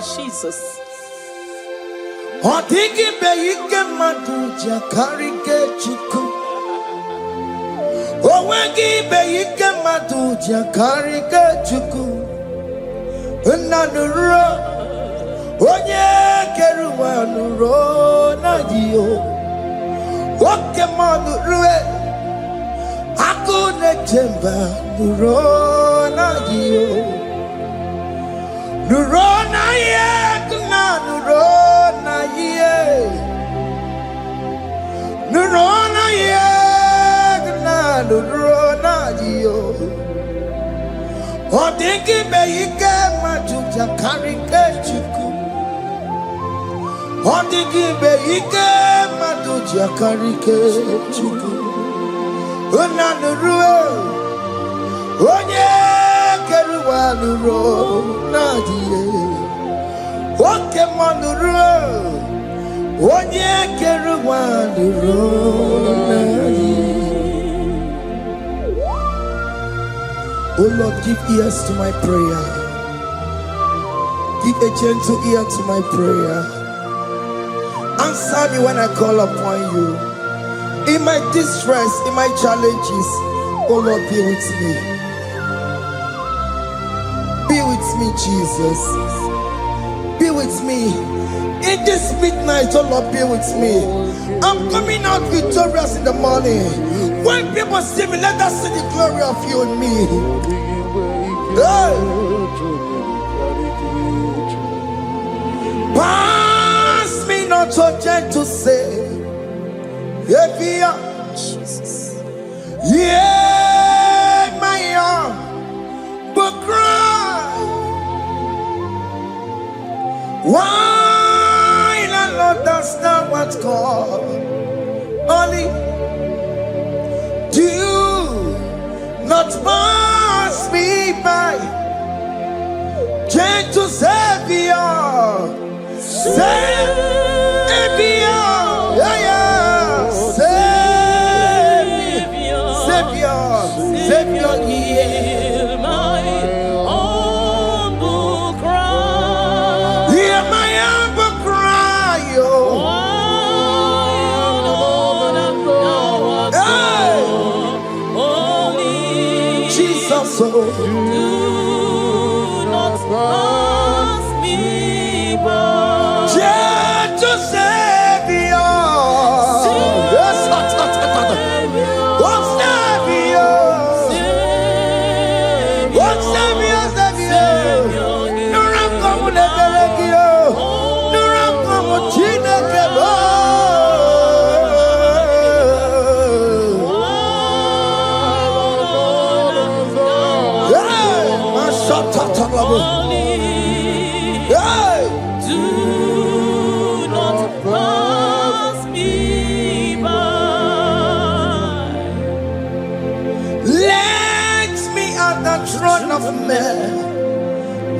Jesus. Odigi beike maduja karike chuku. Owegi beike maduja karike chuku. Unanuro onye keruwa nuro na dio. Oke manurue akune chemba nuro na dio. Nuro na ye kuna nuro na ye. Nuro na ye kuna nuro na dio. Odingi beike majuja karike chuku. Odingi beike majuja karike chuku. Unanurue onye keruwa nuro na die. Oke manurue onye keruwa nuro na die. Oh Lord, give ears to my prayer. Give a gentle ear to my prayer. Answer me when I call upon you. In my distress, in my challenges, oh Lord, be with me. Be with me, Jesus. Be with me. In this midnight, oh Lord, be with me. I'm coming out victorious in the morning. When people see me, let us see the glory of you in me. Hey. Pass me not so gentle say. Jesus. Yeah, my arm, but cry. Why not understand what's called? Only do not pass me by. Gentle Savior, Savior, yeah, yeah. Savior, hear my humble cry. Hear my humble cry, oh. Jesus, oh. Do not pass me by. Gentle Savior.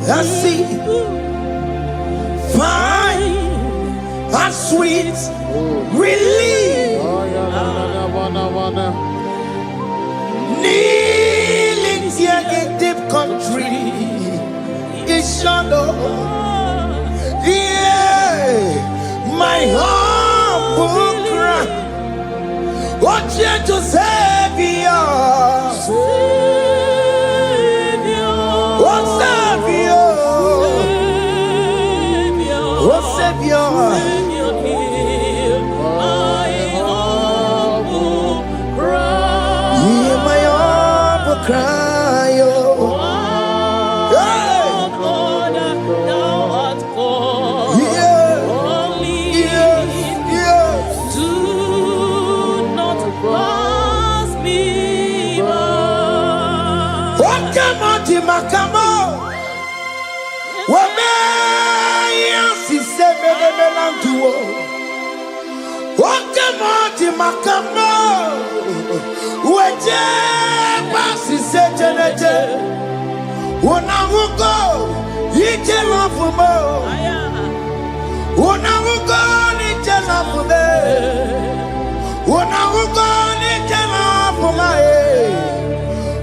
I see fine and sweet relief. Kneeling here in deep country is shadow. Yeah, my humble cry. What gentle Savior. Savior, hear my humble cry. Hear my humble cry, oh. God, thou art called. Yes. Do not pass me by. What come on, Timakamo? What Wakamati makamo weje basi sejenete unamugo ije lafumo unamugo ije lafume unamugo ije lafumae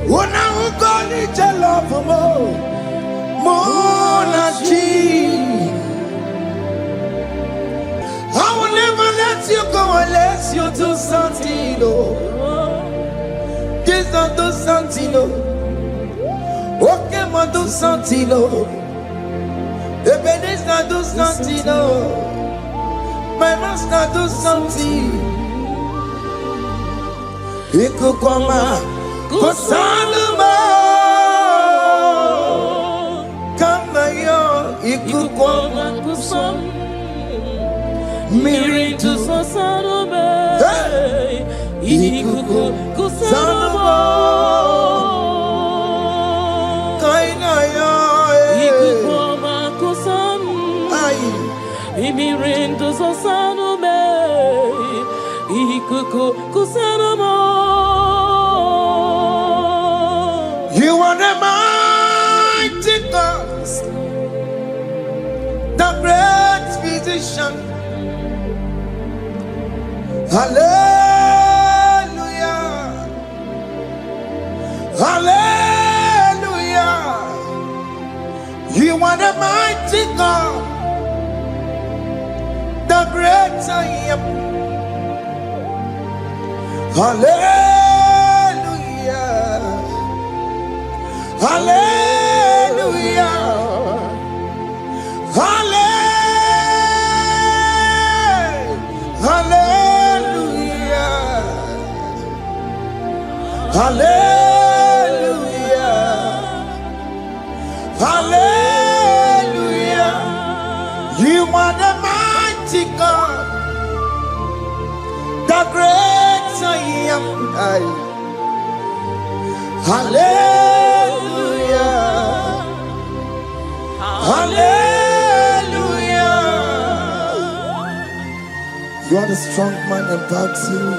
unamugo ije lafumo monachi you do something, oh. Jesus do something, oh. Okay, ma do something, oh. Ebenezer do something, oh. My master do something. Ikukoma kusanuma. Kama yo ikukoma kusam. Miri tu sasanuma. Ikuku kusanuma. Kaina yo ikukoma kusam. Miri tu sasanuma. Ikuku kusanuma. You are the mighty God, the great physician. Hallelujah, hallelujah. You are the mighty God, the great I am. Hallelujah, hallelujah, hallelujah, hallelujah, hallelujah. You are the mighty God, the great I am. Hallelujah, hallelujah. You are the strong man in battle.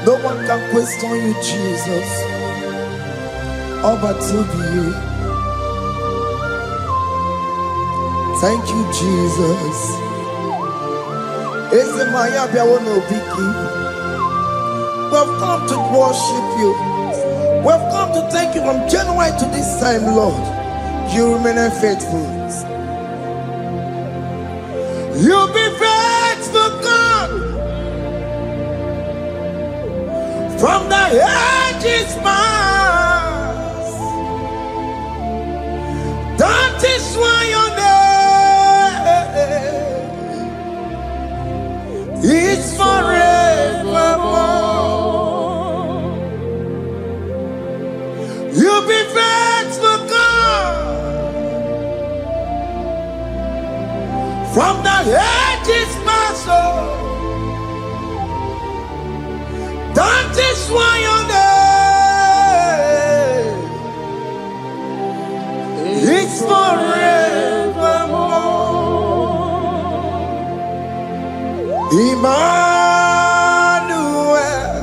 No one can question you, Jesus. All but to you. Thank you, Jesus. Is the Maya Biawono Biki? We've come to worship you. We've come to thank you from January to this time, Lord. You remain faithful. You be faithful, God. From the ages past. That is why your name is forevermore. You be faithful, God. From the ages past, that is why your name is forevermore. Emmanuel,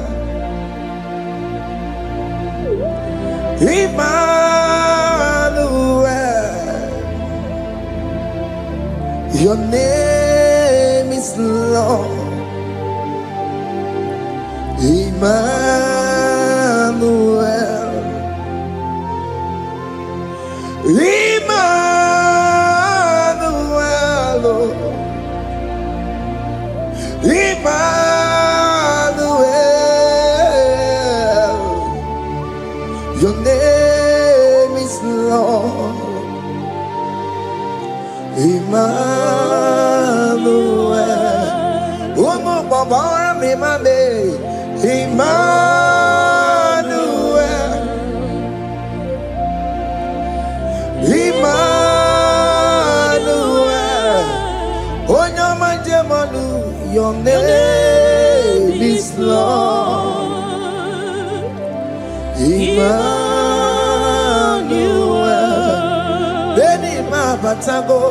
Emmanuel, your name is Lord. Emmanuel, Emmanuel, Emmanuel, your name is Lord. Emmanuel, Omo Baba me mame, Emmanuel, Emmanuel, Onyama Jemanu, your name is Lord. Emmanuel, Beni Mabatago,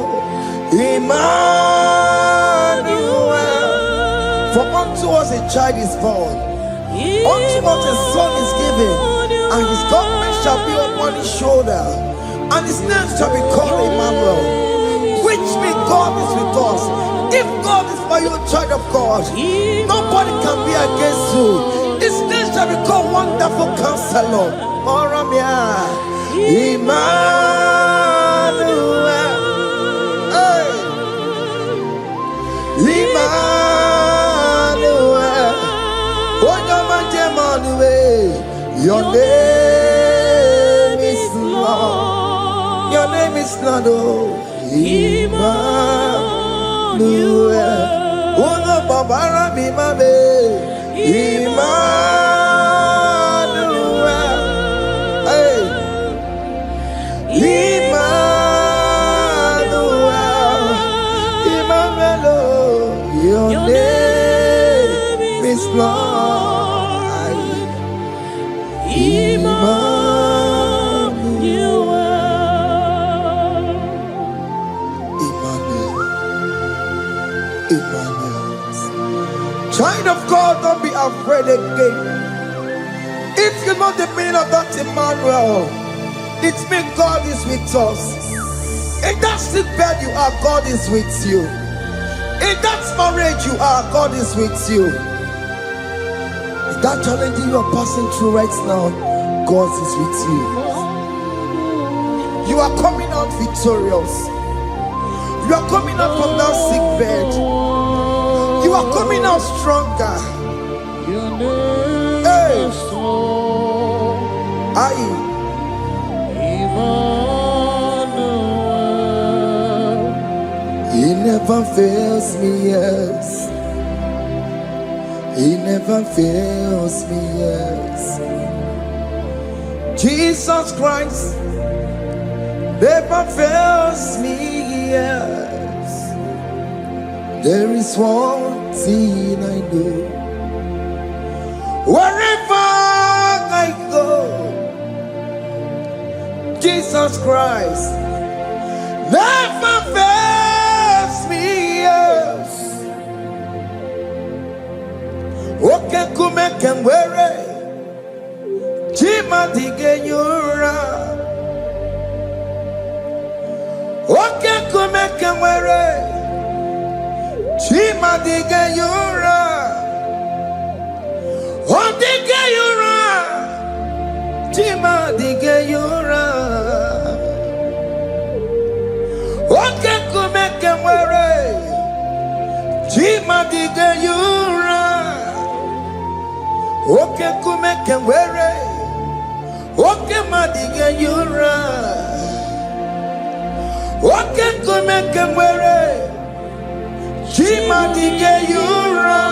Emmanuel. For unto us a child is born, unto us a son is given, and his government shall be upon his shoulder, and his name shall be called Emmanuel, which means God is with us. If God is for you, child of God, nobody can be against you. His name shall be called Wonderful Counselor. Moramia, Emmanuel, hey. Emmanuel. name is Lord. Your name is Lord. Oh, Emmanuel. Uno babara bimabe. Emmanuel. Hey. Emmanuel. Emmanuel. Your name is Lord. Emmanuel. Emmanuel. Child of God, don't be afraid again. If you know the meaning of that Emmanuel, it means God is with us. In that sick bed you are, God is with you. In that marriage you are, God is with you. In that challenge you are passing through right now, God is with you. You are coming out victorious. You are coming out from that sick bed. You are coming out stronger. Hey. He never fails me, yes. He never fails me, yes. Jesus Christ never fails me, yes. There is one thing I know. Wherever I go, Jesus Christ never fails me, yes. Okay, come and wear it. Jima dige yura. Okay, come and wear it. Jima dige yura. Oh, dige yura. Jima dige yura. Okay, come and wear it. Jima dige yura. Okay, come and wear it. Okay, ma dige yura. Okay, come and wear it. Jima dige yura.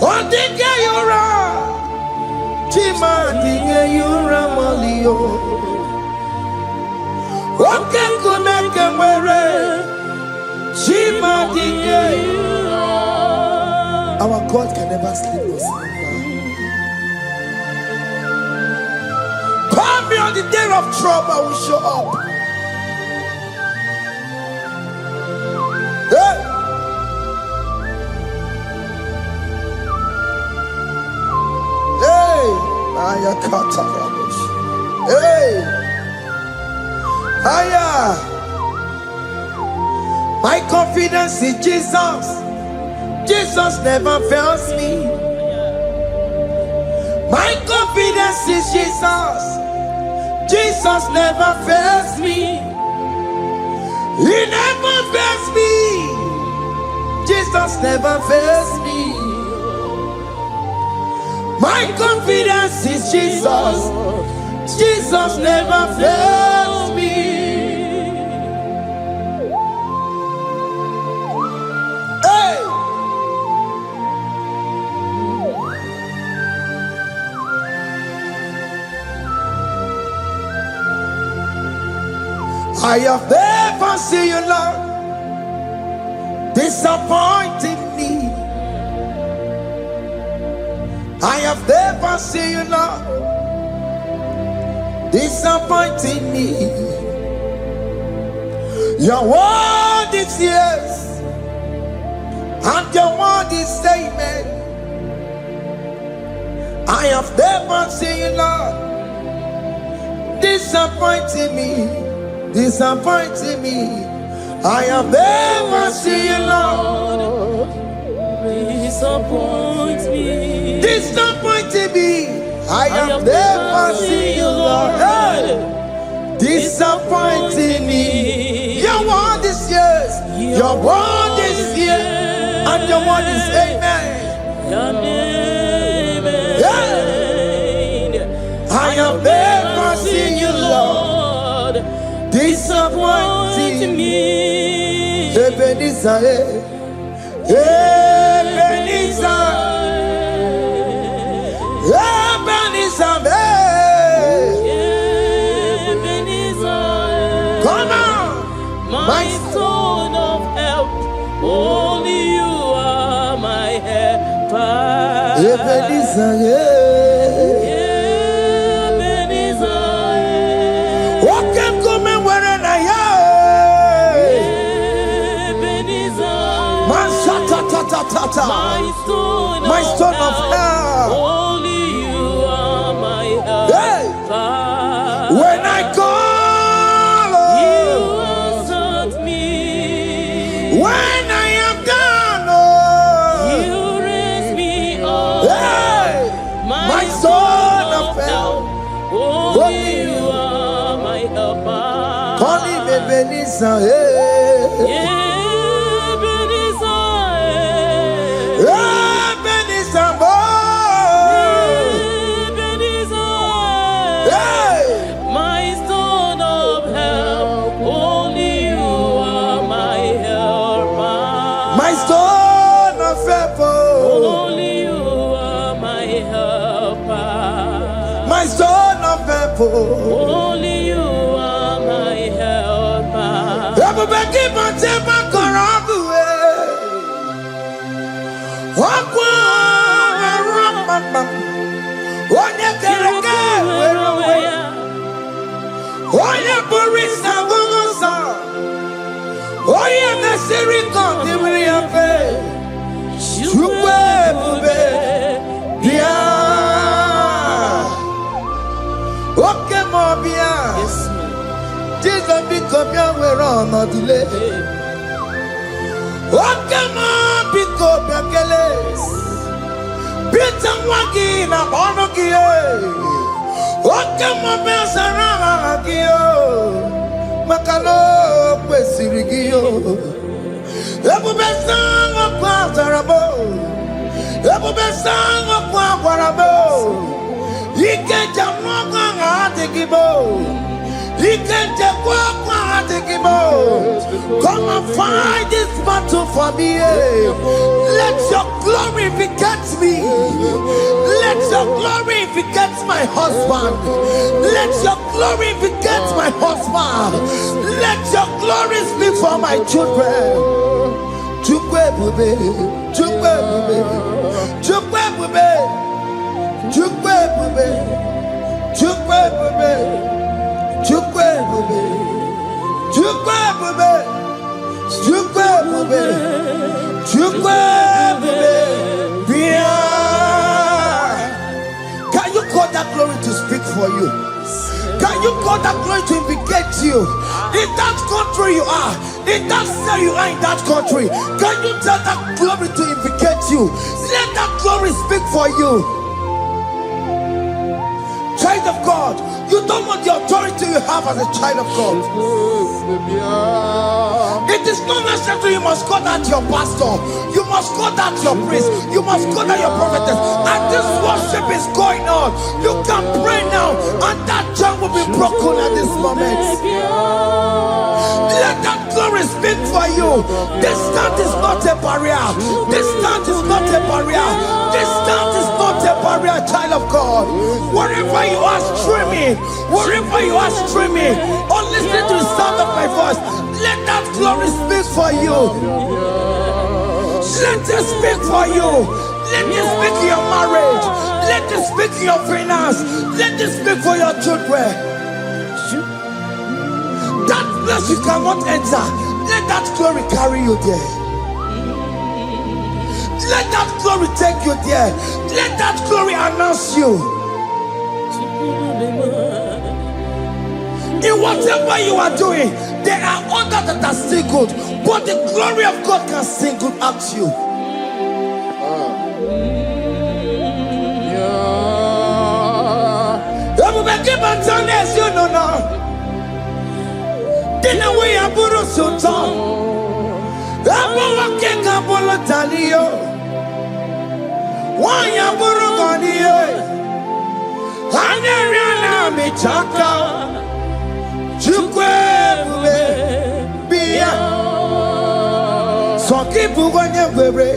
Oh, dige yura. Jima dige yura malio. Okay, come and wear it. Jima dige yura. Our God can never sleep or slumber. Call me on the day of trouble, I will show up. Hey! Hey! Aya kata rabosh. Hey! Aya! My confidence in Jesus. Jesus never fails me. My confidence is Jesus. Jesus never fails me. He never fails me. Jesus never fails me. My confidence is Jesus. Jesus never fails me. I have never seen you, Lord, disappointing me. I have never seen you, Lord, disappointing me. Your word is yes, and your word is amen. I have never seen you, Lord, disappointing me. Disappointing me. I have never seen you, Lord. Disappoint me. Disappointing me. I have never seen you, Lord. Hey. Disappointing me. Your word is yes. Your word is yes. And your word is amen. Your name is I have never seen you, Lord, disappointing me. Ebenezer, Ebenezer, Ebenezer, Ebenezer. Come on, my stone of help. Only you are my helper. Ebenezer, Ebenezer. What can come and where I am? Ebenezer. My stone of help. Only you are my helper. When I call, you answered me. When I am down, you raise me up. My stone of help. Only you are my helper. Only Ebenezer, my stone of help. Only you are my helper. My stone of help. Only you are my helper. My stone of help. Only you are my helper. Everybody but take my corrupt Jesus become your way on no delay. Pick up your keles. Peter Wagi na Bonogie. Okemo Besaragio. Makano Pesirigio. Ebu Besang of Quatarabo. Ebu Besang of Quatarabo. He can't jump on Atikibo. He can't jump on Atikibo. Come and fight this battle for me. Let your glory beget me. Let your glory beget my husband. Let your glory beget my husband. Let your glory speak for my children. Chukwe bube, chukwe bube, chukwe bube, chukwe bube, chukwe bube, chukwe bube, chukwe bube, chukwe bube, chukwe bube. Can you call that glory to speak for you? Can you call that glory to indicate you? In that country you are, in that city you are, in that country, can you tell that glory to indicate you? Let that glory speak for you. Child of God, you don't want the authority you have as a child of God. It is not necessary you must call that your pastor, you must call that your priest, you must call that your prophetess. And this worship is going on. You can pray now, and that chain will be broken at this moment. Let that glory speak for you. Distance is not a barrier. Distance is not a barrier. Distance is not a barrier, child of God. Wherever you are streaming, wherever you are streaming, or listening to the sound of my voice, let that glory speak for you. Let it speak for you. Let it speak in your marriage. Let it speak in your finance. Let it speak for your children. That place you cannot enter, let that glory carry you there. Let that glory take you there. Let that glory announce you. In whatever you are doing, there are others that are still good, but the glory of God can single out you. You know now. Didn't we have Buru Sultan? Abu Waking Abula Talio. Why Aburu Gania? Aneriana michaka Chukwe Bia Soki Buganya Webre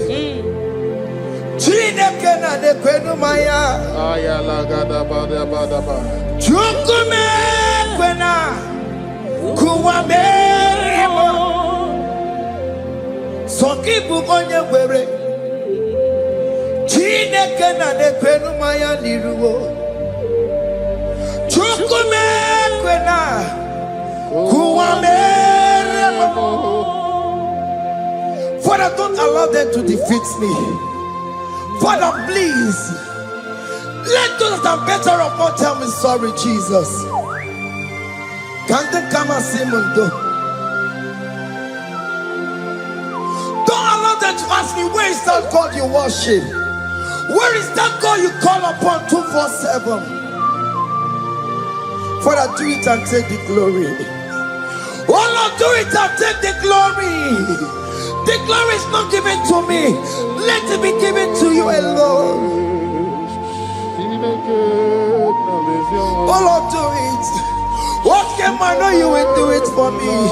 Chineke na de kwenu maya Ayala gada bada bada ba Chukume kwena Kuwame Soki Buganya Webre Chineke na de kwenu maya nirugo Chukume kwena Kuwame Father, don't allow them to defeat me. Father, please, let those that are better off not tell me sorry, Jesus. Can't they come and see me? Don't allow them to ask me, where is that God you worship? Where is that God you call upon 247? Father, do it and take the glory. Oh Lord, do it and take the glory. The glory is not given to me. Let it be given to you alone. Oh Lord, do it. What can I know you will do it for me?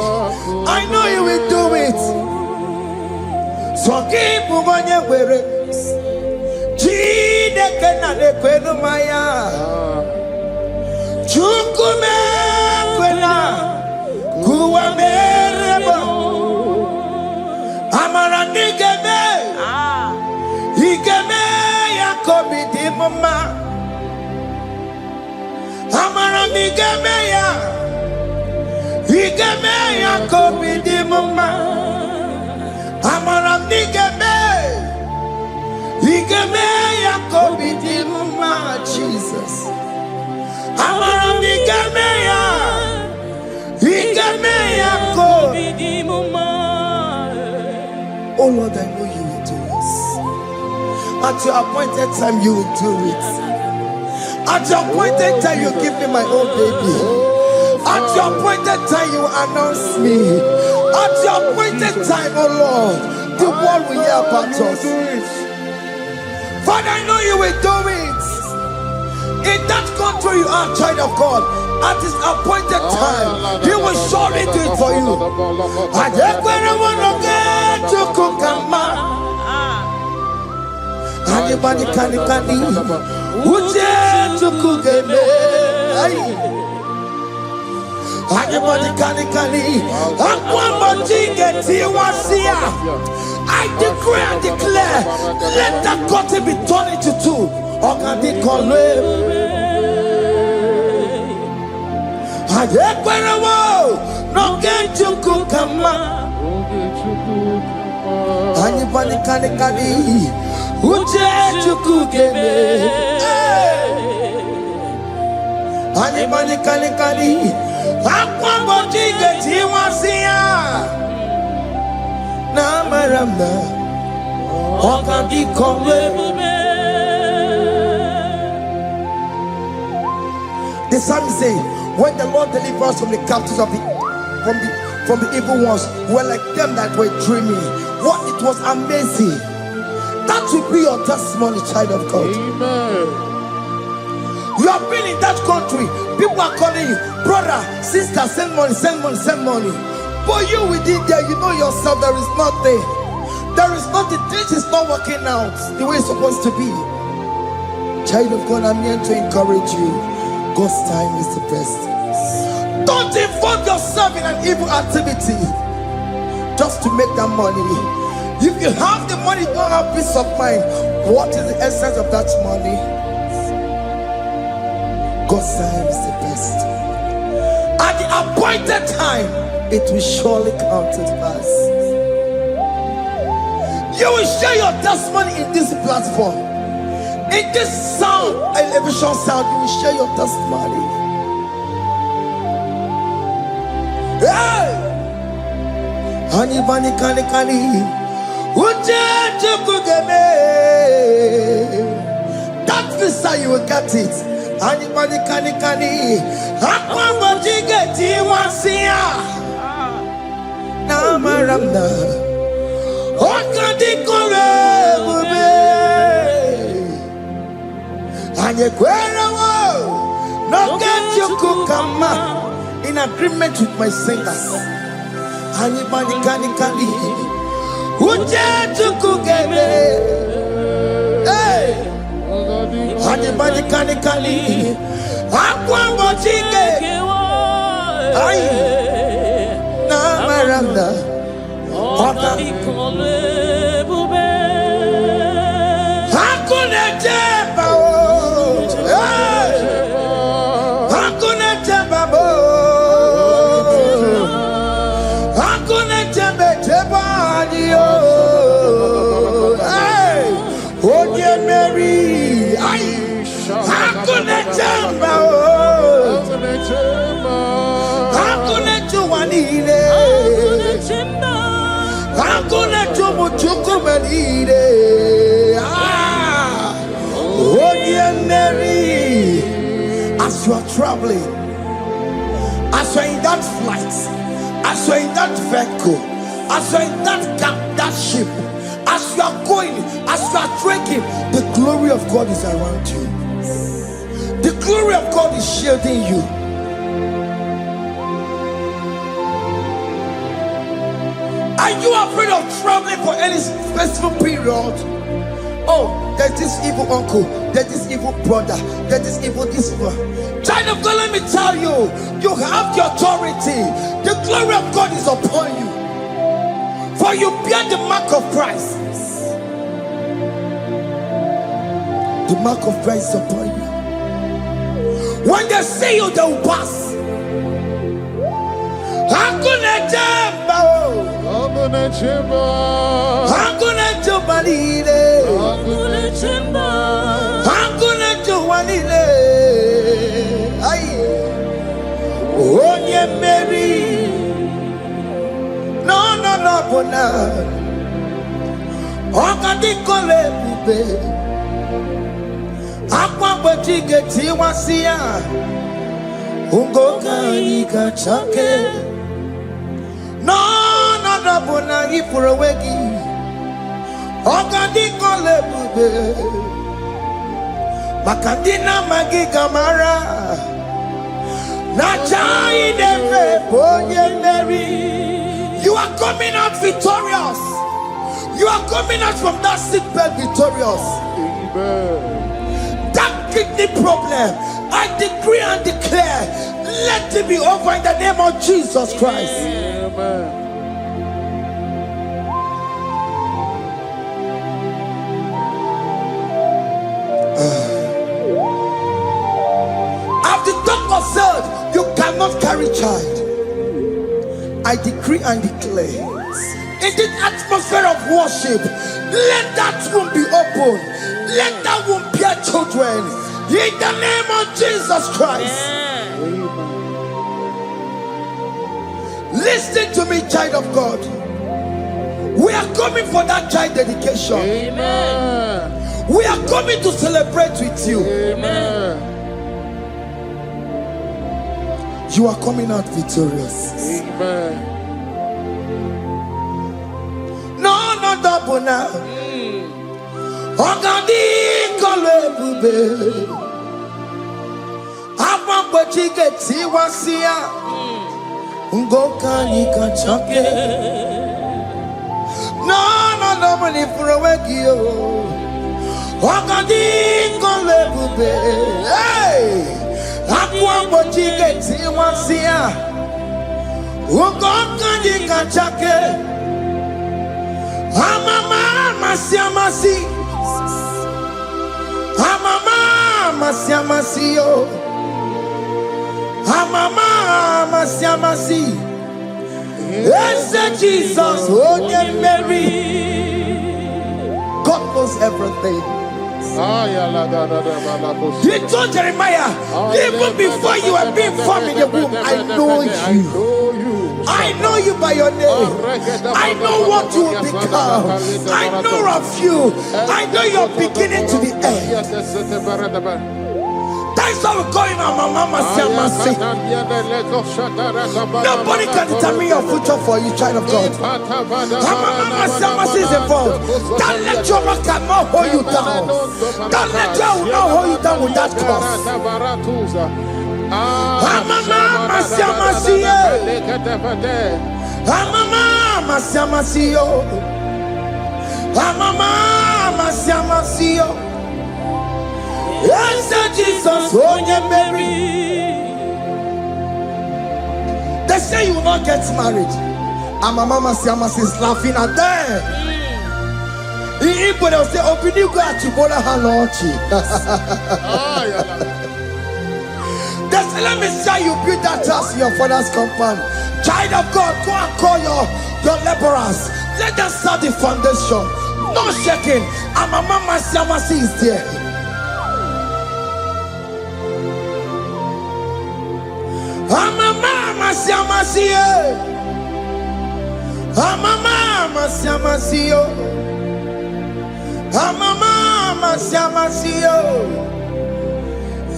I know you will do it. So keep moving where it is. Chineke na de kwenu maya. Chukume kwena kuwamerebo. Amara nigeme, igeme ya kobi di mama. Amara nigeme ya, igeme ya kobi di mama. Amara nigeme, igeme ya kobi di mama. Jesus. Amara nigeme ya, igeme ya kobi di mama. Oh Lord, I know you will do this. At your appointed time, you will do it. At your appointed time, you give me my own baby. At your appointed time, you announce me. At your appointed time, oh Lord, the world will hear about us. Father, I know you will do it. In that country, you are a child of God. At his appointed time, he will surely do it for you. Anybody can Uje tukugeme. Anybody can I decree and declare, let that curtain be torn into two. No get to cook Anybody can Uche to cook Anybody can Aqua get Tiwasia Namaramba Okandi Kombe. The psalmist say, when the Lord delivers us from the captives of from the evil ones, we're like them that were dreaming. What it was amazing. That will be your testimony, child of God. Amen. You have been in that country. People are calling you, brother, sister, send money, send money, send money. But you within there, you know yourself, there is nothing. There is nothing. This is not working out the way it's supposed to be. Child of God, I'm here to encourage you. God's time is the best. Don't involve yourself in an evil activity just to make that money. If you have the money, don't have peace of mind. What is the essence of that money? God's time is the best. At the appointed time, it will surely come to pass. You will share your testimony in this platform. In this sound, elevation sound, you will share your testimony. Hey! Honey, bunny, kani, kani. That visa, you will get it. Honey, bunny, kani, kani. Aqua, bunny, get you, Wasia. Namaramna. Okadi, Kore, Anye, Kwera, No get you come in agreement with my singers. Anybody can Uje to cook hey, anybody can Aqua Bochike. Ay, na maranda. Hakuna jeba oh, hakuna jeba oh, hakuna jeba oh, hey, oh dear Mary, ay, hakuna jeba oh, hakuna juanile. I'm gonna do oh dear Mary, as you are traveling, as you are in that flight, as you are in that vehicle, as you are in that ship, as you are going, as you are trekking, the glory of God is around you. The glory of God is shielding you. Are you afraid of traveling for any specific period? Oh, there's this evil uncle, there's this evil brother, there's this evil this one. Child of God, let me tell you, you have the authority. The glory of God is upon you. For you bear the mark of Christ. The mark of Christ is upon you. When they see you, they will pass. Hakuna jamba Hakuna jamba Hakuna jubalile Hakuna jamba Hakuna jubalile Ay Onye Mary No bona Okadi kole bube Akwa bojige tiwasia Ungoka ika chake No bona ipurowegi Okadi kole bube Makandina magiga mara Nachai neve bonye Mary. You are coming out victorious. You are coming out from that sick bed victorious. Amen. That kidney problem, I decree and declare, let it be over in the name of Jesus Christ. Amen. As the doctor said, you cannot carry child. I decree and declare, in this atmosphere of worship, let that womb be open. Let that womb bear children. In the name of Jesus Christ. Listen to me, child of God. We are coming for that child dedication. Amen. We are coming to celebrate with you. Amen. You are coming out victorious. Amen. No, double now. Ogadi kole bube. Apa bojige tiwasia. Ungoka nikachake. No, mani furawegi yo. Ogadi kole bube. Hey. Akwa bojige tiwasia Ugoka nikachake Amama masiamasi Amama masiamasi yo Amama masiamasi Ese Jesus Onye Mary. God knows everything. He told Jeremiah, even before you were being formed in the womb, I know you. I know you by your name. I know what you will become. I know of you. I know your beginning to the end. That's how we're going on, Mama Siamasi. Nobody can determine your future for you, child of God. Mama Siamasi is involved. Don't let your work cannot hold you down. Don't let your will not hold you down with that cause. Amama masiamasiyo. Amama masiamasiyo. Amama masiamasiyo. Yes, Jesus, oh yeah, Mary. They say you will not get married. And my mama Siamasi is laughing at them. In Igbo, they'll say, open you go at Chibola Hanochi. They say, let me say you build that house in your father's compound. Child of God, go and call your laborers. Let them start the foundation. No shaking. And my mama Siamasi is there. Amama Siamasiyo. Amama Siamasiyo. Amama Siamasiyo.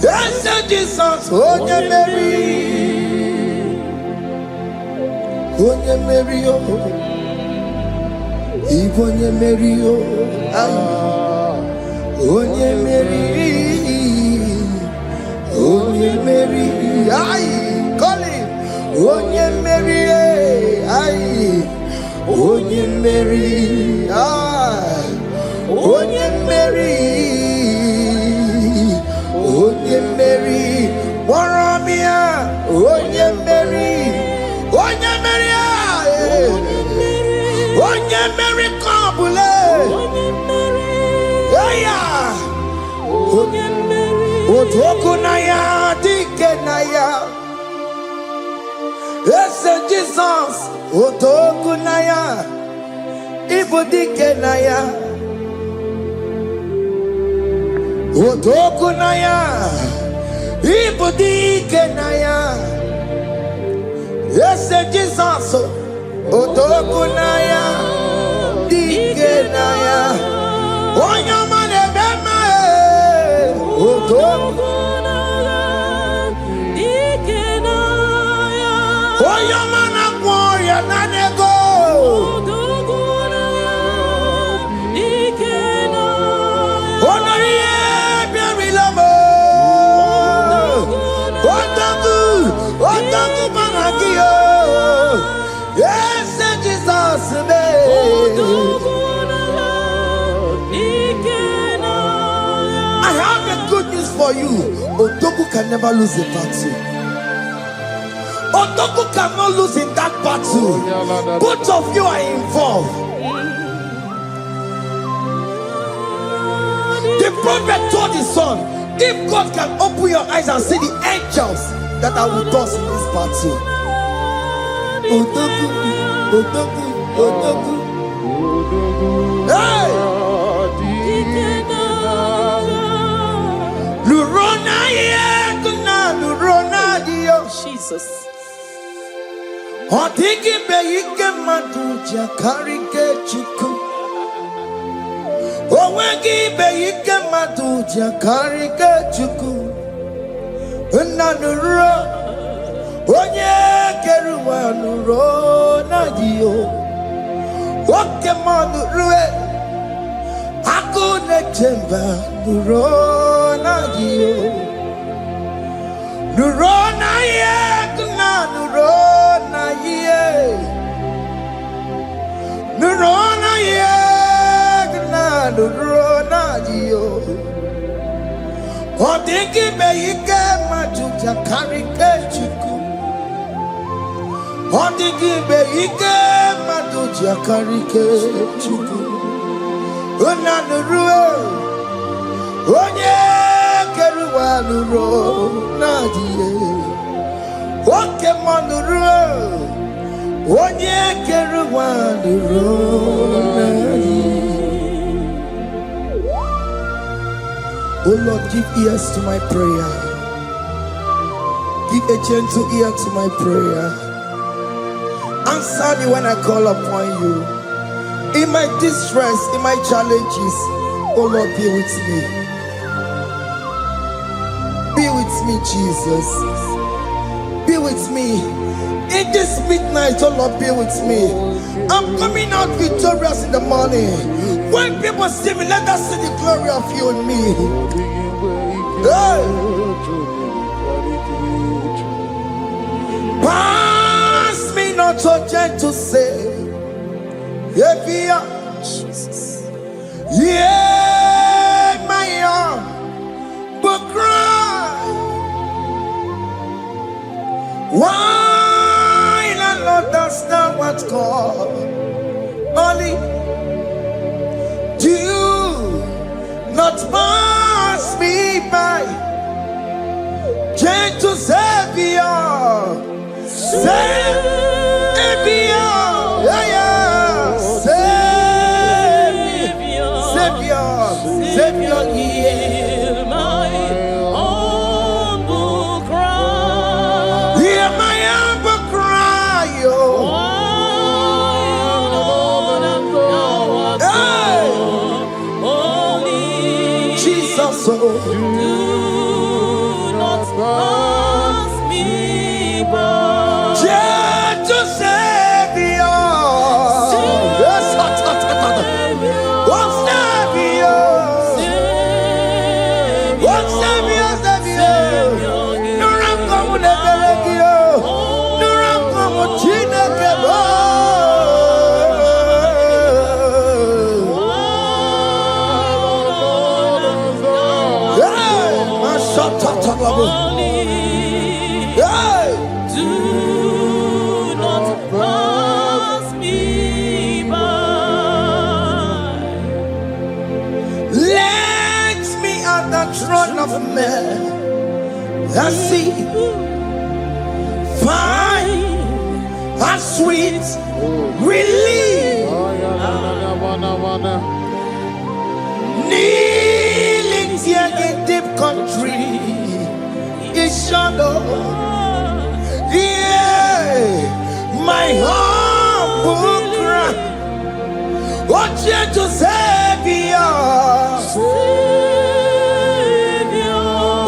Yes, Jesus, oh yeah, Mary. Oh yeah, Mary, oh. Igbo yeah, Mary, oh. Oh yeah, Mary. Oh yeah, Mary. Aye. Onye Mary, aye. Onye Mary, aye. Onye Mary, Onye Mary, Waramia, Onye Mary, Onye Mary, aye. Onye Mary, Kabule, Onye Mary, aye. Onye Mary, Otokunaya, Dikenaya. Yes, Jesus, Otokunaya, Ibudikenaya, Otokunaya, Ibudikenaya. Yes, Jesus, Otokunaya, Dikenaya. Onyamane bema, Otokunaya. Oyamana warrior nanego. Onoye biarilamo. Otaku managio. Yes, Jesus me. I have a good news for you. Otaku can never lose a battle. Otoku cannot lose in that battle. Both of you are involved. The prophet told his son, if God can open your eyes and see the angels that are with us in this battle. Otoku, Otoku, Otoku. Hey! Lurona yekuna, Lurona dio. Jesus. Otiki beike maduja karike chuku. Owegi beike maduja karike chuku. Unanuro onye keruwa nuro nadio. Oke manurue akune chemba nuro nadio. Nuro na ye kuna nuro. Nurona yegna nurona dio. Odingi beike majuja karike chuku. Odingi beike majuja karike chuku. Una nurue onye keruwa nurona dio. Oke manurue onye keruwa nurona. Oh Lord, give ears to my prayer. Give a gentle ear to my prayer. Answer me when I call upon you. In my distress, in my challenges, oh Lord, be with me. Be with me, Jesus. Be with me. In this midnight, oh Lord, be with me. I'm coming out victorious in the morning. When people see me, let us see the glory of you in me. Hey. not so gentle say, Jesus. Yeah, my arm, but cry. Why not understand what's called? Only do not pass me by. Gentle Savior, Savior, yeah, Savior, hear my humble cry. Hear my humble cry, oh. Jesus, oh. Pass me by. Gentle Savior, yes, what's Savior? What's Savior? No ram come the Belegio, no ram come China Kebo. Yeah, my shot. Do not pass me by. Let me at the throne of men and see, find a sweet relief. Kneeling here in deep country is shadow. Yeah, my humble cry. What gentle Savior,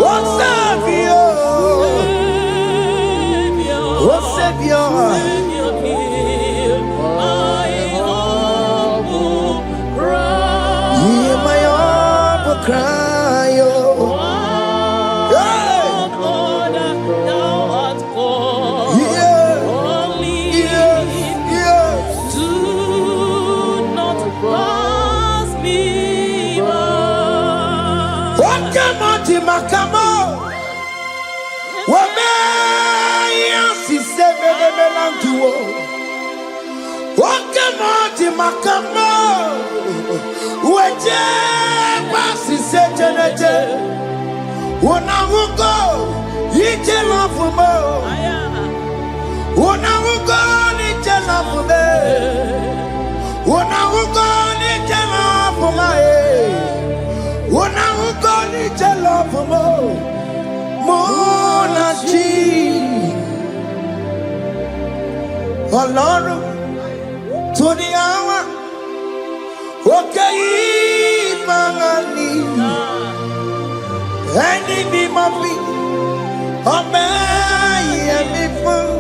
what Savior, what Savior, my humble cry. Hear my humble cry, oh. Makamo, Wamea, si sebe de melantuo. Wakamoti Makamo, Weje, Basi Sejenete, Wonawugo, Ije Lafumo, Wonawugo, Ije Lafume, Wonawugo, Ije Lafume. When I will go to love for Monachi, Alone to the hour, okay, Mangani, and it be my feet, obey and be full.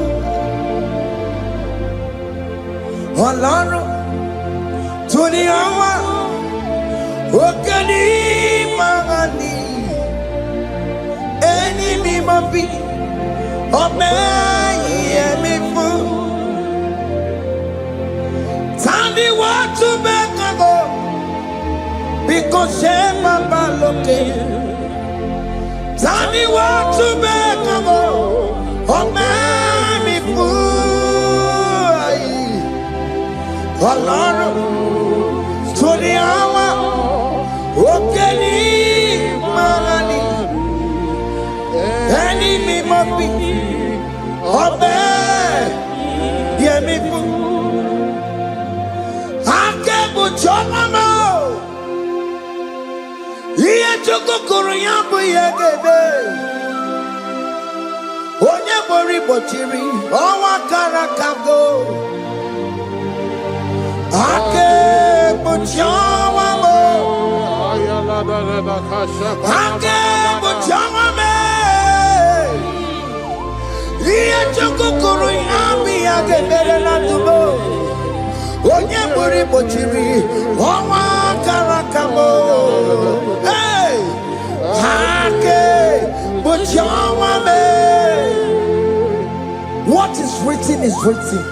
Alone to the hour, okay. Mangani, enemy mabi, obey me fool. Tell me what to make go, because shame about looking. Tell me what to make go, obey me fool. Alone to the hour. Okay, Mangani, enemy mabi, obey, hear me fool. Akebo chomamo, iye choko koriyambo yegebe. Onye bori bochiri, owa karakago. Akebo chomamo. Akebo chomame, iye choko koriyambo yegebe na tubo. Onye bori bochiri, owa karakamo. Hey, akebo chomame. What is written is written.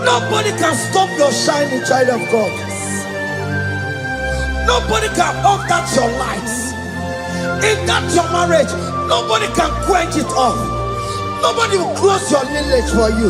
Nobody can stop your shining, child of God. Nobody can off that your lights. In that your marriage, nobody can quench it off. Nobody will close your lineage for you.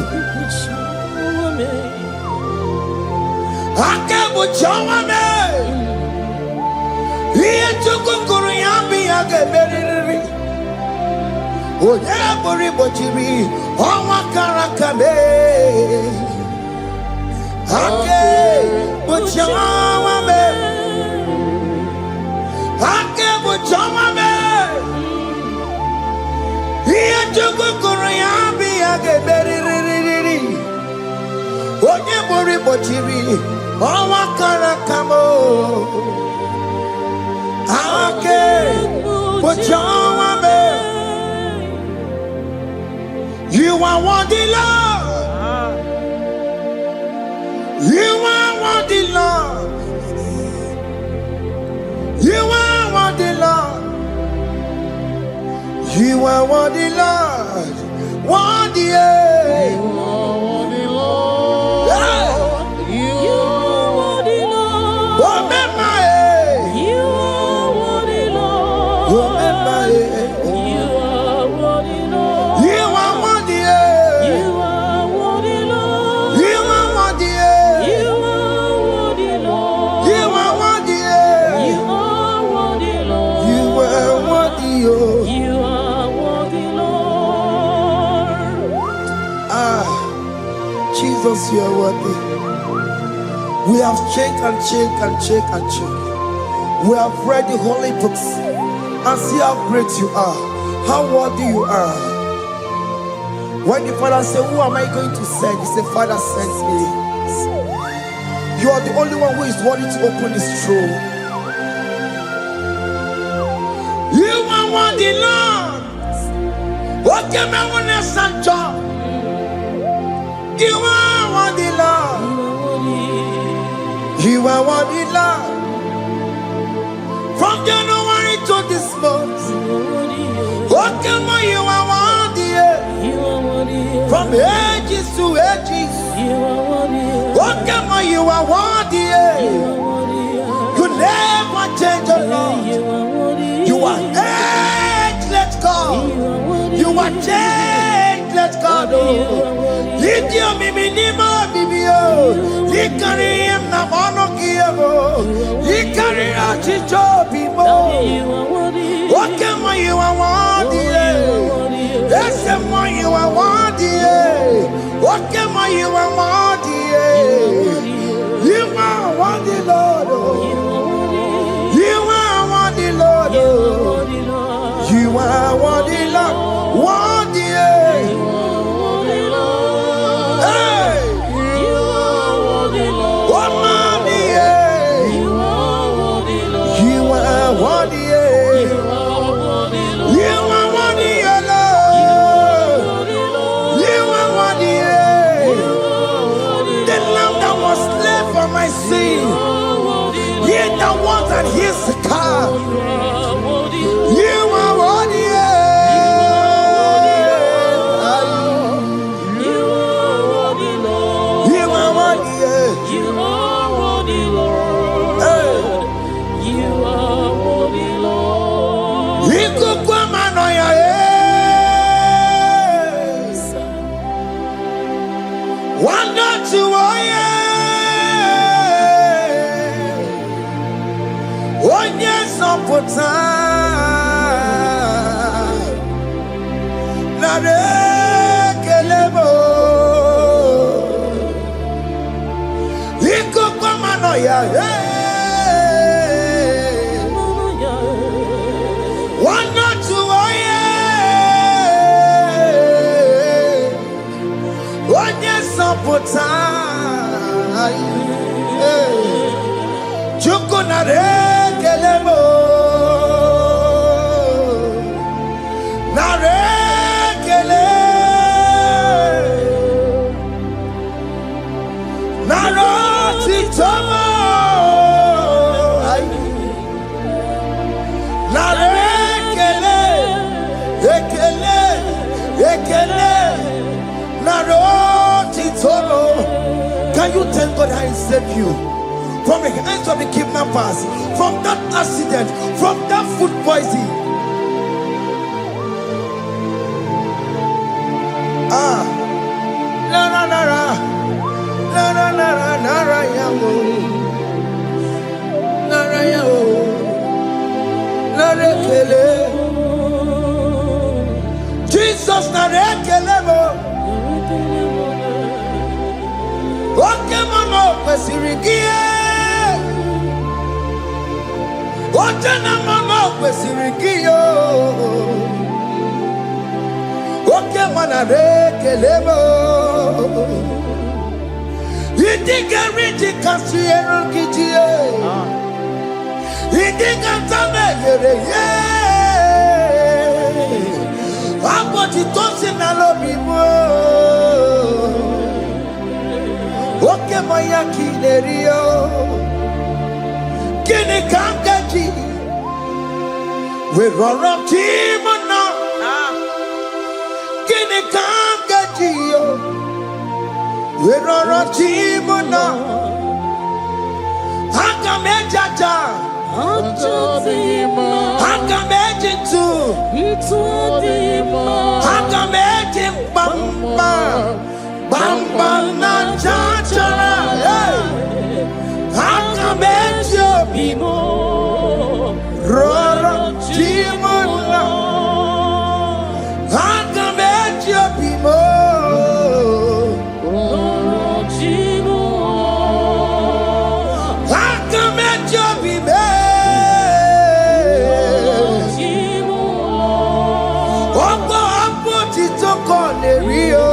You are worthy, Lord. You are worthy, Lord. You are worthy, Lord. You are worthy, Lord. Worthy, You are worthy, Lord. You are worthy, Lord. You are worthy, Lord. You are worthy, Lord. You are worthy, You are worthy, Lord. you are worthy, You are worthy, Lord. you are worthy, You are worthy, Lord. you are worthy, You are worthy, Lord. Jesus, you are worthy. We have checked and checked and checked and checked. We have read the holy books and see how great you are, how worthy you are. When the Father said, "Who am I going to send?" He said, "Father, send me." You are the only one who is worthy to open this throne. You are worthy, Lord. What can I want to send you? You are worthy, Lord. You are worthy, Lord. From January to this month, what can you are worthy? From ages to ages, what can you are worthy? You never change, oh Lord. You are ageless God. You are changeless God. Lift your minima, bibio. You carry him na monokio. You carry out his job, people. What can you are worthy? That's the one you are worthy. What can you are worthy? You are worthy, Lord. You are worthy, Lord. You are worthy, Lord. Worthy. Hey. What money? You are worthy. You are worthy, Lord. You are worthy. The lamb that was slain for my sin. He that was and he's the car. You are worthy. You are worthy. You are worthy, Lord. You are worthy, Lord. One not to one yes up for time. Not a kelebo. One not to one yes up for time. Chukunare kelebo. Ekele naroti tolo. Can you thank God I saved you from the hands of the kidnappers, from that accident, from that food poisoning? Ah, nara nara, nara nara nara yamu, nara yamu, nara kele. Jesus nara kele mo. Oke mono kwesirigie, oje na mono kwesirigie. Oke mana rekelemo, idiga riji kasiero kijie, idiga tame yere ye, aboti tosi na lobi mo. Oke moya kinerio, kini kangaji, we roro timona. Kini kangaji yo, we roro timona. Hanga mejaja, hanga mejitu, hanga mejim bamba. Bamba na chachara, hanga mejo bimo, roro timona, hanga mejo bimo, roro timona, hanga mejo bimo, opo apo titoko nerio.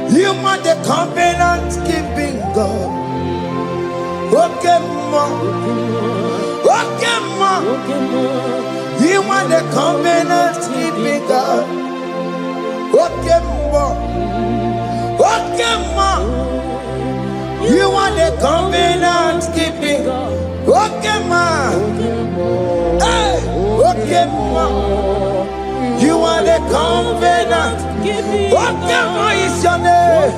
You are the covenant keeping God. Okay, ma. You are the covenant keeping God. Okay, ma. You are the covenant keeping God. Okay, ma. Hey, okay, ma. You are the covenant. Lokogoma is your name.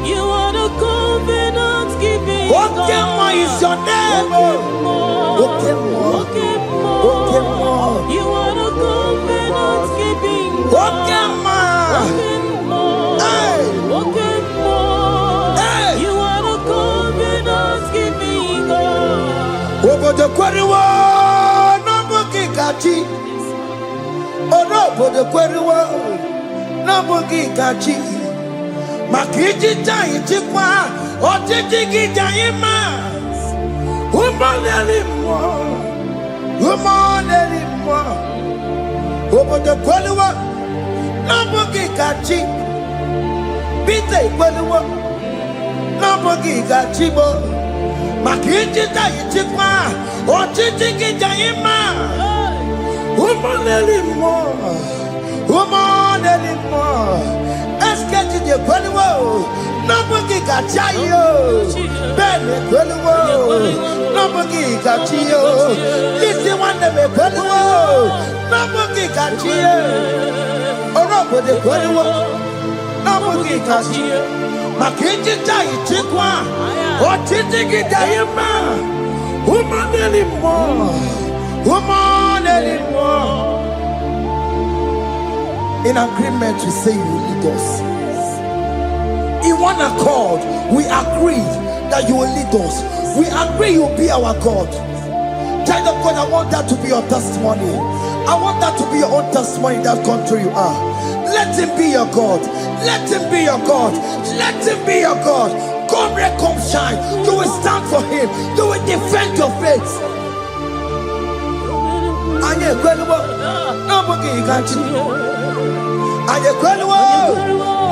You are the covenant keeping God. Lokogoma is your name. Lokogoma. You are the covenant keeping God. Lokogoma. You are the covenant keeping God. Over the quarry. Orobo de kweriwo na bugi kachi makiji tai chikwa otiti gijai ma umoneli mo obo de kweriwo na bugi kachi bite kweriwo na bugi kachi bo makiji tai chikwa otiti gijai ma umoneli mo. Eske ti de kweliwo Nobugi gachayo Bene kweliwo Nobugi gachiyo Lisi wande me kweliwo Nobugi gachiyo Orobo de kweliwo Nobugi gachiyo Makiji tayi chikwa Otiti gidayima Umaneli mo In agreement, we say you lead us. in one accord, we agreed that you will lead us. We agree you will be our God. Child of God, I want that to be your testimony. I want that to be your own testimony in that country you are. Let him be your God. Let him be your God. Let him be your God. Come rain, come shine. You will stand for him. You will defend your faith. Anye kwelwo, nobody can cheat. Anye kwelwo,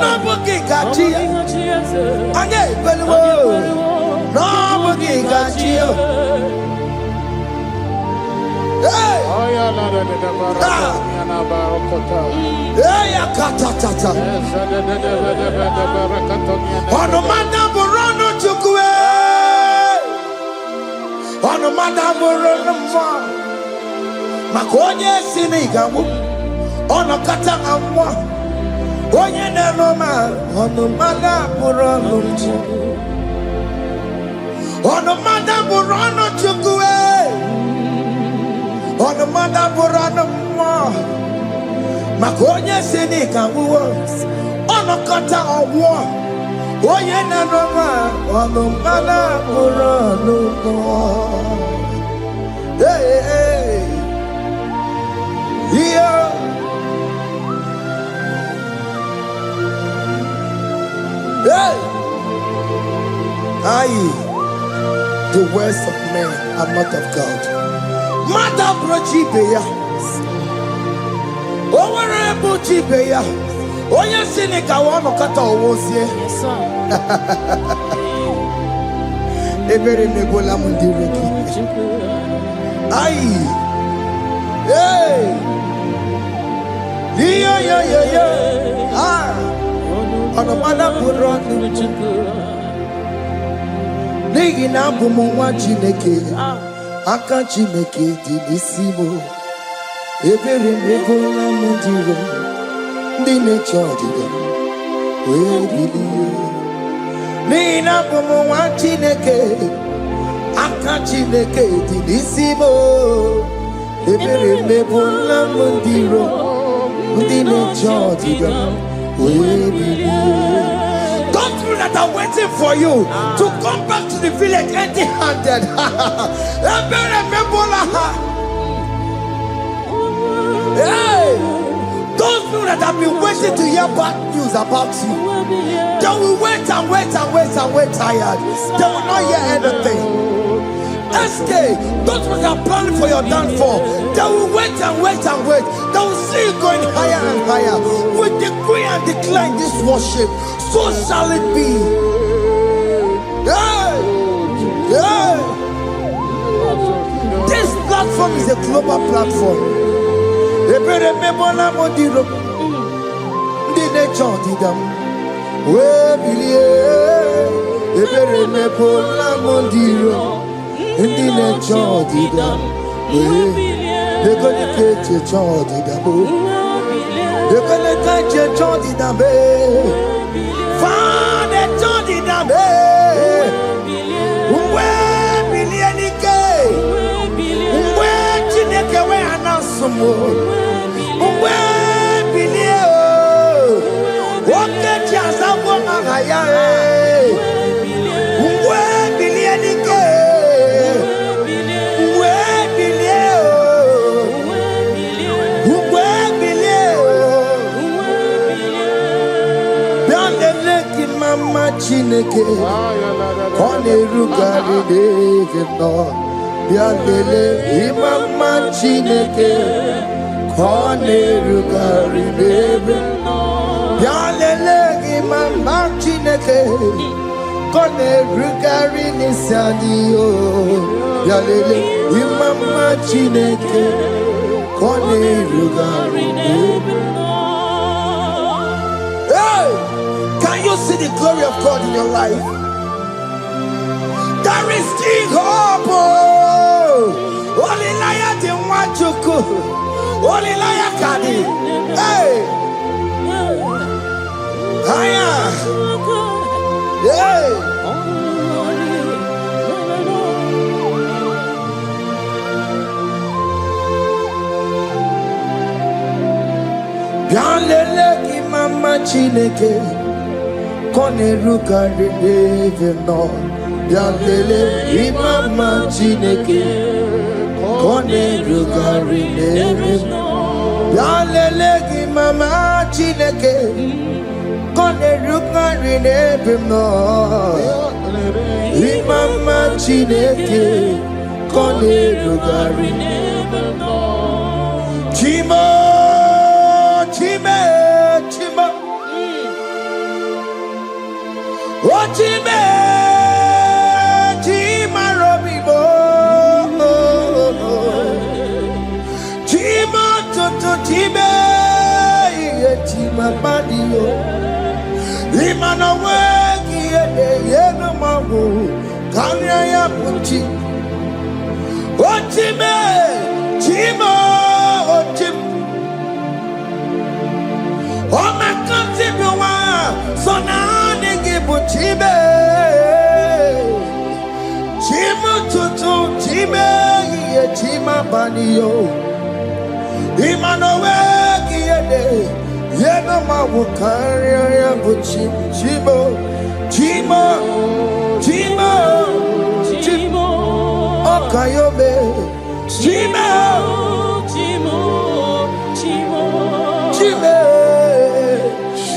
nobody can cheat. Anye kwelwo, nobody can cheat. Hey! Hey, akatata. Ono madaborono chukwe. Ono madaborono mwa. Makonye sinigamu. Ono kata amwa. Onye nenoma. Ono madaborono chukwe. Ono madaborono chukwe. Ono madaborono mwa. Makonye sinigamu. Ono kata amwa. Onye nenoma. Ono madaborono mwa. Hey, hey. Yeah. Hey. Aye. The words of men are not of God. Mata brochibeya. Owere brochibeya. Oya sinika wano kata owosie. Yes, sir. Ebere nebola mundireki. Aye. Hey! Yeah. Ah! On a mother put on the Nigi na bumu wa chineke. Aka chineke di nisimo. Ebere mebola mundiro. Dine chodiga. We believe. Nigi na bumu wa chineke. Aka chineke di nisimo. Ebere mebola mundiro, mundine chodiga, we believe. Don't through that are waiting for you to come back to the village empty-handed. Ebere mebola. Hey, those people that have been waiting to hear bad news about you, they will wait and wait tired. They will not hear anything. SK, those who are planning for your downfall, they will wait and wait. They will see you going higher and higher. We decree and declare in this worship, so shall it be. Yeah. This platform is a global platform. Ebere mebola modiro, ndi nature didam. We believe. Ebere mebola modiro. Indi ne chodi da, de kone keche chodi da bo, de kone keche chodi da be, fa de chodi da be, uwe bilieni ke, uwe chineke we anasumo, uwe bilie o, woke chiasawo ngaya uwe bilieni ke. Mama Chineke, Kone Rugari Devino, Biandele, Mama Chineke, Kone Rugari Devino, Biandele, Mama Chineke, Kone Rugari Nisadio, Biandele, Mama Chineke, Kone Rugari Devino. Can you see the glory of God in your life? There is still hope. Only liar didn't want you to. Only liar can. Hey. Hiya. Hey. Bianlele ki mama Chineke. Kone rugari neve no Yalele imama chineke Kone rugari neve no Yalele imama chineke Kone rugari neve no Imama chineke Kone rugari neve no Chimo Chime Chimo Ochime, Chima Robibo, Chima Toto Chime, Chima Badio, Imano Wagi, Yeno Mabu, Kanya Puchi, Ochime, Chima, Ochim, Oh my Koncept, so now. Chibe, Chimu tutu, Chibe, Chima Banio, Imanowe, Yeno Mawukari, Chibo, Chima, Chima, Chimo, Okayobe, Chima, Chimo, Chimo, Chibe,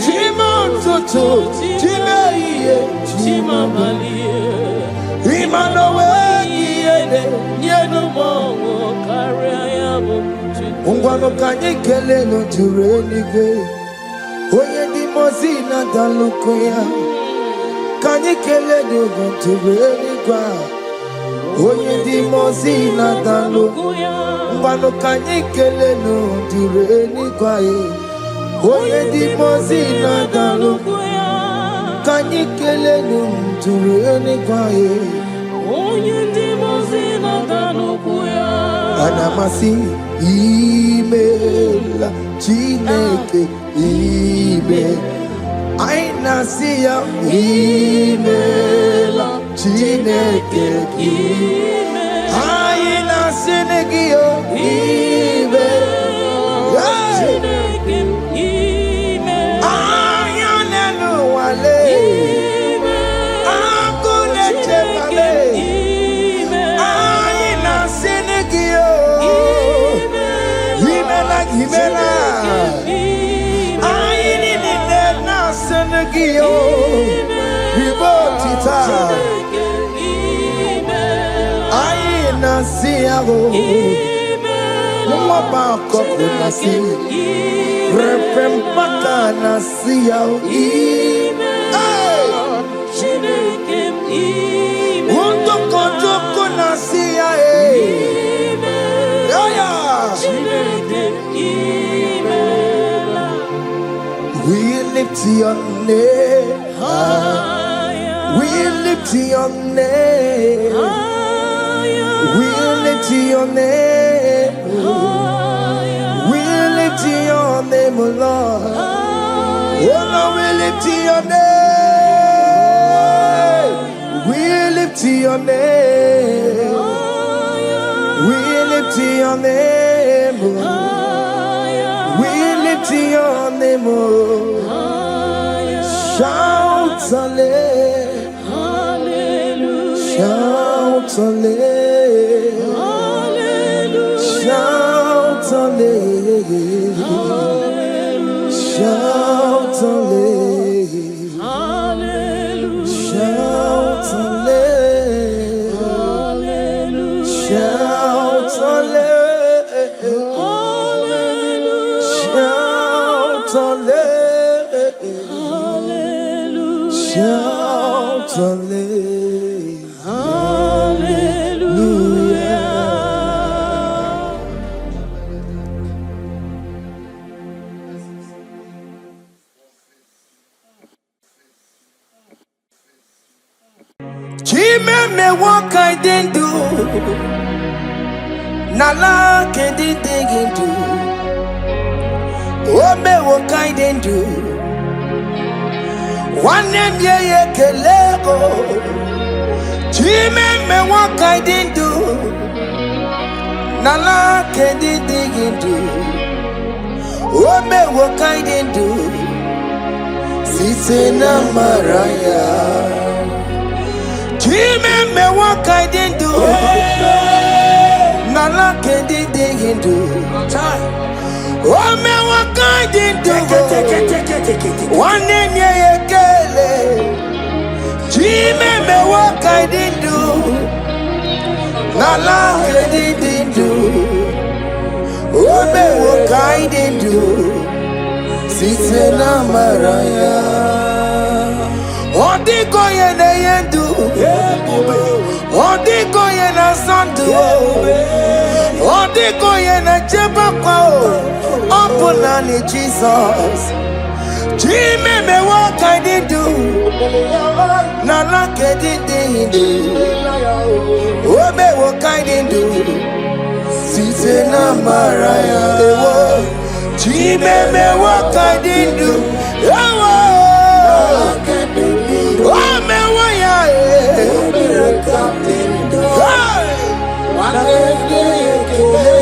Chimo tutu. Chima Malie, Imanowe, Yeno Mo, Kariabu, Ungwano Kanyekele no Turenige, Oye di Mozina Dalukoya, Kanyekele no Turenigua, Oye di Mozina Dalukoya, Ungwano Kanyekele no Turenigua, Oye di Mozina Dalukoya. Kanyikele numturene kwaye Onye dimozina danukuya Anamasi imela Chineke ime Aina siya imela Chineke ime Aina sinegio ime Chineke ime Ayanelu wale We lift your name higher. We lift your name higher. We lift your name higher. We lift your name, Lord. Oh no, we lift your name. We lift your name. We lift your name. We lift your name. Shout hallelujah. Shout hallelujah. Shout hallelujah. Shout hallelujah. Shout hallelujah. Shout hallelujah. Shout hallelujah. Shout hallelujah. Hallelujah. Chime me what I didn't do. Nala can't dig into. Oh me what I didn't do. One name ye kelego. Chime me what I didn't do. Nala can't dig into. Oh me what I didn't do. Sitting Maraya. Jimmy me what I didn't do. Nala didn't do. Oh me what I didn't do. One name ye kele. Jimmy me what I didn't do. Nala didn't do. Oh me what I didn't do. Sitting Maraya. Odiko ye na yendu, odiko ye na sandu, odiko ye na jebakwa. Open ni Jesus. Jimmy me what I did do, na like I did do. Oh me what I did do. Sitting Maraya. Jimmy me what I did do. Oh, me waya,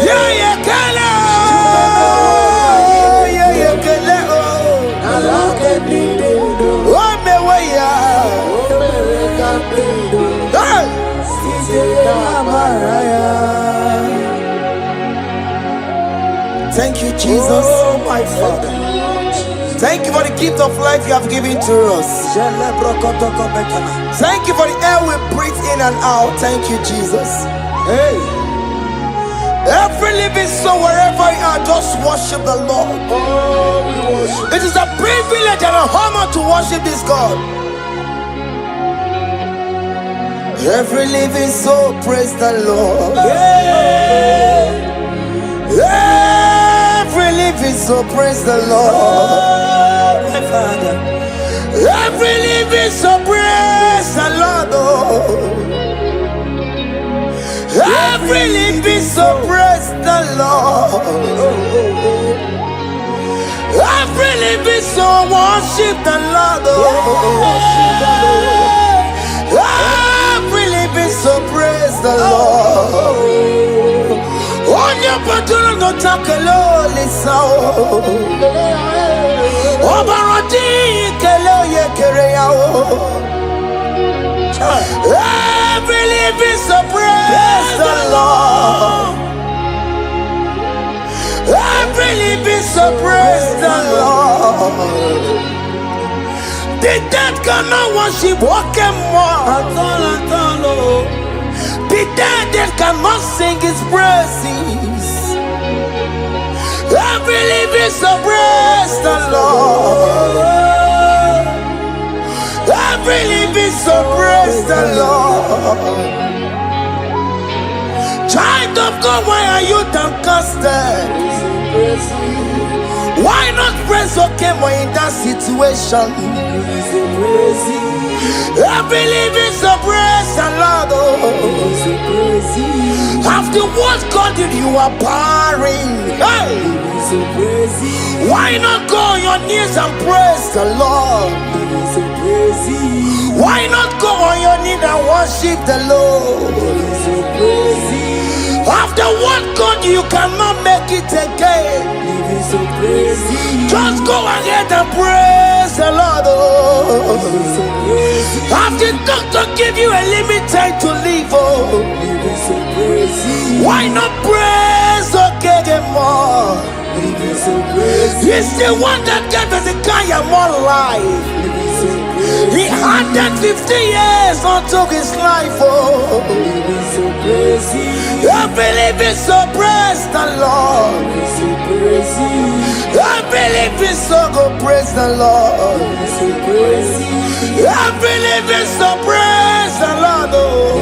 yeah, kala, yeah, kala. Oh, me waya, thank you, Jesus, oh, my Father. Thank you for the gift of life you have given to us. Thank you for the air we breathe in and out. Thank you, Jesus. Hey. Every living soul, wherever you are, just worship the Lord. It is a privilege and an honor to worship this God. Every living soul, praise the Lord. Every living soul, praise the Lord. Every living soul, praise the Lord. Every living soul, praise the Lord. Every living soul, worship the Lord. Every living soul, praise the Lord. On your patron, no take a lowly soul. Obarati kelo ye kereyao. Every living soul praise the Lord. Every living soul praise the Lord. The dead cannot worship more. The dead cannot sing his praises. Every living soul praise the Lord. Every living soul praise the Lord. Child of God, why are you downcasted? Why not praise okay when in that situation? Every living soul praise the Lord. After what God did, you are barren. Hey. Why not go on your knees and praise the Lord? Why not go on your knees and worship the Lord? After what God, you cannot make it again. Just go ahead and praise the Lord. After doctor give you a limited to live, why not praise okay more? He's the one that gave Hezekiah more life. He had that 50 years unto his life. I believe it's so praise the Lord. I believe it's so go praise the Lord. I believe it's so praise the Lord.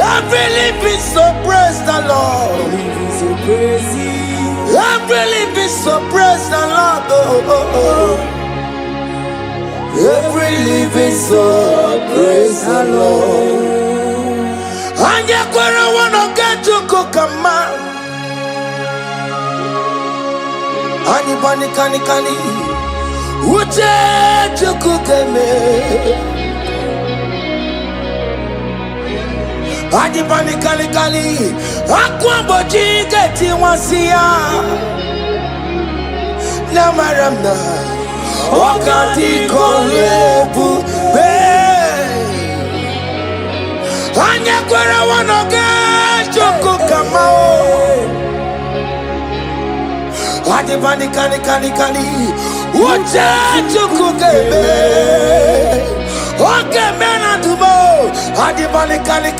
I believe it's so praise the Lord. I believe it's so praise the Lord. Every living soul, praise the Lord. And you're gonna wanna get to cook a man. Ani bani kani kani, uche to cook a man. Ani bani kani kani, akwa boji geti wansiya. Namaramna. wakati kolebu be anya kwara wanoge choko kamao adi bani kani uche choko kebe oke mena tubo adi bani kani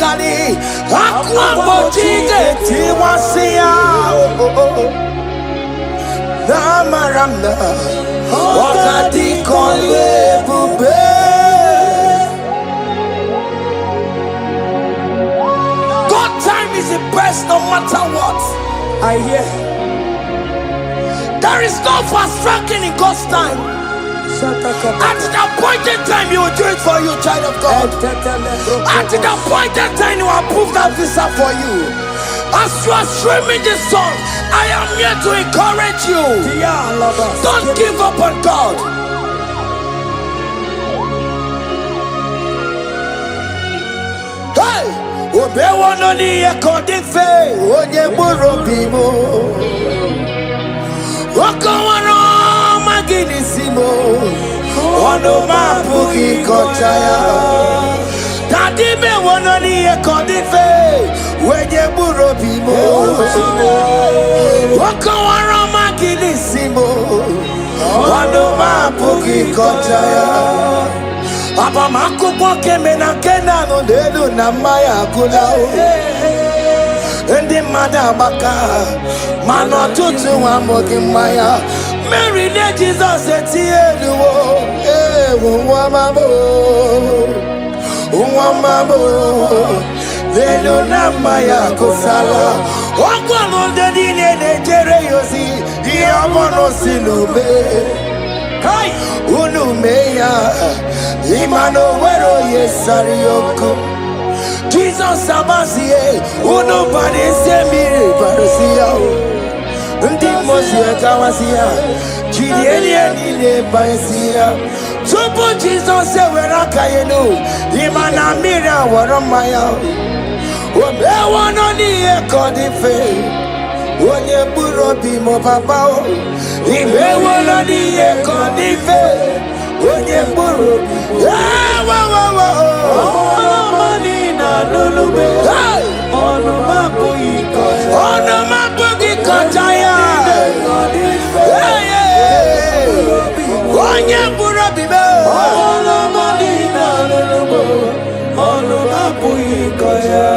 akwa bojige tiwasia na maramna wakati kolebu be God time is the best no matter what. I hear there is no fast tracking in God's time. At the appointed time you will do it for you, child of God. At the appointed time you will approve that visa for you. As you are streaming this song, I am here to encourage you. Don't give up on God. Hey, Obewanoni Ekodife, Onyeburobimo, Okawaro Maginisimo, Onoma Pugi Kotaya, Tadibe Wanoni Ekodife, Onyeburobimo, Okawaro Maginisimo, Onoma Pugi Kotaya. Aba makubo keme na kena no delu na maya kula Ndi mada baka mano tutu wa mogi maya Mary ne Jesus eti eluwo Uwa mabo Delu na maya kusala Wakwa no dedi ne jere yosi Iya mono sinube Kai unumeya Imano wero yesarioko Jesus abasie unubani semire barusia Ndi mosie kawasia Chilieni ne baesia Tupu Jesus wera kayenu Imana mira waramaya Obewa no ni ekodife Onye burobi mo babao Ibewa no ni ekodife Onye burobi Money na lulube Ono mabugi kotaya Onye burobi me Money na lulube Ono mabugi kotaya.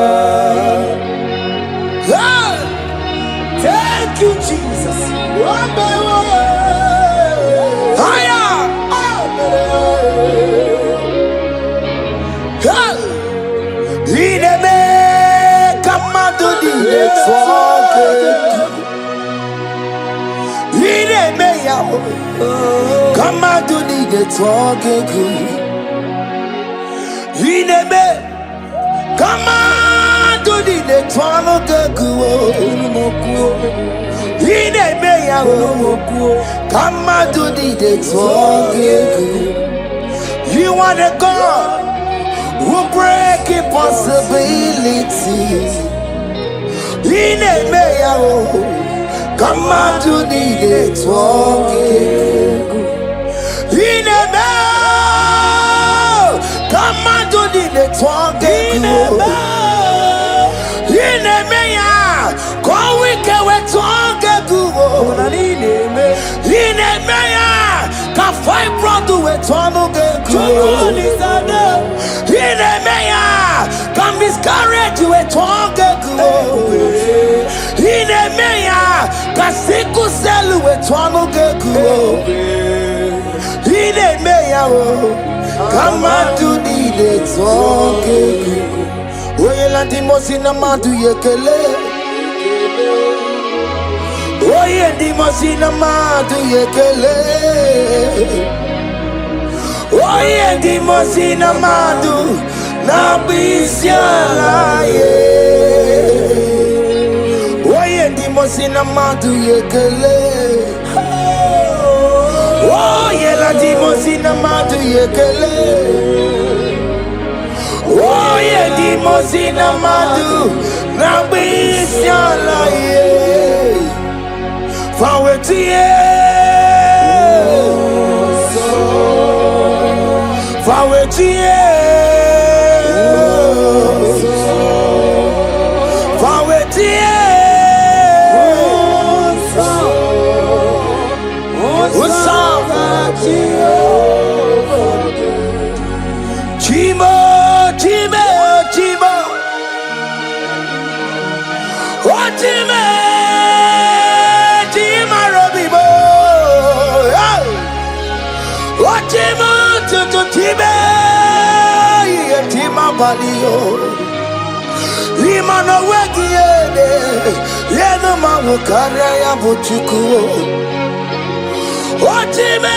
Thank you, Jesus. Higher. Ideme kamado di network. Ideme ya kamado di network. Ideme kamado di network. Ideme ya kamado di network. You are the God who break impossibilities. Ideme ya kamado di network. Ideme kamado di network. Ideme ya kwa wike wetonge guo. Ideme ya ka fibroid wetonge guo. Ideme ya ka miscarriage wetonge guo. Ideme ya ka sickle cell wetonge guo. Ideme ya kamado di network. Oye landi mosina madu yekele. Oye di mosina madu yekele. Oye di mosina madu na bisiala ye. Oye di mosina madu yekele. Oye landi mosina madu yekele. Oye di mosina madu na bisiala ye. Fawetie Imano wegiede yeno mawukare ya buchuku Otime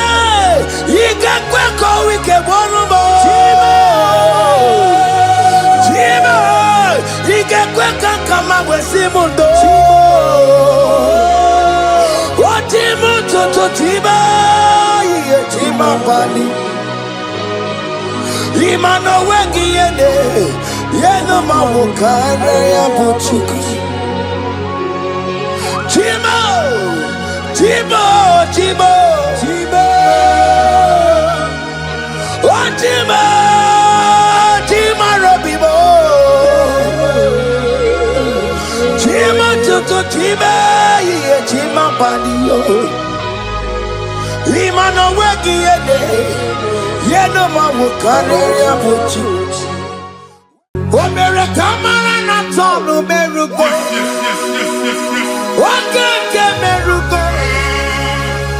yigakwe ko wike bonumo Chima yigakwe kankama wesimundo Otimu toto tiba ye chima bali Imano wegiede yeno mawukare ya buchuku Chimo Chimo Chimo Chimo Chimo Chimo Robibo Chimo Tutu Chimo Ye Chimo Padio Imano weki yede Yeno mawukare ya buchuku Omere kamara na tonu merugo Wakeke merugo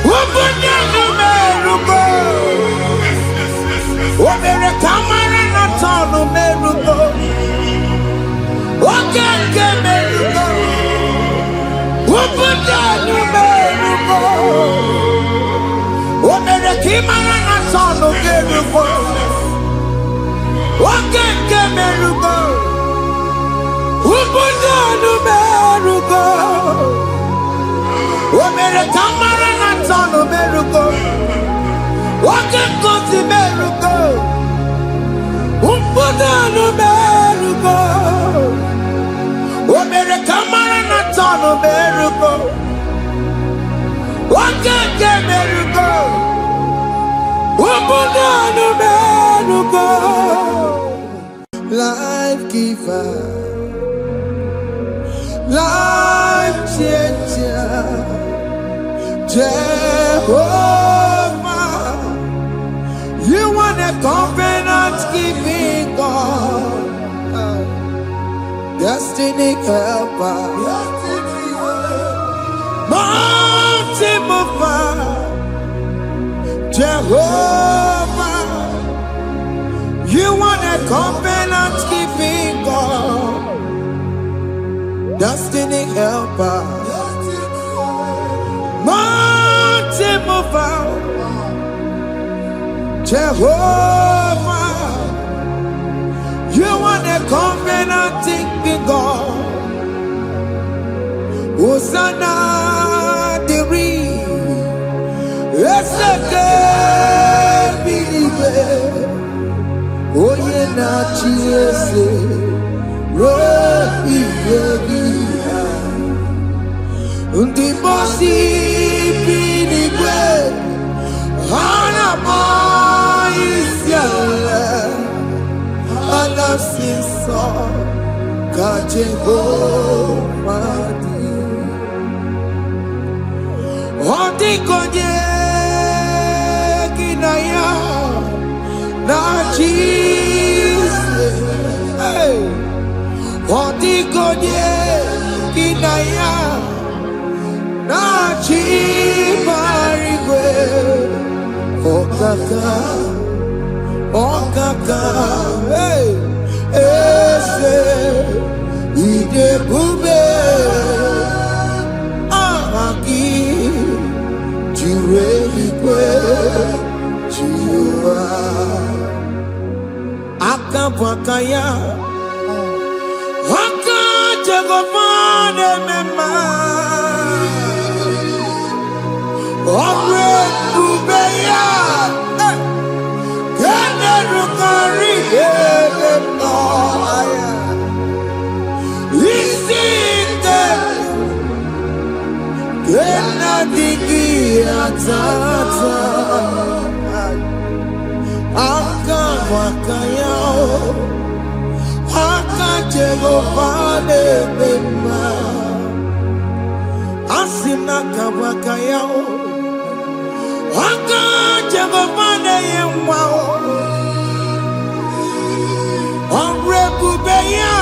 Ubunyanu merugo Omere kamara na tonu merugo Wakeke merugo Ubunyanu merugo Omere kamara na tonu merugo Wakeke merugo Ubunyanu merugo Omere kamara na tonu merugo Wakeke si merugo Ubunyanu merugo Omere kamara na tonu merugo Wakeke merugo Ubunyanu merugo Life giver, life changer, Jehovah, you are the covenant keeping God, destiny helper, mountain mover, Jehovah. You are the covenant keeping God, destiny helper, mountain mover, Jehovah. You are the covenant keeping God. Hosanna diri, eseke believe. Oye na chiese robi yogi undi bosi binigwe hana moisiale anasiso ka Jehovah di Odi konye kinaya na Jesus, hey, Odi konye kinaya na chibarigwe, okaka, hey, ese ide bube, ahaki, jireligwe, jiwa. Akabwakaya Waka Jagopane Mema Omre Ubeya Kene Rukari Noaya Isite Kena Digi Atata Aka bakayao Jehovah nebema Asina kabakayao Jehovah neyemwao Onrebubeya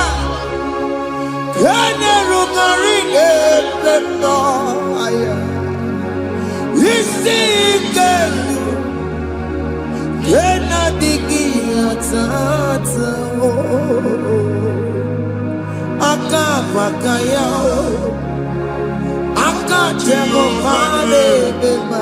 Kene rugari ebema Isikelu Kena digi atata Akabakayao Jehovah nebema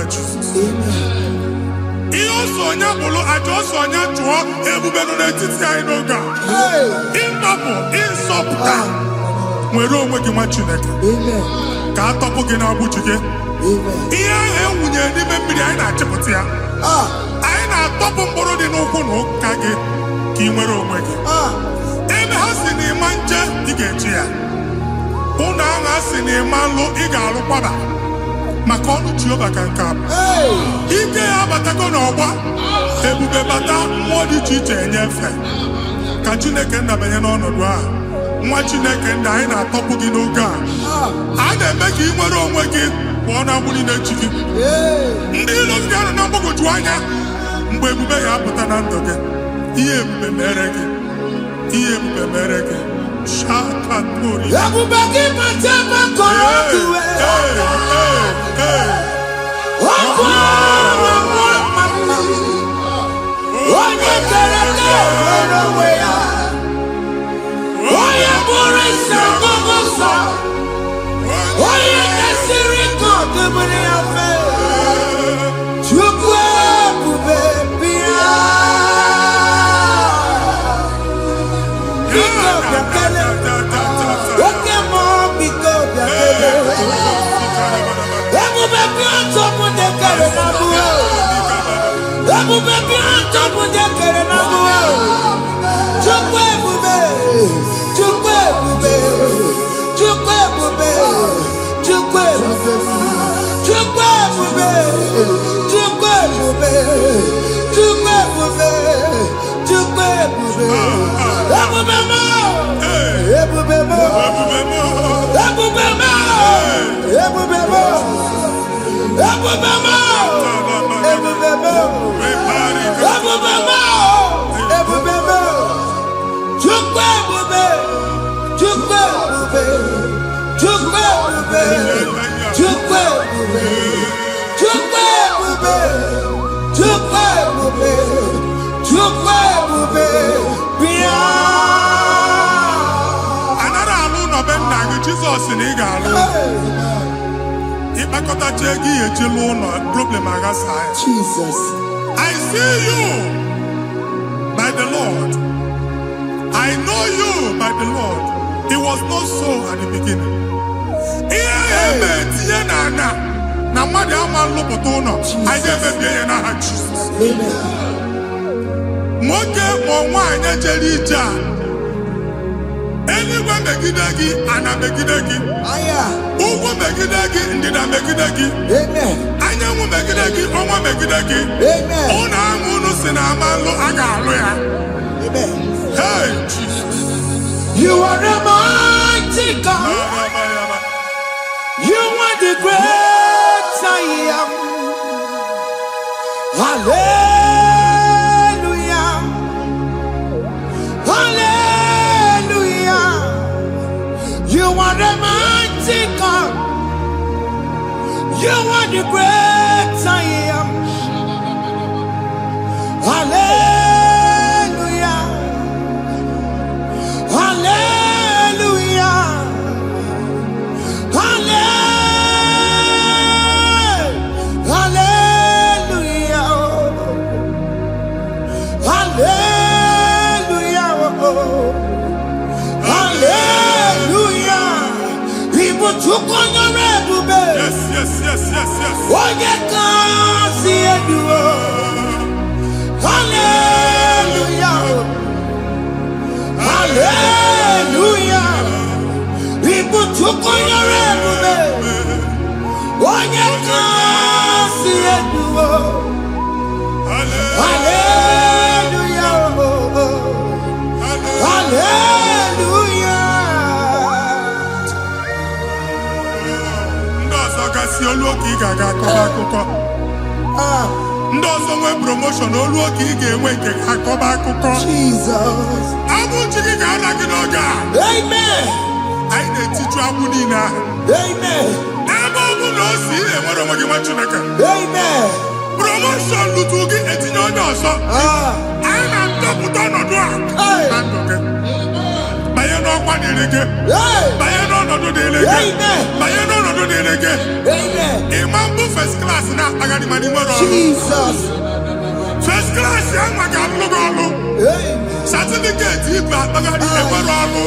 Jesus. Jesus. I see you by the Lord. I know you by the Lord. It was not so at the beginning. Anyone megidagi, ana megidagi. Uwo megidagi, ndina megidagi. Amen. Anyamu megidagi, onwa megidagi. Amen. Ona amunu sinamalo aga aloya. Amen. Hey, Jesus. You are the mighty God. You are the great I am. Hallelujah. Hallelujah. You are the mighty God. You are the great I am. Hallelujah. Hallelujah. Hallelujah. Hallelujah. Hallelujah. People took on your red. Yes, yes, yes, yes, yes. Oh, you can't see it. Hallelujah. Hallelujah. People took on your red. Oh, you can't see it. Hallelujah. Hallelujah. Ndozogasi oluoki gaga akọba. Ndozo nwe promotion oluoki ga-enwe nke akọba akụkọ. Jesus. Abuja gị ga-ala gị n'oge a. Amen. Anyị na-etiju abụ niile ahụ. Amen. Ebe ọ bụ na o si enwere onwe gị nwa Chineke. Amen. Promotion lutu gị etinye onye ọzọ. Anyị na-atọpụta ọnọdụ a na ndụ gị. Banye n'ọkwa dịrị gị. Banye n'ọnọdụ dịrị gị. Banye n'ọnọdụ dịrị gị. Ịma mbụ first class na-akpagharị ma n'ime ọrụ. Jesus. First class ya nwa ga-alụ gị ọlụ. Certificate ibu akpagharị enwere ọlụ.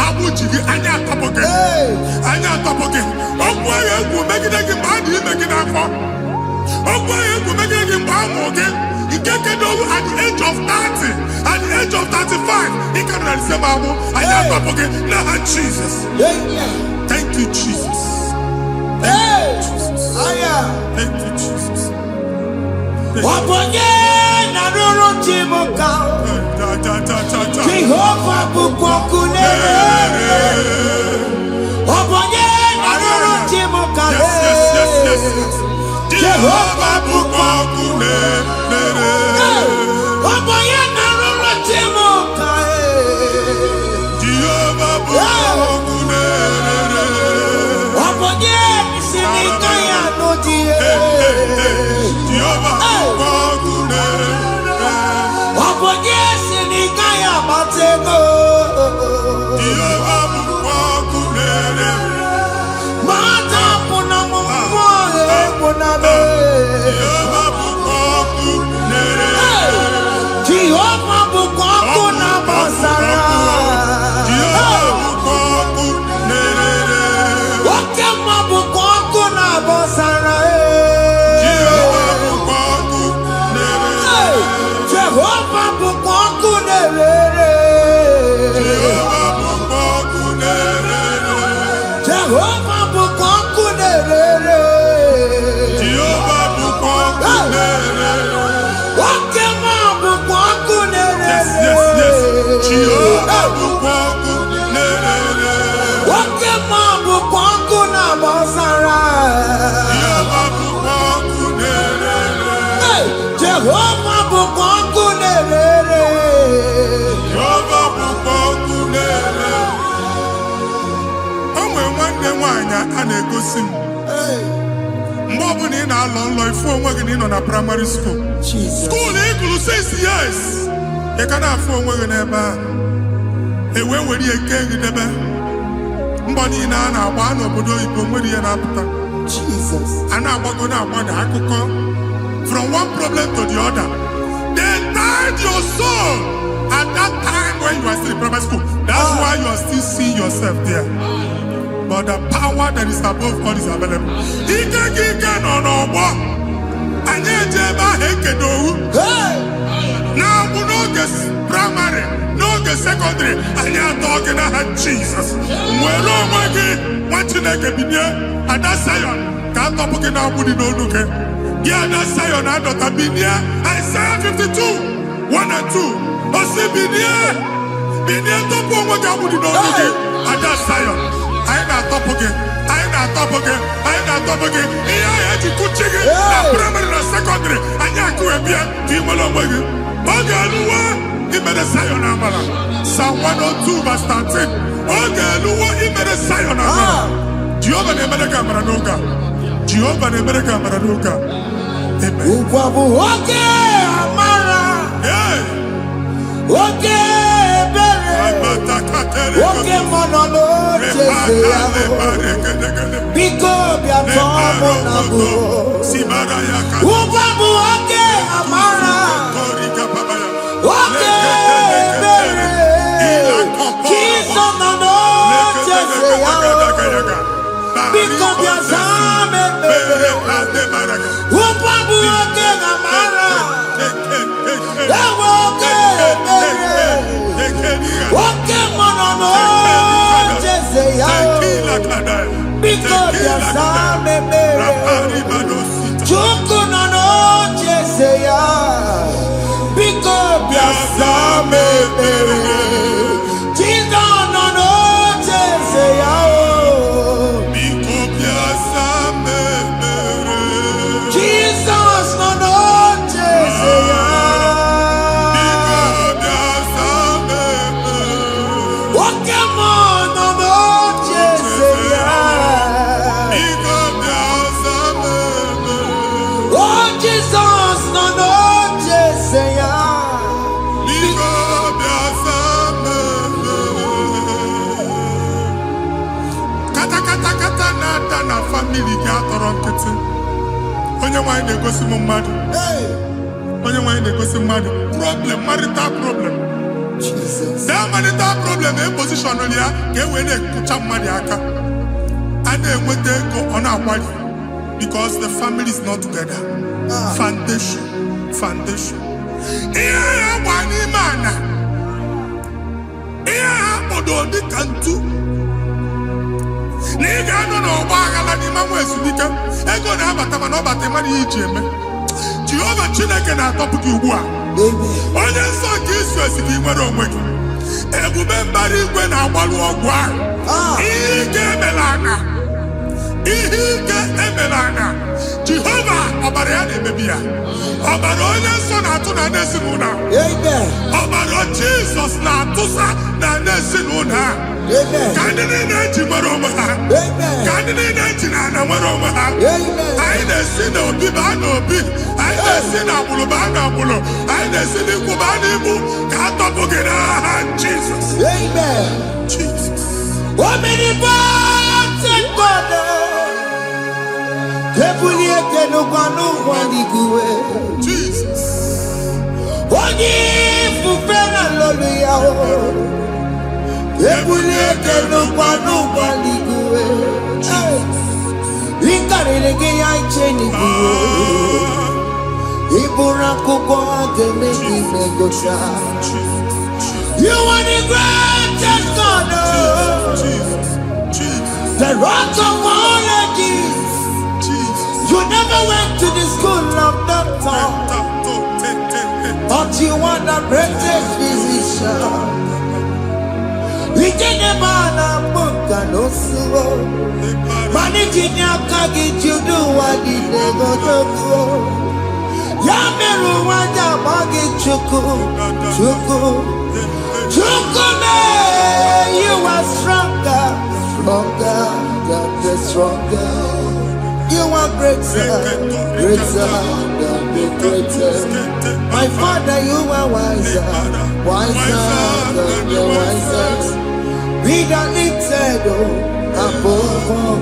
Abụ ji gị anya atọpụ gị. Anya atọpụ gị. Okwu ahụ egwu megide gị mgbe a dị ime gị n'afọ. Okwu ahụ egwu megide gị mgbe a mụrụ gị. At the age of 30, at the age of 35, he can receive Abu. I am not forget. Now, Jesus. Thank you, Jesus. Thank you, Jesus. Thank you, Jesus. Jehovah Bukokune. Primary school. Jesus. School equal 6 years. You can afford one neighbor. A way where you can get the best. Mbani na na one obodo Igbo nwere ya na-apụta. Jesus. And I'm going to from one problem to the other. They tied your soul at that time when you are still in primary school. That's why you are still seeing yourself there. But the power that is above all is available. Now we know this primary, know the secondary, and you're talking about Jesus. Well, oh my God, what you like and that's Zion. Can't talk about Monie no look. Yeah, that's Zion. I don't have been here. Isaiah 52, 1 and 2. But see, been here to put what Monie no look. And that's Zion. I ain't not top again. I ain't not top again. I ain't not top again. Yeah, I had to put chicken. Primary and secondary. And you're going to be a team along with you. Okay, he made a Zion Amala. Psalm 102 verse 13. Okay, he made a Zion Amala. Jehovah the America Maranuka. Jehovah the America Maranuka. Amen. Okay, Amara. Yeah. Okay, okay, Manolo. Because we are talking okay, Amara. Problem, marital problem. Jesus. That marital problem, a position on here, get when they put up Mariaka. And then when they go on our body, because the family is not together. Foundation. Yeah, one man. Yeah, but on the cantu. Nigga, no, Bagala, the man was unique. I go to have a taman about the money. Jehovah Chineke na top you wa. Onye nsọ ka Israel si gị nwere onwe gị. Ebube mbara igwe na-agbalụ ọgwụ ahụ. Ihe ike emela anya. Jehova ọbara ya na-emebi ya. Ọbara onye nsọ na-atụ na n'ezinụlọ a. Ọbara Jizọs na-atụsa na n'ezinụlọ a. Ka ndị niile ji nwere onwe ha. Ka ndị niile ji na ana nwere onwe ha. Anyị na-esi na obi baa na obi. Anyị na-esi na agbụrụ baa na agbụrụ. Anyị na-esi n'ikwu baa n'ikwu. Ka a tọpụ gị n'aha Jizọs. Jesus. Omnipotent God. Kebulieke n'ụkwanụ nwaniguwe. Jesus. Onye ifufe na lolu ya o. Kebulieke n'ụkwanụ nwaniguwe. Ikarịrị gị ya iche n'iguwe. Iburu akwụkwọ ga-eme gị megocha. You are the greatest God. The rock of all ages. You never went to the school of doctor, but you are the greatest physician. We didn't man a book and also managing your carriage, you do what you never do. Yameru wanja magi chuku. You are stronger, stronger. You are greater than the greatest. My Father, you are wiser than the wisest. Be the lifted above all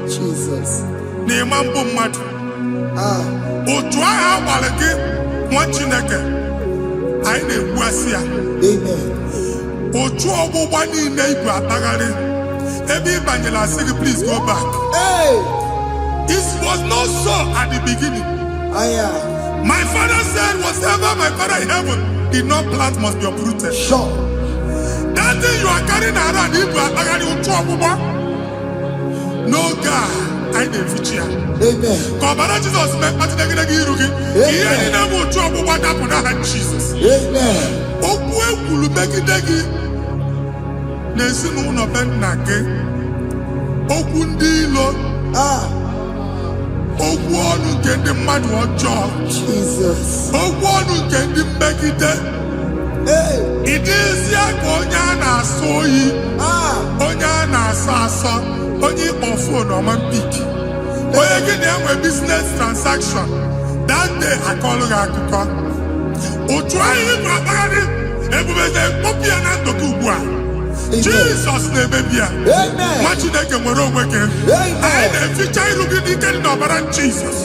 Jesus. Nemambo mmadụ. Otu agha agbara gị nwa Chineke anyị na-ekwu asị ya. Amen. Otu ọgbụgba niile ibu akpagharị ebe ị banyere asị gị please go back. Hey. It was not so at the beginning. My father said whatever my father in heaven did not plant must be uprooted. Sure. That thing you are carrying around ibu akpagharị otu ọgbụgba. No God, I didn't fit you. Amen. Kọbara Jesus mee kpatị negidegi iru gị. Ihe niile bụ otu ọgbụgba dapụ n'aha Jesus. Amen. Okwu ekwuru megide gị n'ezinụlọ be nna gị. Okwu ndị ilo. Okwu ọnụ nke ndị mmadụ ọjọọ. Jesus. Okwu ọnụ nke ndị mmegide. Ị dịzie ka onye a na-asọ oyi. Onye a na-asọ asọ. Onye ịkpọ phone ọma mpik. Onye gị na-enwe business transaction. That day akọlụ gị akụkọ. Otu anyị bụ akpagharị ebubeze mkpọpụ ya na ndụ gị ugbu a. Jesus na-emebi ya. Nwa Chineke nwere onwe gị. Anyị na-eficha iru gị n'ike dị n'ọbara Jesus.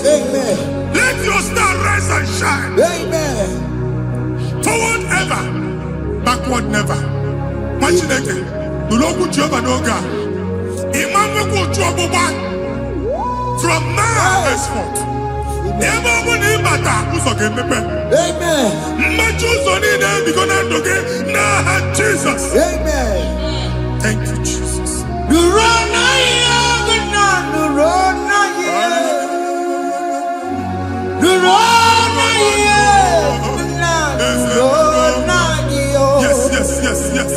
Let your star rise and shine. Forward ever, backward never. Nwa Chineke nụrụ okwu Jehova n'oge a. Imamekwu otu ọgbụgba from now henceforth. Ebe ọ bụ na ịbata ụzọ ga-emepe. Mmechi ụzọ niile ebigo na ndụ gị n'aha Jesus. Thank you, Jesus. Yes.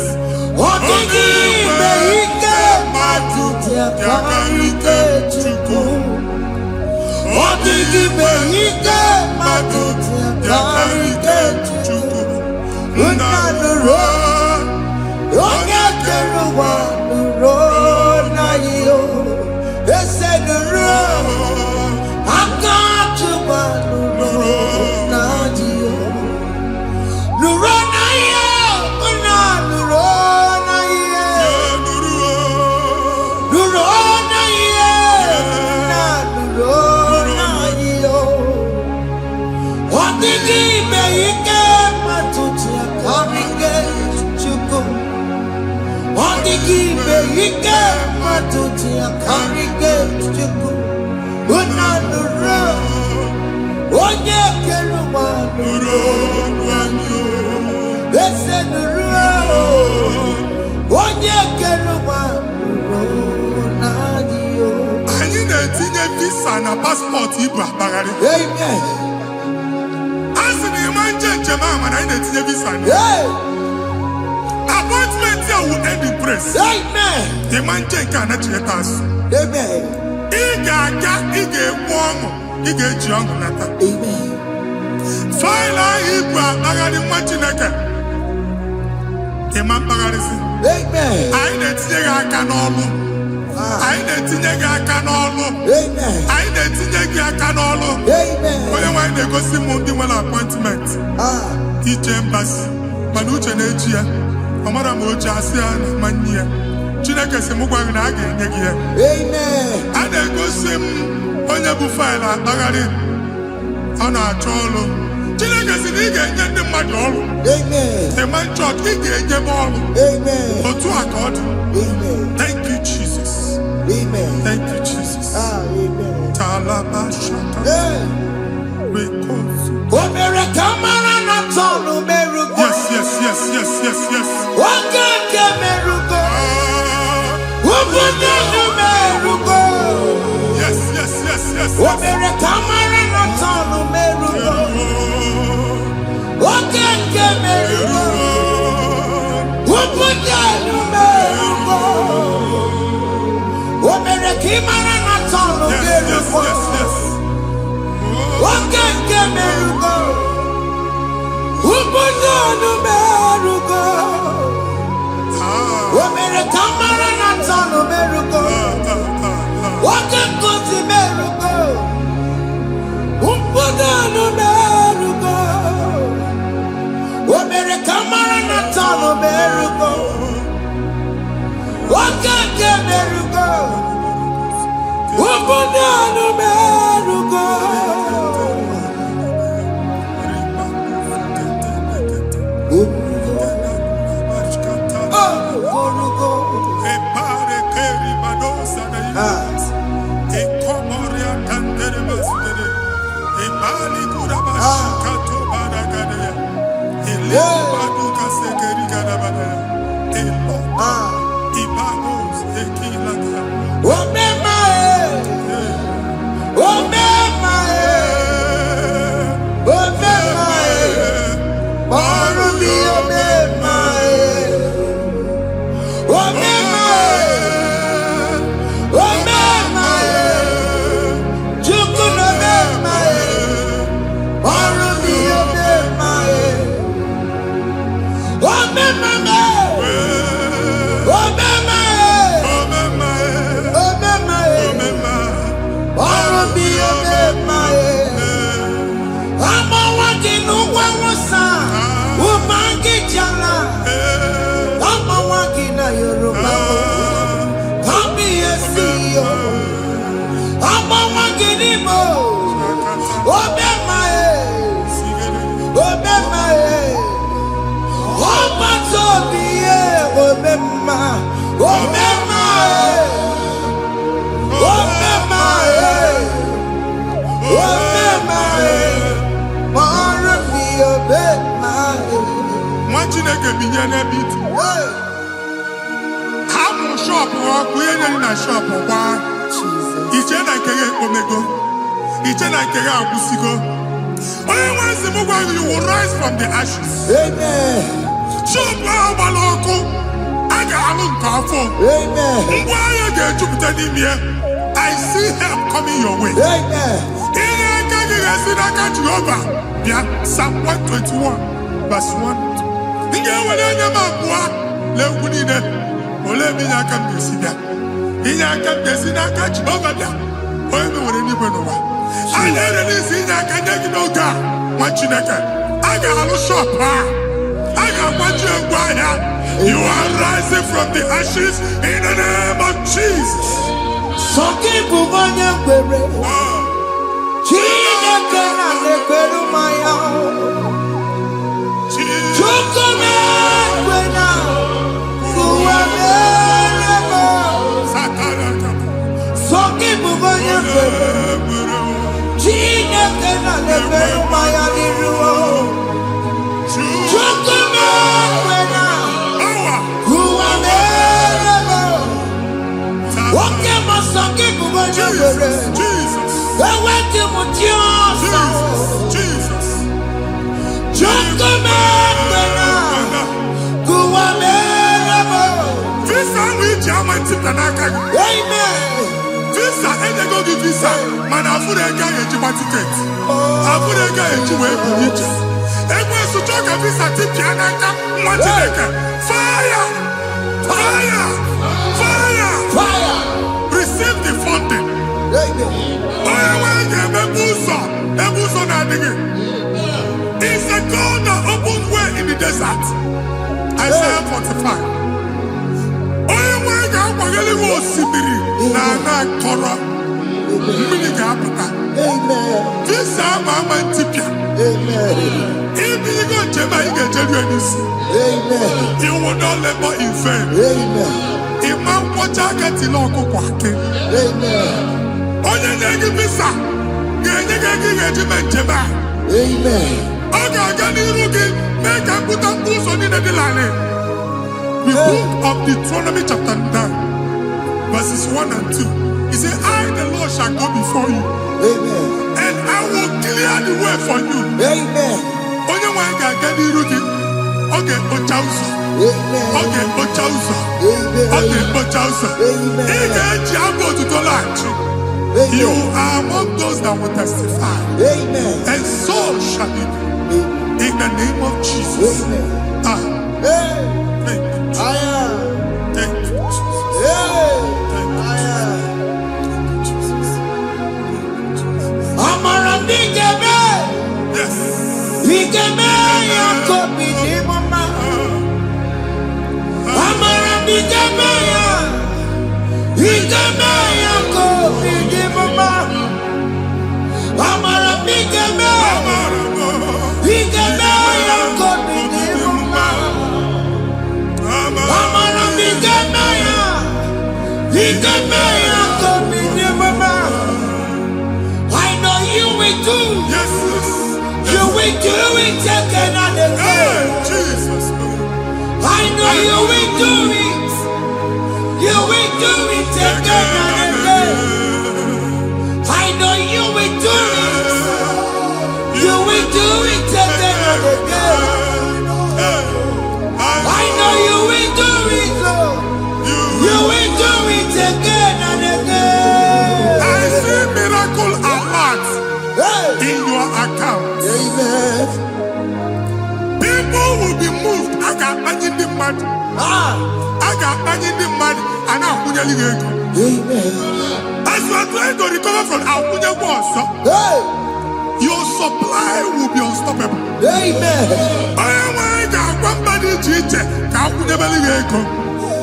Anyị na-etinye visa na passport ibu akpagharị. Asị na ịma njem ama na anyị na-etinye visa na. Appointment here will end in praise. Ịma njem nke a na-echeta azụ. Ị ga-aga, ị ga-ekwu ọṅụ, ị ga-eji ọṅụ nata. Faịlụ ahụ ibu akpagharị nwa Chineke. Ịma mkpagharịsị. Anyị na-etinye gị aka n'ọlụ. Anyị na-etinye gị aka n'ọlụ. Anyị na-etinye gị aka n'ọlụ. Onye nwaanyị na-egosi m ndị nwere appointment. Ije mbasi. Mana uche na-eji ya. Ọ mara ma oche asị ya na mmanyi ya. Chineke sị m gwa gị na a ga-enye gị ya. A na-egosi m onye bụ faịlụ akpagharị. Ọ na-achọ ọrụ. Chineke sị na ị ga-enye ndị mmadụ ọrụ. Ịma nchọt ị ga-enye m ọrụ. Otu a ka ọ dị. Thank you, Jesus. Thank you, Jesus. Talaba shaka. Yes. You will rise from the ashes. Amen. I see help coming your way. Psalm 121, verse 1. You are rising from the ashes in the name of Jesus. Receive the funding. It's a God that opens way in the desert. Isaiah 45. You will not labor in vain. Imam Pochakati Loko Kwake. Onye nyegi visa, nyegi jeba. Oga gani rugi, make a put up on the Delane. The book of Deuteronomy chapter 9, verses 1 and 2. He said, I, the Lord, shall go before you. And I will clear the way for you. Onye wanga gani rugi, oge ochauso. Oge ochauso. Oge ochauso. Ige jiabo tutolachi. You are among those that will testify. And so shall it be. In the name of Jesus. Thank you. Thank you, Jesus. Thank you, Jesus. Yes. I know you will do. Yes. You will do it again and again. you will do it. You will do it again and again. I know you will do it. You will do it again and again. I know you will do it, Lord. You will do it again and again. I see miracle alert in your account. Amen. People will be moved. I got money in the mud. I got money in the mud. And I'm going to leave. Amen. As you are trying to recover from Abuja wars, your supply will be unstoppable. Amen.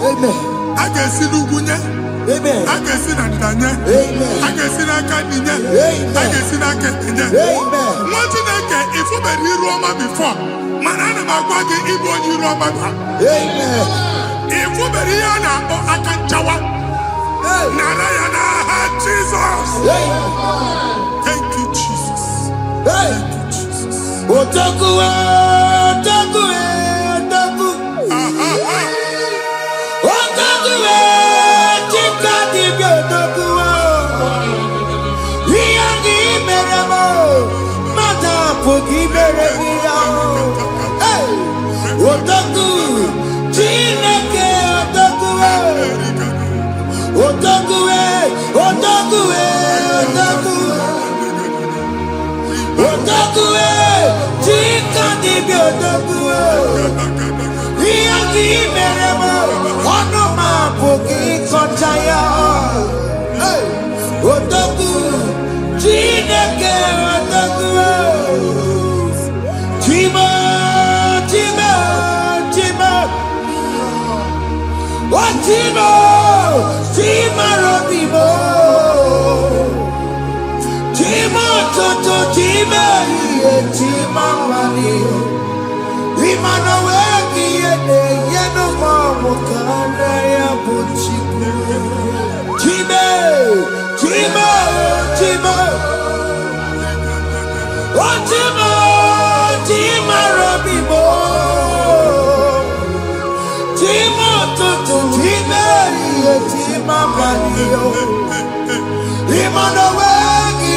Amen. I can see Lugunya. Amen. I can see Nadanya. Amen. I can see Nakaninya. Amen. I can see Nakaninya. Amen. What did I get if you were in Roma before? Manana Magwagi, Igbo, you Roma. Amen. If you were here, I can Jawa. Narayana, Jesus. Thank you, Jesus. Thank you, Jesus. Otaku, Otaku, Otaku. Otaku, Chikati, Otaku. Yagi Meramo, Mata Puki Meremia. Otaku, Chineke, Otaku. Otaku, Otaku, Otaku. Otaku, Chikati, Otaku. Yagi Meramo, Onoma Puki Kochaya. Otaku, Chineke, Otaku. Chima, Chima, Chima. What Chima? Chima Robimo. Chima Toto, Chima, Chima Mani. Imanaweki, Yeno Mamo, Kanaya Puchiku. Chima, Chima, Chima. What Chima? Chima Robimo. Chima Toto, Chima, Chima Mani. Imanaweki,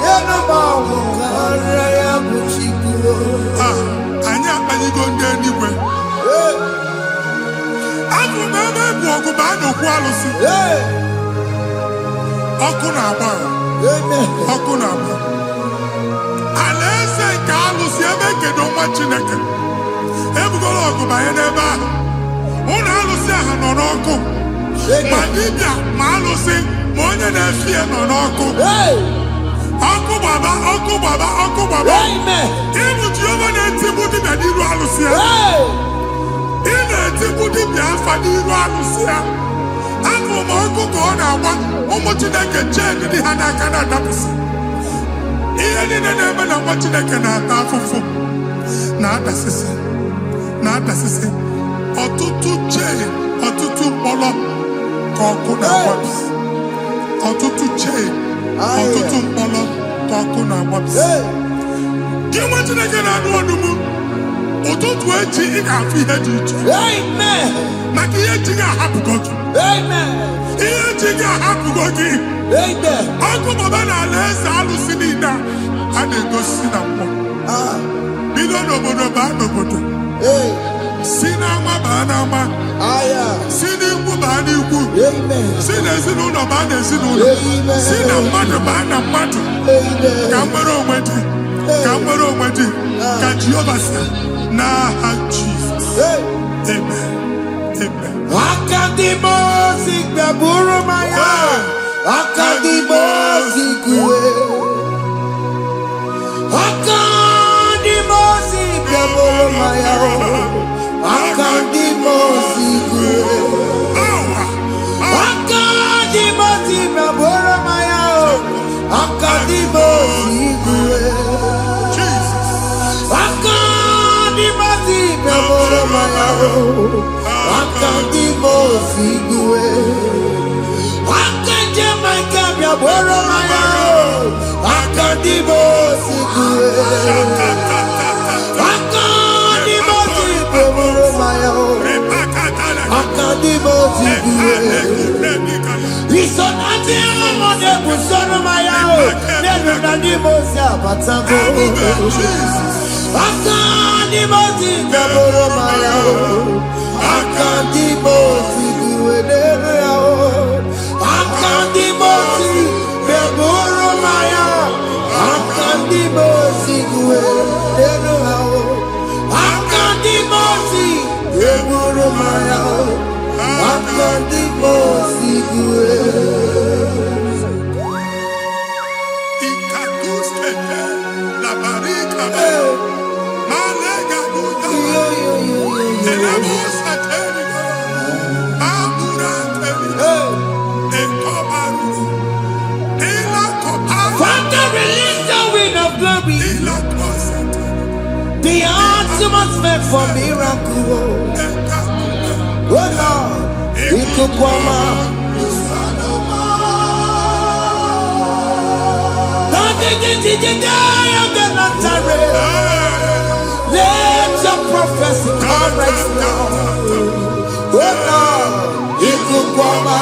Yeno Mamo, Kanaya Puchiku. Anya anyị go ndị eluigwe. Abụ m ebe bụ ọgụ bụ a na-okwu alụsị. Ọkụ na-agba. Ọkụ na-agba. Alaeze nke alụsị ebe kedo nwa Chineke. Ebugoro ọgụ banye n'ebe ahụ. Ụlọ alụsị ahụ nọ n'ọkụ. Ma dibịa ma alụsị ma onye na-efi ya nọ n'ọkụ. Ọkụ gbaba, ọkụ gbaba, ọkụ gbaba. Ịbụ Jehova na-etigbu dibịa n'iru alụsị ya. Ị na-etigbu dibịa afa n'iru alụsị ya. Afọ ma ọkụ ka ọ na-agba ụmụ Chineke chen dị ha n'aka na-adapụsị. Ihe niile na-eme na nwa Chineke na-ata afụfụ na-adasịsị na-adasịsị. Ọtụtụ chen, ọtụtụ mkpọrọ ka ọkụ na-agbapụsị. Ọtụtụ chen, ọtụtụ mkpọrọ ka ọkụ na-agbapụsị. Gị nwa Chineke na-anụ ọdụm, ụtụtụ echi ị ga-afụ ihe dị iche. Maka ihe echi ga-ahapụgo gị. Ihe echi ga-ahapụgo gị. Ọkụ baba na alaeze alụsị niile a na-egosi na mmụọ. Bido n'obodo baa n'obodo. Si n'ama baa n'ama. Si n'ikwu baa n'ikwu. Si n'ezinụlọ baa n'ezinụlọ. Si na mmadụ baa na mmadụ. Ka nwere onwe dị. Ka nwere onwe dị. Ka Jehova si n'aha Jizọs. Amen. Amen. Akadimosi gbaburu maya. Akadimosi kuwe. Akadimosi gbaburu maya. Akadimosi kuwe. Akadimosi gbaburu maya. Akadimosi kuwe. Akadimosi gbaburu maya. Akadimosi kuwe. Akadimosi gbaburu maya. Akadimosi kuwe. Akadimosi gbaburu maya. Mosi abatago. Akandi Mosi kaboro maya. Akandi Mosi guwedere yao. Akandi Mosi kaboro maya. Akandi Mosi guwedere yao. Akandi Mosi kaboro maya. Akandi Mosi guwedere. The atmosphere for miracle. Oh Lord, Lokogoma. Let your prophecy come right now. Oh Lord, Lokogoma.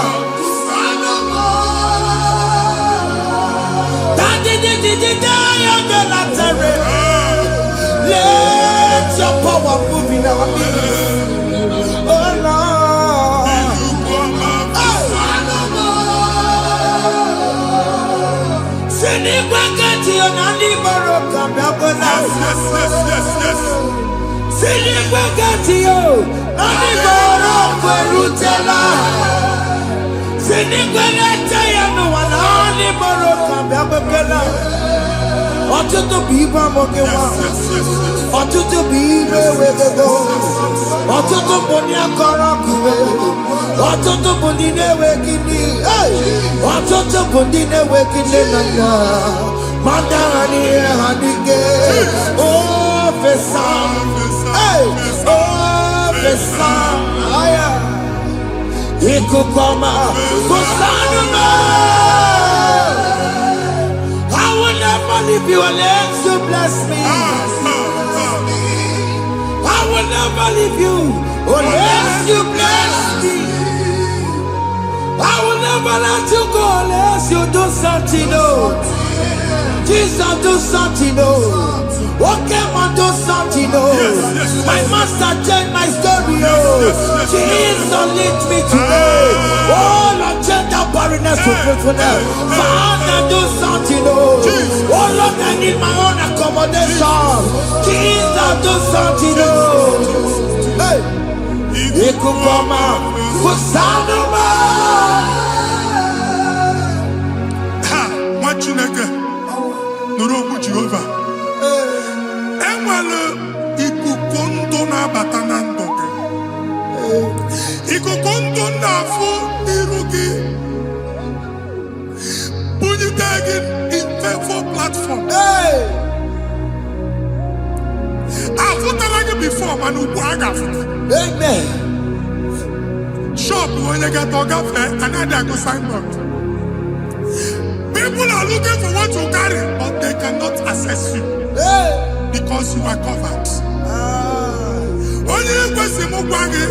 Let your power move in our midst. Oh Lord. Send it back at you, Nandi Baroka. Send it back at you, Nandi Baroka. Rutella. Send it back at you, Nandi Baroka. Otutu biba mokewa, otutu bibe wegego, otutu bonia karakuwe, otutu bondine wegini, otutu bondine wegini nana, mandani hanike, oh fesam, oh fesam, aya, Lokogoma, kusanuma. I will never leave you unless you bless me. I will never leave you unless you bless me. I will never let you go unless you do something. No. Jesus, do something. No. Okay, man, do something. No. My master changed my story. Jesus, lead me today. Oh, Lord, change that barrenness to fruitfulness. Father, do something. Oh, Lord, I need my own accommodation. Jesus, do something. Hey, Lokogoma, Kusanuma. Ha, what you nigga? No, Jehovah. Emmanuel, ikukondo na batanando. Ikukondo na fu irugi. Tagging in faithful platform. Hey! I've put like before, man. Amen. Shop when you get to cafe, another go sign up. People are looking for what you carry, but they cannot access you. Hey! Because you are covered. Only if you see Mugwangi,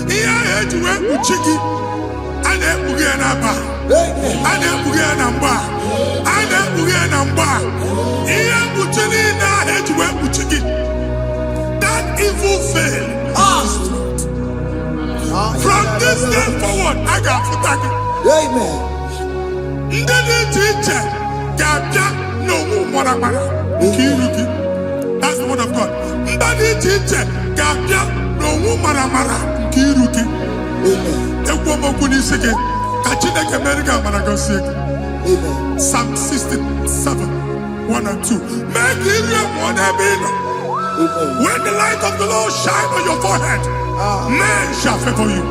here I had to work with Chiki, and then Bugianaba. Ada bugia namba, ada bugia namba. Iya buchini na hejwe buchiki. That evil fail. From this day forward, I got futaki. Amen. Ndeli teacher, gabja no moramara. Kiruki. That's the word of God. Ndeli teacher, gabja no moramara. Kiruki. Ekwo mokuni sege. Psalm 67, 1 and 2. Make Israel one heaven. When the light of the Lord shine on your forehead, men shall favor you.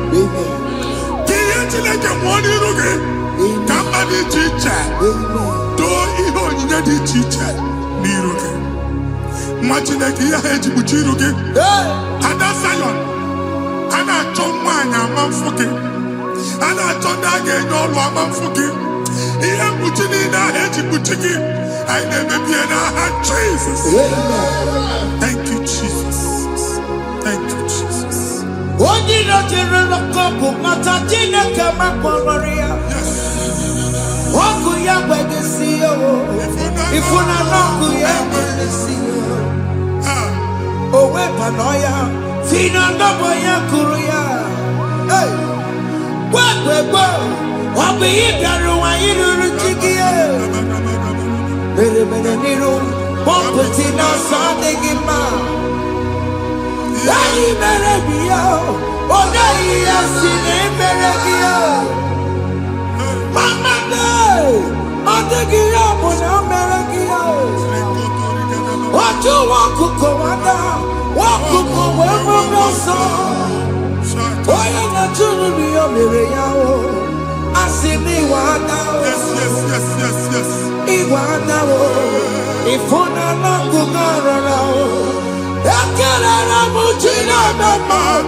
Ana tonda ge no lo amanfuki. Iye butini na heji butiki. I never be na Jesus. Thank you, Jesus. Thank you, Jesus. Ondi no jere no kopo matajine kama kwa waria. Oku ya wegesi If you not know, oh, we panoya, Fina Noboya Kuruya. Hey, what be it? You don't chigia. Bereniro, Pompetina, Sandigima. Hey, Merabia, oh, Naya, Sine Merabia. Mama, Montagia, Monamerabia. What you want to go under? What to go where we go so? Oh, you're not to be a miracle. I see me one now. Yes. One now. If you're not going around, I can't have a China man.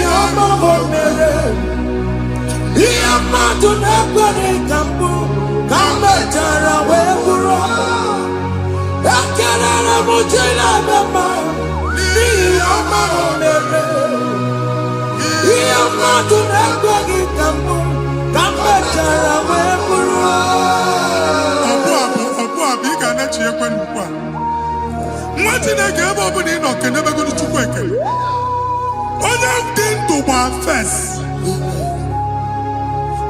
I'm over there. I'm not to never come. Come back where we're on. I can't have a China man. I'm not to never come. Come back where we're on. What did I give up in Enoch and never go to work? All I've been to my face.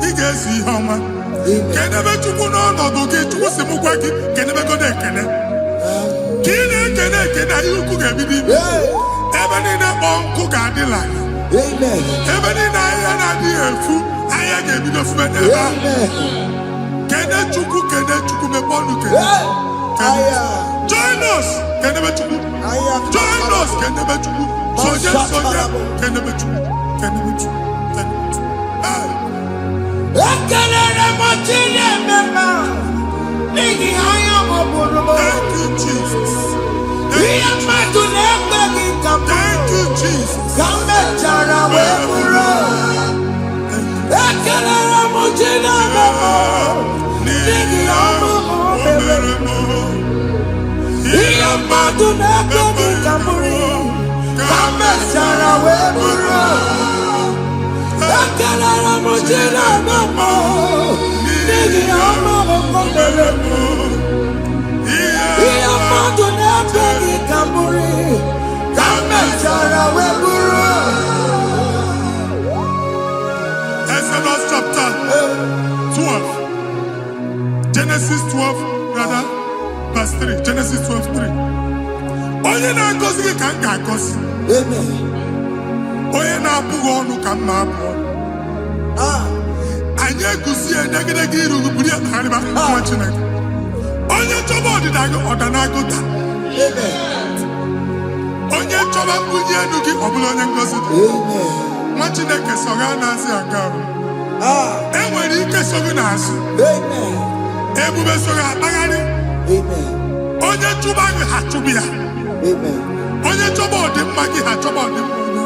He gets the hammer. Can never to go on or get to what's the Mukwaki, can never go there. Can you cook every day? Ever in a bomb cook at the line. Ever in a food, I gave you the friend. Can I cook and then to come upon you? Join us, can never to join us, can never to so yes, can never to can never to. Thank you, Jesus. Thank you, Jesus. Come back, Jara, where we're Exodus chapter 12. Genesis 12, rather, verse 3. Genesis 12, 3. Onye na-agọzi gị ka m ga-agọzi. Onye na-abụghị ọnụ ka m na-abụ ọnụ. Anyị eguzie negedege iru buru ya narịba nwa Chineke. Onye chọba ọdịda gị ọda na-agụta. Onye chọba mbunye elu gị ọ bụla onye ngọzi dị. Nwa Chineke so ga na-asị aga arụ. Enwere ike so gị n'azụ. Ebube so gị akpagharị. Onye chụba gị ha chụbụ ya. Onye chọba ọdịmma gị ha chọba ọdịmma onye.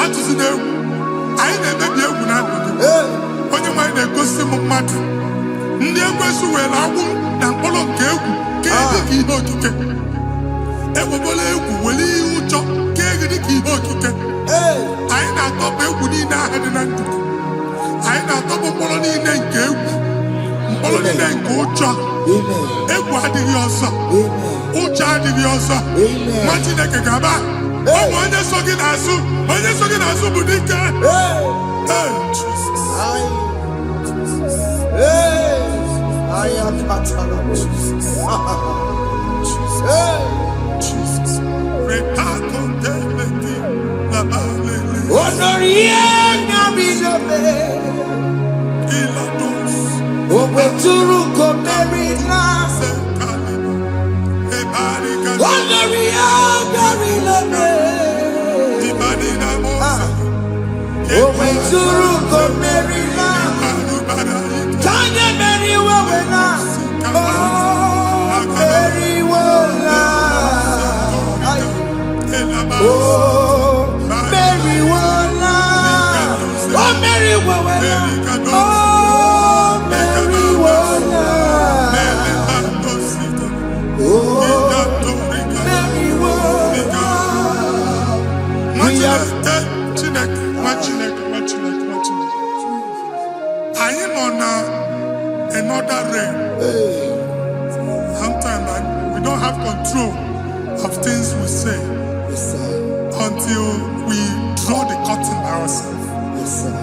Atụzina egwu. Anyị na-emebi egwu na ndụ gị. Onye nwanyị na-egosi m mmadụ. Ndị ekwensu were agbụ na mkpọrọ nke egwu ka dị ka ihe okike. Ekwebola egwu were ihe ụjọ ka dị ka ihe okike. Anyị na-atọpụ egwu niile ahụ dị na ndụ. Anyị na-atọpụ mkpọrọ niile nke egwu. Mkpọrọ niile nke ụjọ. Egwu adịghị ọzọ. Ụjọ adịghị ọzọ. Nwa Chineke ga-aba. Ụmụ onye so gị n'azụ. Onye so gị n'azụ bụ dike. I am Jesus. Jesus. don't have control of things we say. Yes, sir. Until we draw the curtain by ourselves. Yes, sir.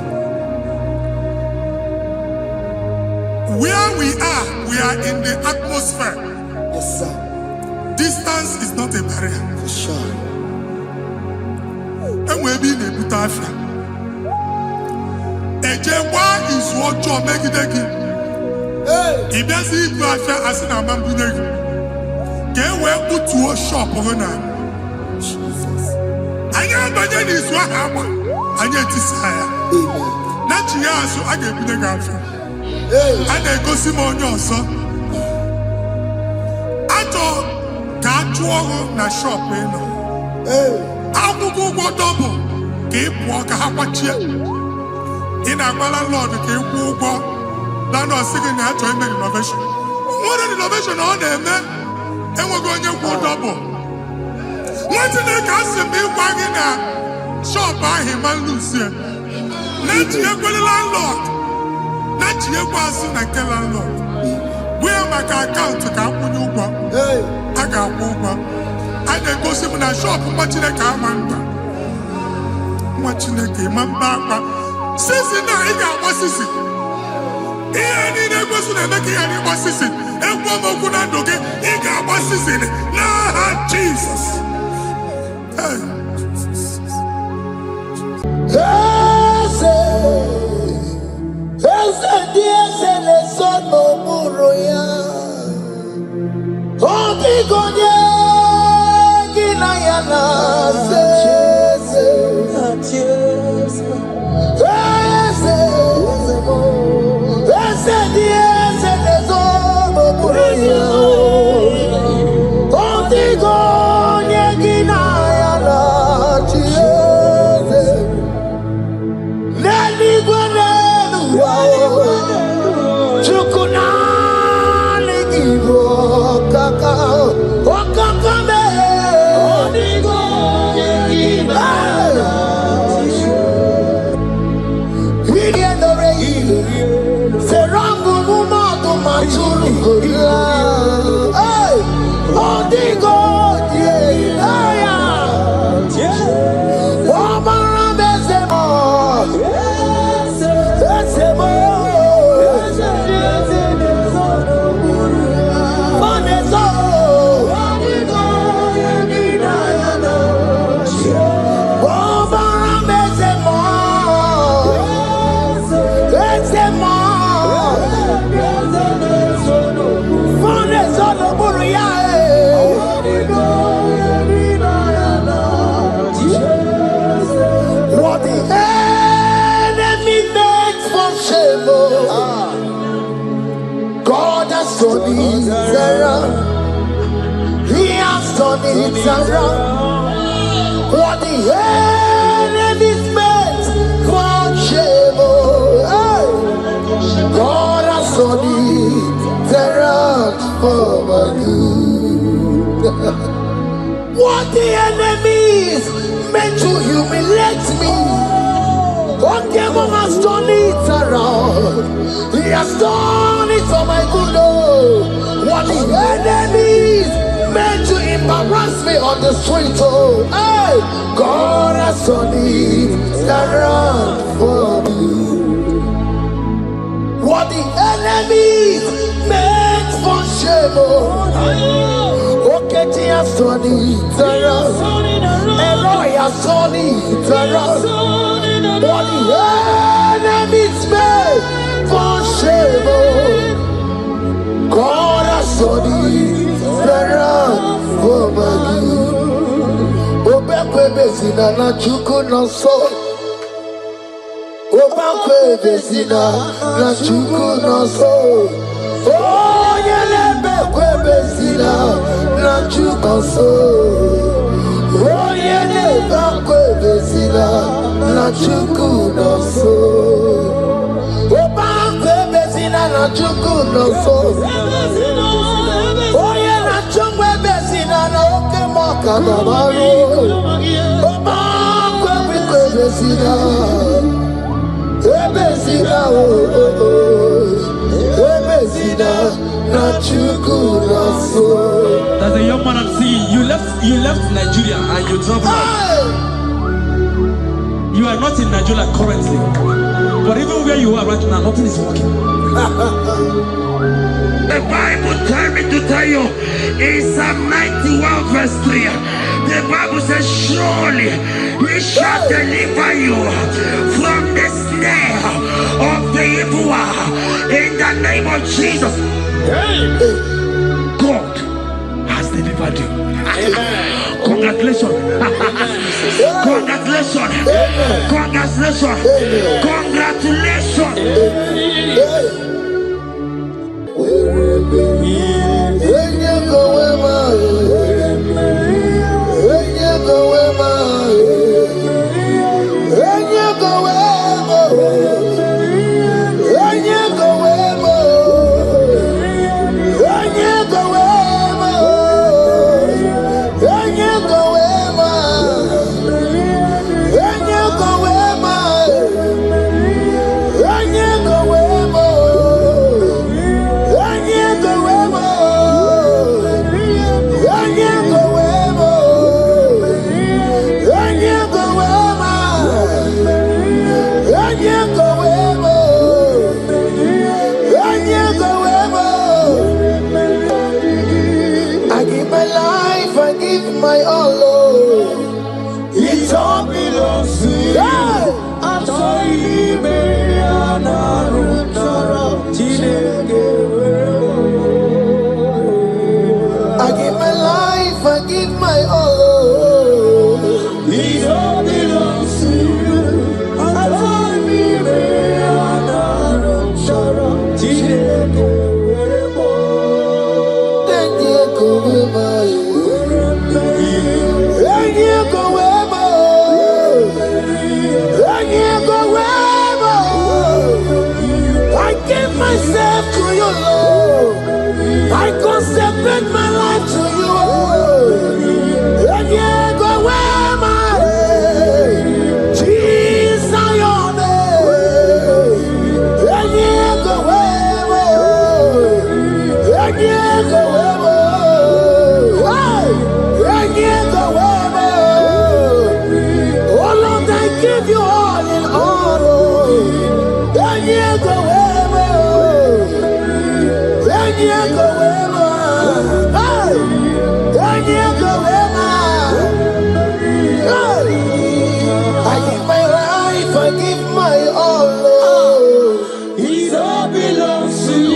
Where we are in the atmosphere. Yes, sir. Distance is not a barrier. For sure. And we'll be in a butafia. Ejekwa is what you make it again. If you see butafia as an amambunegi, get where put to a shop over now. Jesus. I am Banyan is what happened. I get this higher. Amen. Not you, so I get the gafia. And I go see more your son. I thought, can't you na shop, you know? I'll go double. Keep walk a half in a landlord, keep walk. Landlord singing that to make innovation. What an innovation on there, man. And we're going to go double. What did they cast me wagging at? Shop by him and Lucia. Let you go the landlord. Let you go and tell landlord. Where my account to come when you go? I got over. I then go see my shop, watching the car man. Watching the game, man. Since now, I got what is it? Here, I need a person and making any what is it? And one more good and okay, he got what is it? Nah, Jesus. Hey. He has turned it around. What the enemy's meant for shame, God has turned it around for my good. What the enemy's meant to humiliate me, God has turned it around. He has done it for my good. What the enemies meant to embarrass me on the street, hey, God has turned it around for me. What the enemies meant for shame, okay, He has turned it around. Elroy has turned it around. What the enemies meant for shame, God has turned it around for my good. Obekwe bezina na chuku no so. Obekwe bezina na chuku no so. Oh, yelebekwe bezina na chuku no so. Oh, yelebekwe bezina na chuku no so. Obekwe bezina na chuku no so. Oh, yeah, na chungwe bezina na oke moka na maru. Obekwe bezina. Ebezina, ebezina, na chuku na so. what I'm seeing. You left Nigeria and you traveled out. You are not in Nigeria currently. But even where you are right now, nothing is working. The Bible tells me to tell you in Psalm 91 verse 3. The Bible says, surely he shall deliver you from the snare of the evil one. In the name of Jesus. God has delivered you. Congratulations. Congratulations. Congratulations. Congratulations. My all, it all belongs to you. I give my life, I give my all. It all belongs to you. Myself to you, Lord. I consecrate my life to you. And yeah, go where my Jesus, your name. And yeah, go where and yeah, go where and yeah, go where. Oh Lord, I give you all in all. And yeah, go where. I give my life, I give my all. It all belongs to you.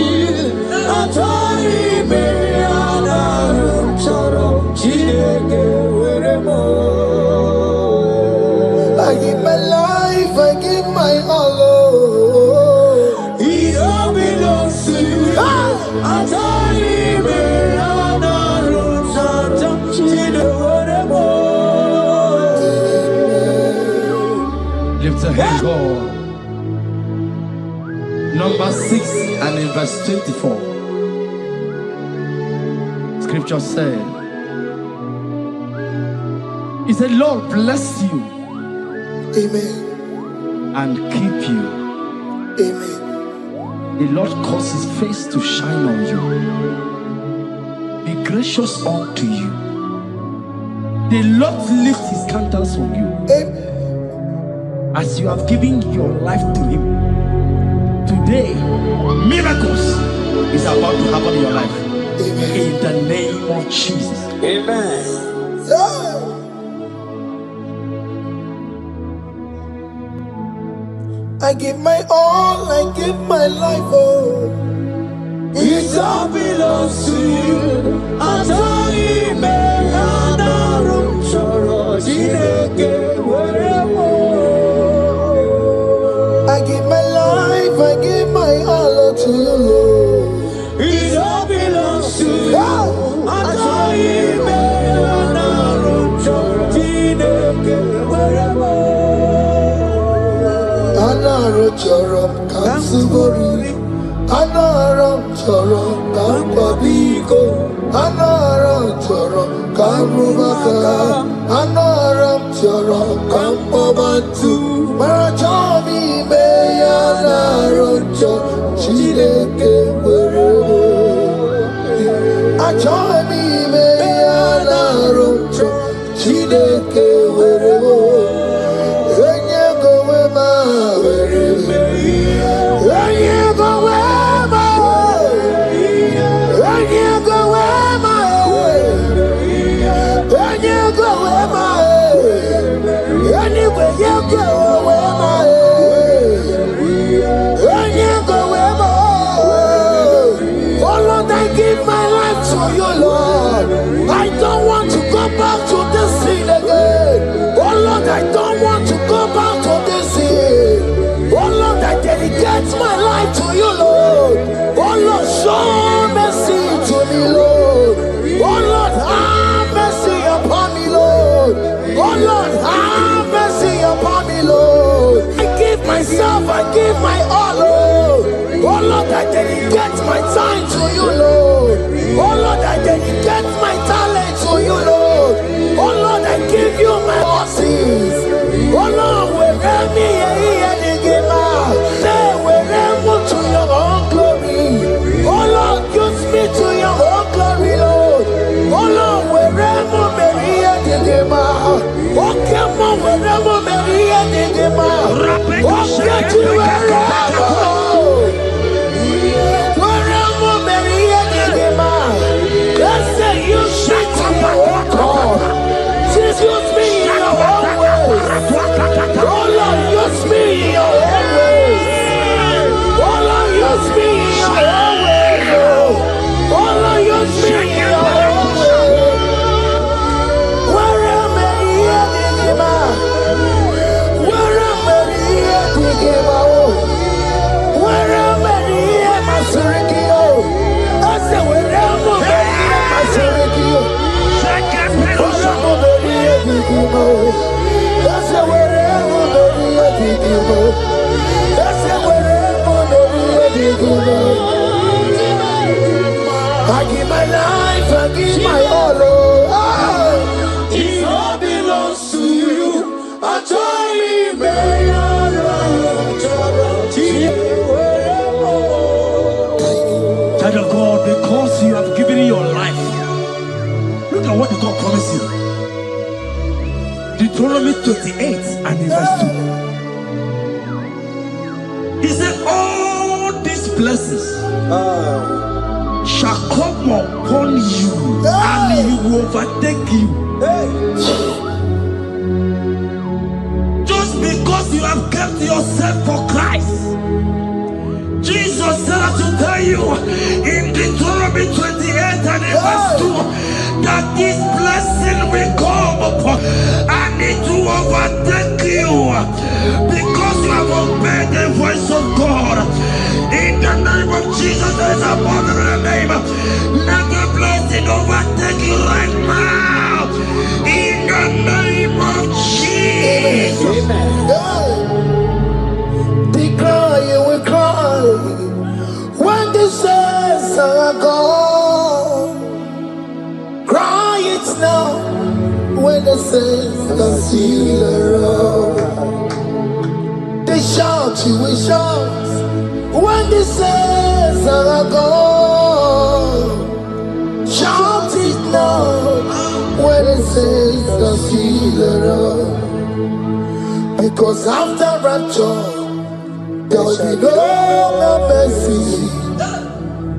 I give my life, I give my all. It all belongs to you. Lift a hand, God. Number 6 and in verse 24. Scripture said, He said, Lord bless you. Amen. And keep you. Amen. The Lord cause his face to shine on you. Be gracious unto you. The Lord lift his countenance on you. Amen. As you have given your life to him, today miracles is about to happen in your life. Amen. In the name of Jesus. Amen. Yeah. I give my all, I give my life, oh. It all belongs to you. I give my life, I give my all to you, Lord. It all belongs to you. Anaram Kansubori, Anaram Chorom Kampabiko, Anaram Chorom Kampubaka, Anaram Chorom Kampabantu, Marachomi Anaram Chorom Chileke Werebo, Achomi Chineke weremo. Enye go wema wereme. Enye go wema. Enye go wema. Enye go wema. Anyway you go wema. Enye go wema. Oh Lord, I give my life to you, Lord. I don't want to go back to this sin again. Oh Lord, I don't want to go back to this sin. Oh Lord, I dedicate my life to you, Lord. Oh Lord, show mercy to me, Lord. Oh Lord, have mercy upon me, Lord. Oh Lord, have mercy upon me, Lord. I give myself, I give my all, Lord. Oh Lord, I dedicate my time to you, Lord. Oh Lord, I dedicate my talent to you, Lord. Oh Lord, I give you my horses. Oh Lord, where me the game say where to your own glory. Oh Lord, use me to your own glory, Lord. Oh Lord, where me the game. Oh come on, wherever me the game. Oh get to wherever. Use me in your own ways. Oh Lord, use me in your own ways. Oh Lord, use me in your own ways. Oh Lord, use me in your own ways. Where am I here, Digima? Where am I here, Digima? Where am I here, Masurikio? I said, where am I here, Masurikio? That's the way I give my life, I give my all. It all belongs to you. I join Child of God, because you have given your life, look at what God promised you. Deuteronomy 28 and verse 2. He said, all these blessings shall come upon you and you will overtake you. Just because you have kept yourself for Christ. Jesus said to tell you in Deuteronomy 28 and verse 2 that this blessing will come upon and it will overtake you because you have obeyed the voice of God. In the name of Jesus, there is above the name. Let the blessing overtake you right now. In the name of Jesus. Declare you will cry when the saints are gone. Cry it now when the saints are still around. They shout, you will shout when the saints are gone. Shout it now when the saints are still around. Because after rapture there will be no more mercy.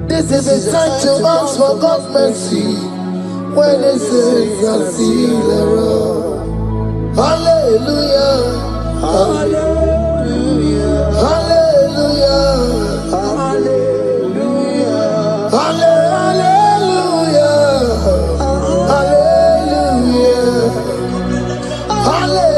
This is the time to ask for God's mercy when the saints are still around. Hallelujah, hallelujah, hallelujah, hallelujah, hallelujah, hallelujah, hallelujah.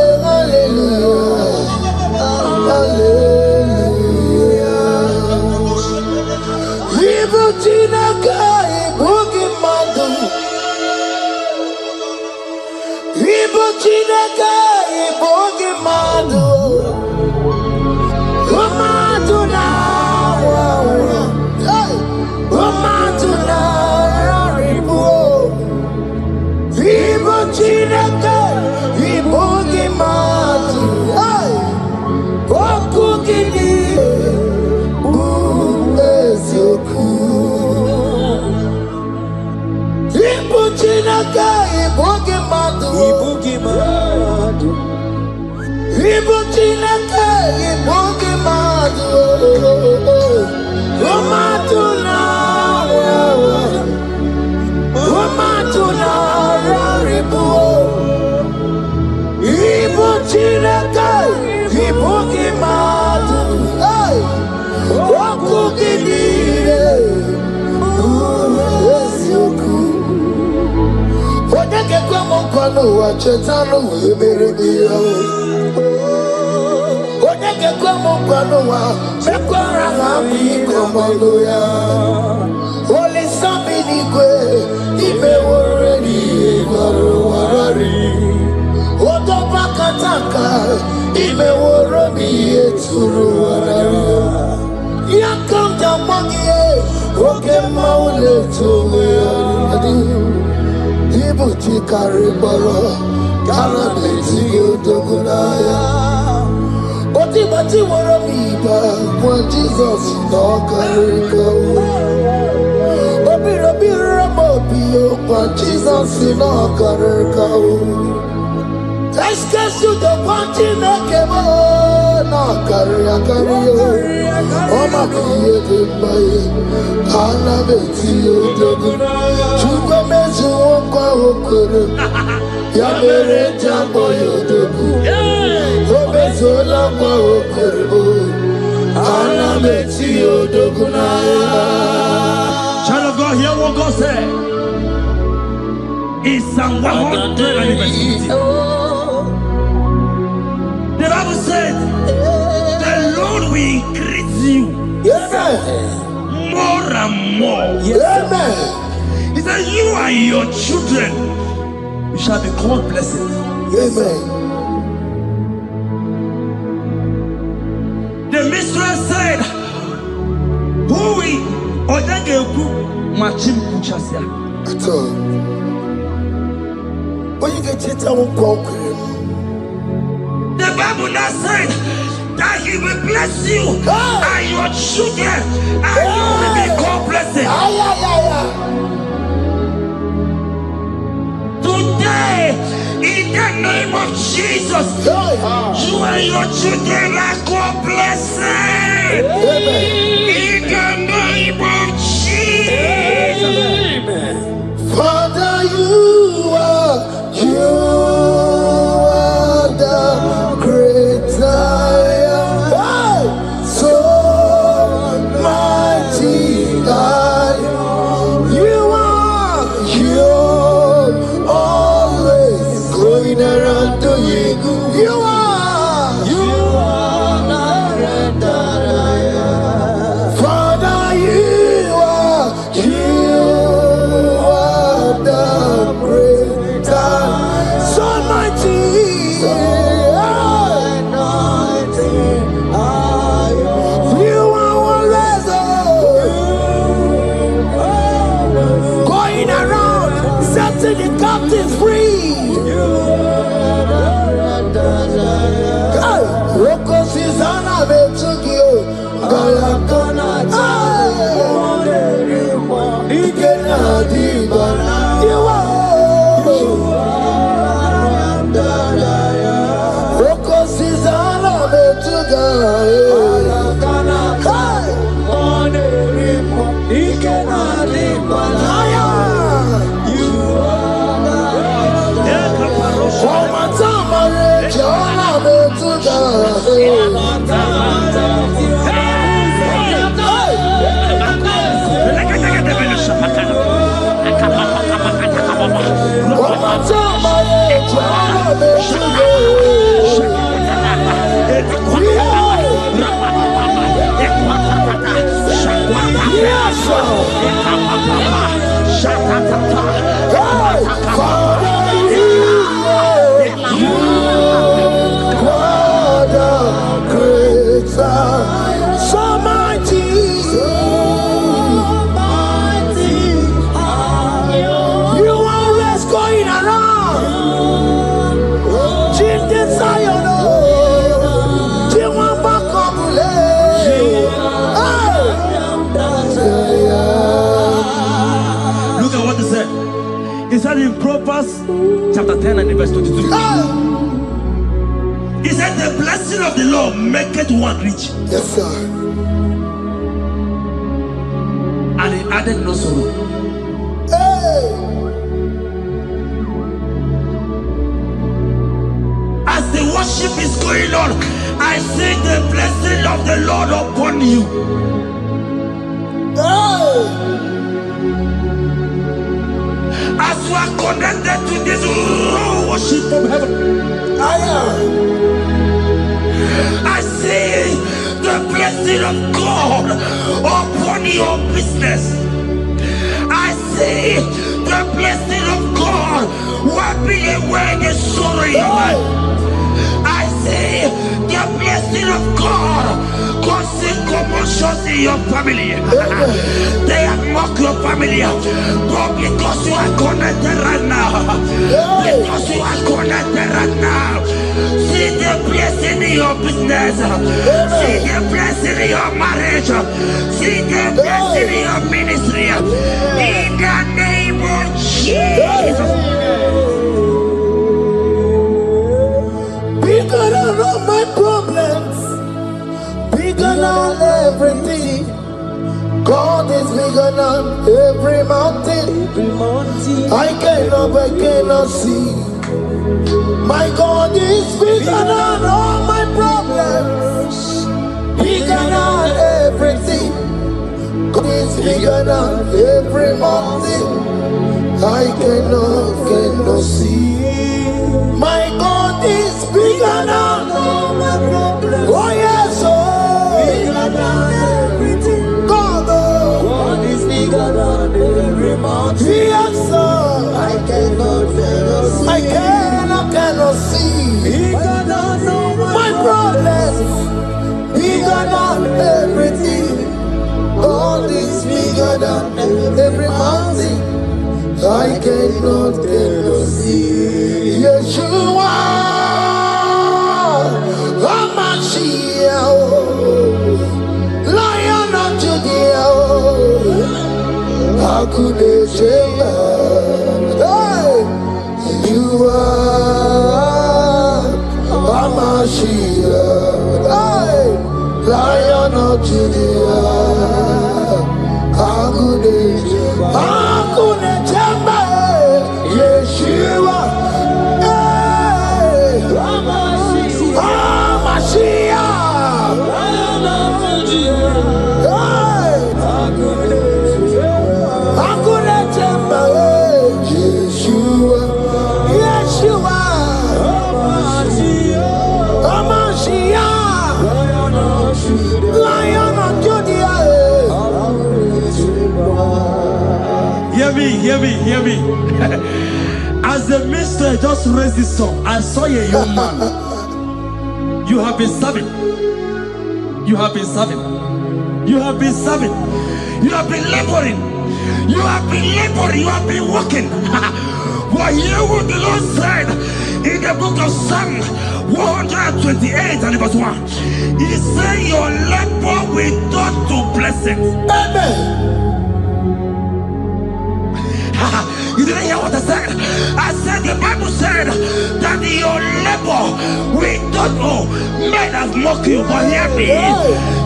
Chineke ibugi madu. Ibugi madu. Ibu Chineke ibugi madu. Romatuna. Romatuna raribu. Ibu Chineke ibugi madu. Hey. Wakugidire. Odeke kwa mkono wa chetano emerebiyo. Odeke kwa mkono wa mekwara hapi komodo ya. Ole sabini kwe ibe woredi warari. Odo bakataka ibe worobi eturu warari. Yakamta mwagie oke maule tuwe adi. Ibuchi kariboro kara beti odogunaya. Oti bati woro miba kwa Jesus no kariko. Obiro biro mobio kwa Jesus no kariko. Eskesu do kwanti mekebo no karia kario. Oma kiye dembaye ana beti odogunaya. Chuko mezu okwa okoro ya mere jambo yodogu. Obezola kwa okoro ana beti odogunaya. Child of God, hear what God said. In Psalm 100. The Bible said, the Lord will increase you more and more. Amen. He said, you and your children, you shall be called blessed. Amen. The mistress said, who will Odageku Machim Kuchasia? At all. When you get it, I won't walk with him. The Bible now said that he will bless you and your children, and you will be called blessed. Today, in the name of Jesus, you and your children are called blessed. In the name of Jesus. Father, you are the great I am. So mighty I am. You are always going around to you. You are the great I am. Father, you are the great I am. So mighty. The captives free. Roko Susanna Betugio. You are Roko Susanna Betugio. said in Proverbs chapter 10 and verse 22. He said, the blessing of the Lord maketh one rich. Yes, sir. And he added no sorrow. Hey. As the worship is going on, I see the blessing of the Lord upon you. Hey. As you are connected to this worship from heaven, I see the blessing of God upon your business. I see the blessing of God wiping away the sorrow in your life. I see the blessing of God causing commotions in your family. They have mocked your family, but because you are connected right now, because you are connected right now, see the blessing in your business, see the blessing in your marriage, see the blessing in your ministry. In the name of Jesus. Bigger than all my problems, bigger than everything. God is bigger than every mountain. I cannot see. My God is bigger than all my problems, bigger than everything. God is bigger than every mountain. I cannot see. My God is bigger than all my problems. Oh yes, oh. Bigger than everything. God is bigger than every mountain. Yes, sir. I cannot see. I cannot see. Bigger than all my problems. Bigger than everything. God is bigger than every mountain. I cannot see. Yeshua, Hamashiach, Lion of Judea, Hakudeshema. You are Hamashiach, Lion of Judea, Hakudeshema. Yeshua, Hear me. As the minister just raised this song, I saw a young man. You have been serving. You have been serving. You have been serving. You have been laboring. You have been laboring. You have been working. But hear what the Lord said in the book of Psalm 128 and verse 1. He said, your labor will turn to blessings. Amen. You didn't hear what I said? I said the Bible said that your labor will not know. Men have mocked you, but hear me.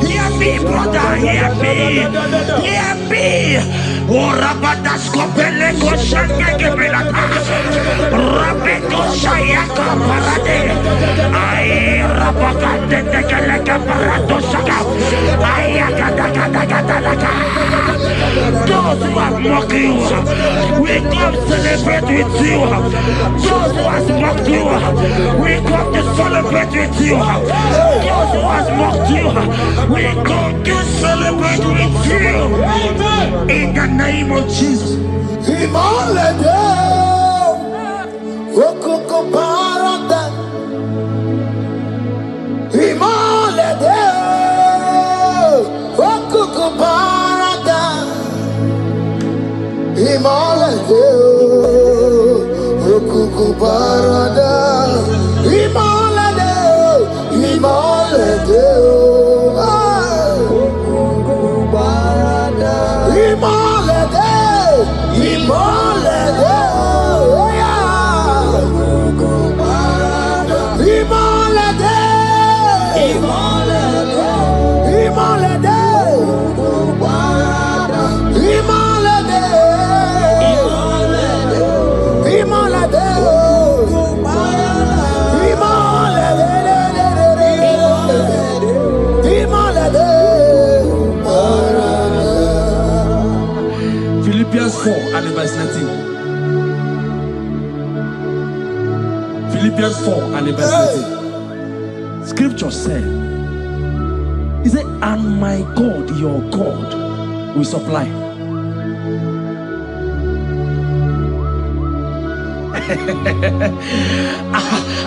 Hear me, brother. Hear me. Hear me. Oh, Rabadasko Peleko Shangeke Belata. Rabeko Shayaka Parade. I Rabakande Tekeleka Parato Shaka. Ayakadakadakadaka. Those who have mocked you, we come celebrate with you. Those who have mocked you, we come to celebrate with you. Those who have mocked you, we come to celebrate with you. In the name of Jesus. Philippians 4 and verse 13. Scripture said, he said, and my God, your God, will supply.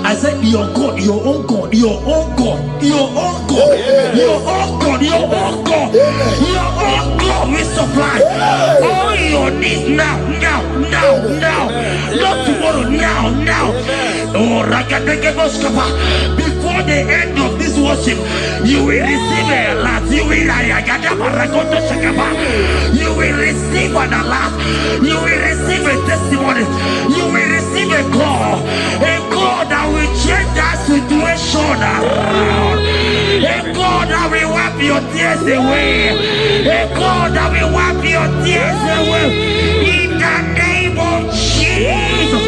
I said, your God, your own God, your own God, your own God, your own God, your own God, your own God will supply all your needs now, now, not tomorrow, now. Oh, before the end of this worship, you will receive a lot. You will receive an alert. You will receive a testimony. You will receive a call that will change that situation around. A God that will wipe your tears away. A God that will wipe your tears away. In the name of Jesus.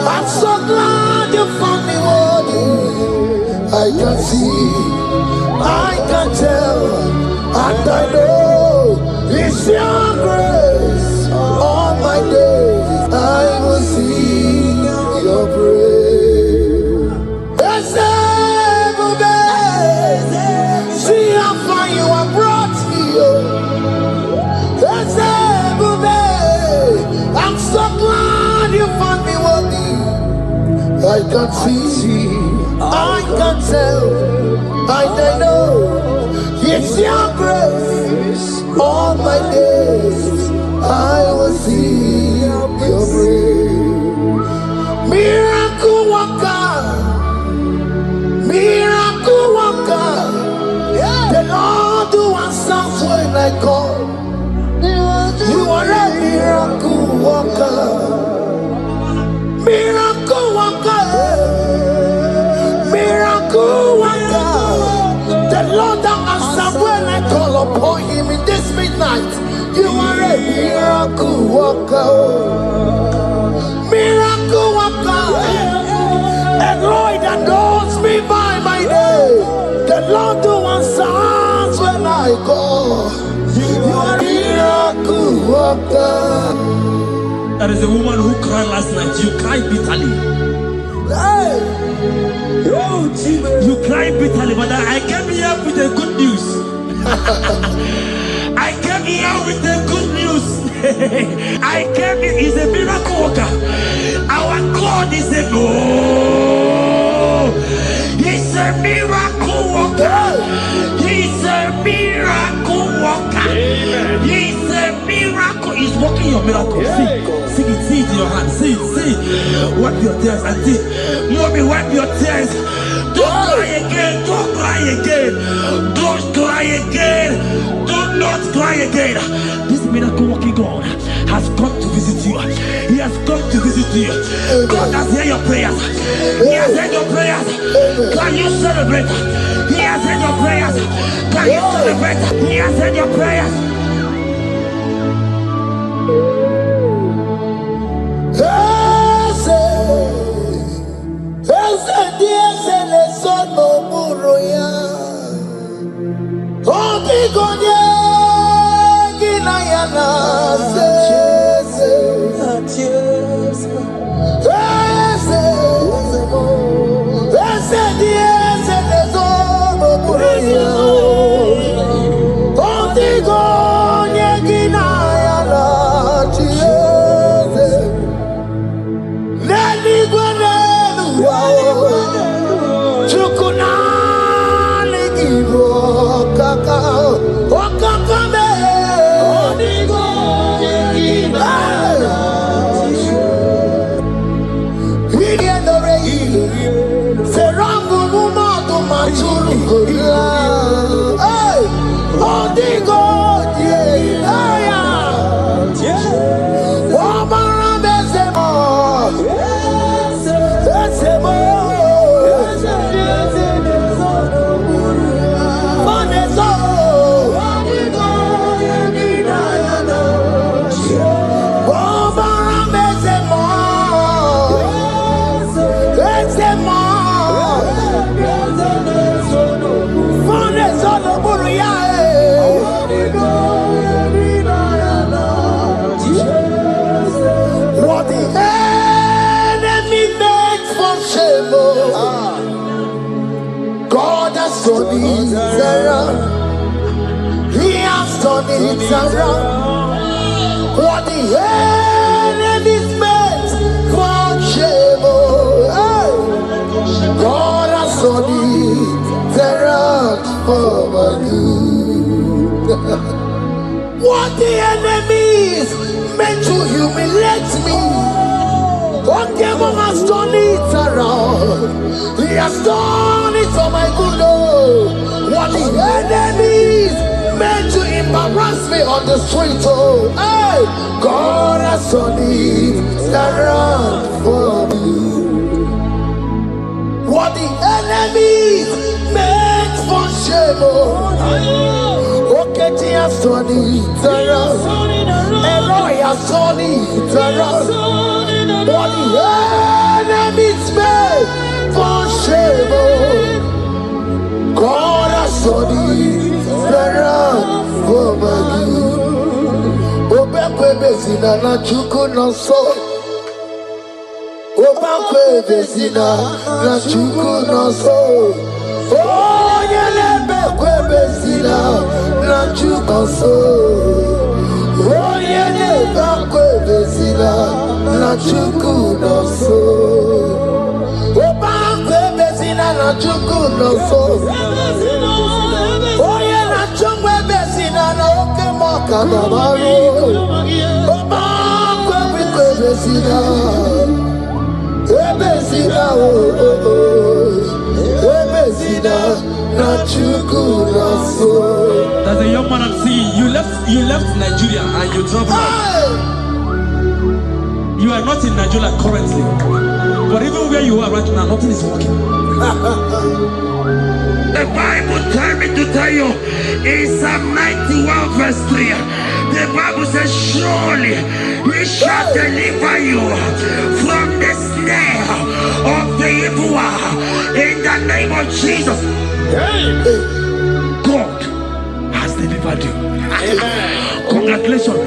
I'm so glad you found me worthy. I can see, I can tell, and I know it's your grace. All my days I will sing your praise. See how far you have brought me. I'm so glad you found me worthy. I can see, I can tell, and I know it's your grace. All my days I will see your praise. Miracle worker, miracle worker. The Lord who answers when I call. You are a miracle worker. Miracle worker. Miracle worker. The Lord that answers when I call upon him in this midnight. You are a miracle worker. Miracle worker. And Lord that knows me by my name. The Lord who answers when I call. You are a miracle worker. There is a woman who cried last night. You cried bitterly. Hey. You cried bitterly, but I came here with the good news. I came here with the good news. I came here, he's a miracle worker. Our God is a he's a miracle worker. He's a miracle worker. He's a miracle. He's working your miracle. See it in your hand. See it. Wipe your tears and see. Mommy, wipe your tears. Don't cry again. Don't cry again. Don't cry again. Do not cry again. This miracle working God has come to visit you. He has come to visit you. God has heard your prayers. He has heard your prayers. Can you celebrate? He has heard your prayers. Can you celebrate? He has heard your prayers. turned it around. He has turned it around. What the enemies meant for shame, hey, God has turned it around for my good. What the enemies meant to humiliate me, what devil has done it around. He has done it for my good. Oh, what the enemies meant to embarrass me on the street, oh, hey, God has done it around for me. What the enemies meant for shame, oh, okay, he has done it around. Eloi has done it around. What the enemies meant for shame, oh, God has done it around for my good. Obekwe bezina na chuku no so. Obekwe bezina na chuku no so. Oh, yelebekwe bezina na chuku no so. Oh, yelebekwe bezina na chuku no so. Obekwe bezina na chuku no so. Oh, yeah, na chungwe bezina na oke moka na baro. Obekwe bezina. Ebezina, oh, oh, oh. Ebezina na chuku no so. There's a young man I'm seeing. You left Nigeria and you traveled out. You are not in Nigeria currently, but even where you are right now, nothing is working. The Bible tells me to tell you in Psalm 91 verse 3, the Bible says, surely he shall deliver you from the snare of the evil one in the name of Jesus. God has delivered you. Congratulations.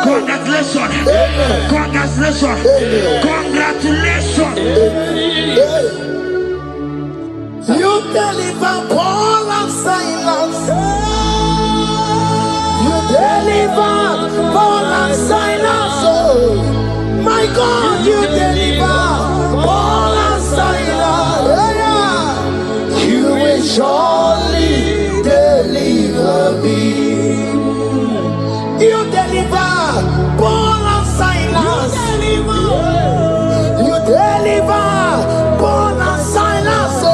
Congratulations. Congratulations. Congratulations. You deliver Paul and Silas. You deliver Paul and Silas. Oh, my God, you deliver Paul and Silas. Yeah. You will surely deliver me. You deliver Paul and Silas. You deliver Paul and Silas. Oh,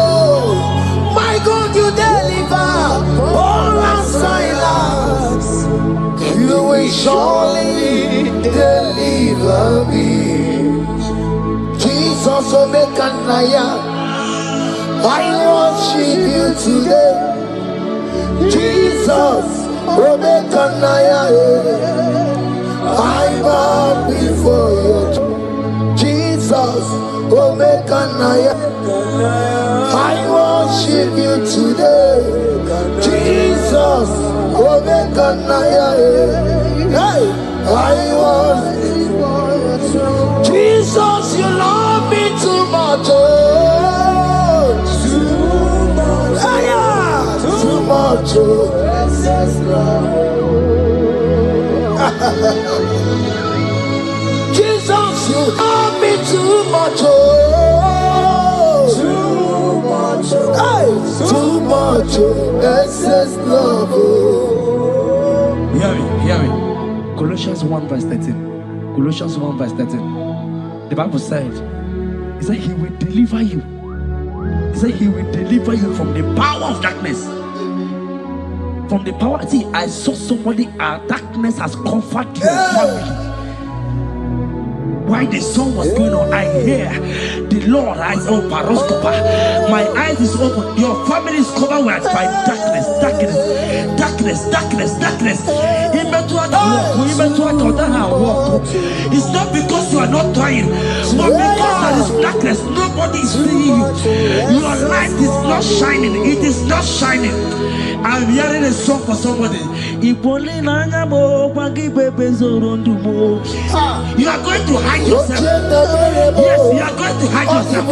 my God, you deliver Paul and Silas. You will surely deliver me. Jesus, Omekanaya, I worship you today. Jesus, Omekanaya, I bow before you. Jesus, Omekanaya, I worship you today. Jesus, Omekanaya, hey, I worship you. Jesus, you love me too much. Oh, too much. Too much. Jesus, you love me too much. Oh, too much. Hey, too much. Excess love. Hear me. Colossians 1 verse 13. Colossians 1 verse 13. The Bible said, he said he will deliver you. He said he will deliver you from the power of darkness. From the power. See, I saw somebody, darkness has covered your family. While the song was going on, I hear the Lord eyes open, paroscopa. My eyes is open. Your family is covered by darkness. It's not because you are not trying, but because there is darkness, nobody is seeing you. Your light is not shining. It is not shining. I'm hearing a song for somebody. You are going to hide yourself. Yes, you are going to hide yourself.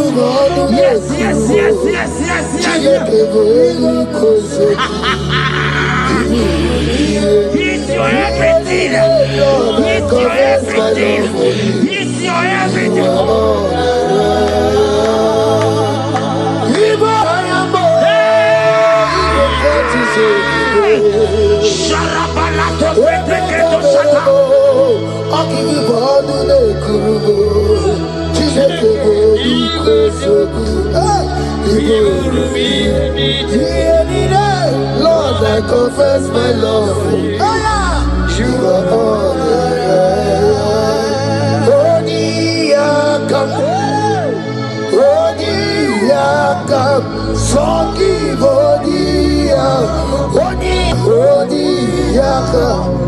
Yes, yes, yes, yes, yes, yes. He's your everything. He's your everything. He's your everything. Lord, I confess my love. You are all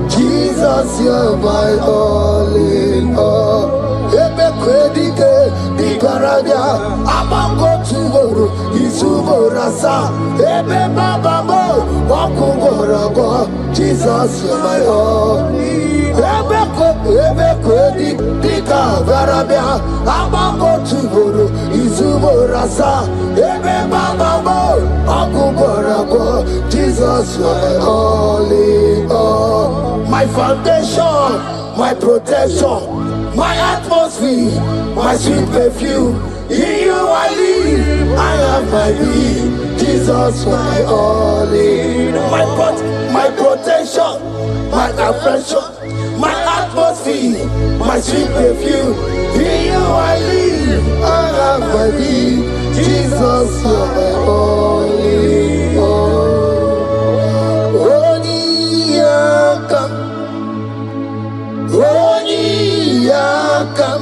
Jesus, you're my all in all. Ebe kwedike di karabia amango tugoro isumorasa ebe baba mo wakugorabo. Jesus, you're my all. Ebe kwedi di karabia amango tugoro isumorasa ebe baba mo wakugorabo. Jesus, you're my all in all. My foundation, my protection, my atmosphere, my sweet perfume. In you I live, I have my being. Jesus, my all in all. My protection, my affection, my atmosphere, my sweet perfume. In you I live, I have my being. Jesus, my all in all. Yakam,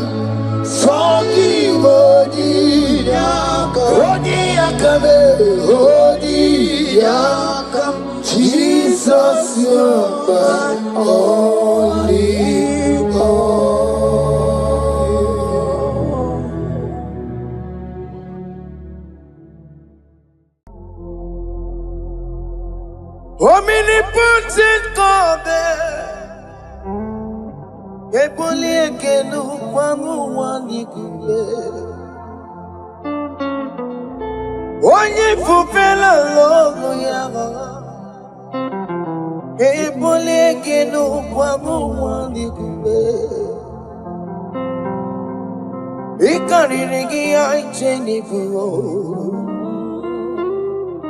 Sogi Odi Yakam, Jesus, you're my only all. Omnipotent God, Eboli ekelu kwangu wanikume. Onye fupela logo yaga. Eboli ekelu kwangu wanikume. Ikariri ya icheni fuo.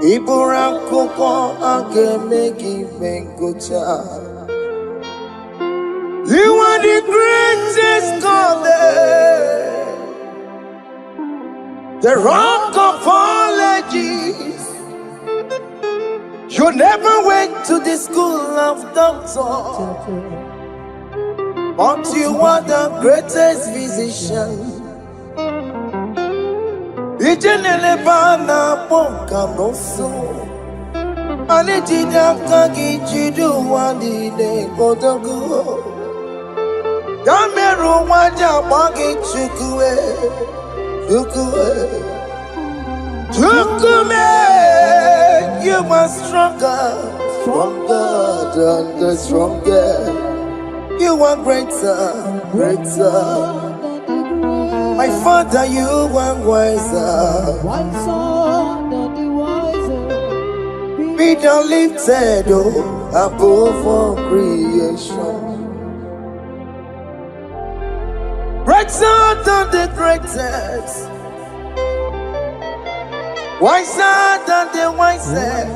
Ibura koko akeme kivengocha. You are the greatest God, the rock of all ages. You never went to the school of doctor, but you are the greatest physician. Ijenele bana ponka noso, anejida kagi jidu wandi de kodogo. Yameru waja wagi chukue, chukume. You are stronger than the strongest. You are greater. My Father, you are wiser. Be thou lifted above all creation. Greater than the greatest, wiser than the wisest.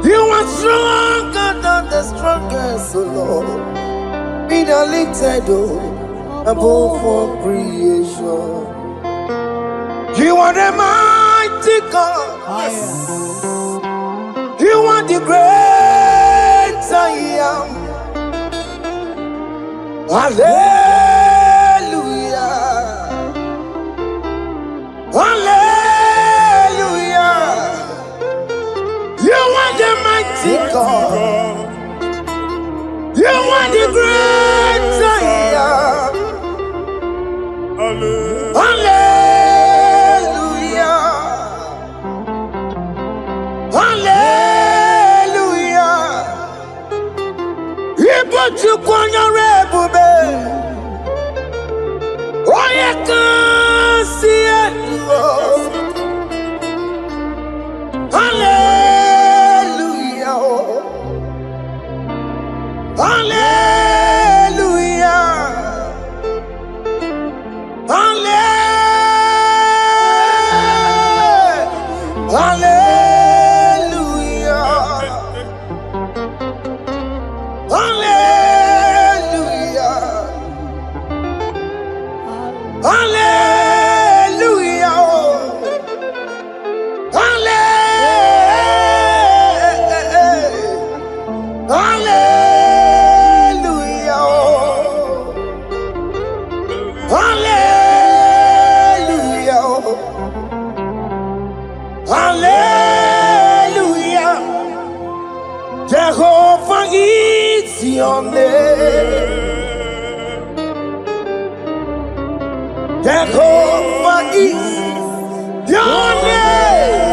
You are stronger than the strongest, O Lord. Be thou lifted above all creation. You are the mighty God. You are the great I am. Hallelujah. Hallelujah. You are the mighty God. You are the great I am. Hallelujah. Hallelujah. Hallelujah. Jehovah is your name. Jehovah is your name.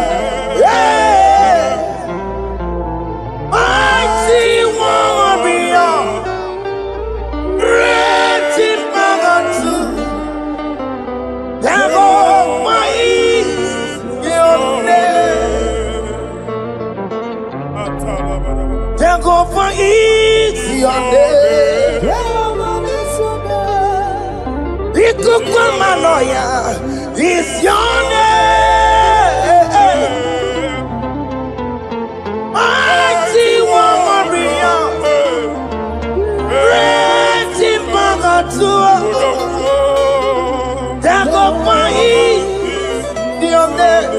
Yeah. Mighty warrior. Great in Magatu. Jehovah is your name. Jehovah is your name. Ikukumanoya is your name. Mighty warrior. Great in Magatu. Jehovah is your name.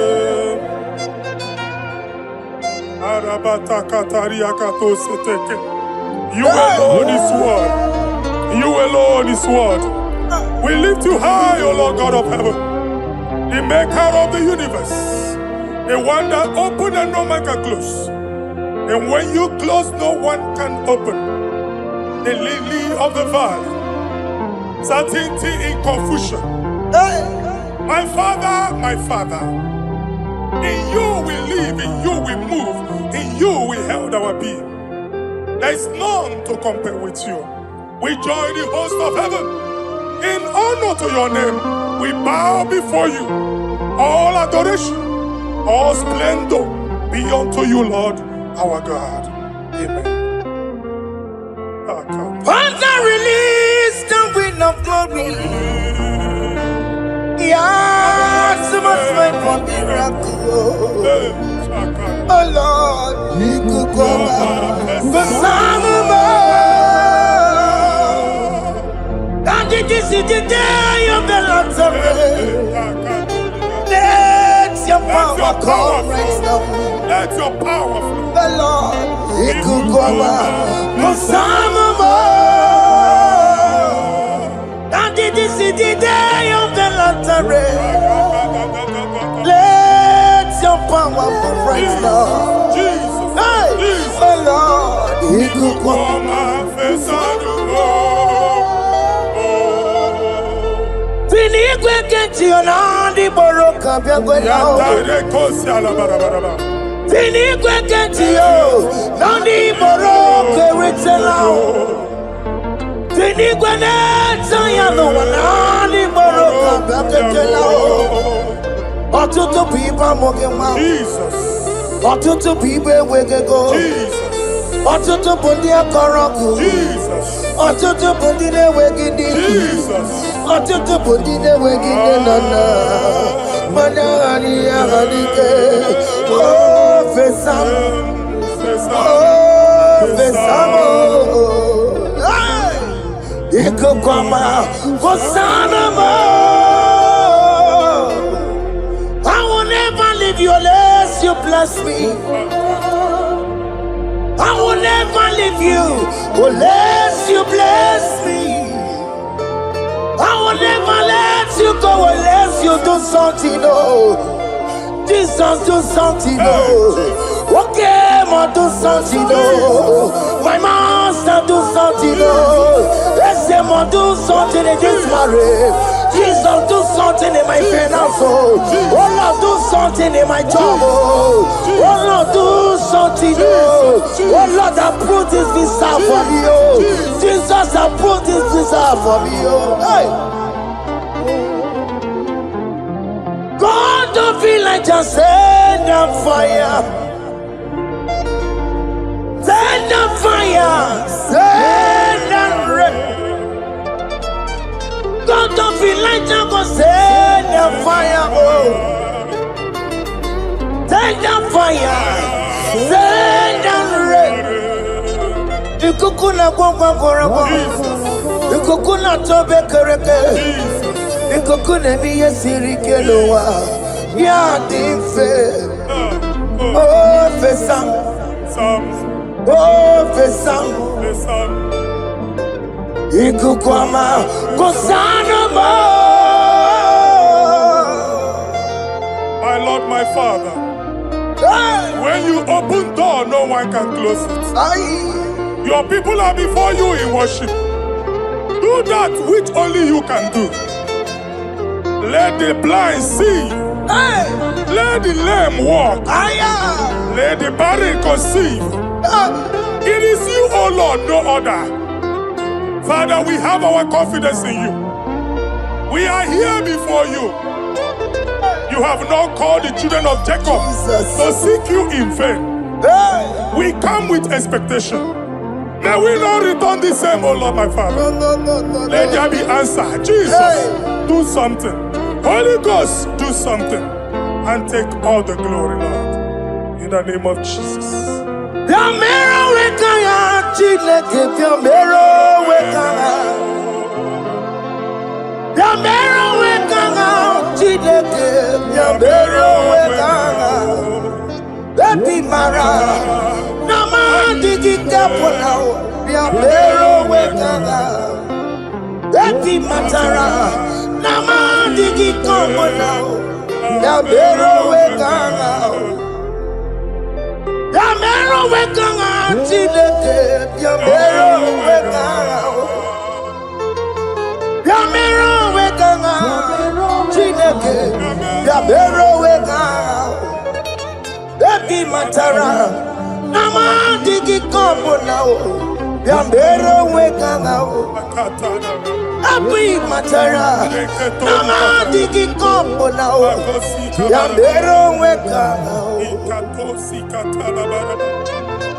You alone is word. You alone is word. We lift you high, O Lord God of heaven, the maker of the universe, the one that opened and no man can close. And when you close, no one can open. The lily of the valley, certainty in confusion. My Father, in you we live, in you we move, in you we held our being. There is none to compare with you. We join the host of heaven. In honor to your name, we bow before you. All adoration, all splendor be unto you, Lord, our God. Amen. Father, release the wind of glory. Yeah, so much wait for miracle. Oh Lord, you could come out. The this is the day of the Lord's rain. Let your power come right now. Let your power flow. The Lord, He could come out. And this is the day of the Lord's rain. Let your power come right now. Jesus, hey, the Lord, He could come out. Tinigwe kenti onandi boroka biagwela. Tinigwe kenti yo nandi boroka ritela. Tinigwe neta ya no nandi boroka biagwela. Otutu pipa mogema. Jesus. Otutu pipe wegego. Jesus. Otutu bundi akoroku. Jesus. Otutu bundi ne wegidi. Jesus. Otutu bundi ne wegidi nana. Mana ani ahanike. Oh fesam. Oh fesamo. Iko kwama kosanamo. I will never leave you unless you bless me. I will never leave you unless you bless me. I will never let you go unless you do something. Oh, Jesus, do something. Oh, okay, ma do something. Oh, my master, do something. Oh, let's say, ma do something in this marriage. Jesus, do something in my finance. Oh, Lord, do something in my job. Oh, Lord, do something. Oh, Lord, approve this visa for me. Oh, Jesus, approve this visa for me. Oh, hey. God, don't feel like just send a fire. Send a fire. Send a rain. God don't feel like just go send the fire, oh. Send the fire, send the rain. The kukuna gwangwa gwangwa, the kukuna tobe kereke, the kukuna miye sirike loa, ya dimfe, oh fesam, oh fesam. Ikukwama Kosanama Father, when you open door, no one can close it. Your people are before you in worship. Do that which only you can do. Let the blind see. Let the lame walk. Let the barren conceive. It is you, O Lord, no other. Father, we have our confidence in you. We are here before you. You have not called the children of Jacob to seek you in vain. We come with expectation. May we not return the same, O Lord, my Father. Let there be answer. Jesus, do something. Holy Ghost, do something. And take all the glory, Lord. In the name of Jesus.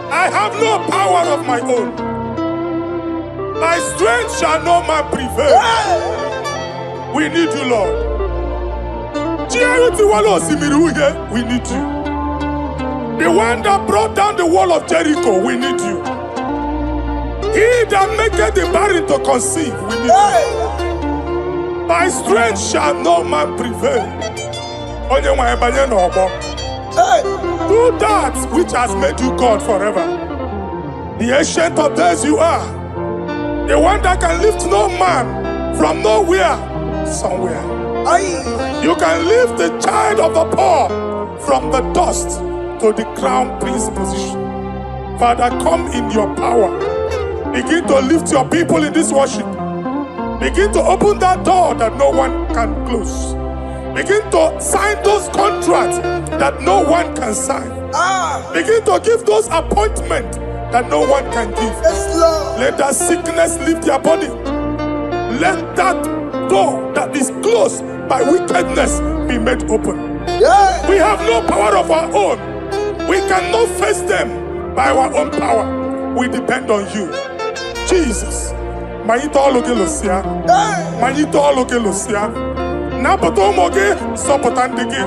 I have no power of my own. My strength shall no man prevail. We need you, Lord. We need you. The one that brought down the wall of Jericho, we need you. He that maketh the barren to conceive, we need you. By strength shall no man prevail. Do that which has made you God forever. The ancient of days you are. The one that can lift no man from nowhere, somewhere. You can lift the child of the poor from the dust to the crown prince position. Father, come in your power. Begin to lift your people in this worship. Begin to open that door that no one can close. Begin to sign those contracts that no one can sign. Begin to give those appointments that no one can give. Let that sickness leave their body. Let that door that is closed by wickedness be made open. We have no power of our own. We cannot face them by our own power. We depend on you. Jesus. Manito Logelosia. Manito Logelosia. Napotomoge, Sopotandege.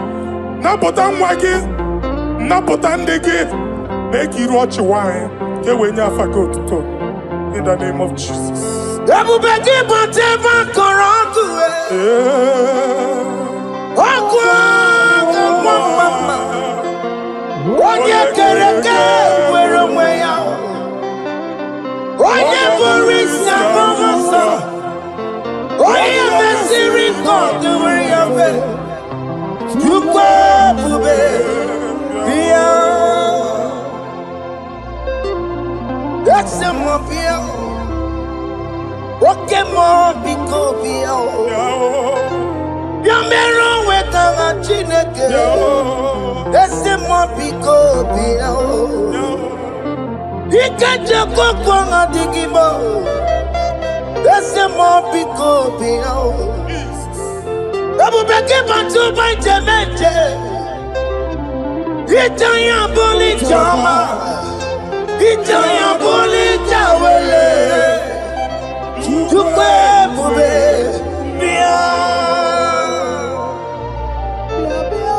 Napotamwage. Napotandege. Make you watch wine. In the name of Jesus.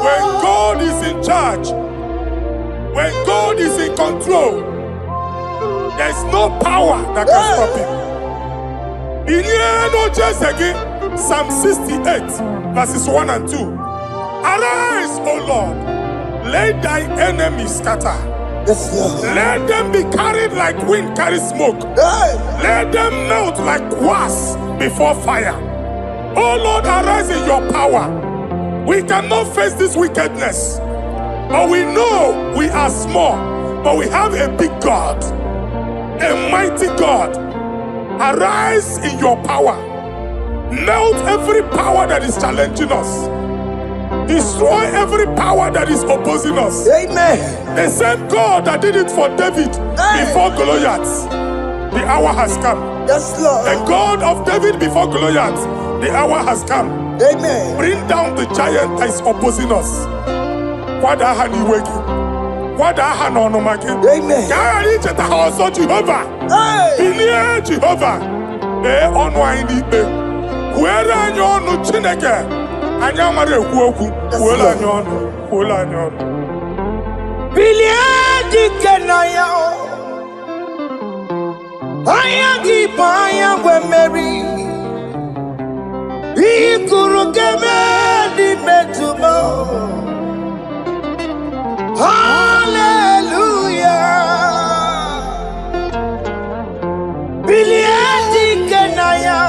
When God is in charge, when God is in control, there's no power that can stop him. In again, Psalm 68, verses 1 and 2. Arise, O Lord, let thy enemies scatter. Let them be carried like wind carries smoke. Let them melt like wax before fire. Oh Lord, arise in your power. We cannot face this wickedness. But we know we are small, but we have a big God, a mighty God. Arise in your power. Melt every power that is challenging us. Destroy every power that is opposing us. Amen. The same God that did it for David before Goliath, the hour has come. Yes, Lord. The God of David before Goliath, the hour has come. Amen. Bring down the giant that is opposing us. Amen. Carry the house of Jehovah. Hey. Jehovah. Unwinding. Where are you no chineke? Anyamare kuoku. Where are you? Biliadi kenaya. Ayagi paya we Mary. Ikuru keme di metumo. Hallelujah. Biliadi kenaya.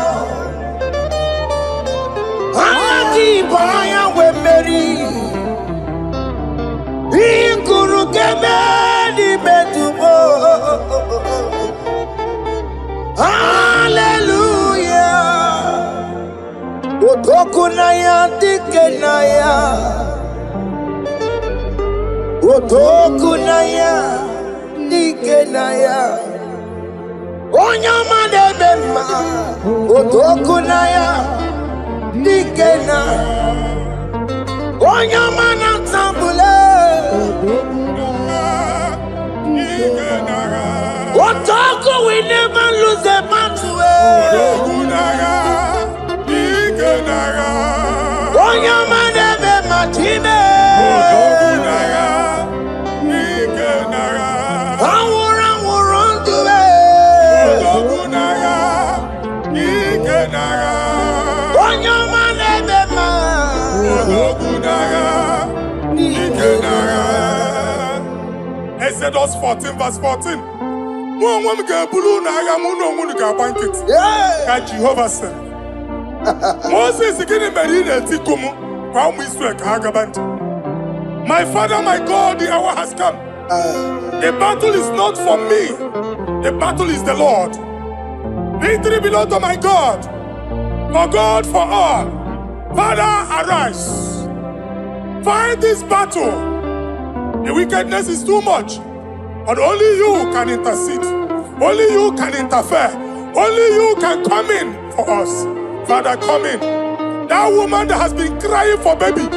Ayagi paya we Mary. Ikuru keme di metumo. Hallelujah. Otokunaya dikenaya. Otokunaya dikenaya. Onyama de bema. Otokunaya dikena. Onyama na tambule. Otoku, we never lose a battle. Onyama de bema time. Exodus 14 verse 14. Jehovah said, Moses my father, my God, the hour has come. The battle is not for me. The battle is the Lord. Victory belongs to my God. For God, for all. Father, arise. Fight this battle. The wickedness is too much. But only you can intercede. Only you can interfere. Only you can come in for us. Father, come in. That woman that has been crying for baby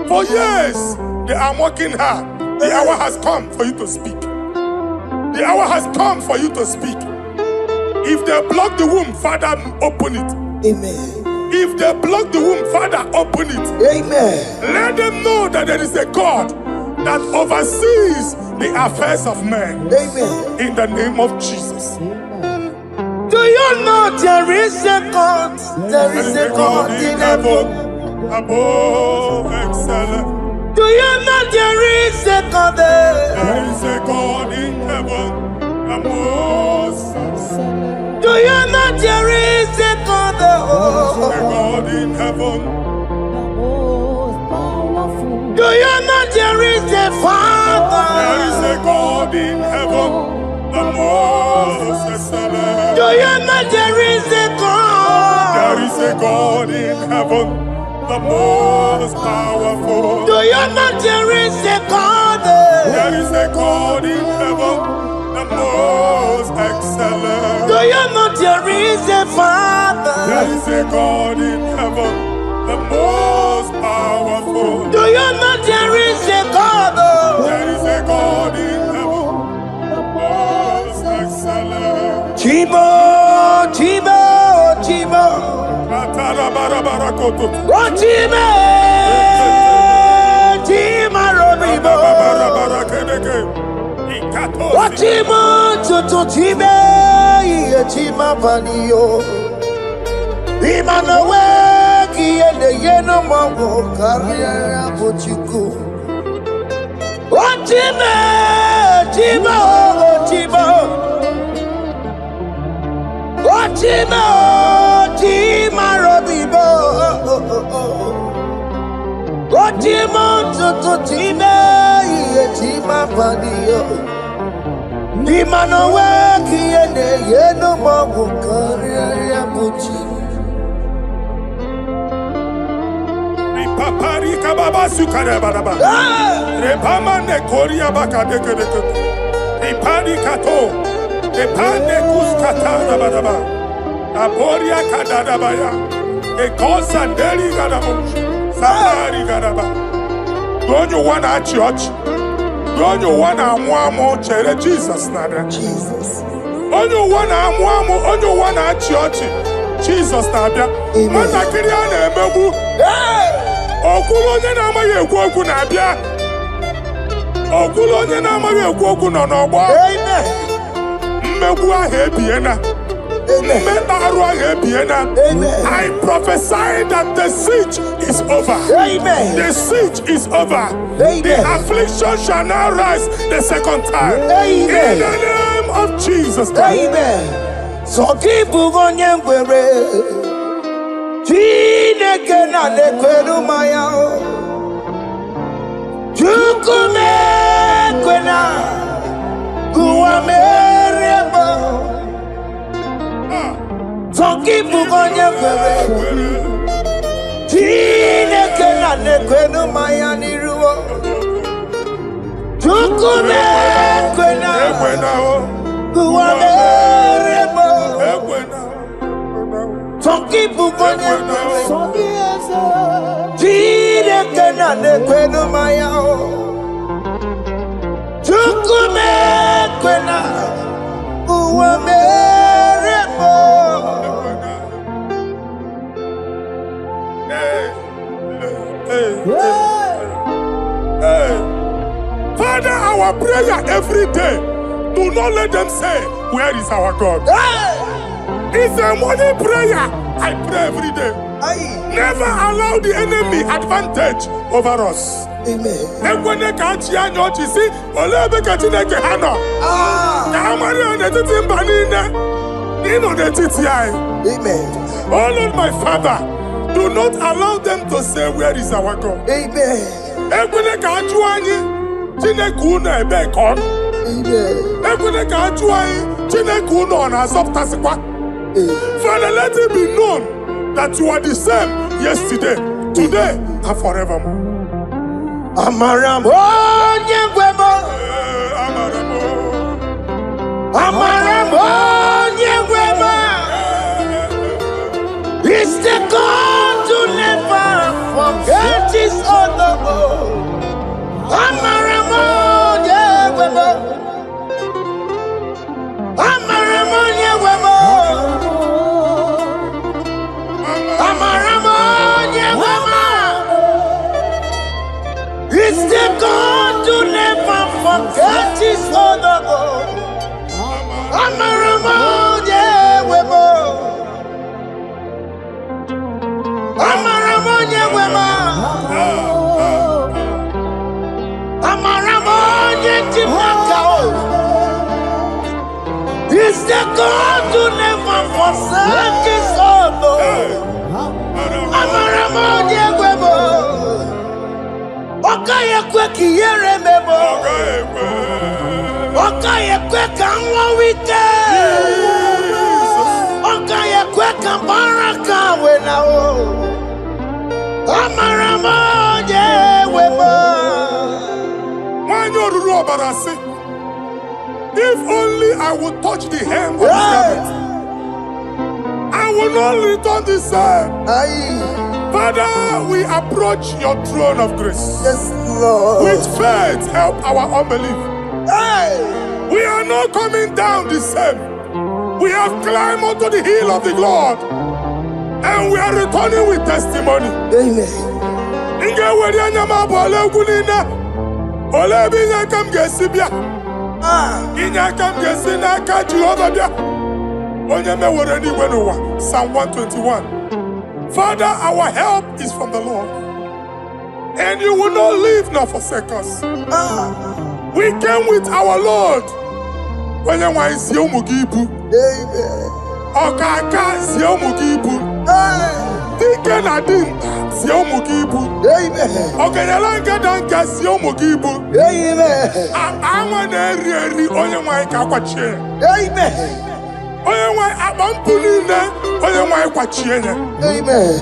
for years, they are mocking her. The hour has come for you to speak. The hour has come for you to speak. If they block the womb, Father, open it. Amen. If they block the womb, Father, open it. Amen. Let them know that there is a God that oversees the affairs of men. Amen. In the name of Jesus. Do you know there is a God? There is a God in heaven. Above excellent. Do you know there is a God there? There is a God in heaven. Above excellent. Do you know there is a God there? A God in heaven. Do you know there is a Father? There is a God in heaven. The most excellent. Do you know there is a God? There is a God in heaven, the most powerful. Do you know there is a God there? There is a God in heaven, the most excellent. Do you know there is a Father? There is a God in heaven, the most powerful. Do you know there is a God? There is a God in heaven, the most excellent. Chibo, Chibo, Chibo. Oh, Chibo, Chibo, Robibo. Oh, Chibo, Tutu, Chibo, Chibo, Panio. Imanowe, Kiende, Yeno, Mongo, Carriera, Pochuku. Oh, Chibo, Chibo, Chibo. Ochimo, Chima Robibo. Ochimo, Tutu, Chime. my body. Ni mano weki ene yeno mawu kariya buchi. Ni papari kababa sukare badaba. Repama ne koria baka deke deke. Ni pari kato. Ni pane kuskata badaba. Aboria kadada baya. E kosa deri gadabo. Sabari gadaba. Don't you wanna church? Don't you wanna amu chere Jesus nada? Jesus. Don't you wanna church? Jesus nada. Mata kiriana emebu. Okulo nye na amaghị ekwu okwu na-abịa. Okulo onye na amaghị ekwu okwu nọ n'ọgbọ. Mmegbu ahụ ebiena. Mmeta arụ ahụ ebiena. I prophesy that the siege is over. Amen. The siege is over. Amen. The affliction shall now rise the second time. Amen. In the name of Jesus Christ. Amen. So keep on Chineke na nekwenu maya Chukume kwena Kuwa merebo Tokipu konye kwere Chineke na nekwenu maya niruo Chukume kwena Kuwa merebo Some people go there. Chineke na nekwenu maya Chukume kwena uwa merebo. Father, our prayer every day. Do not let them say, where is our God? It's a morning prayer. I pray every day. Never allow the enemy advantage over us. Amen. Amen. Oh Lord, my Father, do not allow them to say, where is our God? Amen. Father, let it be known that you are the same yesterday, today, and forevermore. Amaramo nyegwemo. Amaramo nyegwemo. It's the God to never forget his honor. Amaramo nyegwemo. Amaramo nyegwemo. Amaramo nyegwemo. It's the God to never forget his honor. Amaramo nyegwemo. Amaramo nyegwemo. Amaramo nyegwemo. It's the God to never forsake his honor. Amaramo nyegwemo. Okaye kwe kiyere memo. Okaye kwe kanwa wike. Okaye kwe kambaraka wenao. Amaramo nyegwemo. If only I would touch the hem of his garment, I will not return the same. Father, we approach your throne of grace. Yes, Lord. With faith, help our unbelief. We are not coming down the same. We have climbed onto the hill of the Lord, and we are returning with testimony. Amen. Psalm 121. Father, our help is from the Lord, and you will not leave nor forsake us. We came with our Lord. Amen. sie umugibu. Amen. Ogenelanga danka sie umugibu. Amen. Awa na eri onye nwanyị ka kwachie. Amen. Onye nwanyị abampuli na onye nwanyị kwachie ya. Amen.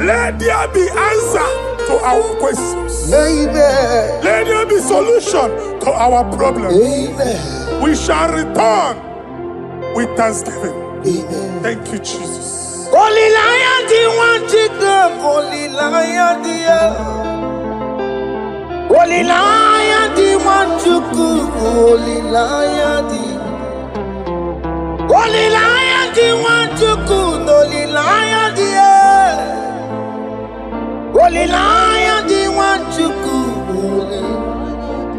Let there be answer to our questions. Amen. Let there be solution to our problems. Amen. We shall return with thanksgiving. Amen. Thank you, Jesus. Holy Lion, the one to go. Holy Lion, the Holy Lion, the one to go. Holy Lion, the Holy Lion, the one to go. Holy Lion, the Holy Lion, the one to go.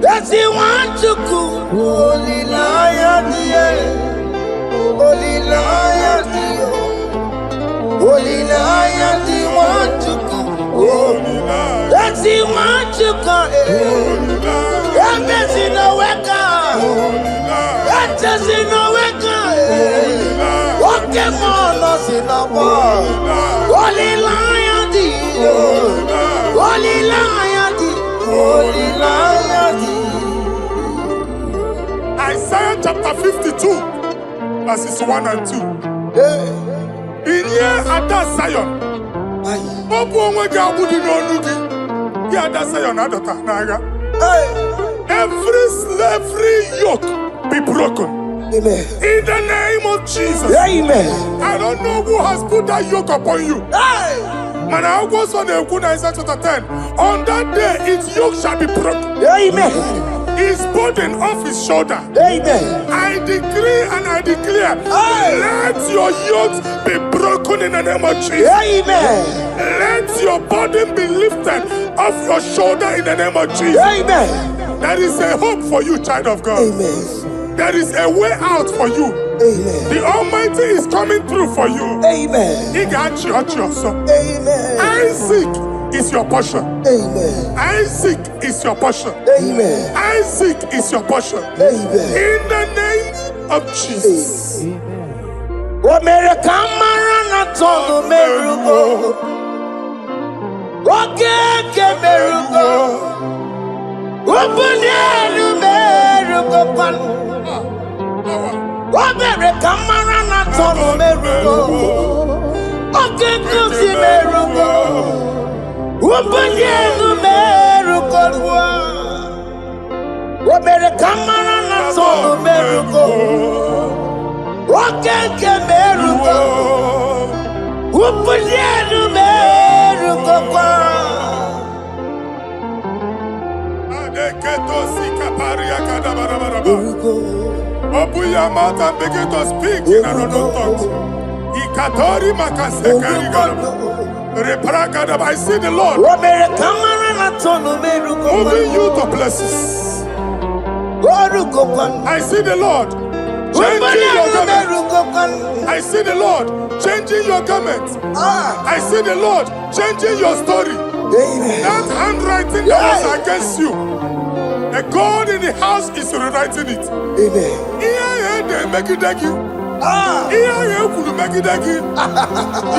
That's the one to go. Holy Lion, the Holy Lion, the Holy Lion, the one to go. That's the one to go. That's in the weka. That's in the weka. Okay, man, that's in the bar. Holy Lion, the Holy Lion, the Holy Lion, the Isaiah chapter 52, verses 1 and 2. In here at that Zion, every slavery yoke be broken. Amen. In the name of Jesus. Amen. I don't know who has put that yoke upon you. And I was on the Isaiah chapter 10. On that day, its yoke shall be broken. Amen. His burden off his shoulder. Amen. I decree and I declare, let your yokes be broken in the name of Jesus. Amen. Let your burden be lifted off your shoulder in the name of Jesus. Amen. There is a hope for you, child of God. Amen. There is a way out for you. Amen. The Almighty is coming through for you. Amen. He got you also. Amen. Isaac is your portion. Amen. Isaac is your portion. Amen. Isaac is your portion. Amen. In the name of Jesus. What made a camarana told Merugo? What gave Merugo? Open the Merugo. What made a camarana told Merugo? Okay, come see Merugo. Open the Merugo. What made a camarana told Merugo? Okay, Merugo. Open the Merugo. Open your mouth and begin to speak in another tongue. I see the Lord moving you to places. I see the Lord changing your garment. I see the Lord changing your garment. I see the Lord changing your story. That handwriting that was against you, the God in the house is rewriting it. The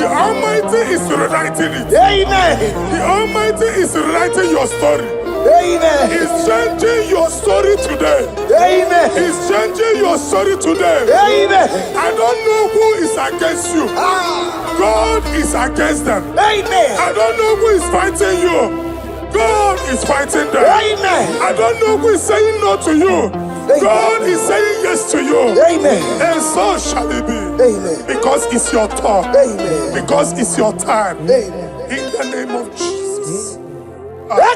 Almighty is rewriting it. The Almighty is rewriting your story. He's changing your story today. He's changing your story today. I don't know who is against you. God is against them. I don't know who is fighting you. God is fighting them. I don't know who is saying no to you. God is saying yes to you. And so shall it be. Because it's your turn. Because it's your time. In the name of Jesus. My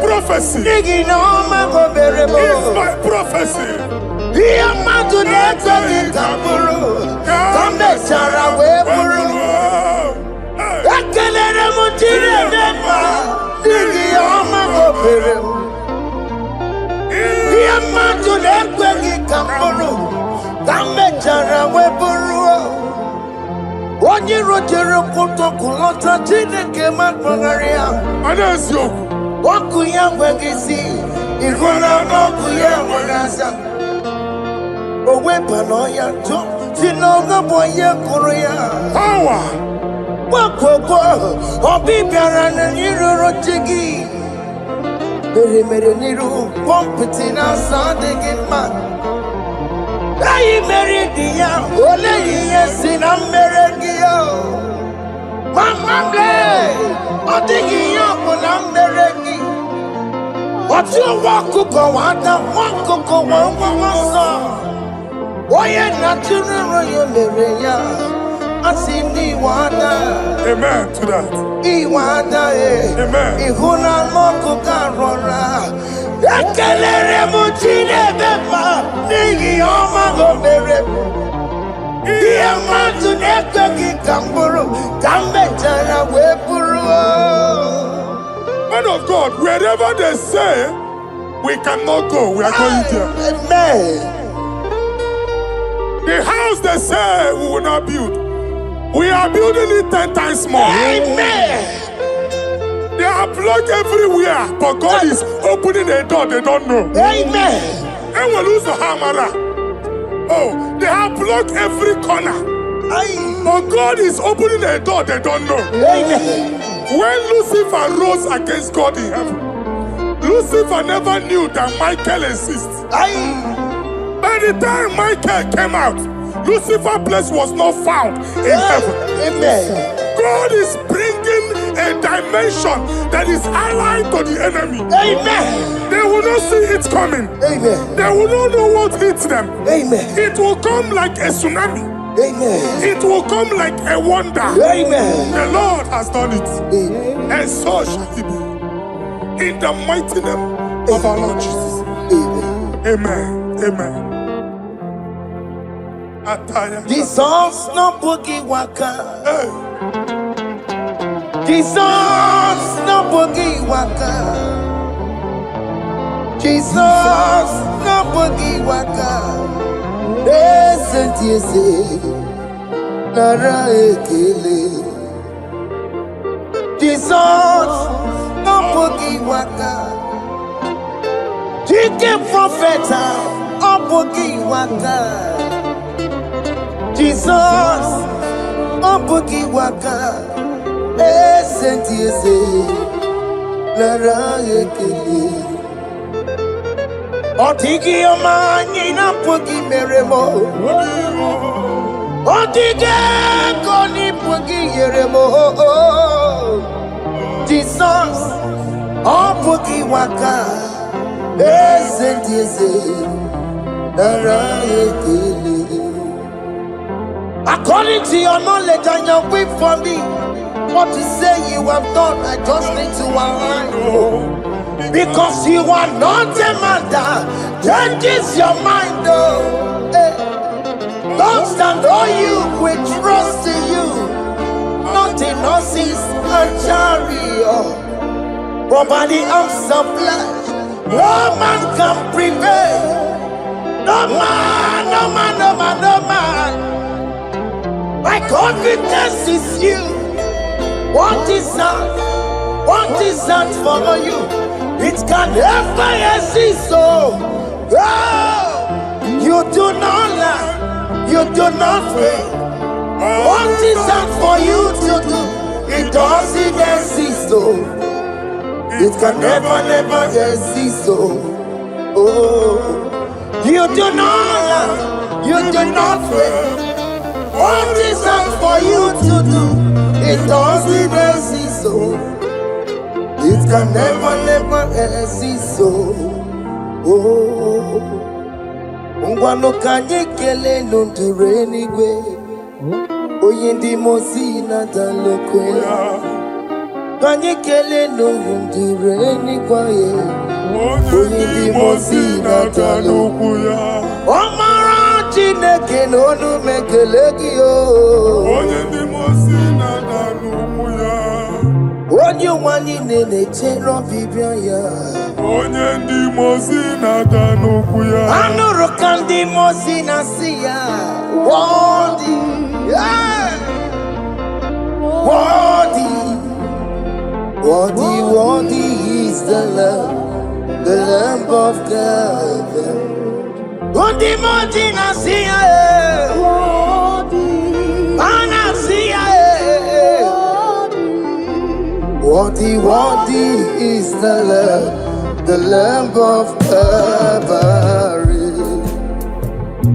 prophecy is my prophecy. What Onye rojere koto kulota Chineke makpagaria. Anesio. Oku ya gwegisi. Igona oku ya gwegasa. Owe panoya jo. Sinoga boye kuruya. Power. Wakoko. Obi biarana niroro chigi. Mere niru. Pompiti na sade gima. Ayi meridia, ole yesi na meregia. Mama ble, odigia na meregi. Otu wakuko wada, wakuko wawasa. Oye natural yo mereya, asini wada. Amen to that. Iwada Amen. Ihuna moko karora. Ekelere muchine beba, nigi oma gomere. Iya matu neko ki kamburu, kambe jana wepuru. Man of God, wherever they say we cannot go, we are going there. Amen. The house they say we will not build, we are building it 10 times more. Amen. They are blocked everywhere, but God is opening a door they don't know. Amen. And we lose the hammer. Oh, they have blocked every corner, but God is opening a door they don't know. Amen. When Lucifer rose against God in heaven, Lucifer never knew that Michael exists. By the time Michael came out, Lucifer's place was not found in heaven. Amen. God is bringing a dimension that is allied to the enemy. Amen. They will not see it coming. Amen. They will not know what hits them. Amen. It will come like a tsunami. Amen. It will come like a wonder. Amen. The Lord has done it. Amen. And so shall it be. In the mighty name of our Lord Jesus. Amen. Amen. Amen. Jesus no boogie waka. Hey. Jesus no boogie waka. Jesus no boogie waka. Yes, Nara ekele. Jesus no boogie waka. Chicken prophet no boogie waka. Jesus, Obuki waka, sentiese, lara ekele. Otiki omani na puki meremo. Otike koni puki yeremo. Jesus, Obuki waka, sentiese, lara ekele. According to your knowledge and your will for me, what you say you have done, I just need to align. Because you are not a man that changes your mind, though. Don't stand on you, we trust in you. Not in horses and chariot, but by the arms of flesh, no man can prevail. No man, no man, no man, no man. My confidence is you. What is that? What is that for you? It can never exist. So, you do not lie. You do not fail. What is that for you to do? It doesn't exist. So, it can never exist. So, you do not lie. You do not fail. What is that for you to do? It doesn't exist, so it can never exist, so Ngwano kanye kele nundure nigwe Oyindi mosi na dalokwe Kanye kele nundure nigwe Oyindi mosi na dalokwe Omara Chineke n'onu mekele gị o. Onye ndị mosi na n'ugwu ya. Onye ụwa niile na-echere ọbịbịa ya. Onye ndị mosi na n'ugwu ya. Anụrụ ka ndị mosi na-asị ya. Worthy, Worthy is the Lamb of God. Worthy, is the Lamb of Calvary.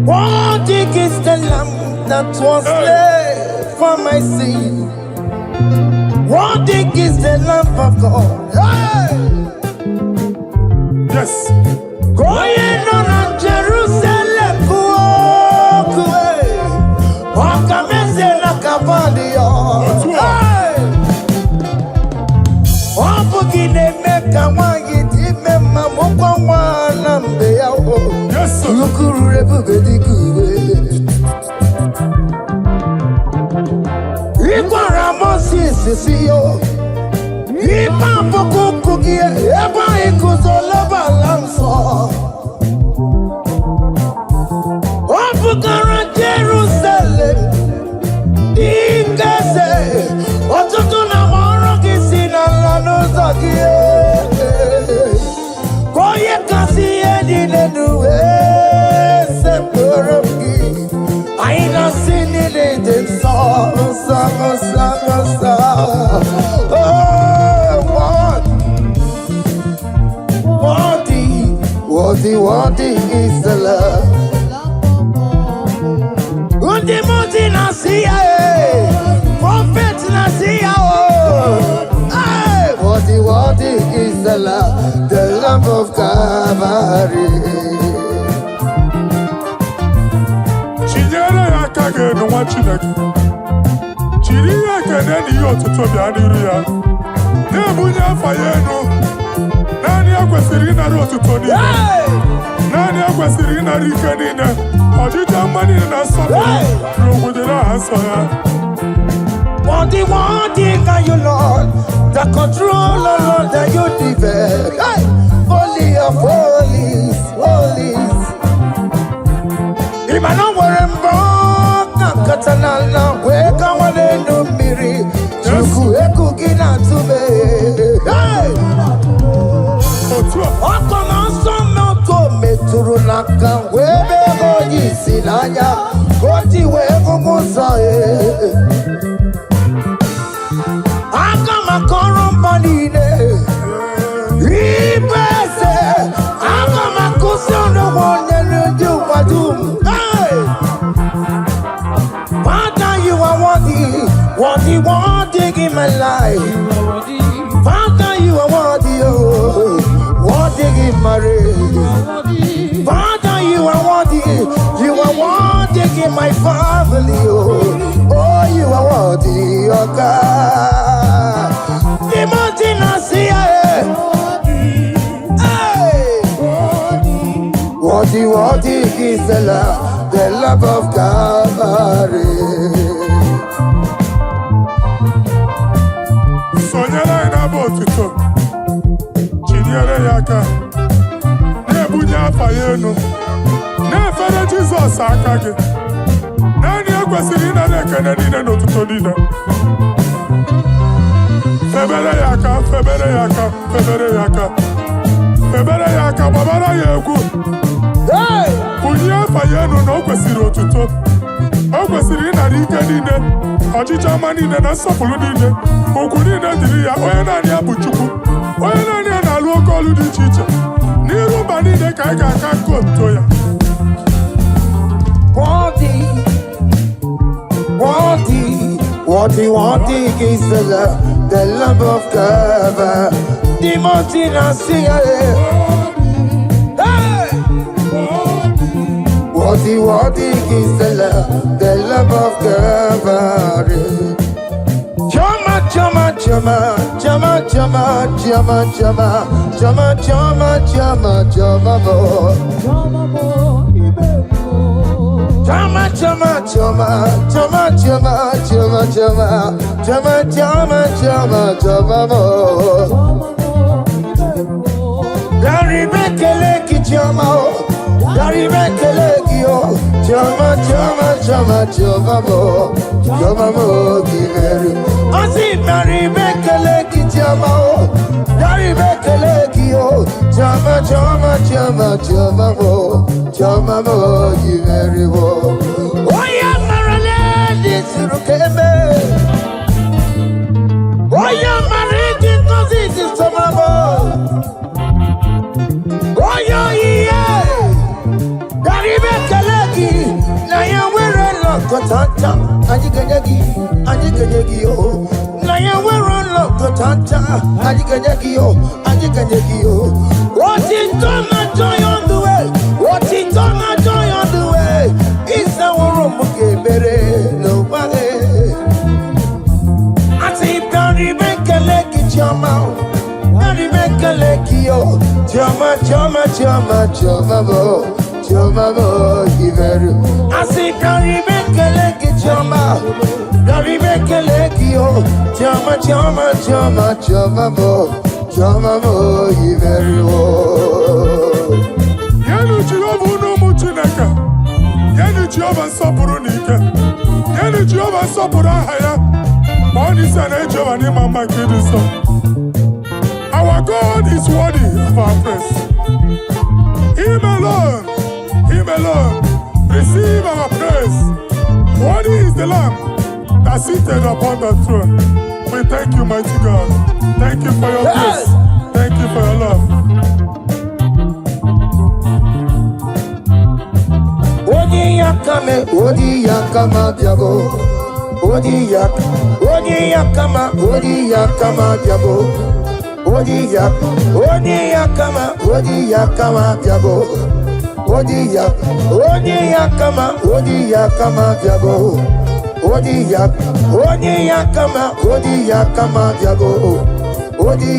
Worthy is the Lamb that was slain for my sin. Worthy is the Lamb of God. Hey! Yes. Going on Jerusalem, walk away. Walk a message like a body. Hey! Walk again, make a one, it remember one and they are all. Yes, sir. Look who everybody good. See you. Ipa pokuku kie, eba ikuzola balanso. Opukara Jerusalem, ingese. Otutu na moro kisi na lanuza kie. Koye kasi edi nenuwe sepurumki. Aina sini leden sa. Worthy is the Lord. Worthy Nasia, prophet Nasia. Worthy is the Lamb of Calvary. Chinyere ya kage no wachineke. Chiri ya kene ni yotuto bia niru ya. Ne bunya fayeno. Nani akwesiri na rotuto ni. Nani akwesiri na rike ni ne. Ojija mani na sopo. Rungudira hasoya. Worthy can you, Lord. The control, Lord, that you develop. Hey! Holy of holies. Imano warembo katanala weka wale numiri. Chuku eku gina tube. Hey! Okona sono kome turunaka webe hoji silanya. Koti wevu musae. Akama korombanine. Ibese. Akama kusiono wonye nujumadum. Father, you are worthy in my life. Father, you are worthy in my race. Father, you are worthy in my family. Oh, you are worthy, oh God. The mountain I see, worthy is the love of Calvary. Sonyala ina botuto. Chinyere yaka. Ne bunya fayeno. Ne fere Jesus akage. Nani akwesiri na nekene nine notuto nine. Febere yaka, babara yegu. Hey! Bunya fayeno no kwesiri otuto. O kwesiri na rike nine. Ojija manine na sopulu nine. Okunine diri ya oye nani abuchukwu. Oye nani analu okolu di chiche. Niru banine ka ega kanko ya. Worthy is the love of God. The mountain I see. Hey! Worthy is the love of God. Chama, Chama, choma, choma, choma, mo, choma, mo, you very well. Oh, yeah, Marilyn, this is okay, oh, yeah, Marilyn, because this is choma, mo. Oh, yeah, Garibe Kalaki, Naya, we're a Lokotanta, Aniganyagi, oh. Naya, we're a Lokotanta, Aniganyagi, oh. What is done, I joy on the way. What is done, I joy on the way. It's our room, okay, better, nobody. I say, Garibe Kalaki, Chama. Yo, chama, chama, chama, chama, mo, chama, mo, giveru. I say, Garibe Kaleki, chama, Garibe Kaleki, yo, chama, chama, chama, chama, mo, giveru. Yenu Jehova no muchineka, Yenu Jehova sopuru nika, Yenu Jehova sopuru ahaya. Monie sana Jehova ni mama kidiso. Our God is worthy of our praise. Him alone, receive our praise. Worthy is the Lamb that seated upon the throne. We thank you, mighty God. Thank you for your grace. Thank you for your love. Odi yakama diabo. Odi yakama diabo. Odi yakama diabo. Odi yakama diabo. Odi yakama diabo. Odi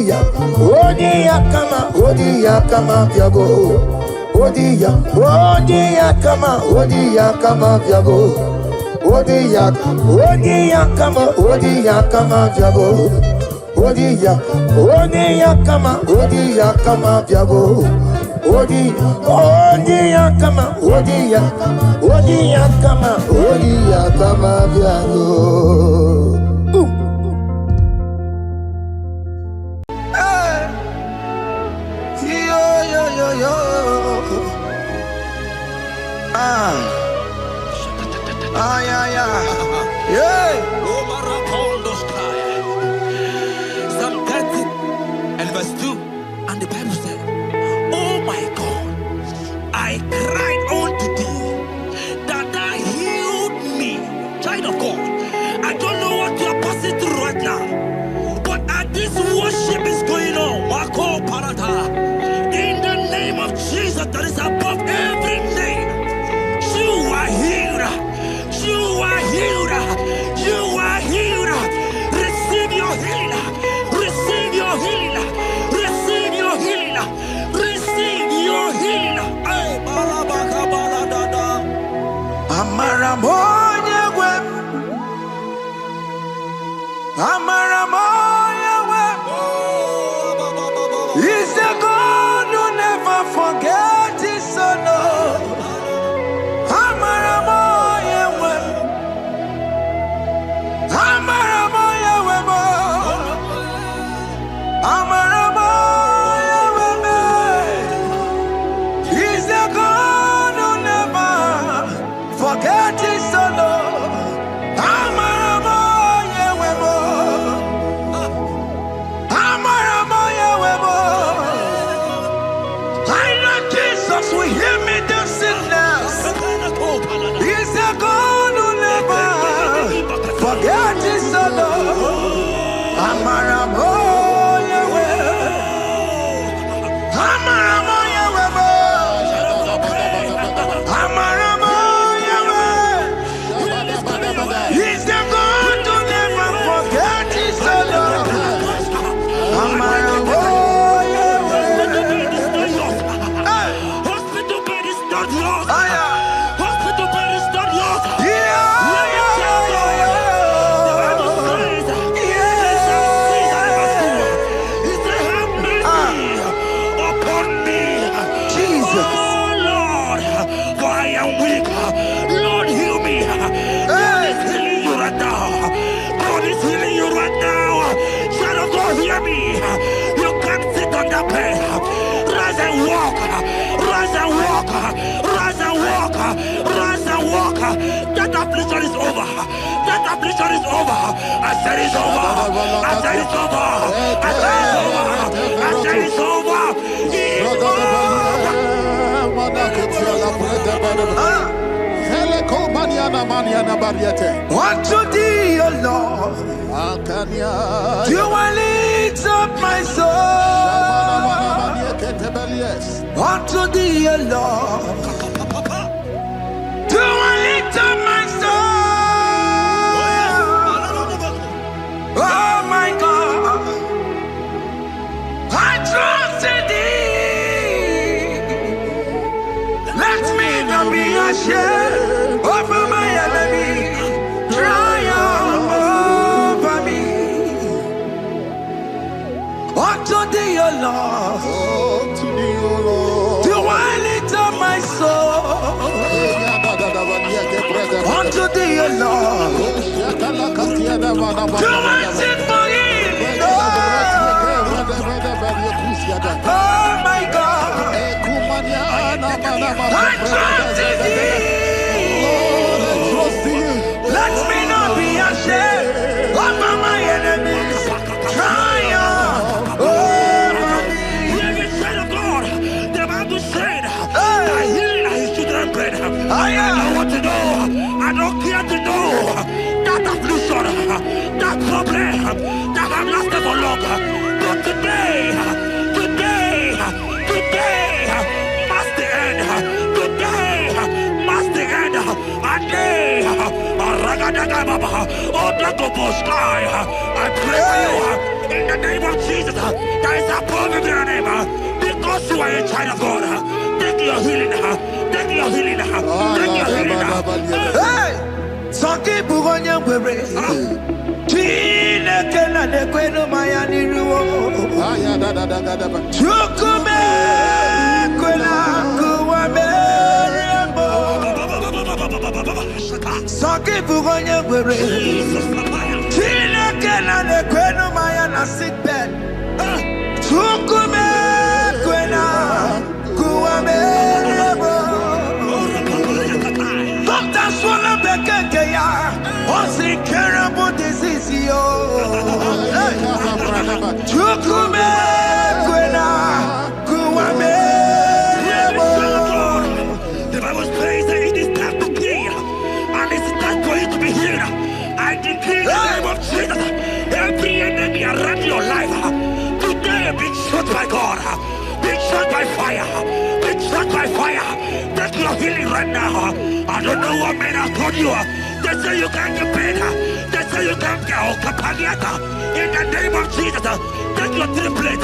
yakama diabo. Psalm 30 and verse 2, and the Bible said, oh my God, I cried unto thee, that thou healed me. Child of God, I don't know what you are passing through right now, but as this worship is going on, Wako Parata, in the name of Jesus that is above every name, you are healed. You are healed. You are healed. Receive your healing. Receive your healing. Receive your healing. Receive your healing. Hey, Balabaka Baladada. Amaramoya web. Amaramoya web. He's a God who never forgets his son. Hear me. You can't sit on the bed. Rise and walk. Rise and walk. Rise and walk. That affliction is over. That affliction is over. I said it's over. I said it's over. I said it's over. I said it's over. Unto thee, O Lord, do I lift up my soul. Unto thee, O Lord, do I lift up my soul. Oh my God, I trust in thee. Let me not be ashamed over my enemy. Triumph over me. Unto thee, O Lord, do I lift up my soul. Unto thee, O Lord, do I sing for him. Oh my God, I trust in thee. Let me not be ashamed over my enemies. Triumph over me. Hear the said of God. The Bible said, I heal his children bread. I don't want to know. I don't care to know. That affliction, that problem, that have lasted for long. But today, must the end. Today, must the end. And day, I pray for you in the name of Jesus. There is a problem in your name. Because you are a child of God. Take your healing. Take your healing. Take your healing. Hey, Sanki Bugonya Were. Chile Kela de Queno Mayani Ruo. Chukume Quena Kuame. Sanki Bugonya Were. Chile Kela de Queno Mayana sick bed. Chukume Quena Kuame. Doctor Swallow Bekeya. What's the terrible disease? Chukume Quena Kuame. The Bible says that it is time to kill, and it is time for you to be healed. I decree in the name of Jesus, every enemy around your life, today be shot by God, be shot by fire, be shot by fire. Take your healing right now. I don't know what men have told you. They say you can't get paid. They say you can't get Okapagiata. In the name of Jesus, take your triplet,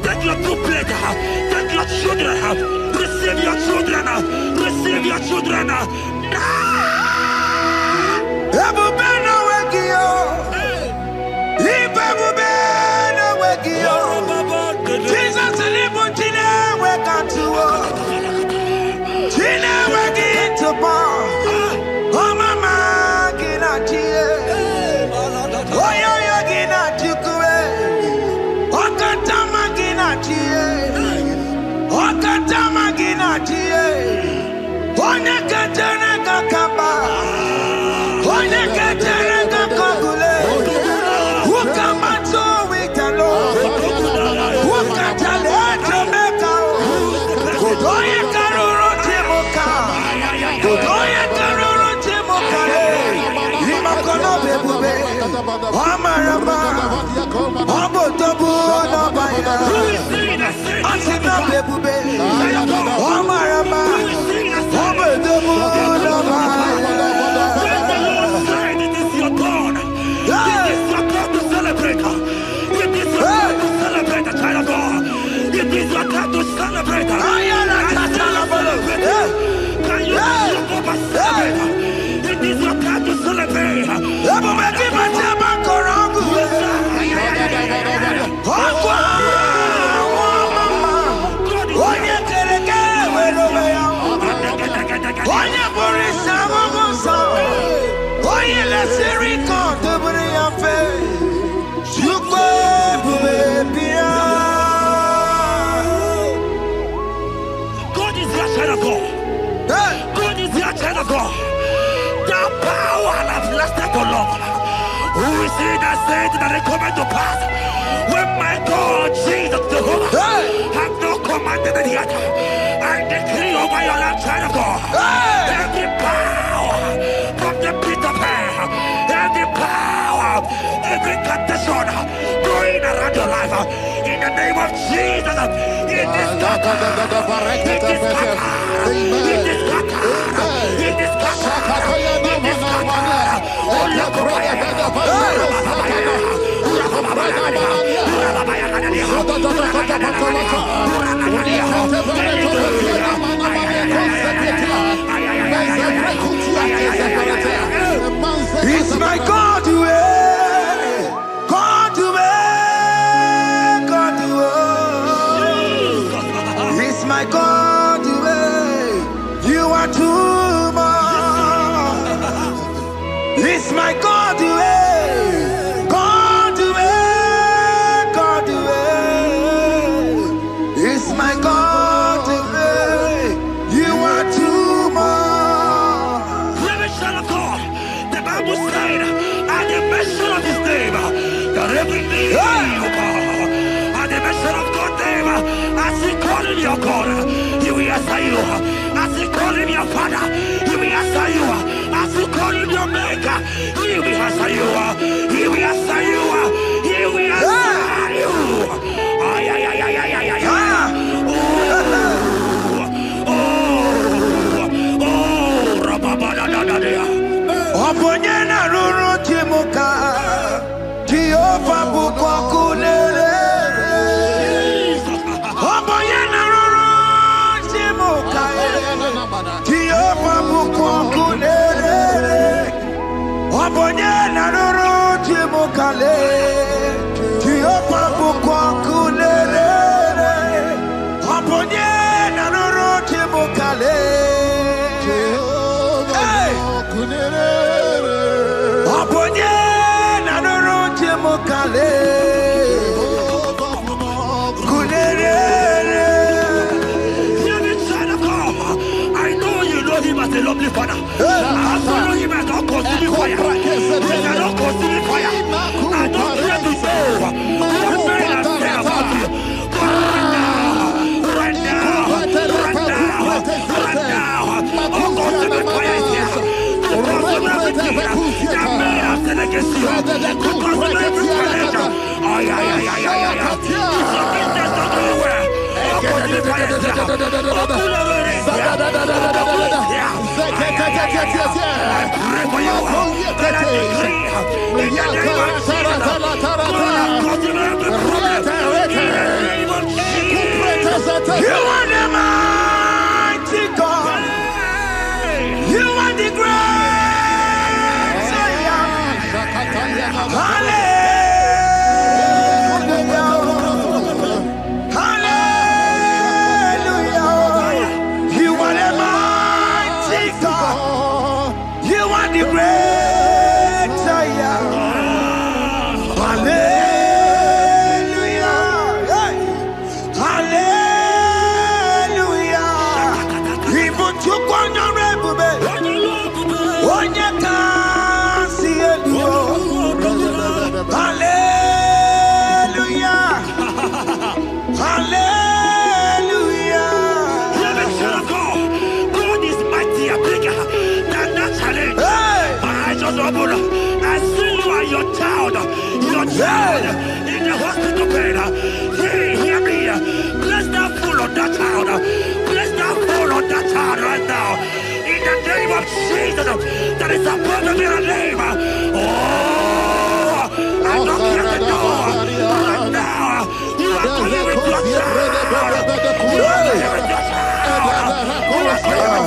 take your two-plate, take your children, receive your children, receive your children. Ebubena Wekio, Ibebubena Wekio, Jesus Libutine Wekantuo, Tina Weki to Paul, Oh Mama Ginachi, Oya Ginachi, Okatama Ginachi, Okatama Ginachi, Onekatana Kakamba. it that it come to pass. When my God, Jesus Jehovah, have not commanded it yet, I decree over your life, child of God, every power from the pit of hell, every power, every condition going around your life, in the name of Jesus, it is scattered, it is scattered, it is scattered, it is scattered, it is scattered. It's my God to God to God to it's my God to you are too much. It's my God to God to God to it's my God to you are too much. Revelation of God, the Bible said, at the mention of his name, that every knee will bow. At the mention of God's name, as he call him your God, he will answer you. As he call him your Father, he will answer you. As he call him your Maker, he will answer you. He will answer you. He will answer you. Ay, ay, ay, ay, ay, ay, ay. Oponyena ruru timuka Jehova bukwa kulele Oponyena ruru timuka Jehova bukwa kulele Oponyena ruru timuka le Jehova bukwa kulele Oponyena ruru timuka le I know you know him as a lovely father. I follow him as God consuming fire. He cannot consuming fire. I don't care to say what men have said about you. But right now, oh, consuming fire is here. To consume everything that men have said against you. To consume every challenge. Ay, ay, ay, ay, ay, ay. It's your business not doing well. Oh, consuming fire is here. Oh, pull over it. You are the mighty God. You are the great Hallelujah. I see you and your child in the hospital bed. Hear me. Bless that fool on that child. Bless that fool on that child right now. In the name of Jesus, that is above every name. Oh, I knock at the door right now. You are coming with your child. You are coming with your child. You are coming with your child.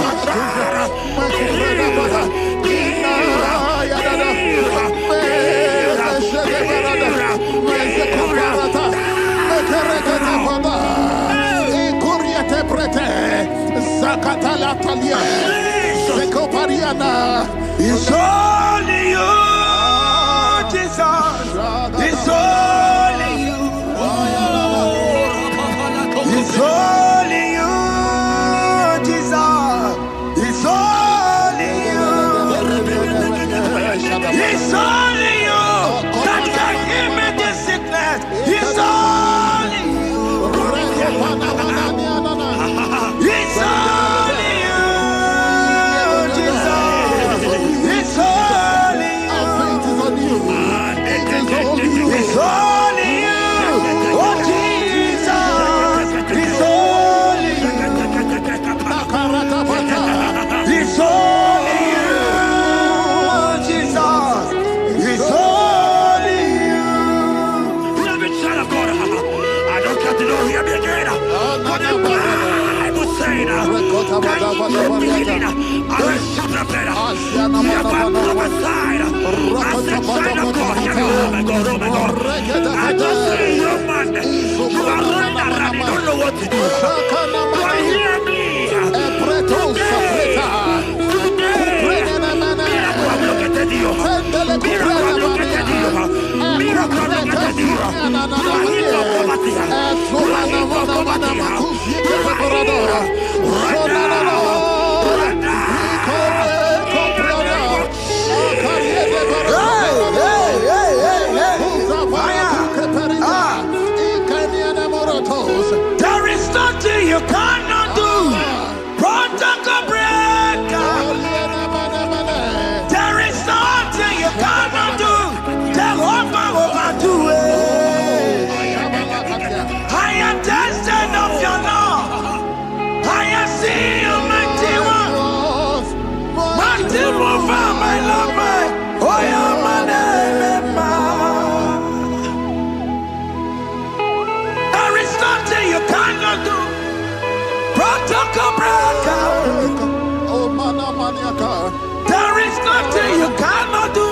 It's only you, Jesus. It's only you. It's only you, Jesus. It's only you. It's only you that can heal. There is nothing you cannot do. Protocol breaker. There is nothing you cannot do. Jehovah overdo it. I am tested of your love. I am seeing you, mighty one. Mighty mover, my love, my. Oh, yeah, my name, there is nothing you cannot do. Protocol breaker. There is nothing you cannot do.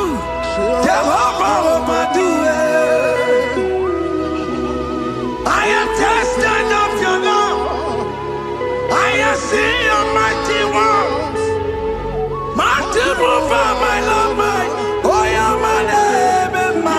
Jehovah overdo it. I am tested of your love. I am seeing your mighty ones. Mighty mover, my love, my. Oh, yeah, my name and my.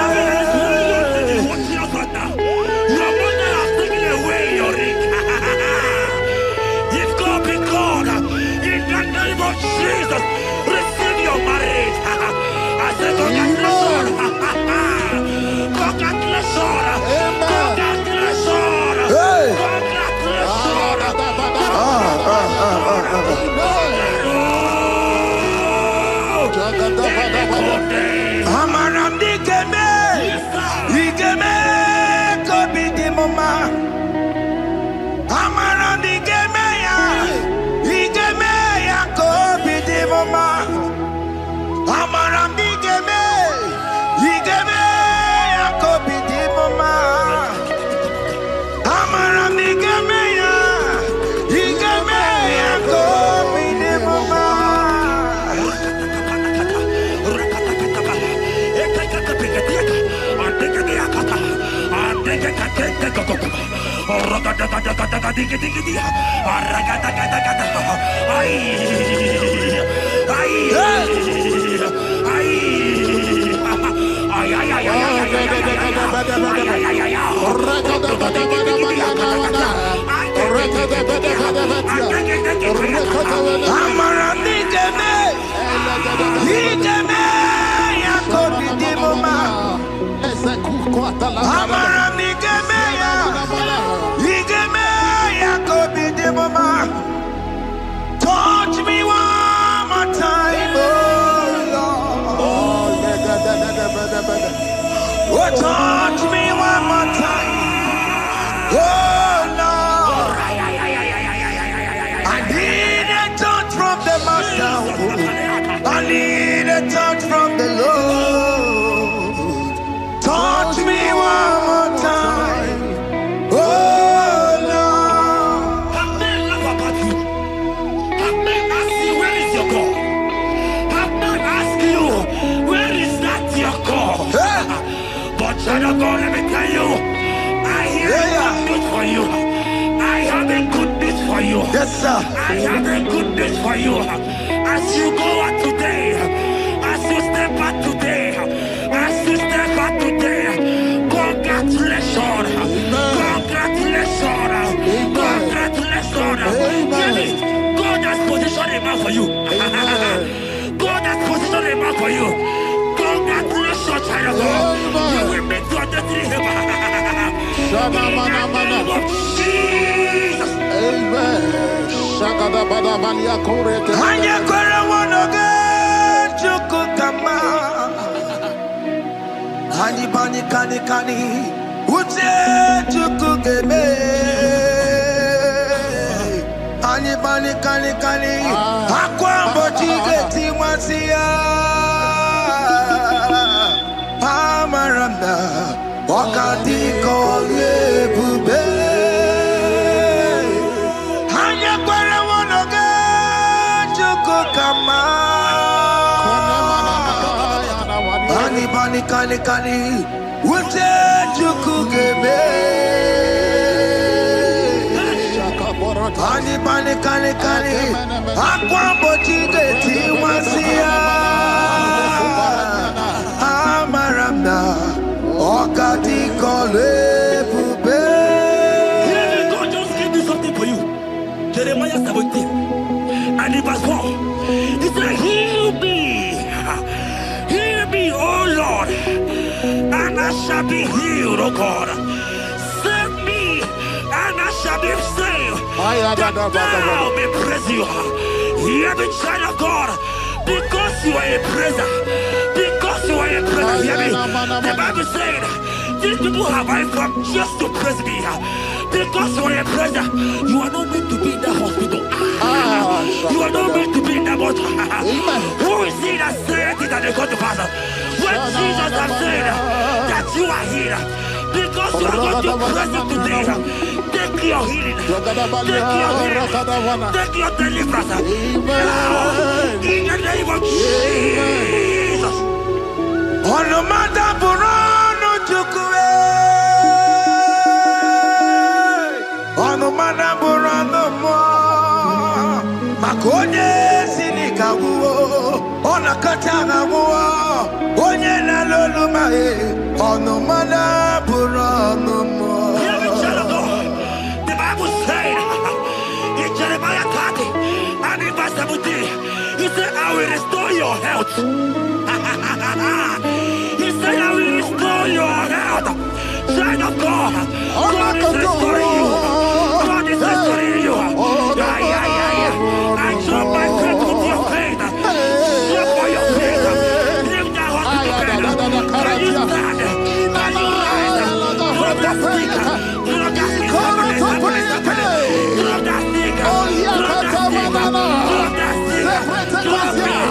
Jesus, receive your marriage. I said, congratulations. Congratulations. Congratulations. Amaram digeme, digeme, kobi di mama. Amaram digeme ya, digeme ya kobi di mama. Amaram digeme, digeme ya kobi di mama. Amaram digeme ya, digeme ya kobi di mama. Touch me one more time, oh Lord. Oh, touch me one more time, oh Lord. I need a touch from the Master. I need a touch from the Lord. Touch me one more time, oh Lord. Have men laugh about you. Have men ask you, where is your God? Have men ask you, where is that your God? But child of God, let me tell you, I have good news for you. I have a good news for you. Yes, sir. I have a good news for you. As you go out today, as you step out today, as you step out today, congratulations. Congratulations. Congratulations. Really, God has positioned a man for you. God has positioned a man for you. Congratulations, child of God. You will meet your destiny. In the name of Jesus. Amen. Hanya kwara wanoge chukukama. Hani bani kani kani uche chukugeme. Hani bani kani kani akwa mbochige timasia. Amaranda wakati kole bube. Hanya kwara kani. Ute chukugebe. Kani. Akwa bochige tiwasia. Amaramna. Okati kole bube. God just gave me something for you. Jeremiah 17 and in verse 4. He said, heal me, O Lord, and I shall be healed, O God. Save me, and I shall be saved. That thou may praise you. Hear me, child of God, because you are a praiser. Because you are a praiser, hear me. The Bible said, these people have I come just to praise me. Because you are a praiser, you are not meant to be in the hospital. You are not meant to be in the bottle. Who is he that said it and they go to pass? When Jesus has said that you are here, because you are going to praise him today, take your healing, take your deliverance. Now, in the name of Jesus. On the matter Burano Chukwe. On the matter Burano Mo. Makonye Sinikawo. On a Katana War. Onye na Lolumae. On the matter Burano Mo. The Bible said in Jeremiah 30 and in verse 17, he said, I will restore your health. He said, I will restore your health. Child of God, God is restoring you. God is restoring you. I drop my faith with your faith. Drop for your faith. Lift that hospital bed. Can you stand? Can you rise? Drop that stick. Drop that stick. Drop that stick. Drop that stick. Drop that stick. Drop it.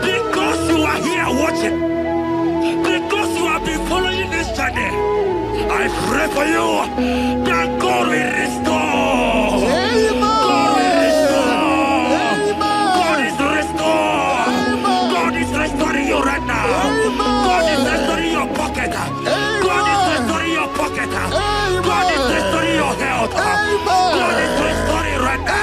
Because you are here watching, because you have been following this journey, I pray for you that God will restore. God will restore. God is restored. God is restoring you right now. God is restoring your pocket. God is restoring your pocket. God is restoring your health. God is restoring right now.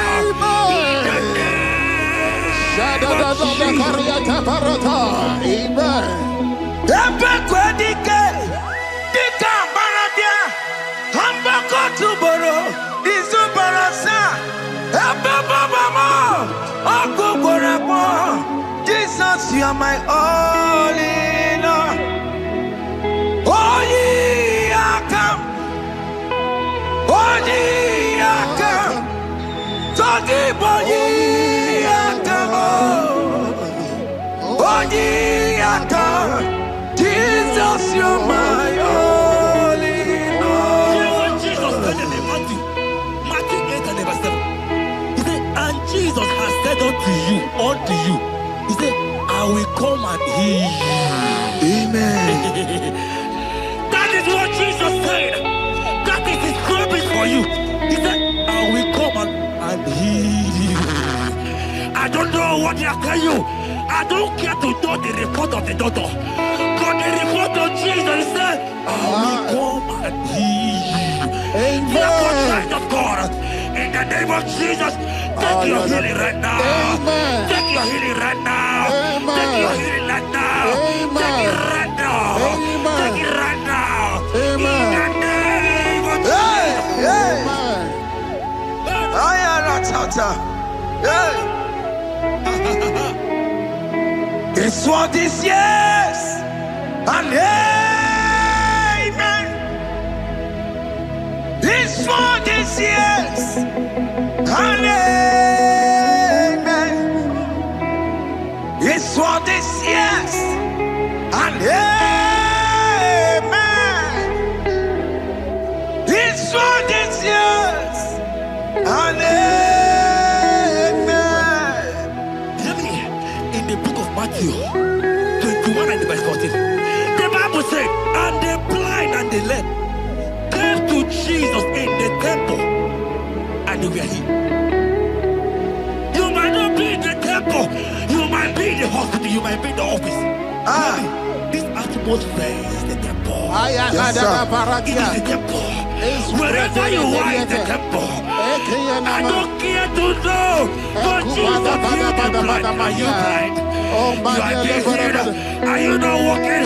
Jesus, you are my all in all. Oh, ye are come. Oh, ye are come. Talking about ye are come. Oh, ye are come. Jesus, you are my all in all. You know what Jesus said in Matthew 8 and verse 7? He said, and Jesus has said unto you, he said, I will come and heal you. Amen. That is what Jesus said. That is his promise for you. He said, I will come and heal you. I don't know what they are telling you. I don't care to know the report of the doctor. But the report of Jesus, he said, I will come and heal you. Therefore, child of God, in the name of Jesus, take your healing right now. Amen. Take your healing right now. Amen. Take your healing right now. Amen. Take it right now. Amen. Take it right now. Amen. In the name of Jesus. Hey, Amen. I am not out. Hey. This world is yes and amen. This world is yes and amen. This world is yes and amen. This world is yes and amen. Hear me. In the book of Matthew 21 and verse 14, the Bible said, and the blind and the lame came to Jesus in the temple, and they were healed. You might not be in the temple, you might be in the hospital, you might be in the office. This atmosphere is the temple. Yes, it is the temple. Wherever you are in the temple, I don't care to know, but Jesus healed the blind. Are you blind? You are being healed. Are you not walking?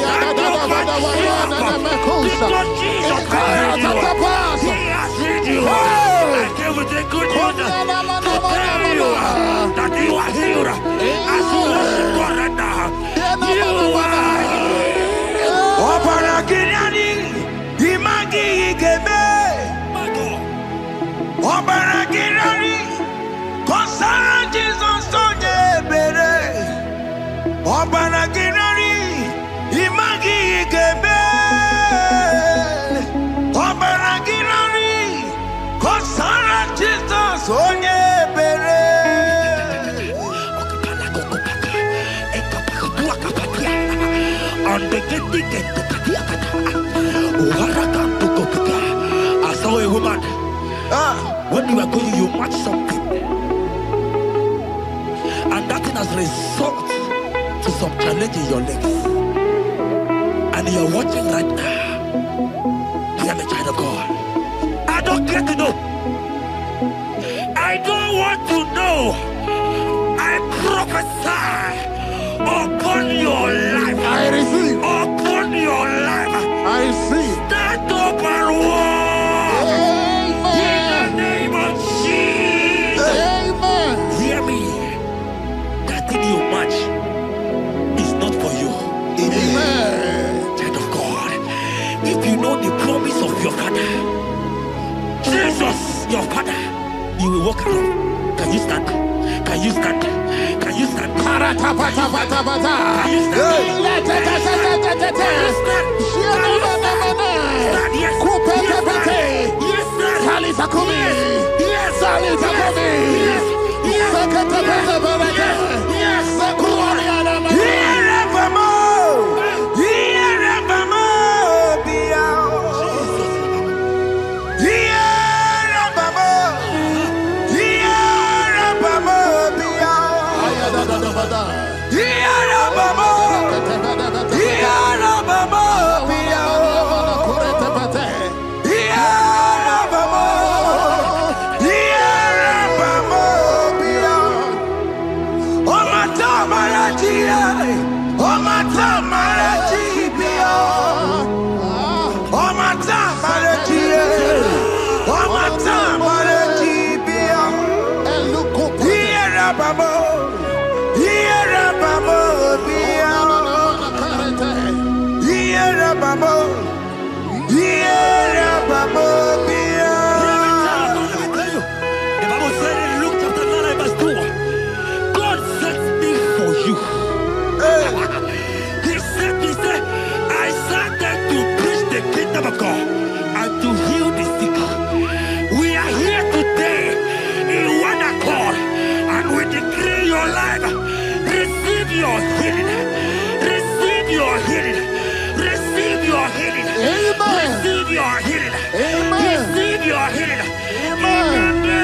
Stand up and because Jesus has healed you. He has healed you. I came with the good news to tell you that you are healed. As you worship God right now, you are I saw a woman. When you are going, you match something, and that thing has resulted to some challenge in your legs, and you are watching right now. Hear me, child of God. I don't care to know. I don't want to know. I prophesy upon your life. I receive. Upon your life. I receive. Stand up and walk. In the name of Jesus. Amen. Hear me. That thing you match is not for you. Amen. Child of God. If you know the promise of your father, Jesus, your father, you will walk around. Can you stand? Can you stand? Can you stand? Can you of God and to heal the sick. We are here today in one accord, and we decree your life. Receive your healing. Receive your healing. Receive your healing. Amen. Receive your healing. Amen. Receive your healing. Amen. In the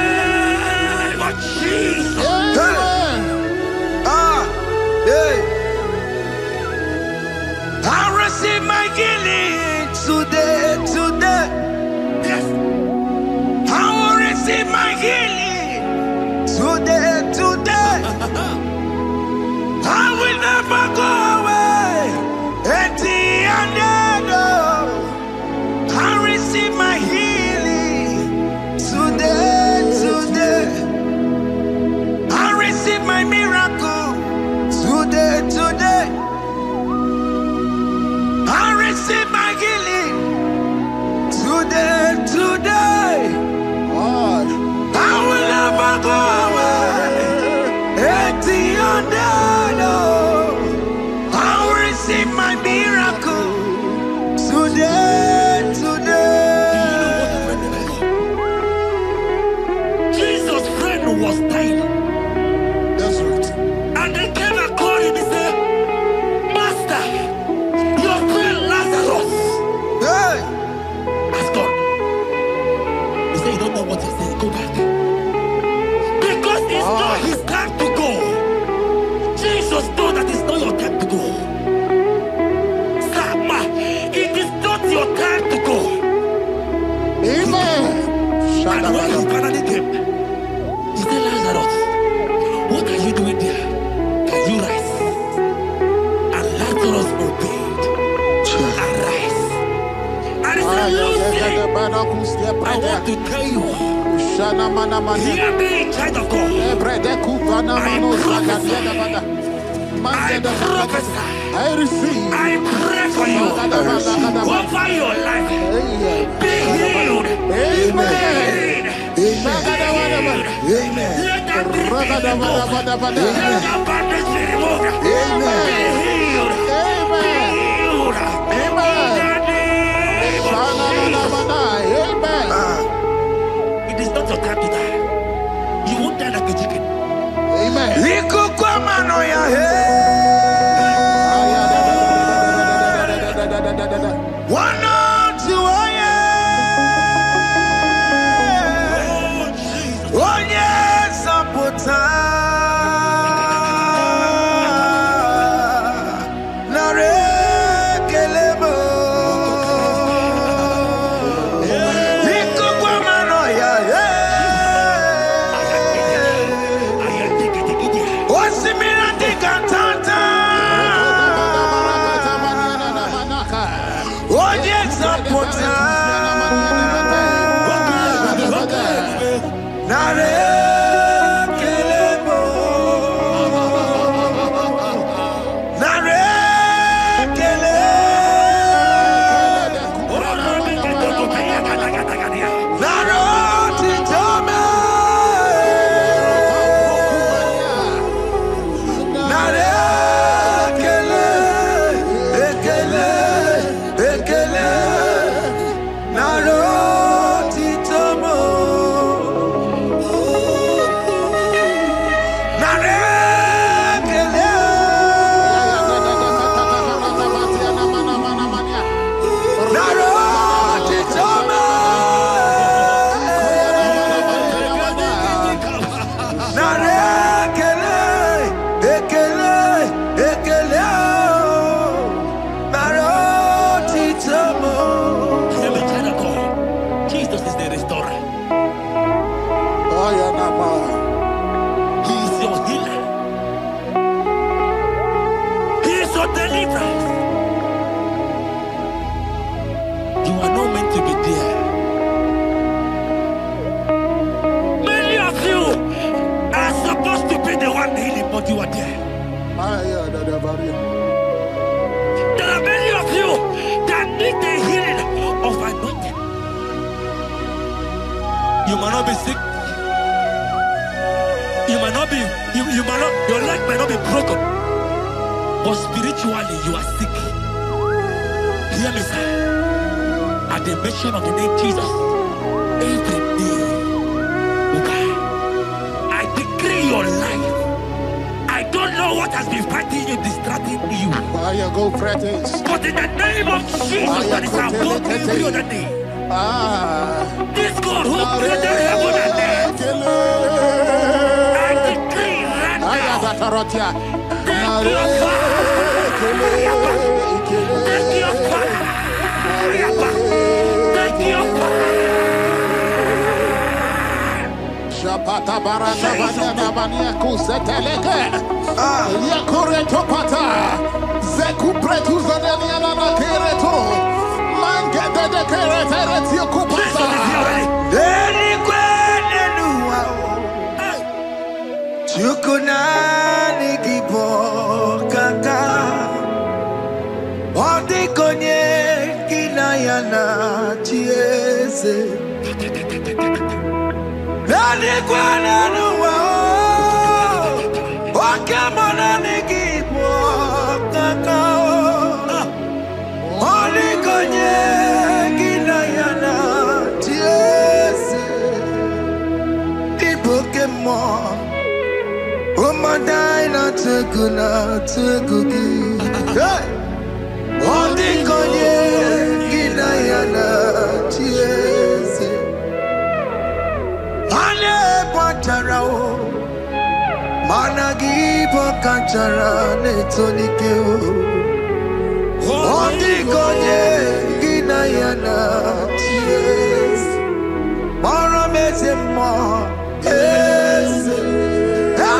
name of Jesus. Amen. I receive my healing today. Yes. I will receive my healing today. I will never go away empty-handed. I receive my healing today. I receive my miracle today. receive my healing today. I will never go away. I will receive my miracle today. Jesus' friend was dying. That's right. And they came and called him and said, Master, your friend Lazarus has gone. He said, you don't know what he said. Go back. Because it's not his time to go. Jesus knows that it's not your time to go. Sama, it is not your time to go. Amen. And when he finally came, he said, Lazarus, what are you doing there? Can you rise? And Lazarus obeyed and rise. And he said, Lucy, I want to tell you, hear me, child of God. I prophesy. I pray for you. Over your life. Be healed. Amen. Amen. Let that be removed. Let that bandage be removed. Amen. Be healed. Amen. Amen. It is not your time to die. You won't die like a chicken. Amen. You might not be sick. You might not be, your leg might not be broken. But spiritually, you are sick. Hear me, sir. At the mention of the name Jesus, every day, okay, I decree your life. I don't know what has been fighting you, distracting you. But in the name of Jesus, that is above every other name. This God who created heaven and earth, I decree right now, take your fire, take your fire, take your fire. Shapata baranda banya banya kuseteleke. Yakore topata. Zeku pretu zadelia na kereto. Mangete de kerete kupasa. Deni kwene nuwa. Chukunani gibo kaka. Odi konye. yana chiese Nani kwana nuwa Wakamana nikipo kakao Oli konye gina yana chiese Pokemon, oh my die not to good. Hey, all the konye ginayana cheers. Ale patarao, managi pokachara netonikeo. All the konye ginayana cheers. Mara mezemo. Yes, yes,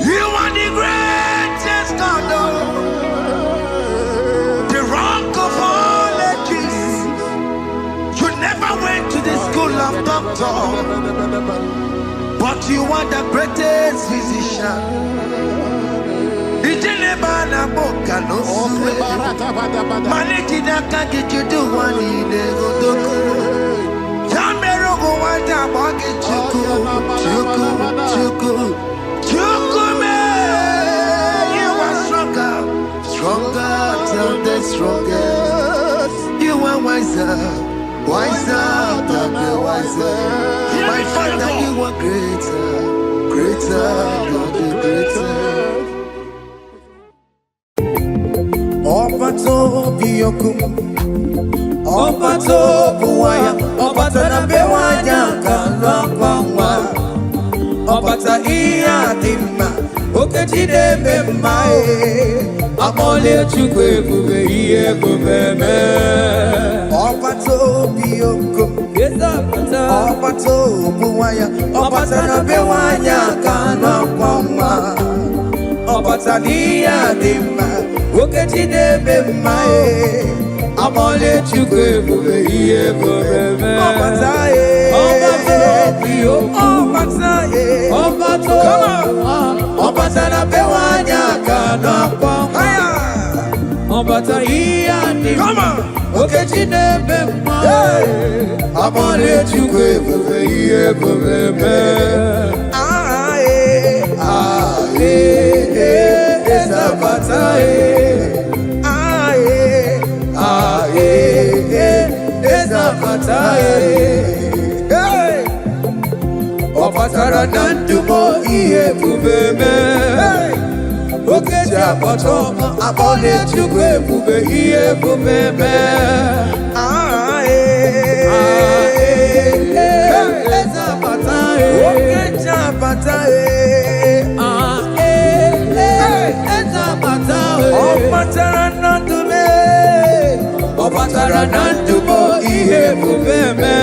you are the greatest God, the rock of all ages. You never went to the school of doctor, but you are the greatest physician. Ijelebana boka no suwe. Maliki daka get you do one in the godoko. Jamero go wanda bagi chuku me. You are stronger than the strongest. You are wiser than the wiser. My Father, you are greater than the greatest. Obato biyokum, obato buwaya, obata na bewanya kalwa, obata iya dimma, okechide bemae, amole chukwe bube iye bubeme. Obato biyokum, obato buwaya, obata na bewanya kalwa, obata iya dimma. Okechide bemae, amole chukwe bube iye bubeme. Obata na bewanya kana kwamba. Obata iya ni. Okechide bemae, amole chukwe bube iye bubeme. Opatara nandumo iye bubeme. Okeja patoma abole chukwe bube iye bubeme. Eza patae. Okeja patae. Eza patae. Opatara nandume. Opatara nandumo iye bubeme.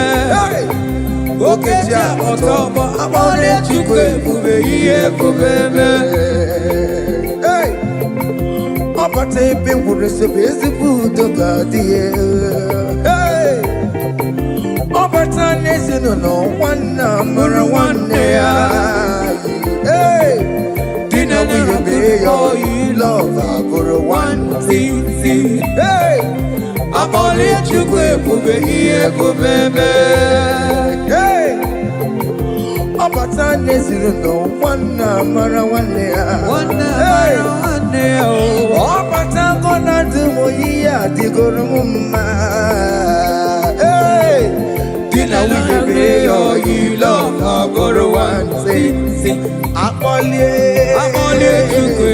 Okeja otomo abole chukwe bube iye bubeme. Hey, opate bingure sebezi budo gadie. Hey, opata nesino no wana mara wane ya. Hey, dina niyobe yo ilova buru wanti. Hey, abole chukwe bube iye bubeme. Hey, opata nesino no wana mara wane ya. Opata kona dumo iya digoro mumma. Hey, dina we oh, you love our God one. Sing, Akole Chukwe,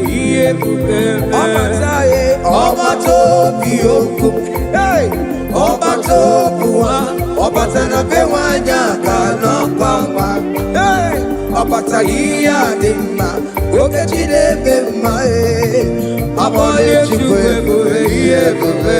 Iye Buke, Obataye, Obato Biyoku, hey, Obato Buwa, Obatana Bewanya, Kano Kwangwa, hey, Obatalia Dima, Okechide Bema, Akole Chukwe, Iye Buke.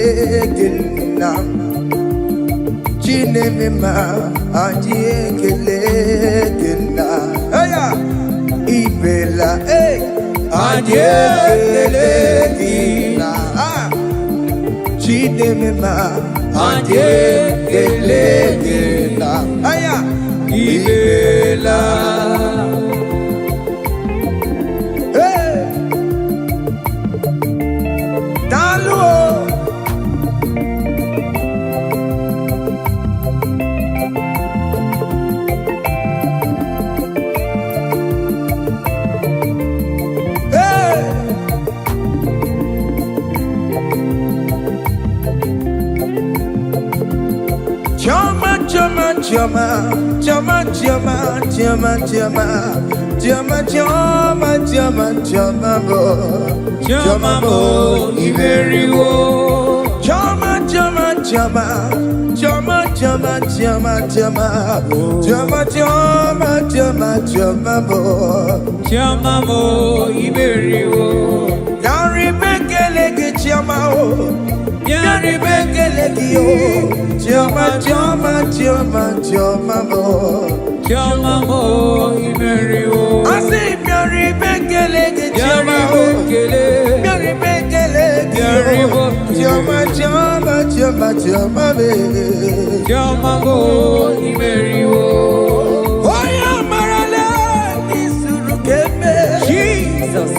Anjekelegina Chinemema Anjekelegina Aya Ibela Anjekelegina Chinemema Anjekelegina Aya Ibela Chama Iberiwo Chama Iberiwo Yari Bekeleke Chama Yari Bekeleke Chama Iberiwo I say Yari Bekeleke Chama Yari Bekeleke Chama Iberiwo Oya Marale Nisurukeme Jesus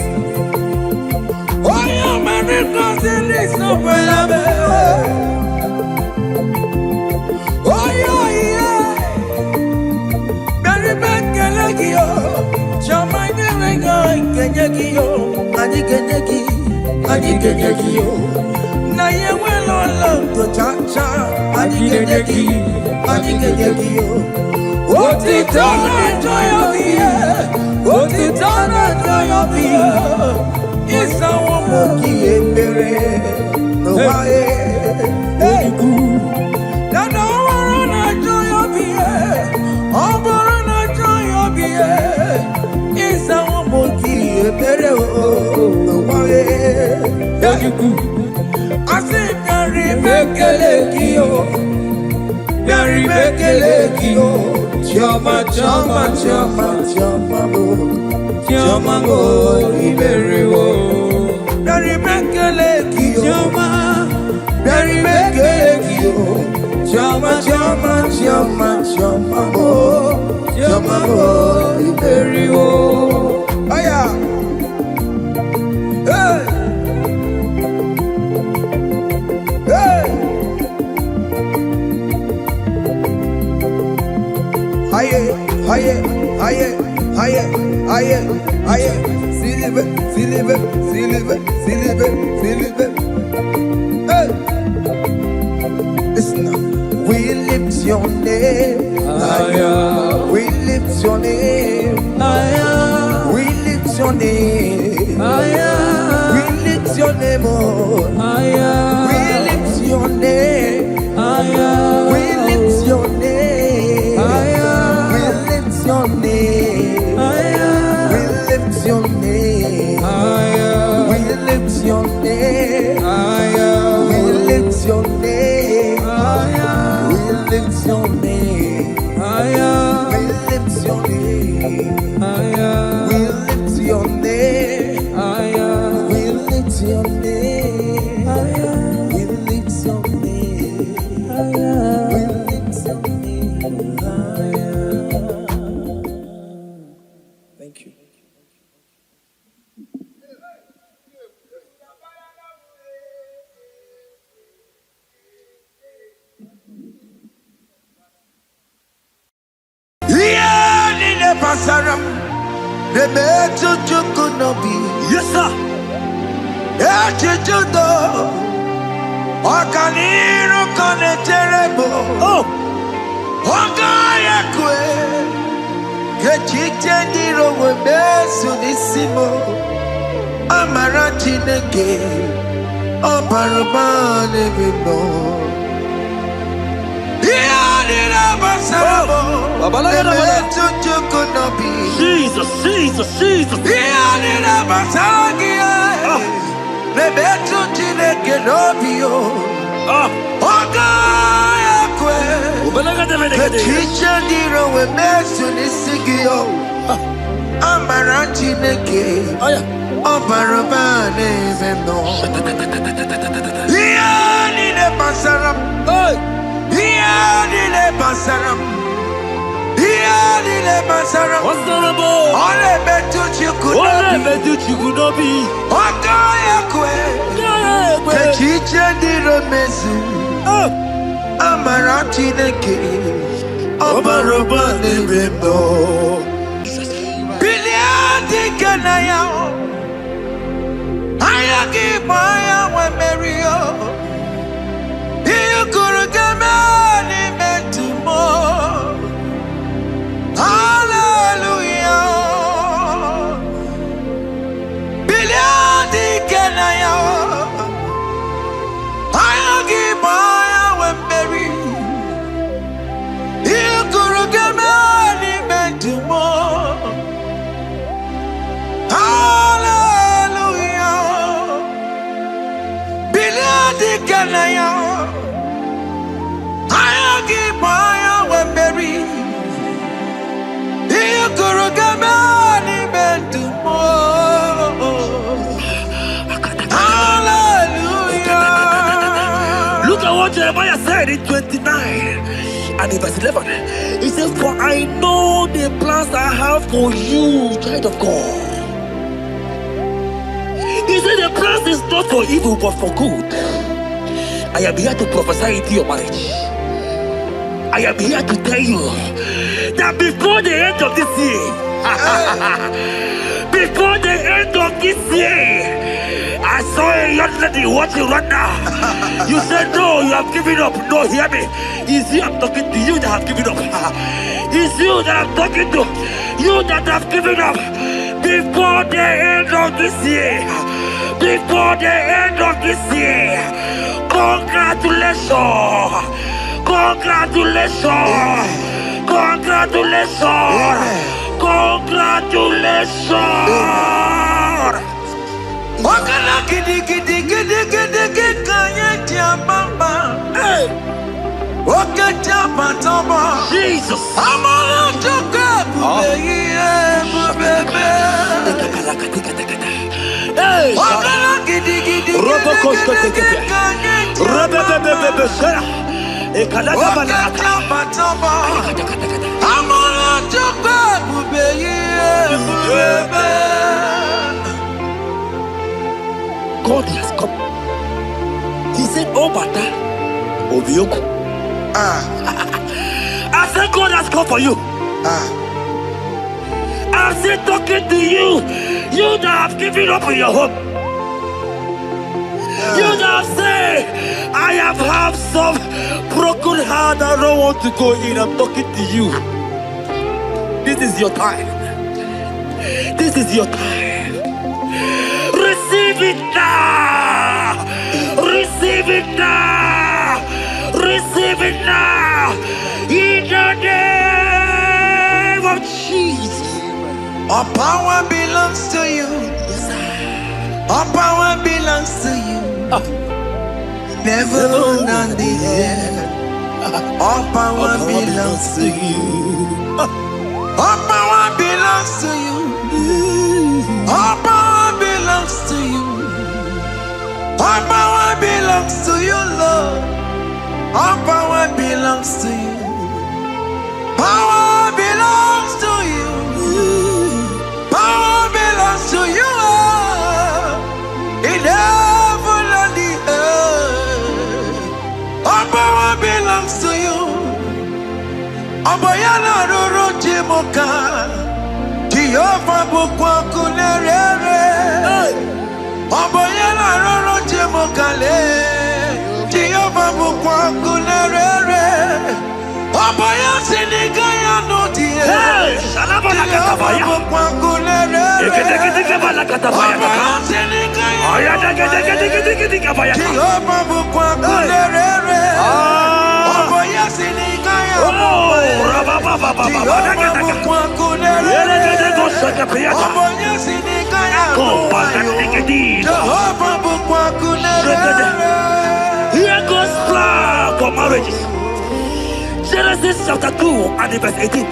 Oya Marikos in this Nobelabe Oya yeah Yari Bekeleke Chama Kenyekio Kenyekio Na yewelo to chacha Kenyekio Otitana joy of the year Otitana joy of the year Isa womoki ebere No wae Nana warana joy of the year Oborana joy of the year Isa womoki ebere No wae I say Yari Bekelekio Chama Iberiwo Yari Bekelekio Chama Iberiwo Aya Aye, Silver. Hey, listen now. We lift your name, we lift your name, we lift your name, we lift your name, we lift your name, we lift your name, we lift your name. Your name, we lift your name, we lift your name, we lift your name, we lift your name, we lift your name, we lift your name, we lift your name, we lift your name. Thank you. basaram. The meto chukunobi. Yes, sir. Echichudo. Okaniro koneterebo. Oh. Ogayakwe. Kechite ndiro webesu nisimo. Amara Chineke. Obarabane bino. Jesus, Jesus, Jesus. What's the rubble? Ole betu chikunobi. Okaya kwe. Kechiche ndiro mezu. Amara Chineke. Obaroba nebendo. Biliadi kanaya. Ayagi maya wa merio. Iyukuru gamani metumo. Hallelujah. Biliadi kanaya. Ayagi maya wa meri. Iyukuru gamani metumo. Hallelujah. Biliadi kanaya. Ayagi maya wa meri. Look at what Jeremiah said in 29 and in verse 11. He says, for I know the plans I have for you, child of God. He said the plans is not for evil but for good. I am here to prophesy into your marriage. I am here to tell you that before the end of this year, before the end of this year, I saw a young lady watching right now. You said no, you have given up. No, hear me. It's you I'm talking to, you that have given up. It's you that I'm talking to, you that have given up. Before the end of this year, before the end of this year, congratulations. Congratulations! Congratulations! Congratulations! Wakala gidi gidi gidi gidi gidi kanya bamba. Hey, wakaja batamba. Jesus! Amala toka bubeye. Hey, wakala gidi gidi gidi gidi God has come. He said, oh, Bata, Obioku. I said, God has come for you. I'm still talking to you. You that have given up on your hope. You that have said, I have had some broken heart. I don't want to go in. I'm talking to you. This is your time. This is your time. Receive it now. Receive it now. Receive it now. In the name of Jesus. All power belongs to you. All power belongs to you. Never on the air. All power belongs to you. All power belongs to you. All power belongs to you. All power belongs to you, Lord. All power belongs to you. Power belongs to you. Power belongs to you. In heaven and the earth. All power belongs to you. Abayana Roro Jimoka. Jehovah bukwakulerere. Oboyela roro jemokale. Jehovah bukwakulerere. Oboya sinigaya no die. Salama la katabaya. Bukwakulerere. Ekete katabaya. Jehovah bukwakulerere. Oboya sinigaya no die. Here goes plan for marriages. Genesis chapter 2 and verse 18.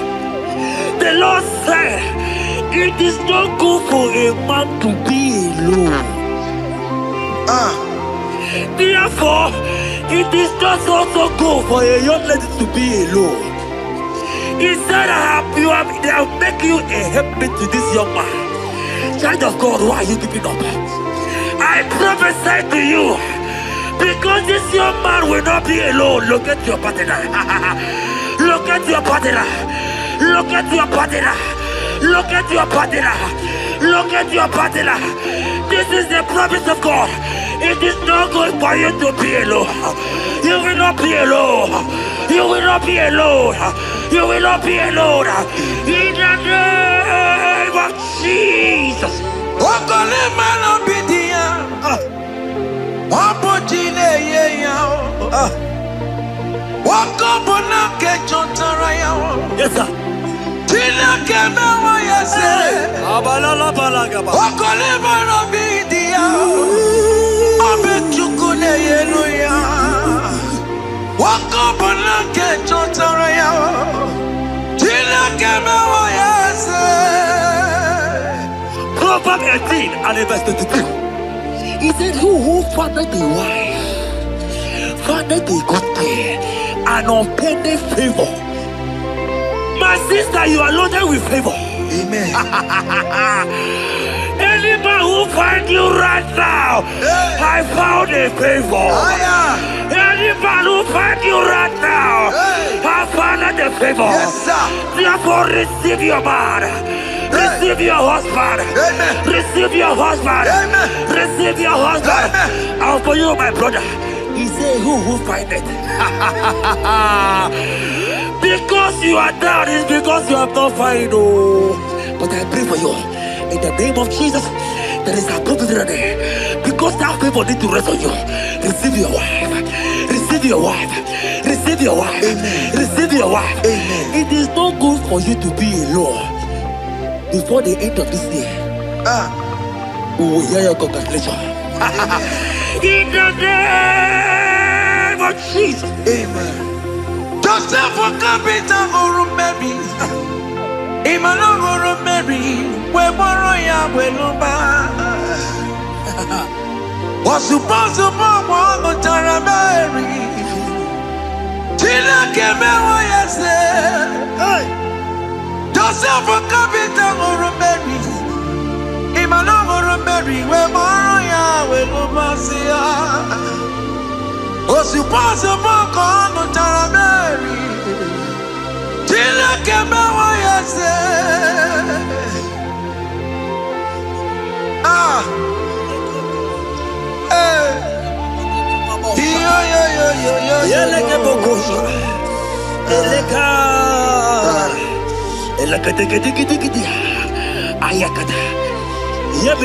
The Lord said, it is not good for a man to be alone. Therefore, it is not also good for a young lady to be alone. He said, they have make you a helpmate to this young man. Child of God, why are you giving up? I prophesy to you, because this young man will not be alone. Look at your partner. Look at your partner. Look at your partner. Look at your partner. Look at your partner. This is the promise of God. It is not good for you to be alone. You will not be alone. You will not be alone. You will not be alone. In the name of Jesus. Yes, sir. Proverbs 18 and verse 22. He said, who findeth a wife, findeth a good thing, and obtaineth favor. My sister, you are loaded with favor. Amen. Any man who finds you right now, I found a favor. Any man who finds you right now, I found a favor. Yes, sir. Therefore, receive your man. Receive your husband. Amen. Receive your husband. Amen. Receive your husband. Amen. And for you, my brother, he said, who find it? Because you are down, it's because you have not found it. Oh. But I pray for you. In the name of Jesus, there is a opportunity. Because that favor need to rest on you. Receive your wife. Receive your wife. Receive your wife. Amen. Receive your wife. Amen. It is not good for you to be alone. Before the end of this year, we will hear your congratulations. In the name of Jesus. Amen. Joseph for capital or Mary. Emmanuel or Mary. Where Moroya Weluba. Was supposed to bomb on Taramari. Tina Kemewa, yes. Joseph for capital or Mary. Emmanuel or Mary. Where Moroya Weluba. Was supposed to bomb on Taramari. Tina Kemewa, yes.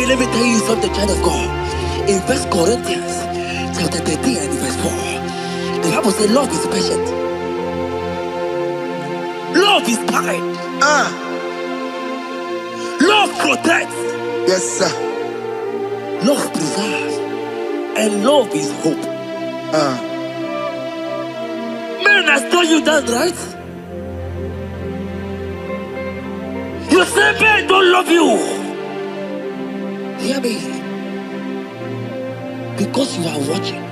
Let me tell you something, child of God. In 1 Corinthians chapter 13 and verse 4, the Bible says love is patient. Love is kind. Love protects. Yes, sir. Love preserves. And love is hope. Men has told you that, right? You say men don't love you. Hear me. Because you are watching.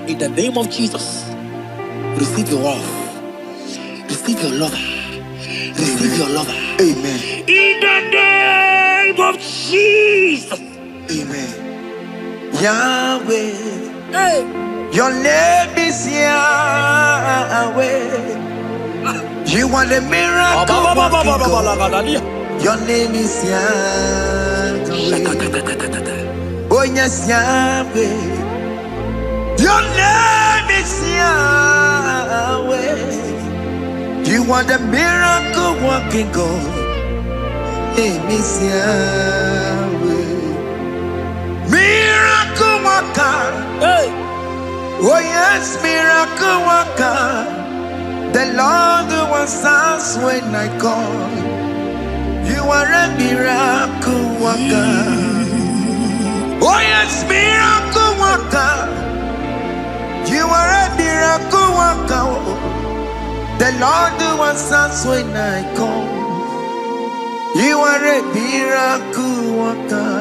In the name of Jesus, receive your love. Receive your lover. Receive your lover. Amen. In the name of Jesus. Amen. Yahweh. Hey. Your name is Yahweh. You are the miracle. Your name is Yahweh. Oh yes, Yahweh. Your name is Yahweh. You are the miracle working God. Name is Yahweh. Miracle worker. Hey. Oh yes, miracle worker. The Lord who answers when I call. You are a miracle worker. Oh yes, miracle worker. You are a miracle worker. The Lord who answers when I call. You are a miracle worker.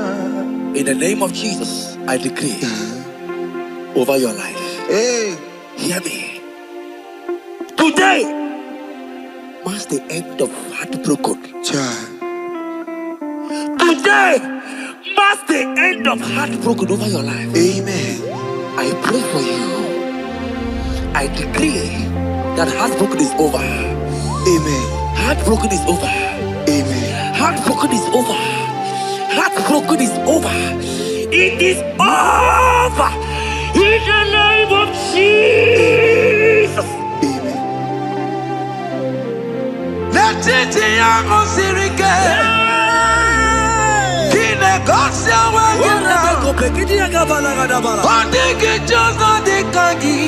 In the name of Jesus, I decree over your life. Hey, hear me. Today marks the end of heartbroken. child. Today marks the end of heartbroken over your life. Amen. I pray for you. I decree that heartbroken is over. Amen. Heartbroken is over. Amen. Heartbroken is over. Heartbroken is over. It is over. In the name of Jesus. Amen. Let it be your sirike. Kine gosya wagina. Ondigi jozo dikagi.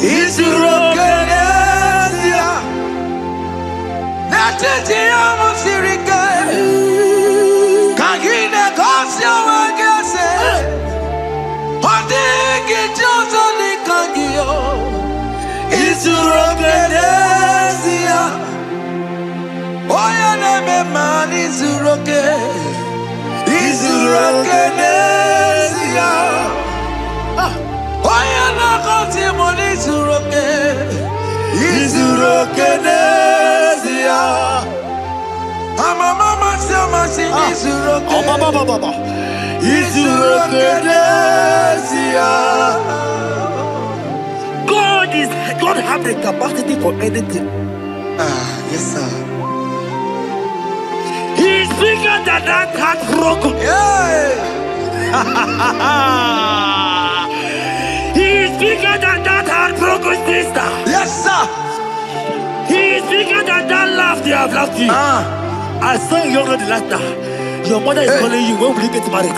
Isurokenesia. Let it be your sirike. Kine gosya wagese. Ondigi jozo dikagi. Isurokenesia. Oya neme man isuroke. Isurokenesia. Oya na Testimonies isuroke. Isurokenesia. Mama sama sing isuroke. Isurokenesia. God have the capacity for anything. Yes sir. He is bigger than that heartbroken. Yeah. He is bigger than that heartbroken sister. Yes sir. He is bigger than that laugh they have laughed you. I saw you younger than that. Your mother is calling you. When will you get married?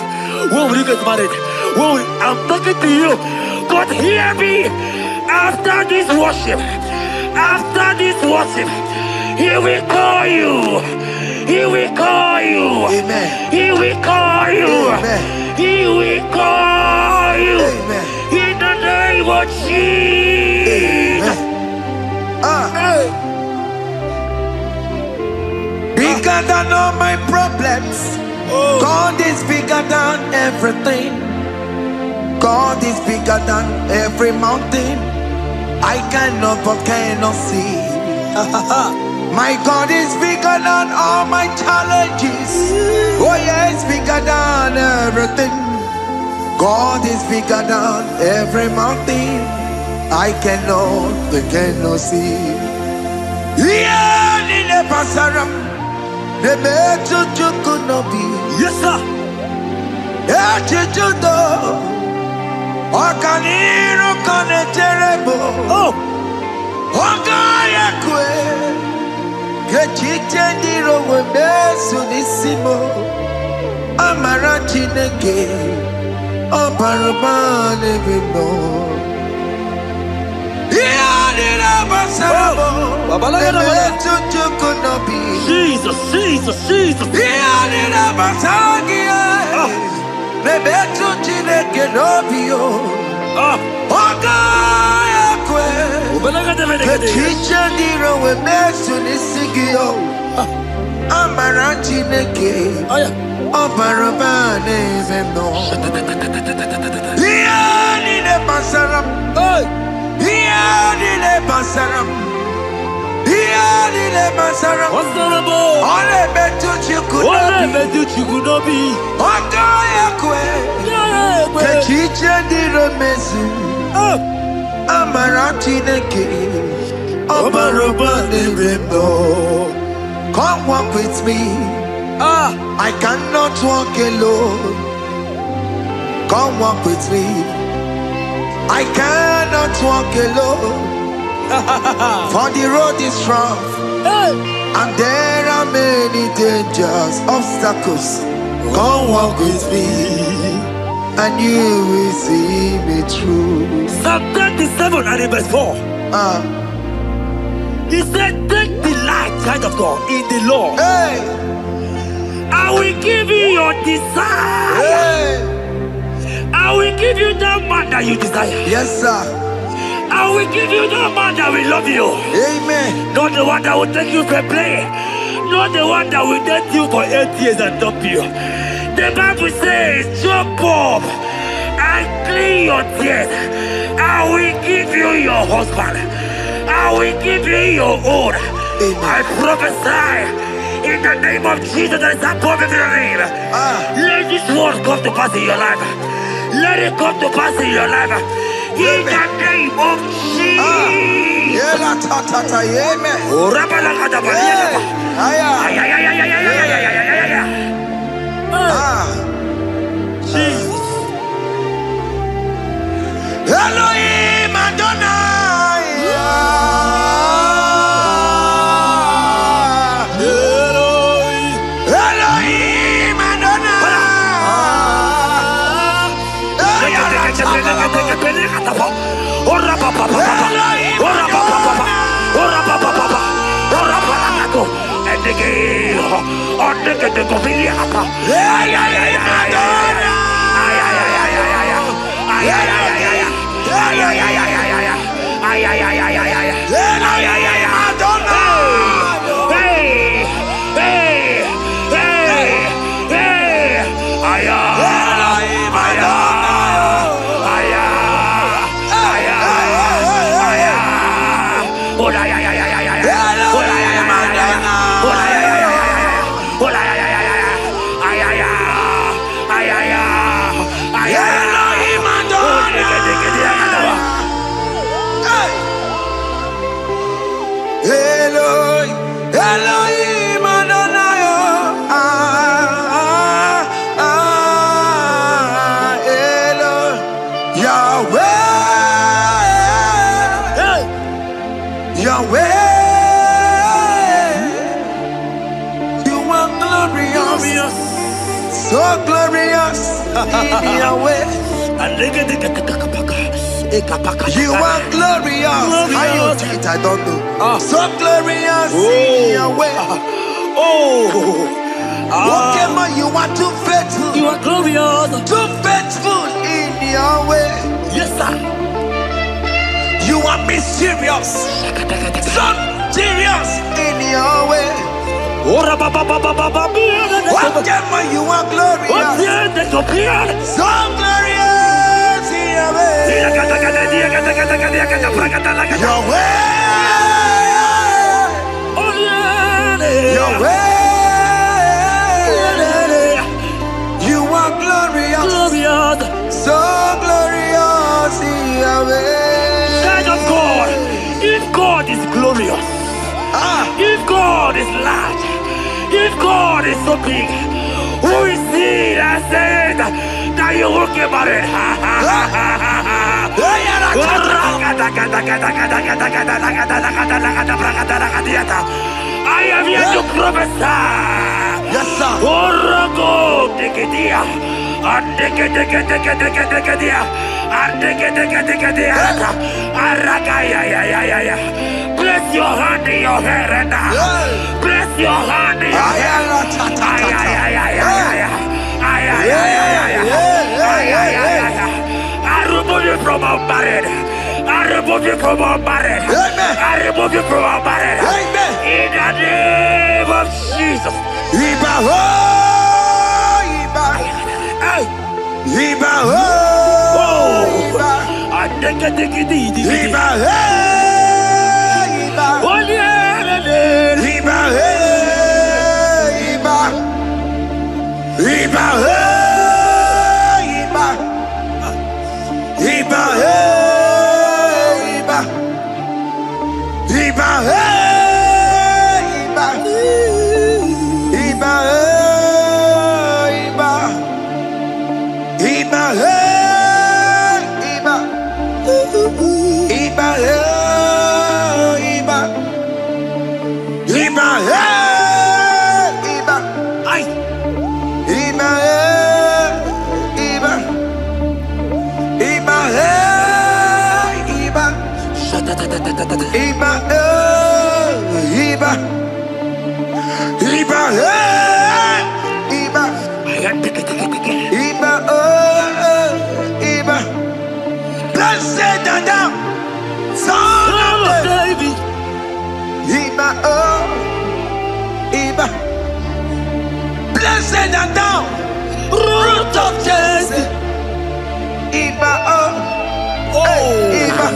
When will you get married? I'm talking to you. But hear me. After this worship, he will call you. He will call you. Amen. He will call you. Amen. He will call you. Amen. In the name of Jesus. Bigger than all my problems. God is bigger than everything. God is bigger than every mountain. I cannot but cannot see. My God is bigger than all my challenges. Oh yes, bigger than everything. God is bigger than every mountain. I cannot but cannot see. Yeah, in the pasaram, the better could not be. Yes, sir. Yeah, Okaniro kane terrible. Ogaya kwe. Kechite ndiro webesu nisimo. Amara chineke. Oparubane bino. Iyadira basarabo. Nebetu chukunobi. Jesus. Iyadira basagia. Nebetu chineke nobio. Ogaya kwe. Kechicha ndiro webesu nisigio. Amara chineke. Oparubane bino. Iyadira basaram. Iyadira basaram. Ole betu chikunobi. Ogaya kwe. Kechiche ndiro mezu. Amara chineke. Obarubane bino. Come walk with me. I cannot walk alone. Come walk with me. I cannot walk alone. For the road is rough, and there are many dangers, obstacles. Come walk with me, and you will see me through. Psalm 37 and verse 4. He said, take delight, child of God, in the Lord. Hey, I will give you your desire. hey. I will give you that man that you desire. Yes, sir. I will give you that man that will love you. Amen. Not the one that will take you for play. Not the one that will date you for 8 years and dump you. The Bible says, jump up and clean your tears. I will give you your husband. I will give you your own. I prophesy in the name of Jesus that is above every name. Let this word come to pass in your life. Let it come to pass in your life. In the name of Jesus. Jesus. Elohim Adonai. Elohim Elohim Adonai. Yahweh, you are glorious, so glorious in Yahweh. You are glorious. How you do it, I don't know. So glorious in Yahweh. Lokogoma, you are too faithful. You are glorious. Too faithful in Yahweh. Yes, sir. You are mysterious. So serious in Yahweh. Lokogoma, you are glorious. So glorious in Yahweh. Yahweh. Yahweh. You are glorious. So glorious in Yahweh. Child of God, if God is glorious, if God is large, if God is so big, who is he that said that you will get married? I am here to prophesy. Yes, sir. Place your hand in your hair right now. Place your hand in your hair. I remove you from our marriage. I remove you from our marriage. I remove you from our marriage. In the name of Jesus. Iba ho, Iba. Iba ho, Iba. Iba hey, Iba. Iba hey, Iba. Iba hey, Iba. Iba hey, Iba. Iba hey, Iba. Iba, Iba, Iba, Iba, Iba, Iba. Blessed and down, son of David. Iba, Iba. Blessed and down, root of Jesse. Iba, Iba,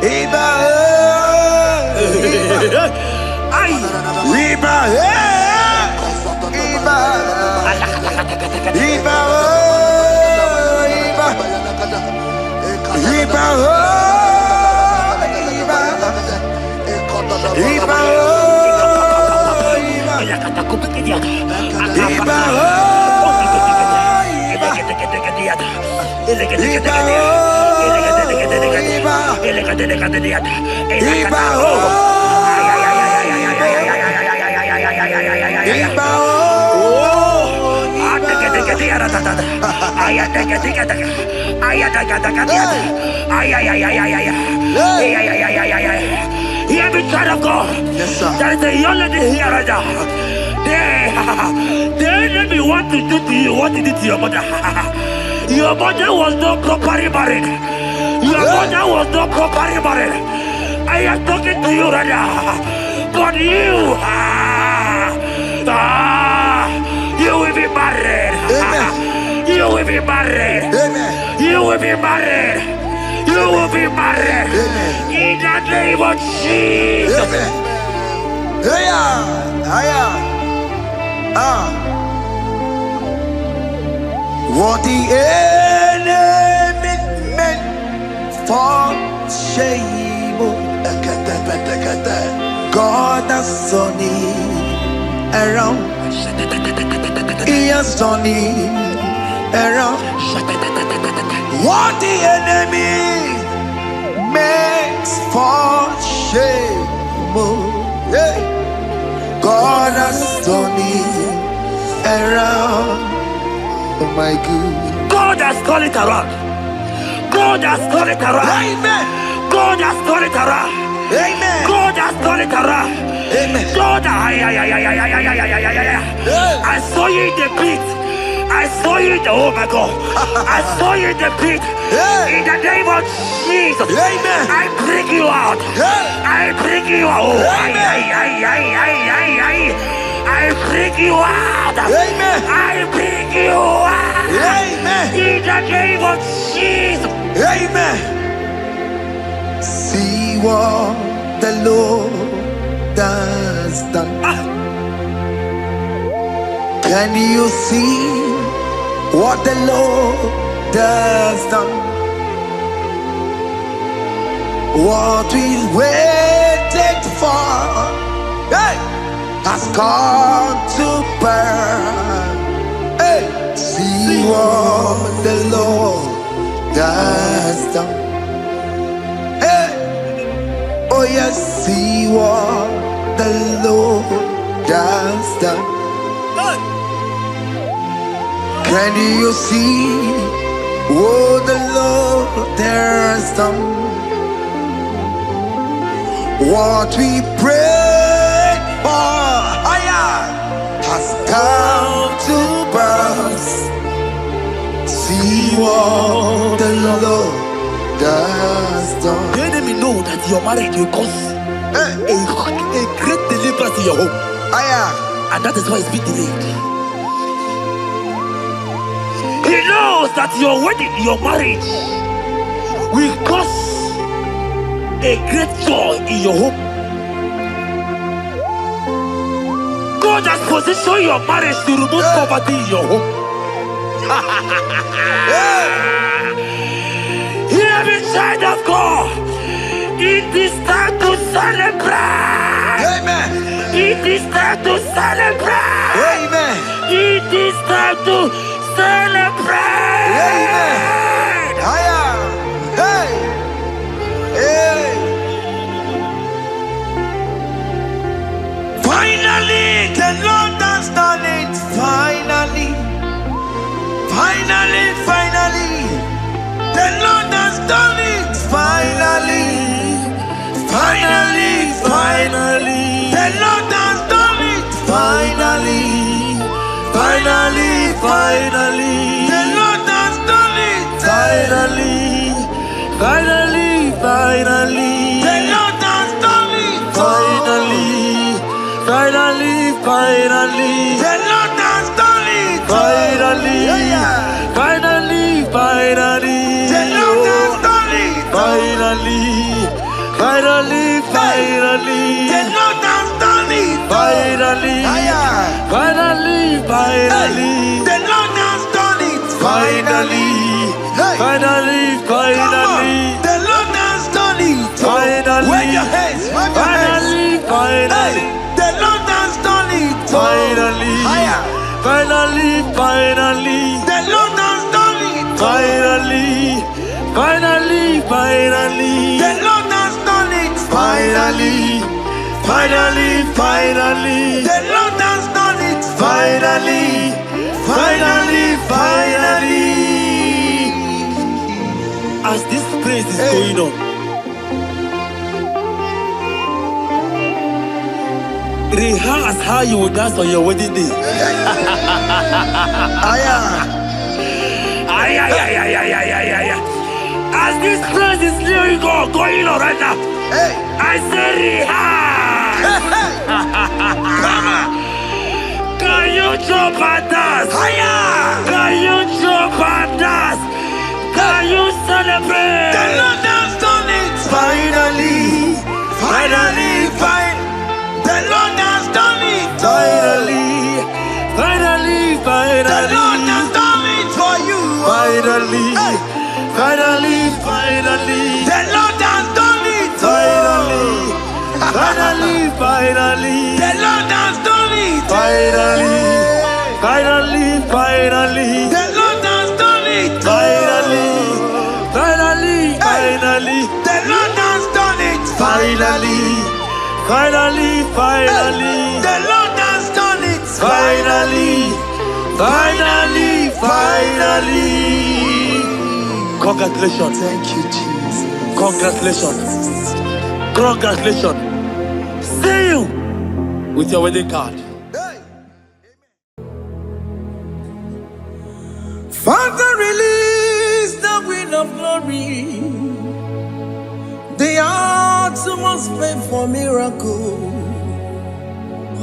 Iba, Iba, Iba, Iba, Hear me, child of God. Yes, sir. There is a young lady here right now. The enemy want to do to you what he did to your mother. Your mother was not properly married. Your mother was not properly married. I am talking to you right now. But you, you will be married. Amen. You will be married. Amen. You will be married. You will be married. Amen. In the name of Jesus. Amen. What the enemy meant for shame, God has done it around. He has done it around. What the enemy makes for shame, God has done it around. Oh my God. God has turned it around. God has turned it around. Amen. God has turned it around. Amen. God has turned it around. Amen. God, I saw you in the pit. I saw you in the, oh my God. I saw you in the pit. In the name of Jesus. Amen. I bring you out. I bring you out. Oh, I bring you out. Amen. I bring you out. Amen. In the name of Jesus. Amen. See what the Lord has done. Can you see what the Lord has done? What we waited for, hey, has come to pass. Hey, see what the Lord has done. Hey, oh yes, see what the Lord has done. Can you see what the Lord has done? What we prayed for has come to pass. See what the Lord has done. The enemy know that your marriage will cause a great deliverance in your home. And that is why it's been delayed. He knows that your wedding, your marriage will cause a great joy in your home. God has positioned your marriage to remove poverty in your home. Hear me, child of God. It is time to celebrate. Amen. It is time to celebrate. Amen. It is time to celebrate. Amen. Hey. Hey. Finally, the Lord has done it. Finally. The Lord has done it. Finally. Finally. Finally. The Lord has done it. Finally. Finally. Finally. The Lord has done it. Finally. Finally. Finally. The Lord has done it. Finally. Finally. Finally. The Lord has done it. Finally. Finally. Finally. The Lord has done it. Finally. Finally. Finally. The Lord has done it. Finally. Finally. Finally. The Lord has done it. Finally. Finally. Finally. The Lord has done it. Finally. Wave your hands. Finally. Finally. The Lord has done it. Finally. Finally. Finally. The Lord has done it. Finally. Finally. Finally. The Lord has done it. Finally. Finally. Finally. The Lord has done it. Finally. Finally. Finally. As this praise is going on, rehearse how you will dance on your wedding day. As this praise is going on right now, I say rehearse. Can you jump and dance? Can you jump and dance? Can you celebrate? The Lord has done it. Finally. Finally. The Lord has done it. Finally. Finally. Finally. The Lord has done it for you. Finally. Finally. Finally. The Lord has done it. Finally. Finally. Finally. The Lord has done it. Finally. Finally. Finally. The Lord has done it. Finally. Finally. Finally. The Lord has done it. Finally. Finally. Finally. The Lord has done it. Finally. Finally. Finally. Congratulations. Thank you, Jesus. Congratulations. Congratulations. See you with your wedding card. Father, release the wind of glory. The heart must pray for miracle.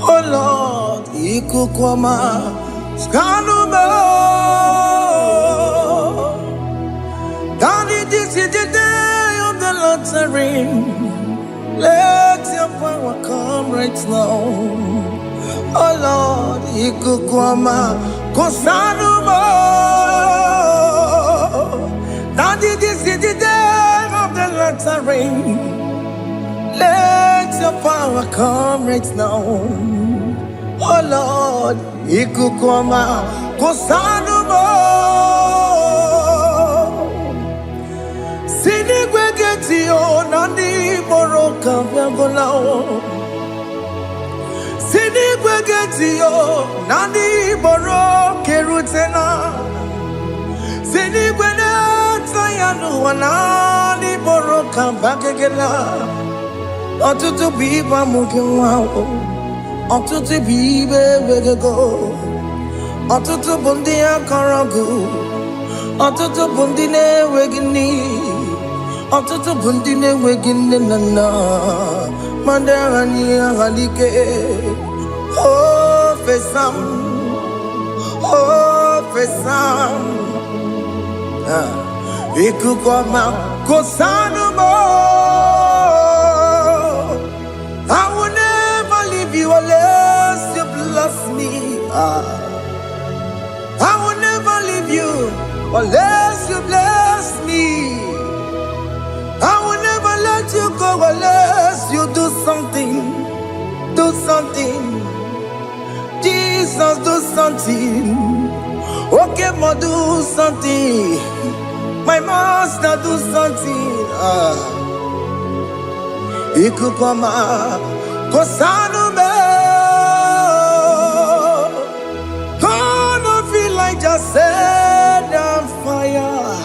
Oh Lord, Ikukwama, Skanuma. Daddy, this is the day of the lottery. Let your power come right now. Oh Lord, Ikukwama, Kosanuma. Daddy, this is the day of the lottery. Let your power come right now. Oh Lord, Ikukwama, Kosanuma. Sinigwegetio, Nandi Boroka, Viagolao. Sinigwegetio, Nandi Boroke Rutena. Sinigwena, Tayanu, Nandi Boroka, Bagagela. Otutu biba mukiwao. Otutu bibe wegego. Otutu bundia karagu. Otutu bundine wegini. Otutu bundine wegine nana. Mandarani halike. Oh fesam. Oh fesam. Ikukwama kosanuma. I will never leave you unless you bless me. I will never leave you unless you bless me. I will never let you go unless you do something. Do something. Jesus, do something. Okay, ma, do something. My master, do something. Ikukwama, Kosanume. Gonna feel like just set on fire.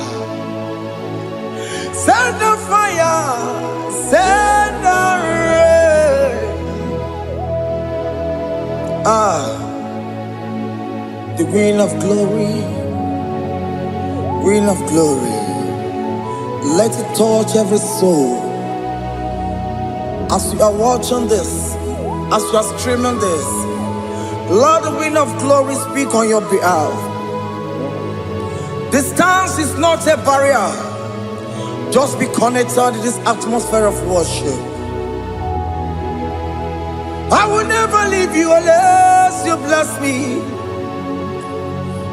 Queen of glory, Queen of glory, let it touch every soul. As you are watching this, as you are streaming this, Lord, the Queen of glory, speak on your behalf. Distance is not a barrier. Just be connected to this atmosphere of worship. I will never leave you unless you bless me.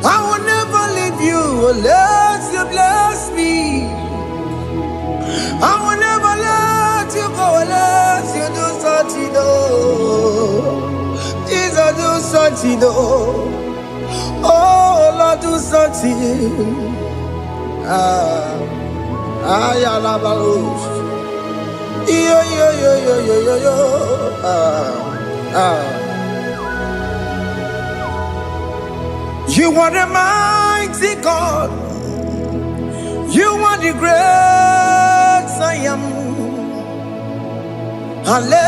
I will never leave you unless you bless me. I will never let you go unless you do something. Jesus, do something. Oh, Lord, do something. You are the mighty God. You are the great I am. Hallelujah.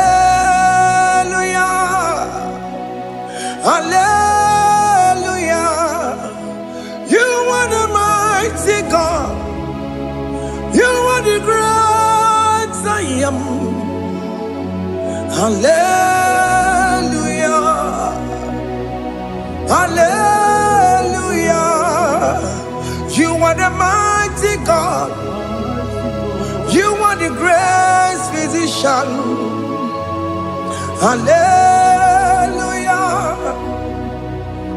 Hallelujah. You are the mighty God. You are the great I am. Hallelujah. Hallelujah. You are the mighty God. You are the great physician. Hallelujah.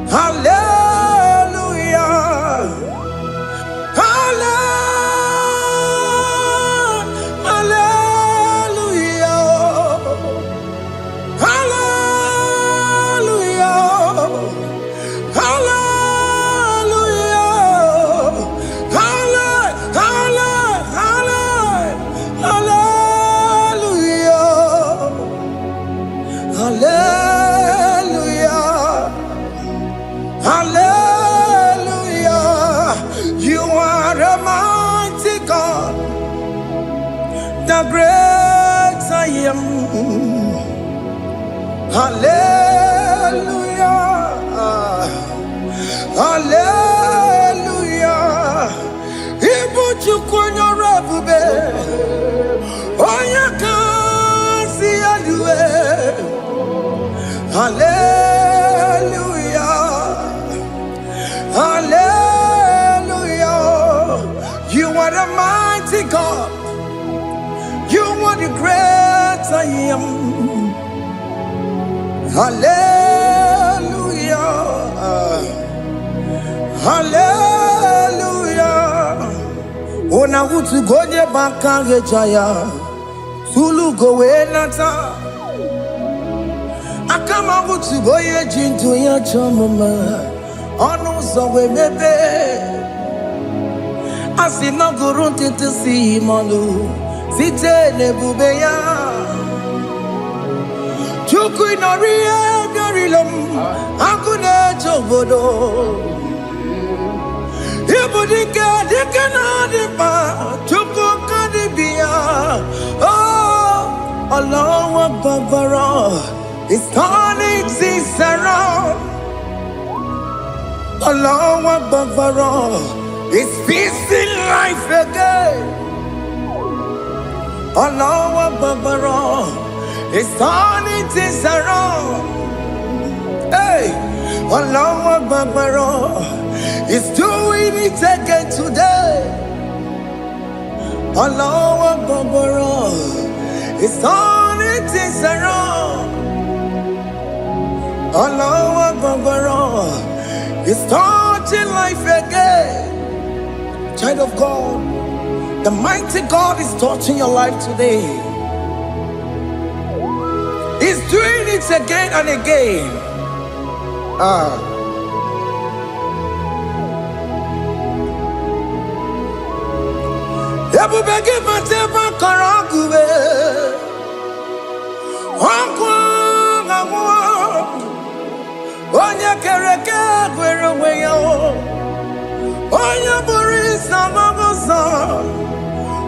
Hallelujah. The great I am. Hallelujah. Hallelujah. Ibu chukwanyo rabube. Oya kasi alue. Hallelujah. Hallelujah. You are the mighty God. You are the great I am. Hallelujah. Hallelujah. Ona utu goje bakage jaya. Sulu gowe nata. Akama utu goye jintu ya chomama. Onu sowe mebe. Asina gurunti tisi manu. Site nebubeya Chuku inoria garilom Akune chobodo Ibudika dikana dipa Chuku kadibia Oh Allah Akbar It's turning things around Allah Akbar It's fixing life again Allah Akbar, it's turning things around. Hey, Allah Akbar, it's doing it again today. Allah Akbar, it's turning things around. Allah Akbar, it's touching life again. Child of God, the mighty God is touching your life today. He's doing it again and again.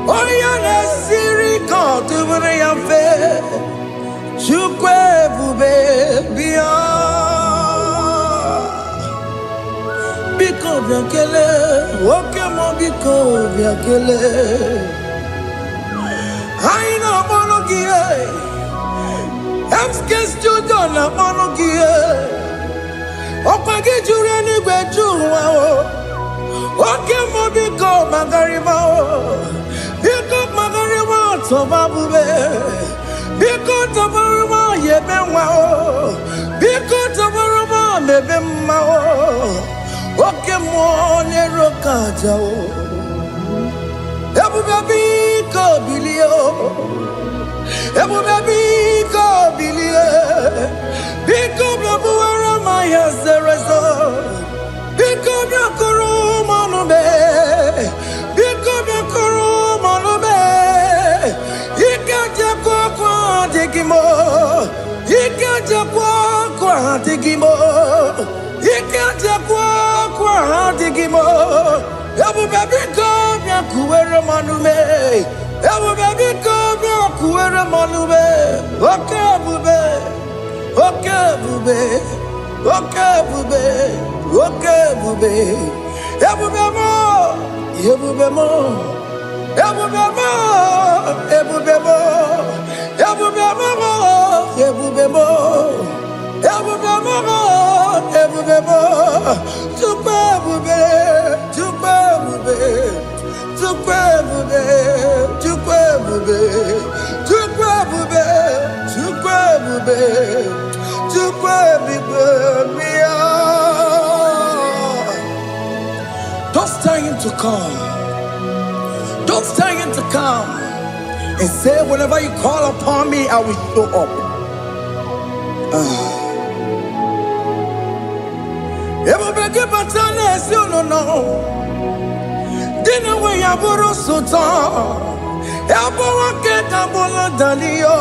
Oya na siri ko tubure ya fe chukwe bube bia biakele, oke mo biko biakele. Aina monogie, emskes judo na monogie. Okwagi jure ni gbejuwa o, oke mo biko magariba o, biko magariba tobabube, biko tobaruba yebenwa o, biko tobaruba mebemma o. Oke mo nero kaja o, ebu baby ko bilio, ebu baby ko bilie, biko babu ara maya zerezo, biko biakoro manube, biko biakoro manube, ikaja kwa digimo, ikaja kwa digimo. Ikaja kwa digimo, ebu baby come ya kuwere manume, ebu baby come ya kuwere manume, okay bube, okay bube, okay bube, okay bube, ebu bemo, ebu bemo, ebu bemo, ebu bemo, ebu bemo, ebu bemo, ebu bemo. Ebubebo, Tukebube, Tukebube, Tukebube, Tukebube, Tukebube, Tukebube, Tukebube, don't stay him to come. Don't stay him to come. And say, whenever you call upon me, I will show up. Ebubeke batane si no. Dina we yaburu sultan. Yabuwa ke kabula dalio.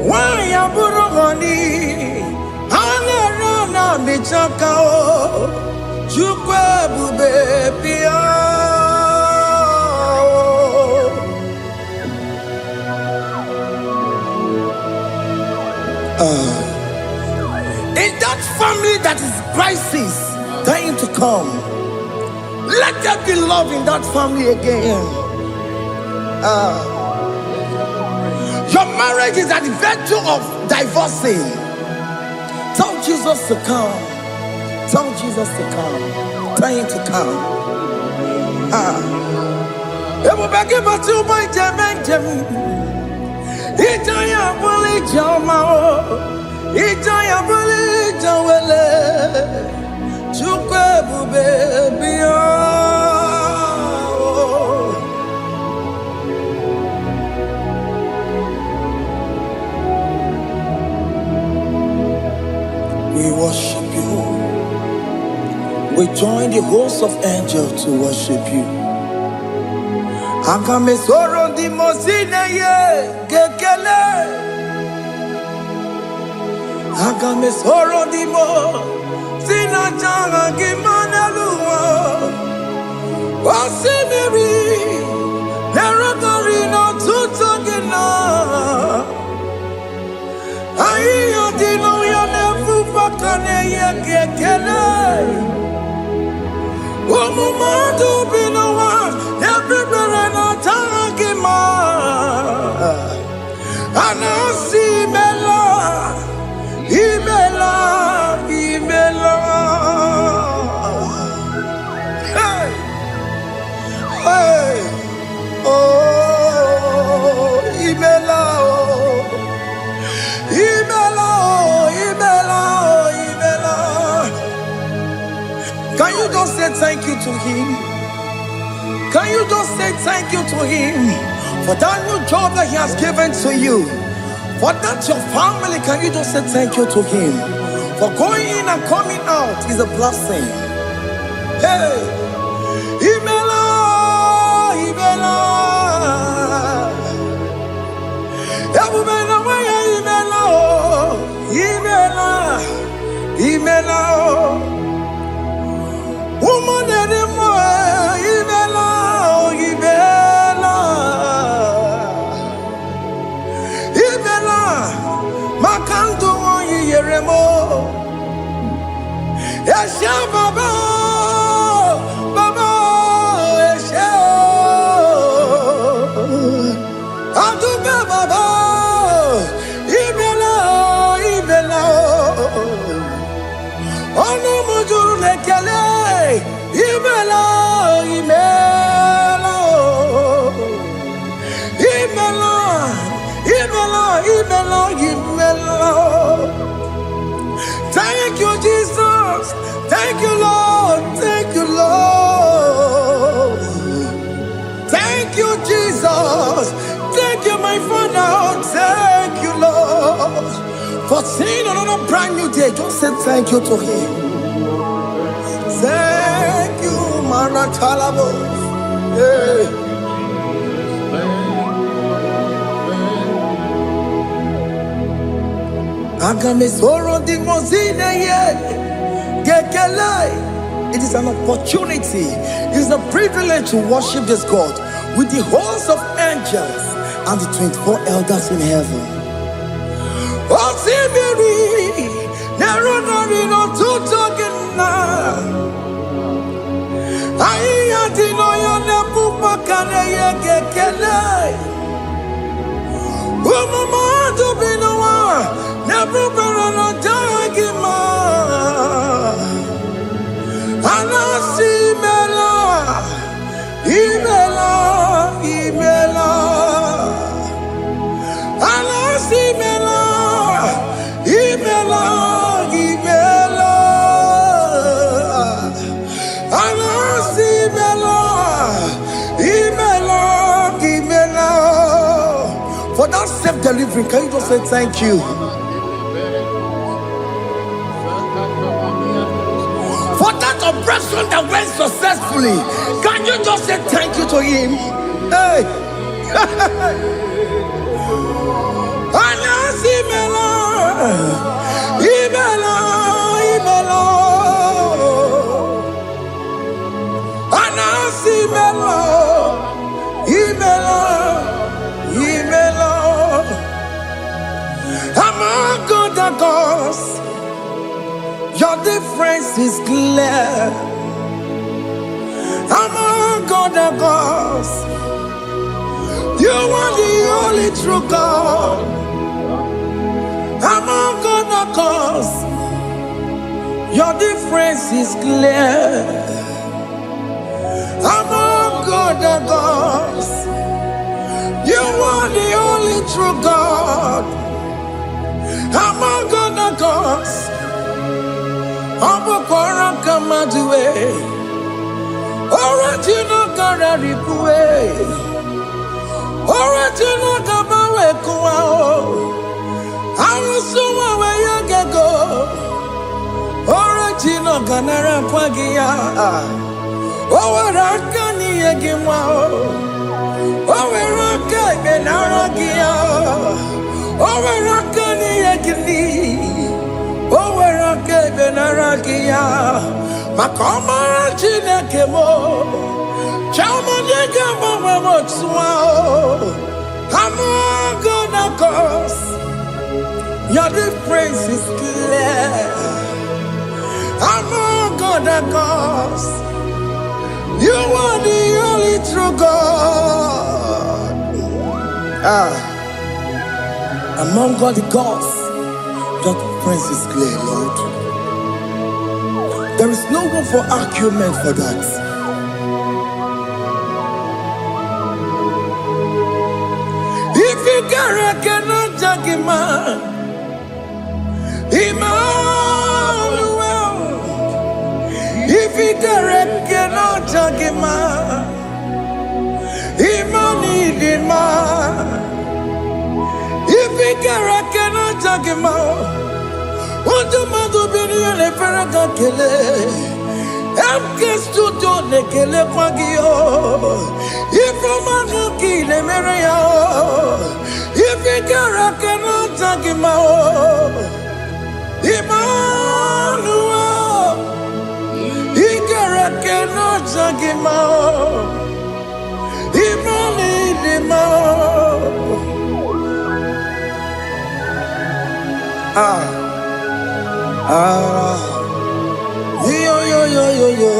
Wa yaburu gani. Hana rana bichaka o. Chukwe bube pia. In that family that is crisis, dying to come, let there be love in that family again. Your marriage is at the verge of divorcing. Tell Jesus to come. Tell Jesus to come. Dying to come. Ijaya buli jawele, chukwe bube biya. We worship you. We join the host of angels to worship you. Akame soro di mosine ye kekele. Agame soro di mo, sina changa gimana luwa. Wasimiri, nerotari no tutogina. Ayo dino ya nefu fakane ye kekele. Omumadu binowa, everybody no changa gima. Anasi mela. Imela, Imela, hey, hey, oh, Imela, oh, Imela, oh, Imela, oh, Imela. Can you just say thank you to him? Can you just say thank you to him for that new job that he has given to you? For that your family, can you just say thank you to him? For going in and coming out is a blessing. Hey, Imela, Imela, Imela, Imela, Imela, woman anymore, Imela, Imela. Makandu yeremo, Yasha Baba. a brand new day, just say thank you to him. Thank you, Manatalabo. Yeah. It is an opportunity, it is a privilege to worship this God with the host of angels and the 24 elders in heaven. For that self-delivery, can you just say thank you? For that operation that went successfully, can you just say thank you to him? Hey! Among other gods, your difference is clear. Among other gods, you are the only true God. Among other gods, your difference is clear. Among other gods, you are the only true God. Among other gods, Abukora Kamadue, original Kararipue, original Kabawe Kuao, Arusuma Wayagago, original Ganara Kwagia, Owarakani Yagimao, Owaraka Benaragia, Owarakani Yagini. Owerake benarakia, makoma chinekemo, chamonega mama tswao. Among other gods, your difference is clear. Among other gods, you are the only true God. Among all the gods, your difference is clear, Lord. There is no room for argument for that. If you cannot judge him, Emmanuel. If you cannot judge him, Emmanuel. If you cannot judge him, what do you be doing? I'm just to do the Kele Pagio. If I'm not kill him, if you cannot take him out, Emmanuel, he cannot take him out, Yo.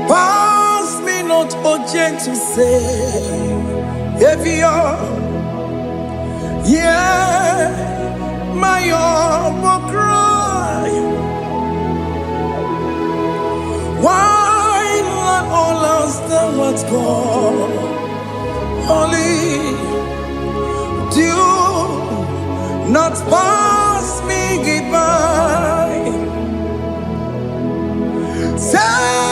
Pass me not, O gentle Savior. Yeah, my humble cry. Why not all else than what's gone? Only do not pass me by. Savior,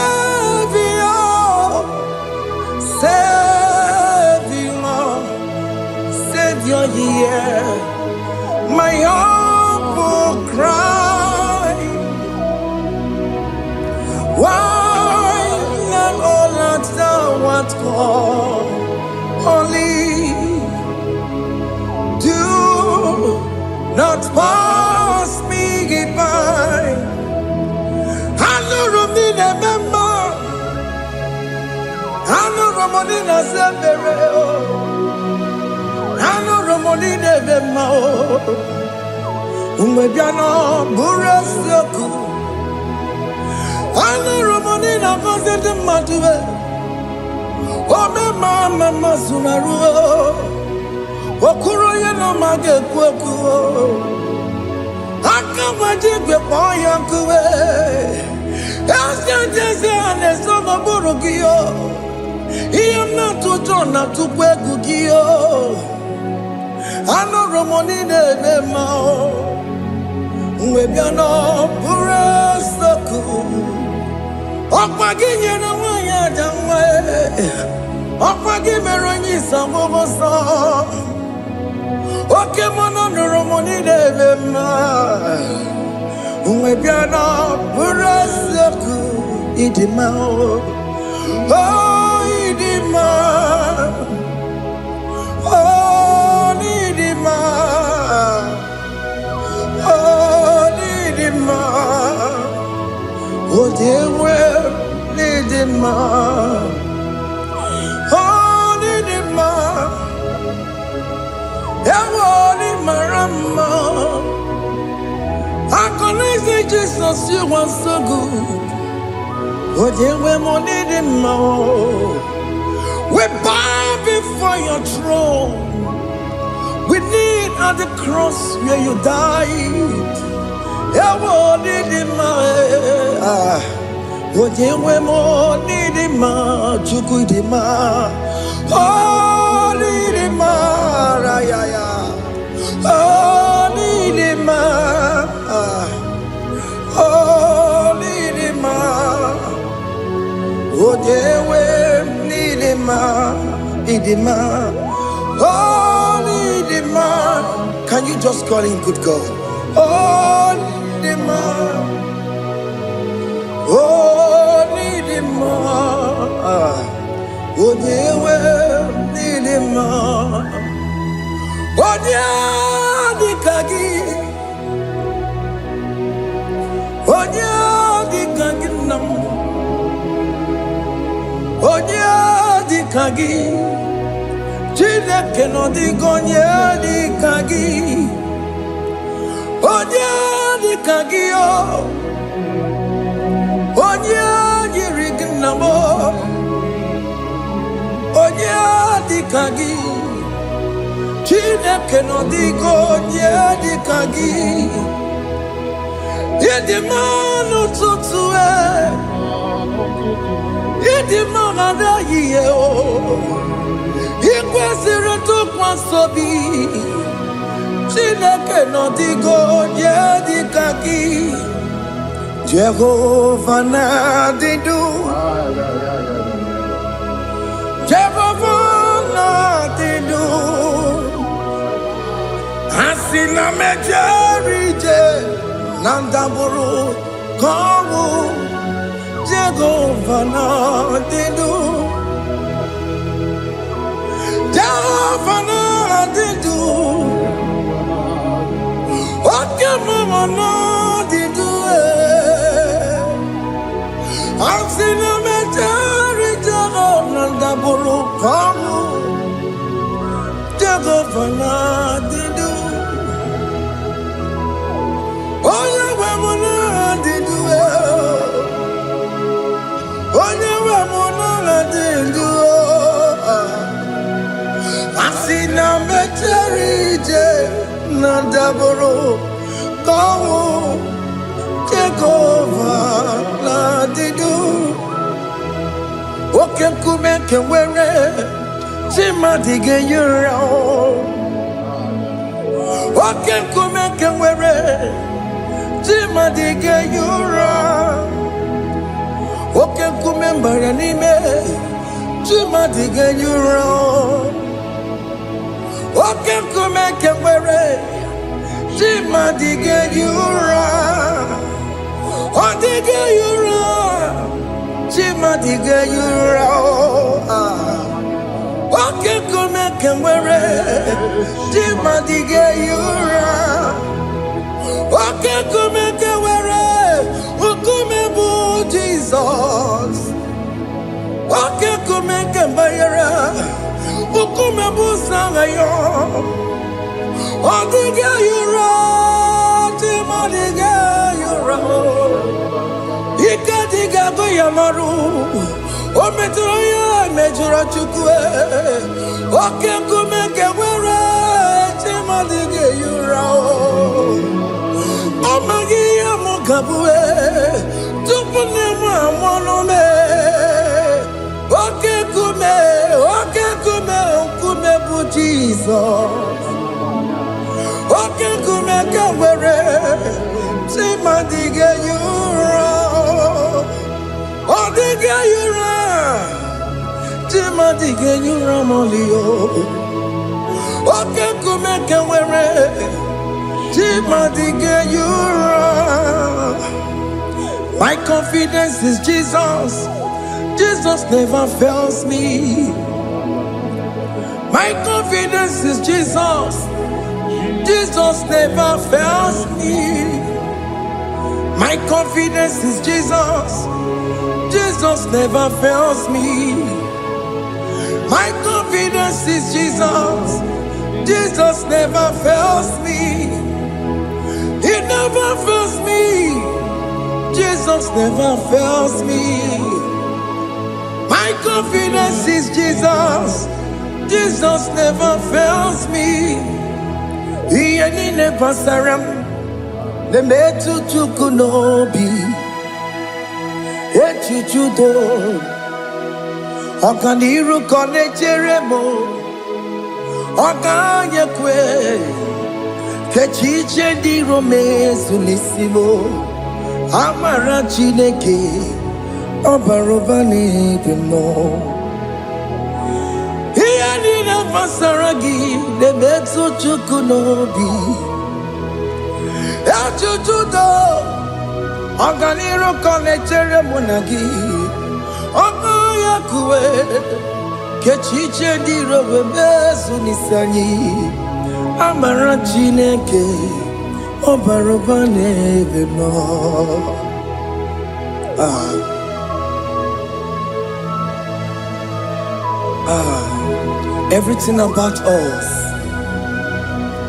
only do not pass me by. Hano Romina member, Hano Romonina Zembere, Hano Romonina member, Umebiano Burasoku, Hano Romonina Vazende Matue. Oh, mama, Sunaru, Okuro, you know, my get Poku. I come with you, boy, Uncle. Ask you, Jason, and some of Borogio. He am not to turn up to Pegugio. I know Romonine, the Mao. Maybe I know Burasoku. Opagin, no one, young way. Opagin, Meroni, some of us. Okay, Mono, Romonine, the man. Maybe I know Burasoku, Idimao. Oh, Idima. Oh, Idima. Oh, Idima. Oh, dear, well, Idima. Oh, Idima. Ewo, Marama. I connect Jesus, you are so good. Oh, dear, we're Monie we bow before your throne. We need at the cross where you died. Oh, dear, we're Monie Chukudima. Oh, Nidima, Raya. Oh, Nidima. Oh, Nidima. Oh, dear, Nidima, Idima. Oh, Nidima. Can you just call him good God? Oh, Nidima. Oh, Nidima. Oh, dear, Nidima. Oh, dear, Dikagi. Oh, dear, Dikagi, no. Onya di kagi, chile que no digo onya di kagi, onya di kagi o, onya di rignamo, onya di kagi, chile que no digo onya di kagi, y de mano tutue. Idi mangada yeo, ikwesiri tukwasobi. Chineke no digo di kaki. Jehovah na didu. Jehovah na didu. Asina mejerije nandaburu kowu. Jehovah na didu, Jehovah na didu, okay mama na didu. I've seen a majority Jehovah na daburu kamu, Jehovah na didu, oh Jehovah na didu. Asina mecherije na daboro kawo Jehovah na didu. Oke kume kewere chima dige yura. Oke kume kewere chima dige yura. Oke kumembara nime chima dige yura. Oke kumeke were chima dige yura. Odige yura chima dige yura. can wear it. Jimadige yura. Okay, come can wear it. Ukume bu Jesus. Okay, come can wear it. Ukume bu sangayo. Odige yura. Jimadige yura. Ikadiga goyamaru. O metroya mejura chukwe. Oke kumeke wera chimadige yura. O magiya mukabwe. Tupune monome. Oke kume bu Jesus. Oke kumeke wera chimadige yura. Odige yura. Jimadige yura molio. Oke kumeke were. Jimadige yura. My confidence is Jesus. Jesus never fails me. My confidence is Jesus. Jesus never fails me. My confidence is Jesus. Jesus never fails me. My confidence is Jesus. Jesus never fails me. He never fails me. Jesus never fails me. My confidence is Jesus. Jesus never fails me. He ain't never saram. The metu chukunobi. Echichudo Okaniru kone cheremo Okanye kwe Kechiche di rome sunisimo Amara chineke Obarobane demo Hiya nina fasaragi Nemetsu chukunobi Echichudo Oganiro konechere monagi Oya kuwe Kechiche diro bebezu nisani Amara chineke Obarobane bemo Everything about us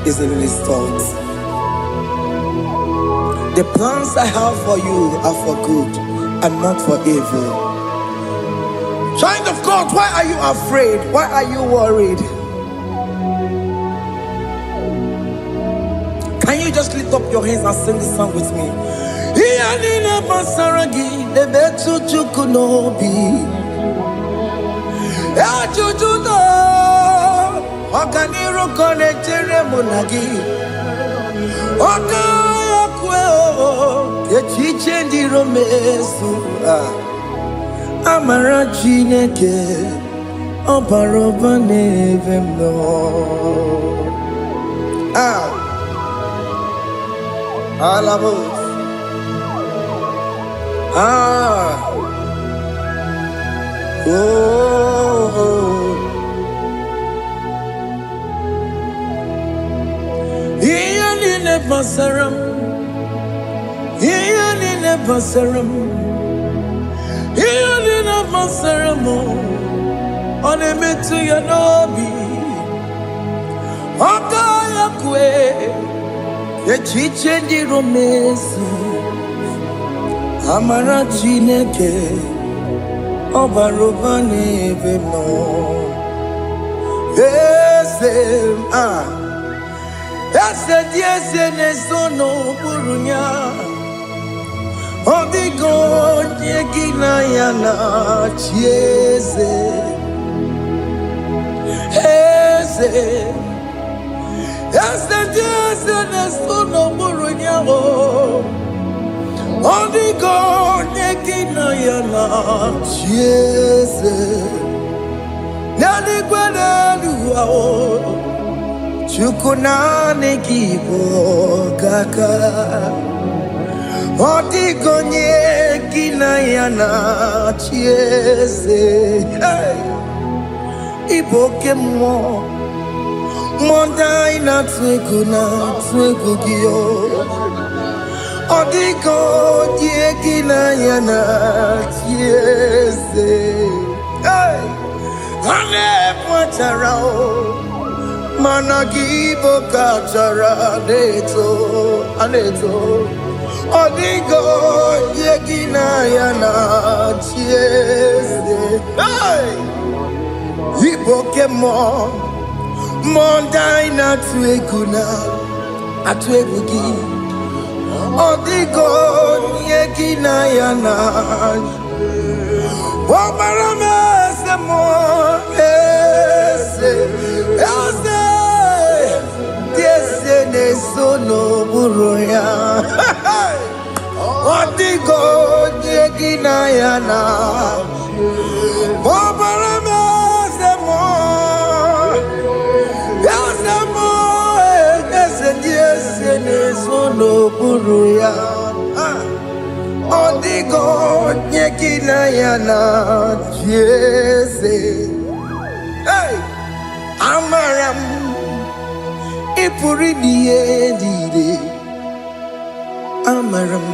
is in His thoughts. The plans I have for you are for good and not for evil. Child of God, why are you afraid? Why are you worried? Can you just lift up your hands and sing this song with me? Amara chineke Obaroba nevemno Alabos Iyani nebasaram Iyani nebasaram Iyani nebasaram Onemetu yanobi Okaya kwe Echiche di romesu Amara chineke Obaroba nevemno Ese diese nesono burunya Odigo nyegina yana chieze Ese diese nesono burunya Odigo nyegina yana chieze Nani gwenelu Chukunane kibo kaka Odigonye kinayana chiese Ibo kemo Mondai na twegu gio. Odiko dieki na yana tiese. Hey, ane pwacharao. Managibo kachara aneto. Odiko dieki na yana tiese. Hey, Ibokemo. Mondai na atwegu gi. Odigo yeki na yana. Omarame se mo ese tiese ne sono buruya. Odigo yeki na yana. Omarame se mo. No buruya Odigo nyekina yana jese. Hey, amaram ipuri diye amaram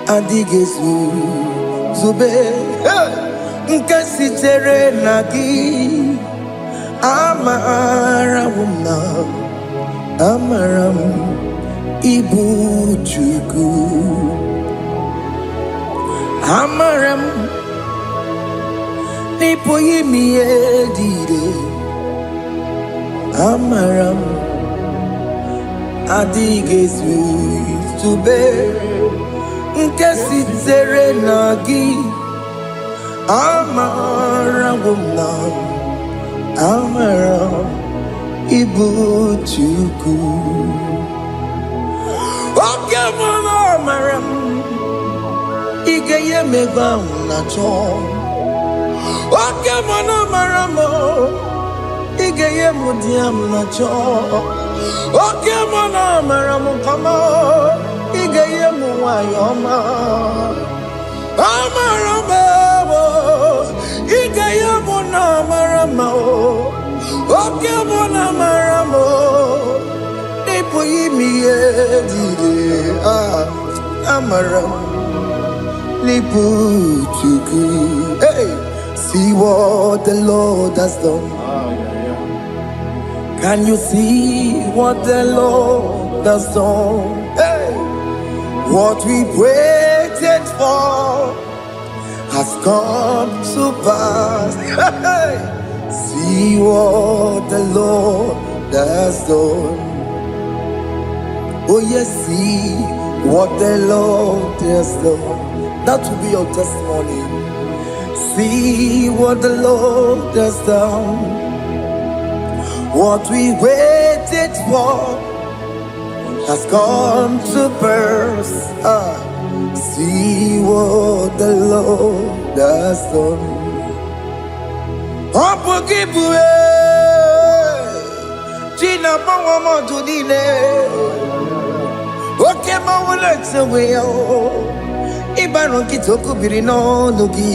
adigezu zube nkasi tere nagi amarawuna amaram Ibu Chuku amaram nipo yimi edide amaram adigezu tube nkesi tere nagi amarawuna amaram Ibu Chuku. Okay, maram. Igeye meba unacho. Okay, maram. Igeye mudiam nacho. Okay, maram. Kama. Igeye muayoma. Amaram. Igeye maram. Okay, maramo, nipo yimi edide, amaram, nipo chuku. Hey, see what the Lord has done. Can you see what the Lord has done? Hey, what we waited for has come to pass. Hey. See what the Lord has done. Oh yes, see what the Lord has done. That will be your testimony. See what the Lord has done. What we waited for has come to pass. See what the Lord has done. Opogibue China Pawa Motudine Oke Mawula Tseweyo Ibaron Kitoku Birino Nugi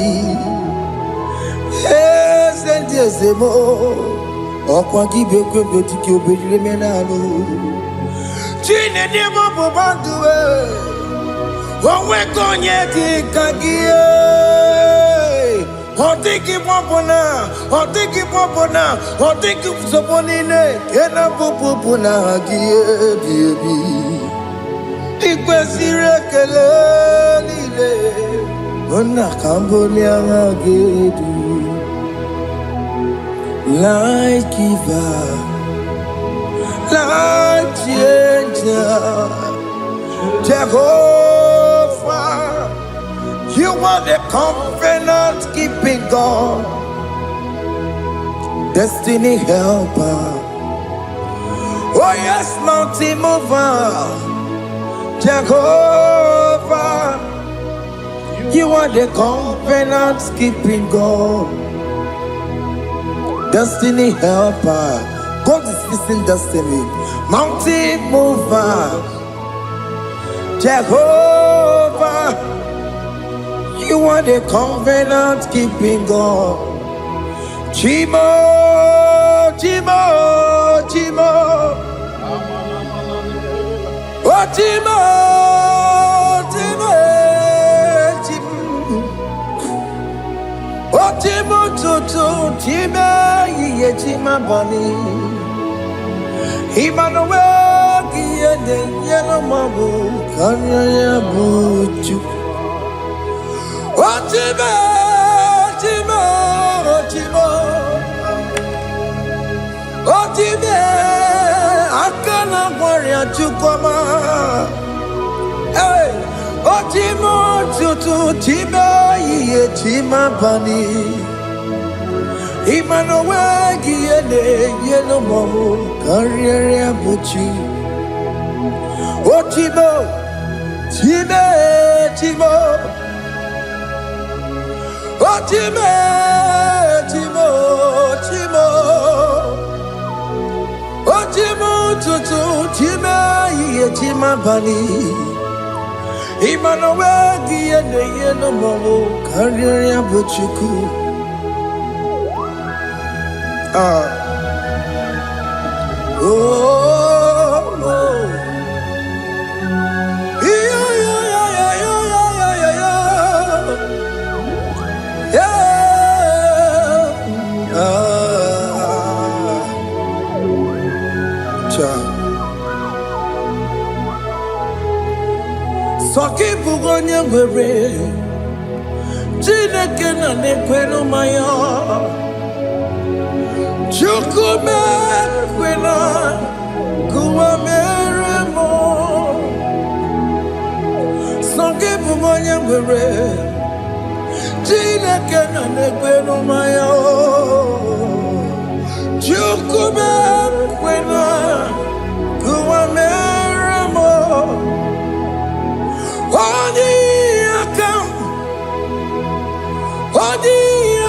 Senti Ezemo Okwa Gibe Kwebe Tiki Obedile Menalo Chine Demo Bobanduwe Owe Konye Tikagie Otiki popona, otiki soponine, kena popona giebi. Ikwesire kele lile, ona kambolia gedu. Life giver, life changer, Jehovah. You are the covenant keeping God, destiny helper. Oh yes, mountain mover, Jehovah. You are the covenant keeping God, destiny helper. God is fixing destiny. Mountain mover, Jehovah. You are the covenant keeping God. Chimo Chimo, Chimo, oh Chimo, Chimo, Chimo, oh Chimo, Tutu, Chimo, Ye Chima Bani, Emmanuel, Kiede, Yellow Mabu, Kanya Buchu, oh Chimo, Chimo, Chimo. Otime akana warrior chukoma. Hey, Otimo tutu time ye tima bani. Emmanuel giene yeno momo karriere buchi. Otimo time timo. Otime timo timo. Otimo tutu time ye tima bani. Emmanuel giene yeno momo karriere buchiku. Oh, yeah, Soki bugonye were, Chineke na nekweno maya. Chukume kwena kuwa meremo. Soki bugonye were, Chineke na nekweno maya. Chukume kwena kuwa meremo. Odi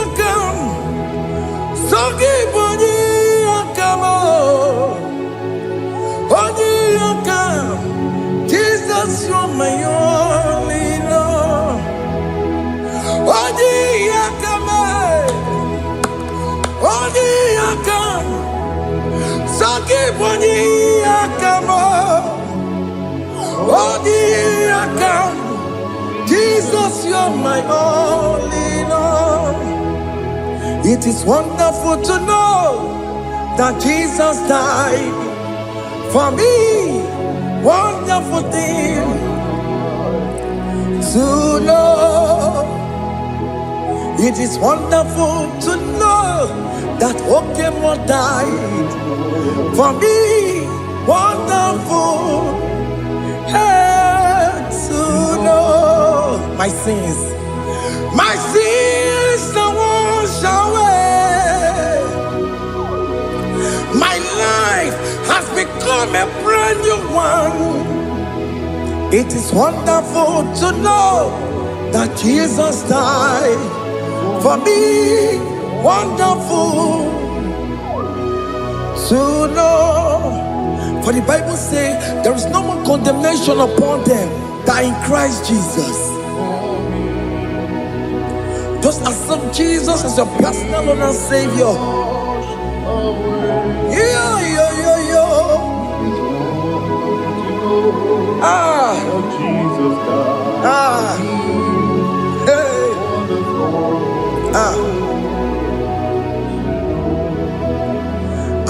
akam, sogi boni akamo. Odi akam, Jesus you're my only Lord. Odi akam, sogi boni akamo. Odi akam, Jesus, you're my only Lord. It is wonderful to know that Jesus died for me. Wonderful thing to know. It is wonderful to know that Okemo died for me. Wonderful. To know my sins are washed away. My life has become a brand new one. It is wonderful to know that Jesus died for me. Wonderful to know. For the Bible says there is no more condemnation upon them that in Christ Jesus. Just accept Jesus as your personal Lord and Savior. Yeah.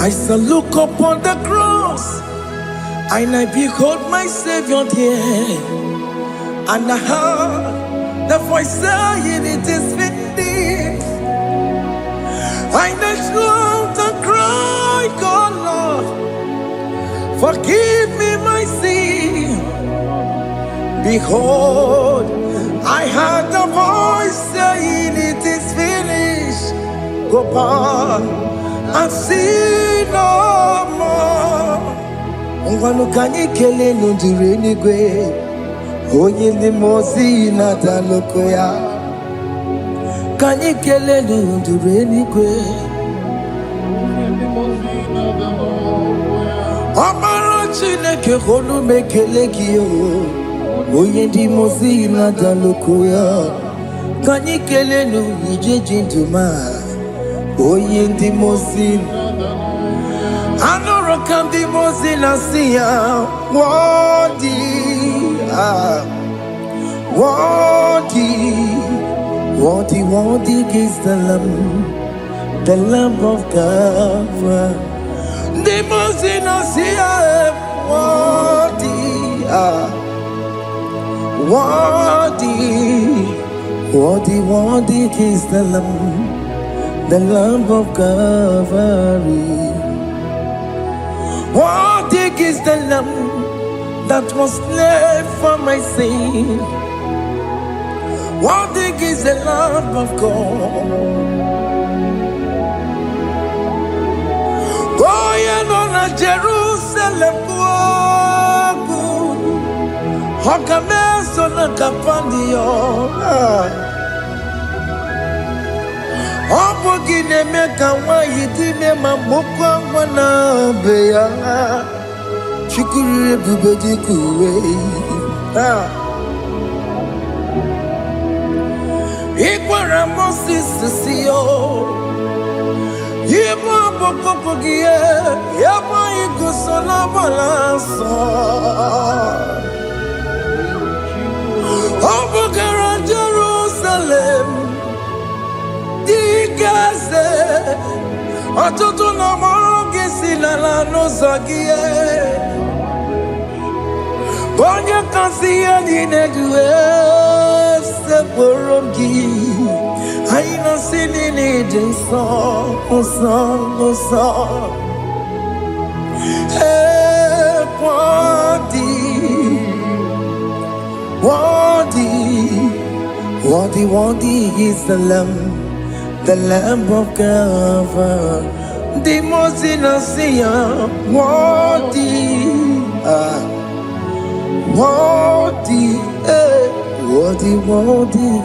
I shall look upon the cross, and I behold my Savior there, and I heard the voice saying, "It is finished." I knelt down and cried, "God, Lord, forgive me my sin." Behold, I heard the voice saying, "It is finished. Go back and sin no more." Ungwanu kanyi kele nundure nigwe, onye ndi mozi na daloko ya. Kanyi kele nundure nigwe, Amara Chineke honu mekele kiyo, onye ndi mozi na daloko ya. Kanyi kele nu ije jinduma, onye ndi mozi. can the most innocent worthy, worthy is the Lamb of God. The most innocent worthy, worthy is the Lamb of Calvary. Worthy is the Lamb that was slain for my sin. Worthy is the Lamb of God. Going on a Jerusalem, Hokameso na kapandio. Obogi ne meka wa yidime mamokwa wana beya. Chukuri bubedi kuwe. Ikwara Moses siyo. Yebo bokopogie, yebo igusola balanso. Obogara Jerusalem, Digaze, Atoto na mogesi la no zagie. Bonya kansiya ni nedue se porogi. Aina sini ni jinso, worthy is the Lamb of God. The most innocent, worthy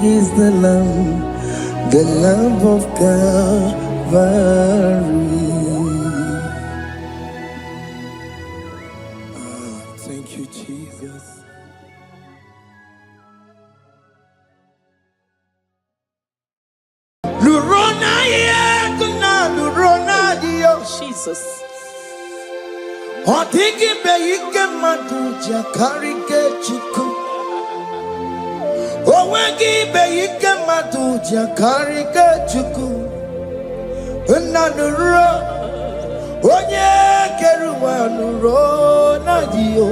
is the Lamb of Calvary. Thank you, Jesus. Jesus. Otigi beike maduja karike chuku. Owegi beike maduja karike chuku. Unanuro onye keruwa nuro na dio.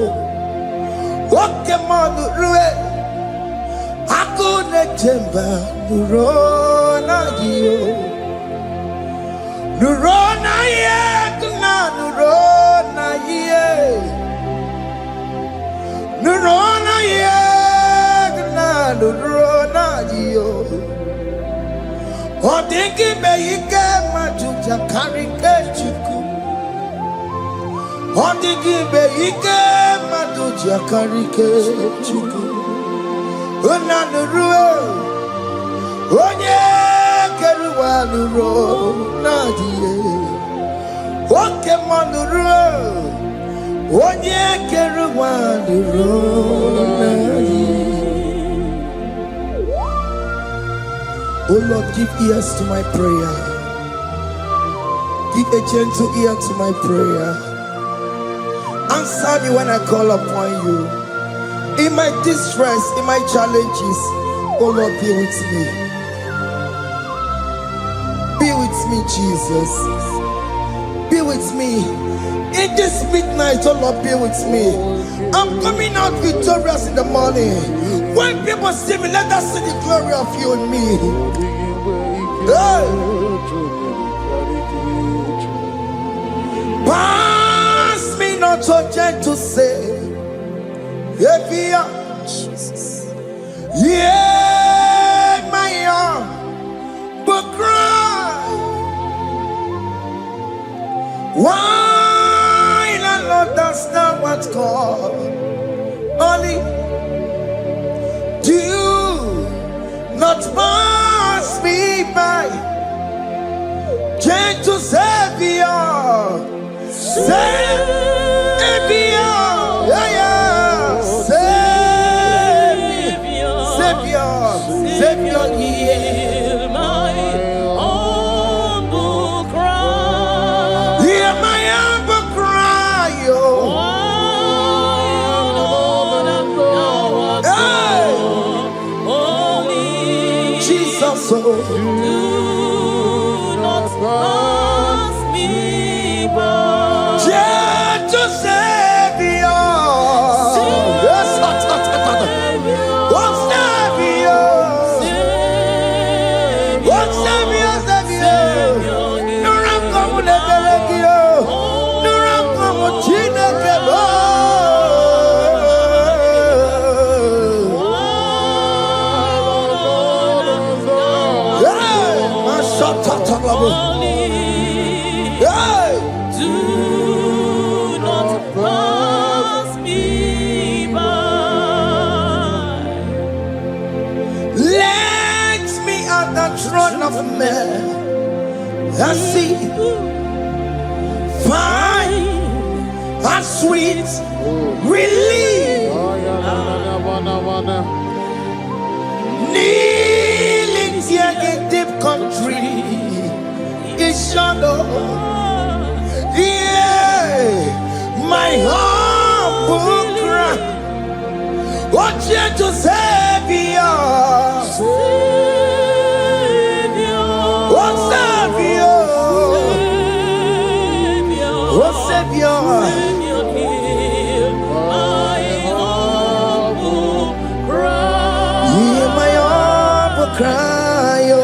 Oke manurue akune chemba nuro na dio. Nurona ye, nurona ye, nurona ye, nurona yo. Odingi beike majuja karike chuku. Odingi beike majuja karike chuku. Una nurue, onye. Keruwanuro nadie, oke manuro, onye keruwanuro nadie. Oh Lord, give ears to my prayer. Give a gentle ear to my prayer. Answer me when I call upon you. In my distress, in my challenges, oh Lord, be with me. Be with me, Jesus. Be with me. In this midnight, oh Lord, be with me. I'm coming out victorious in the morning. When people see me, let us see the glory of you in me. Hey. Pass me not so gentle to say, Jesus. Yeah, my arm, but cry. Why the Lord does not what call only do not pass me by, gentle Savior, Savior, yeah, Savior, hear my humble cry. Hear my humble cry. soul. Do not pass me by. Gentle Savior. Yes, what Savior? What Savior, Savior? Nura como le belegio. Nura como chine que va. Hey! Do not pass me by. Let me at the throne of men and see, find a sweet relief. Kneeling here in deep country is shadow. Yeah, my humble cry. What you to Savior? What Savior? What Savior? Hear my humble cry. Oh.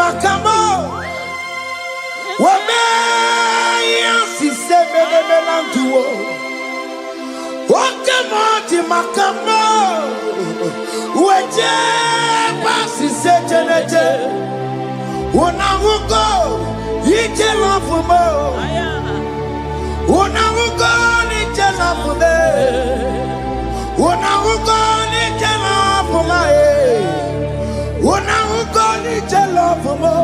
Makamo, wame yansi sebele melantuo. Wakamo makamo, weje pasi sejeneje. Unahugo ije lafumo, unahugo ije lafume, unahugo ije lafume. Unahugo ije lafumo,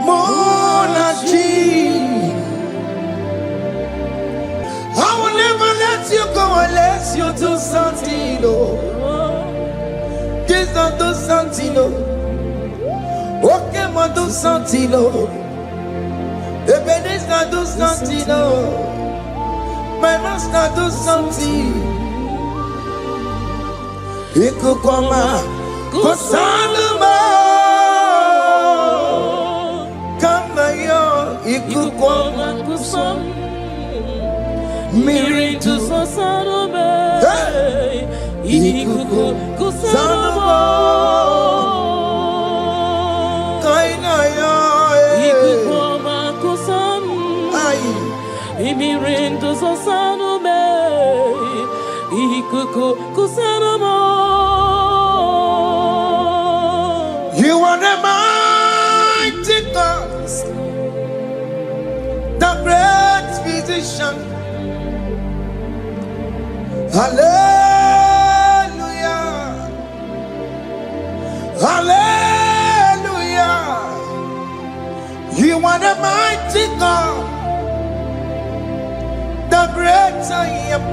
monaji. I will never let you go unless you do something. Just don't do something. Okay, ma do something. The babies not do something. My master do something. Ikukoma Kosanuma. Kama yo ikukoma kusam. Miritu Sasarume. Ikuku Kusanuma. Kaina yo Ikukoma kusam. Imirindu Sasarume. Ikuku Kusanuma. You are the mighty God, the great physician. Hallelujah. Hallelujah. You are the mighty God, the great I am.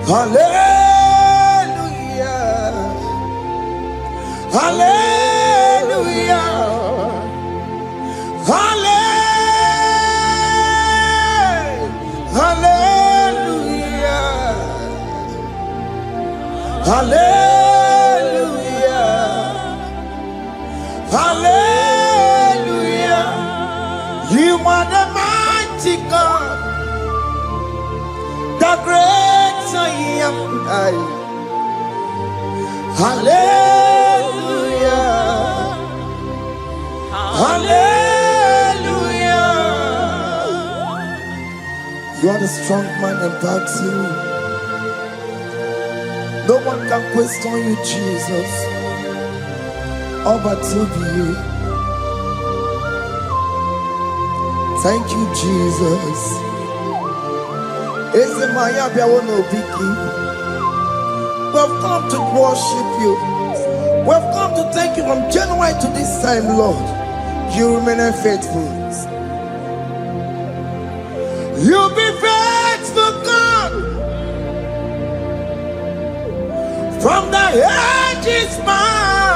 Hallelujah. Hallelujah. Hallelujah. Hallelujah. Hallelujah. You are the mighty God, the great I am. Hallelujah. Hallelujah. You are the strong man in battle. No one can question you, Jesus. All but to be. Thank you, Jesus. We've come to worship you. We've come to thank you from January to this time, Lord. You remain faithful. You be faithful, God. From the ages past.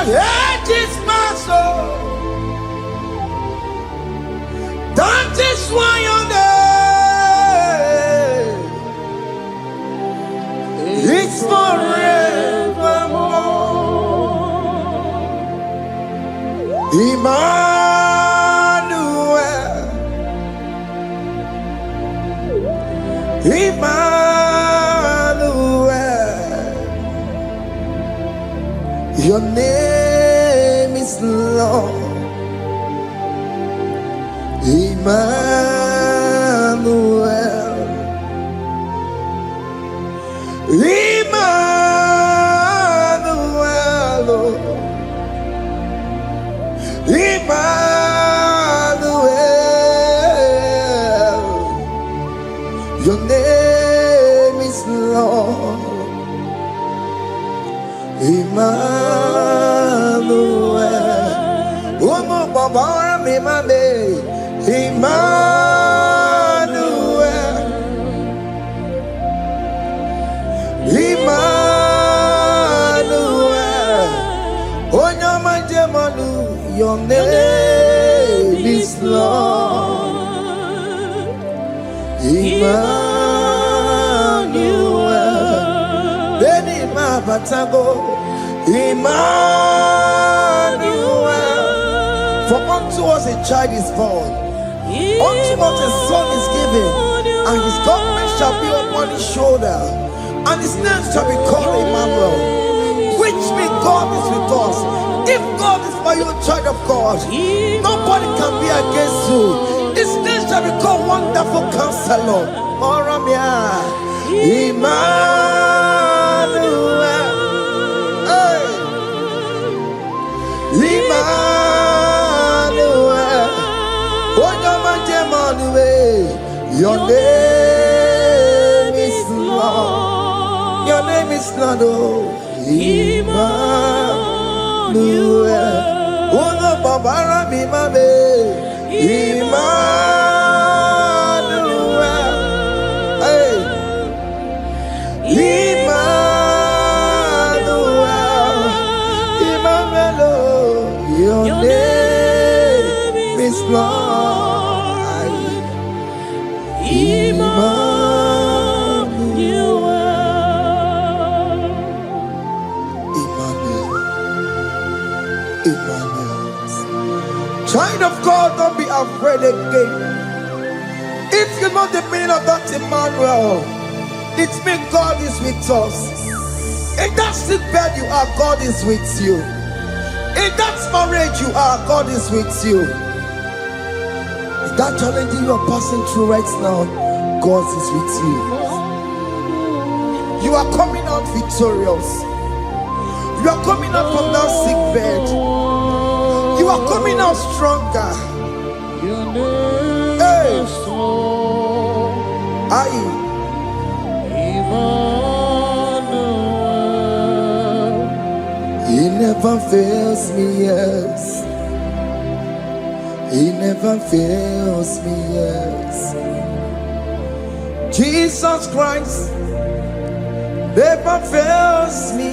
That is my soul. That is why your name is forevermore. Emmanuel, Emmanuel, your name is Lord. Emmanuel, Emmanuel, Emmanuel, your name is Lord. Emmanuel, Umu Baba Mimame. Emmanuel, Emmanuel, Onyamajemanu, your name is Lord. Emmanuel, Beni Mabatago, Emmanuel, for unto us a child is born. Unto us a son is given, and his government shall be upon his shoulder, and his name shall be called Emmanuel, which means God is with us. If God is for you, child of God, nobody can be against you. His name shall be called Wonderful Counselor. Oramia, Emmanuel, hey. Emmanuel. Your name is Lord. Your name is Lord. Emmanuel. Uno babara bimame. Emmanuel. Hey. Emmanuel. Emmanuel. Your name is Lord. Child of God, don't be afraid again. It's not the meaning of that Emmanuel. It means God is with us. In that sick bed you are, God is with you. In that marriage you are, God is with you. In that challenge you are passing through right now, God is with you. You are coming out victorious. You are coming out from that sick bed. You are coming out stronger. Hey. He never fails me, yes. He never fails me, yes. Jesus Christ never fails me,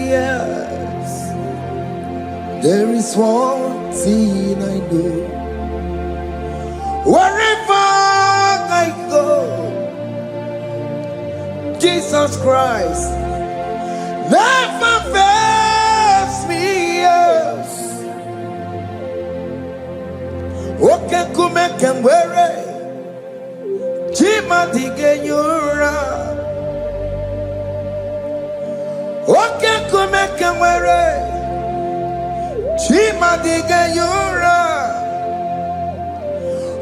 yes. There is one thing I know. Wherever I go, Jesus Christ never fails me, yes. Okay, come and wear it. Chima digenyura. Okay, come and wear it. Chima digenyura.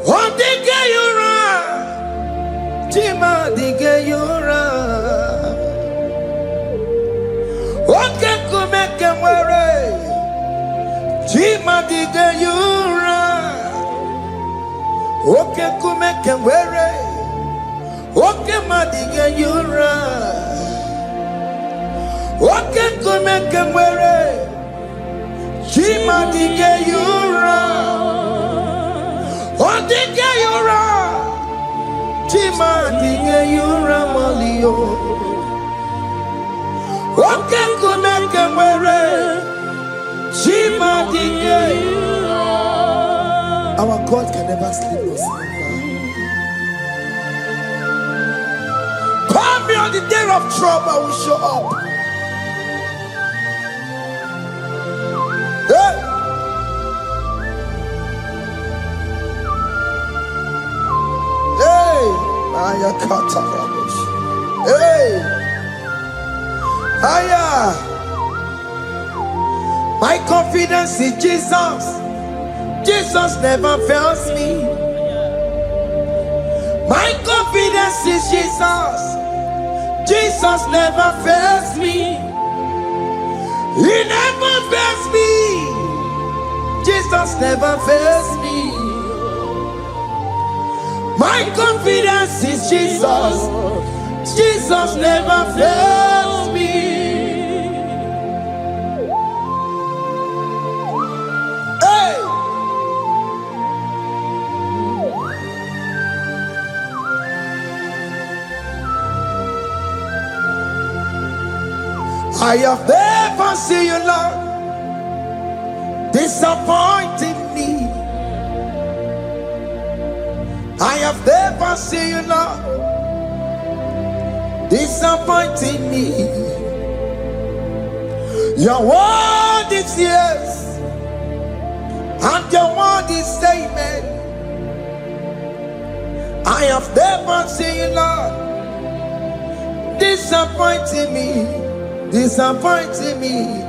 Oh digenyura. Chima digenyura. Okay, come and wear it. Chima digenyura. Okay, come and wear it. Okay, madiga yura. Okay, come and wear it. Chima diga yura. Oh, diga yura. Chima diga yura malio. Okay, come and wear it. Our God can never sleep nor slumber. Call me on the day of trouble, I will show up. Hey! Hey! Hey! Aya! My confidence in Jesus. Jesus never fails me. My confidence is Jesus. Jesus never fails me. He never fails me. Jesus never fails me. My confidence is Jesus. Jesus never fails me. I have never seen you, Lord, disappointing me. I have never seen you, Lord, disappointing me. Your word is yes, and your word is amen. I have never seen you, Lord, disappointing me. Disappointing me.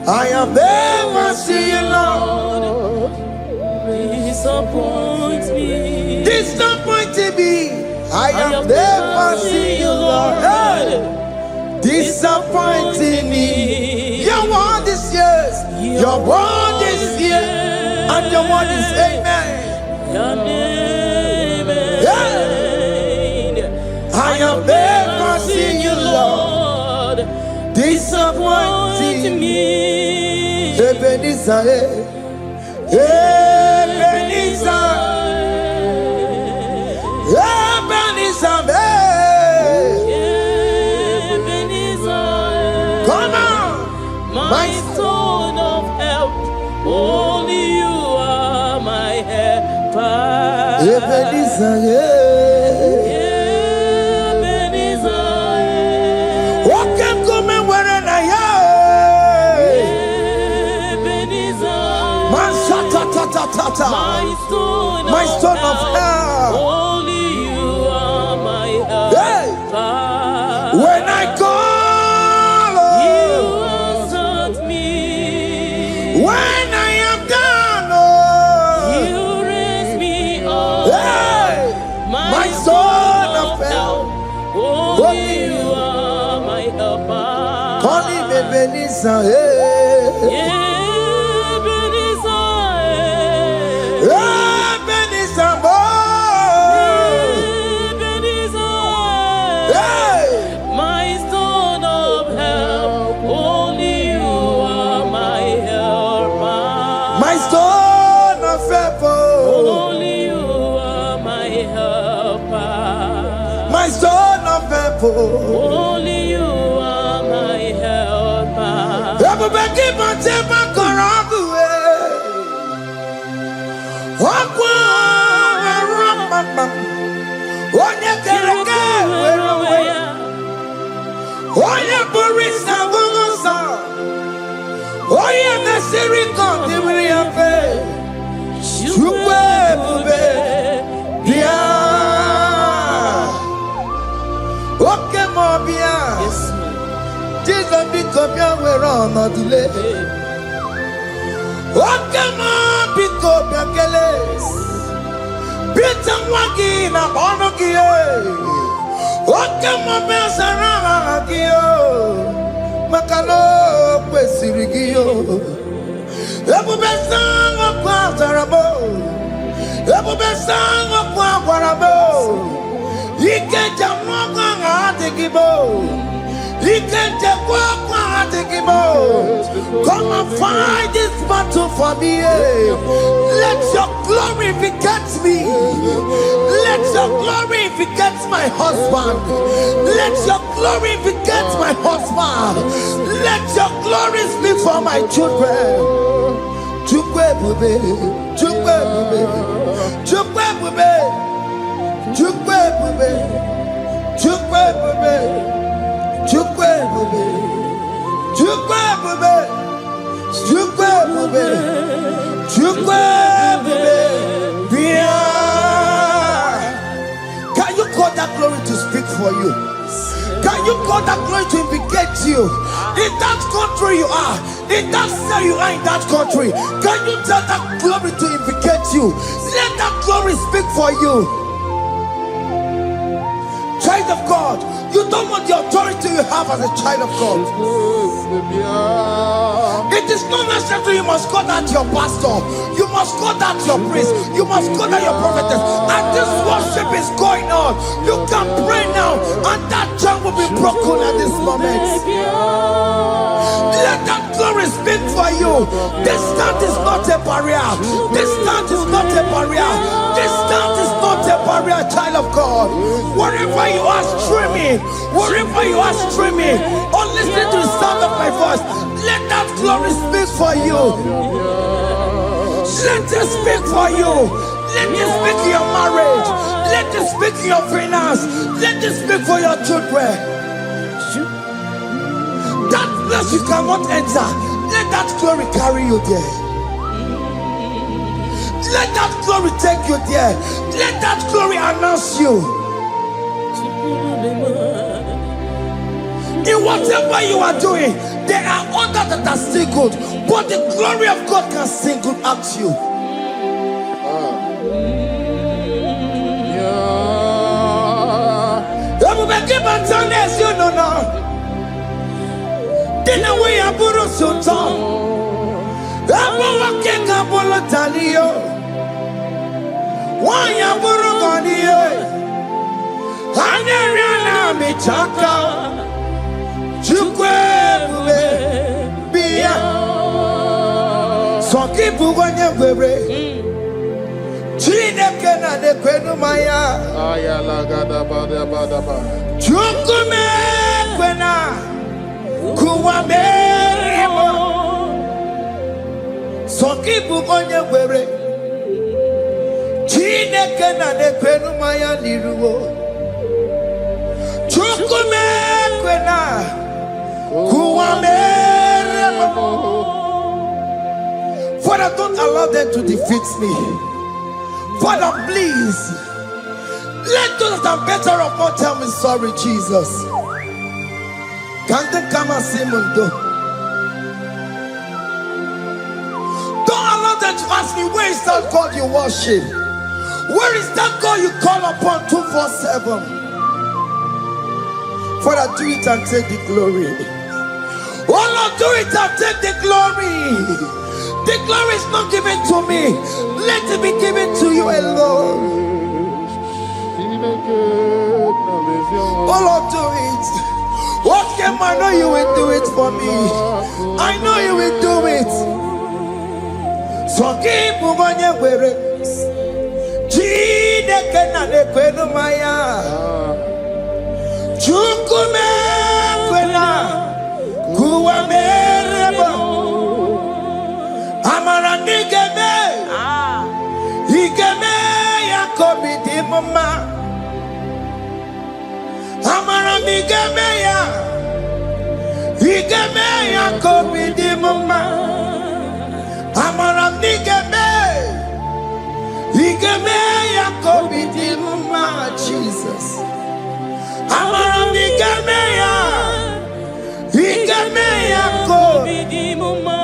I have never seen you, Lord. Disappoint me. Disappointing me. I have never seen you, Lord. Hey. Disappointing me. Your word is yes. Your word is yes. And your word is amen. Yeah. I have never seen you, Lord, disappointing me. Ebenezer, Ebenezer, Ebenezer, Ebenezer. Come on, my stone of help. Only you are my helper. Ebenezer, my stone of help. Only you are my help. Hey. When I call, you answered me. When I am down, you raise me up. Hey. My stone of help. Only you are my helper. Call him Ebenezer. Hey. Only you are my helper. Everybody but ever corrupt way. Onye kereke were onwe ya. Onye bụrụ isa ụzọ. Onye mesịrị ka ọ dịrị ya mfe. Chukwu ebube bịa. Oke mobia, Jesus bikobia were on a delay. Oke mobikobia keles, Peter wagi na bonogie. Oke mobia saragio, makalo kwesirigio. Ebube sango kwa zarabo, ebube sango kwa warabo. Ikeja mwanga hatikibo. Ikeja mwanga hatikibo. Come and fight this battle for me. Let your glory beget me. Let your glory beget my husband. Let your glory beget my husband. Let your glory speak for my children. Chukwebube, Chukwebube, Chukwebube, Chukwebube, Chukwebube, Chukwebube, Chukwebube, Chukwebube, Chukwebube. Can you call that glory to speak for you? Can you call that glory to indicate you? In that country you are, in that cell you are in that country, can you tell that glory to indicate you? Let that glory speak for you. Child of God, you don't want the authority you have as a child of God. It is not necessary you must call that your pastor, you must call that your priest, you must call that your prophetess. And this worship is going on. You can pray now, and that chain will be broken at this moment. Let that glory speak for you. Distance is not a barrier. Distance is not a barrier. Distance is not a barrier, child of God. Wherever you are streaming, wherever you are streaming, or listening to the sound of my voice, let that glory speak for you. Let it speak for you. Let it speak in your marriage. Let it speak in your finance. Let it speak for your children. That place you cannot enter, let that glory carry you there. Let that glory take you there. Let that glory announce you. In whatever you are doing, there are others that are still good, but the glory of God can single out you. You know now. Dina we aburo sultan. Abo wakeka bolo talio. Wanya buru ganiye. Hanyariana michaka. Chukwebube biya. Soki buganye webre. Chineke na nekwenu maya. Ayala gada bada bada ba. Chukume kwena. Kuwamerimo Soki bugonye were Chineke na nekwenu maya niruwo Chukume kwena Kuwamerimo. Father, don't allow them to defeat me. Father, please let those that are better off not tell me sorry, Jesus. Can't they come and say Mundo? Don't allow them to ask me, where is that God you worship? Where is that God you call upon 247? Father, do it and take the glory. Oh Lord, do it and take the glory. The glory is not given to me. Let it be given to you alone. Oh Lord, do it. What can I know you will do it for me? I know you will do it. So keep moving where Chineke na nekwenu maya. Chukume kwena kuwamerebo. Amara nigeme. Igeme yakobi di mama. Amara migeme ya. Igeme yakobi di mama. Amara migeme. Igeme yakobi di mama. Jesus. Amara migeme ya. Igeme yakobi di mama.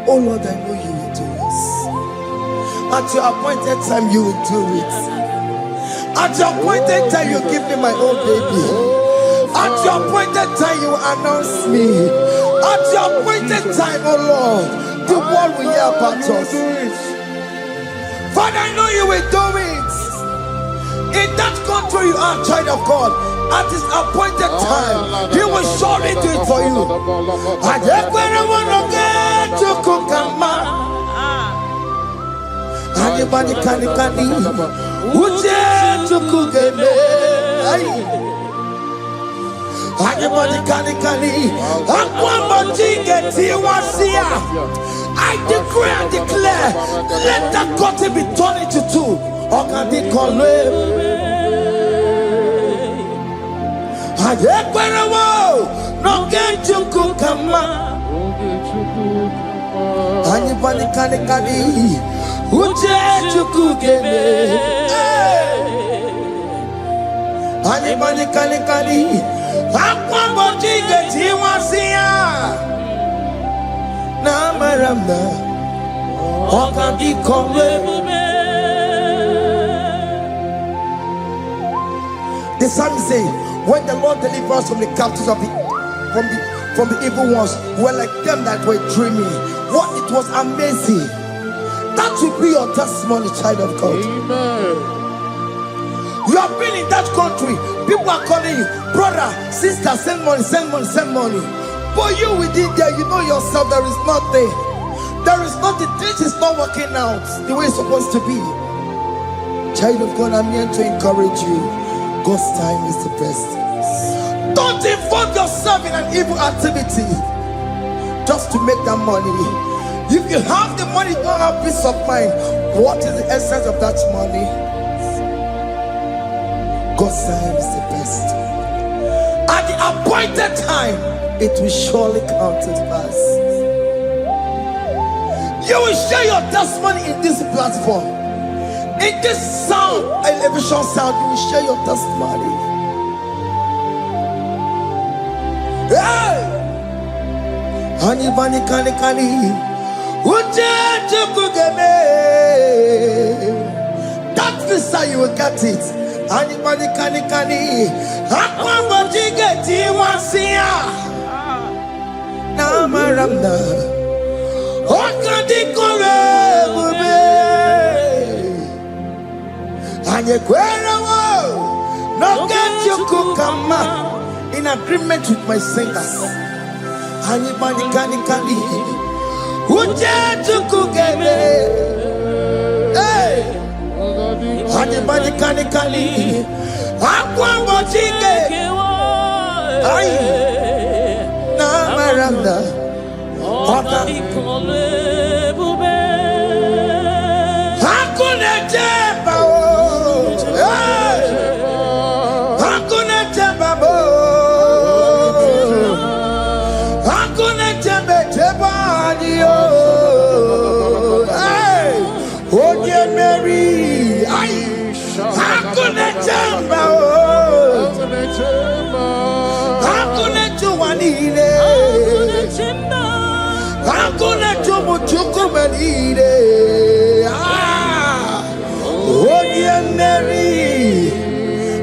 Oh Lord, I know you will do this. At your appointed time, you will do it. At your appointed time, you give me my own baby. At your appointed time, you announce me. At your appointed time, oh Lord, the world will hear about us. Father, I know you will do it. In that country you are, child of God, at his appointed time, he will surely do it for you. Anybody can I decree and declare, let that curtain be torn into two. The psalmist say, when the Lord delivers us from the captives of from the evil ones, we're like them that were dreaming. What it was amazing. That will be your testimony, child of God. Amen. You have been in that country. People are calling you, brother, sister, send money, send money, send money. But you within there, you know yourself, there is nothing. There is nothing. This is not working out the way it's supposed to be. Child of God, I'm here to encourage you. God's time is the best. Don't involve yourself in an evil activity just to make that money. If you have the money, don't have peace of mind. What is the essence of that money? God's time is the best. At the appointed time, it will surely come to pass. You will share your testimony in this platform. In this sound, elevation sound, you will share your testimony. Hey! That visa, you will get it. In agreement with my singers.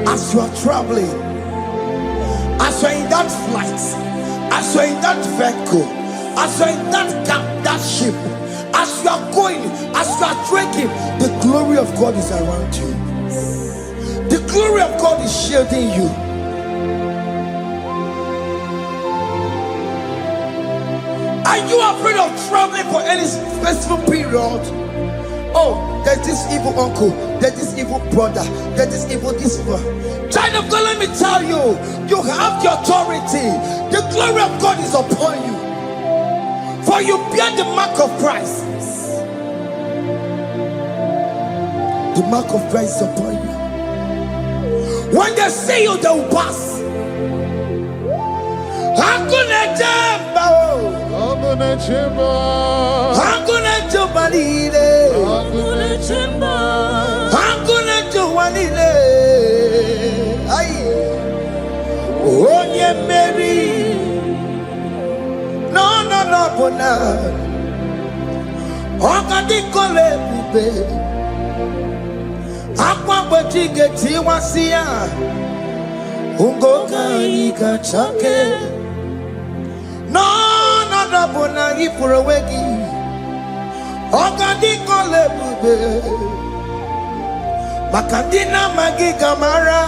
As you are traveling, as you are in that flight, as you are in that vehicle, as you are in that ship, as you are going, as you are trekking, the glory of God is around you. The glory of God is shielding you. Are you afraid of traveling for any specific period? Oh, there's this evil uncle, there's this evil brother, there's this evil this one. Child of God, let me tell you, you have the authority. The glory of God is upon you. For you bear the mark of Christ. The mark of Christ is upon you. When they see you, they will pass. Hakuna jamba, hakuna jamba, hakuna jamba lile, hakuna jamba, hakuna jamba lile. Ay, onye Mary, no bona, okadi kole bube, akwa bojige tiwasia, ungoka ika chake. No bona ifurowegi, okadi kole bube, makandina magiga mara.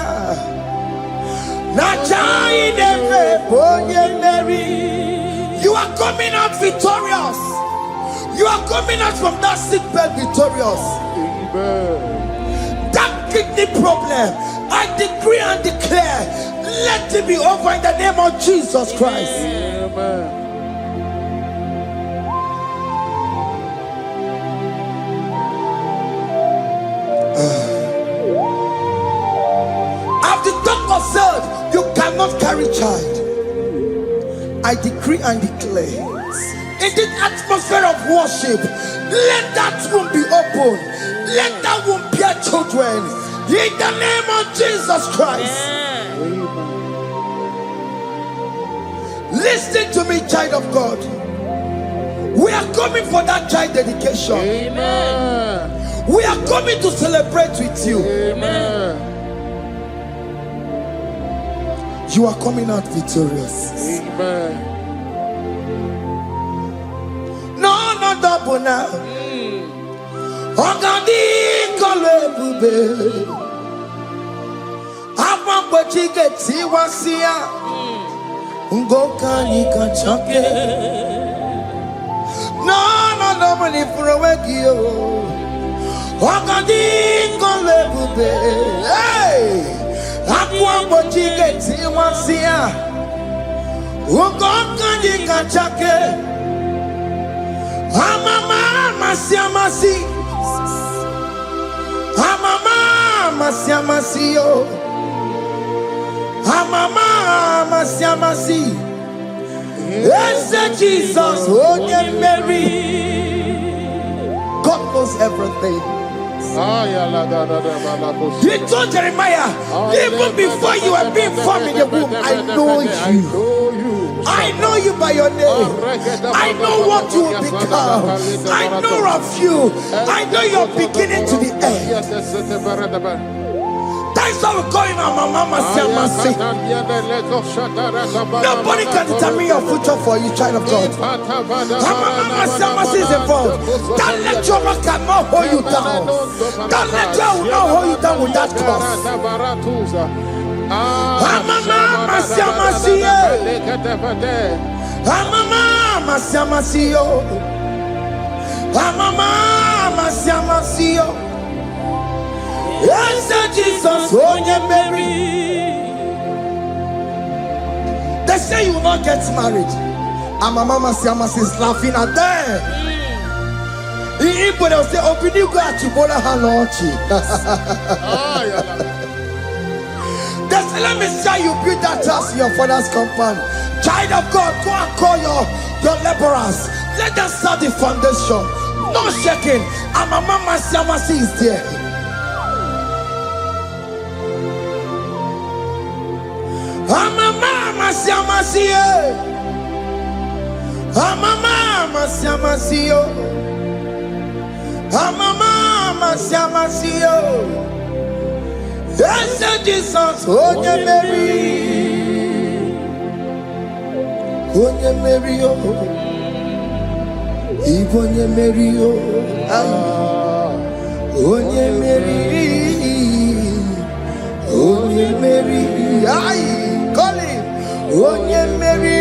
You are coming out victorious. You are coming out from that sick bed victorious. Amen. That kidney problem, I decree and declare, Let it be over in the name of Jesus Christ. Amen. As the doctor said, you cannot carry child. I decree and declare, in this atmosphere of worship, let that womb be open. Let that womb bear children. In the name of Jesus Christ. Listen to me, child of God. We are coming for that child dedication. Amen. We are coming to celebrate with you. Amen. You are coming out victorious. Amen. No, no double now. Ogadi kolebube. Apa chigeti wasia. Ngoka nikachoke. No, no double ni furowekio. Ogadi kolebube. Hey! Apa chigeti wasia. Ngoka nikachoke. Amama masiamasi. Amama masiamasi yo. Amama masiamasi. Yes, Jesus, oh yeah, Mary. God knows everything. He told Jeremiah, even before you were being formed in the womb, I know you. I know you by your name. I know what you will become. I know of you. I know your beginning to the end. That's how we're going on, Mama Siamasi. Nobody can determine your future for you, child of God. Mama Siamasi is involved. Don't let your rock cannot hold you down. Don't let your will not hold you down with that cross. Mama Siamasi. Mama Siamasi. Mama Siamasi. Yes, Jesus, oh yeah, Mary. They say you will not get married. And my mama Siamasi is laughing at them. In Igbo, they'll say, open you go at Chibola Hanochi. They say, let me see you build that house in your father's compound. Child of God, go and call your laborers. Let them start the foundation. No shaking. And my mama Siamasi is there. Mama Siamasi, Mama Siamasi, Mama Siamasi. Yes, Jesus, oh yeah, Mary, oh yeah, Mary, oh yeah, Mary, oh yeah, Mary, oh yeah, Mary, aye. Call him. Oh, yeah, Mary.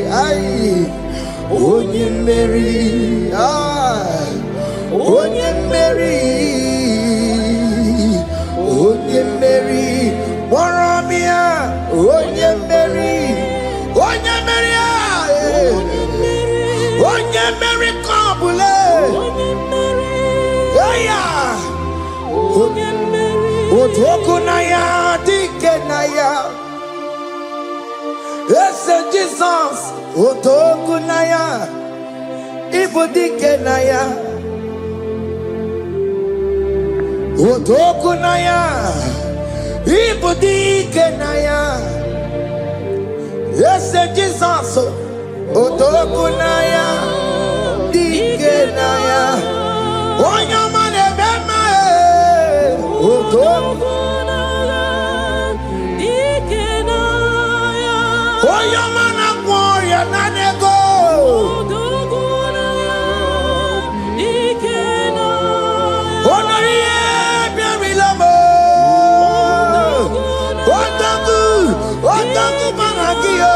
Aye. Oh, yeah, Mary. Aye. Oh, yeah, Mary. Oh, yeah, Mary. Waramia. Oh, yeah, Mary. Oh, yeah, Mary. Oh, yeah, Mary. Kabule. Oh, yeah, Mary. Oh, Tokunaya. Dikenaya. Yes, Jesus, Otokunaya, Ibudikenaya, Otokunaya, Ibudikenaya. Yes, Jesus, Otokunaya, Dikenaya. Onyamane bema, Otokunaya, Dikenaya. Oyamana gloria nanego. Onoye biarilamo. Otagu managio.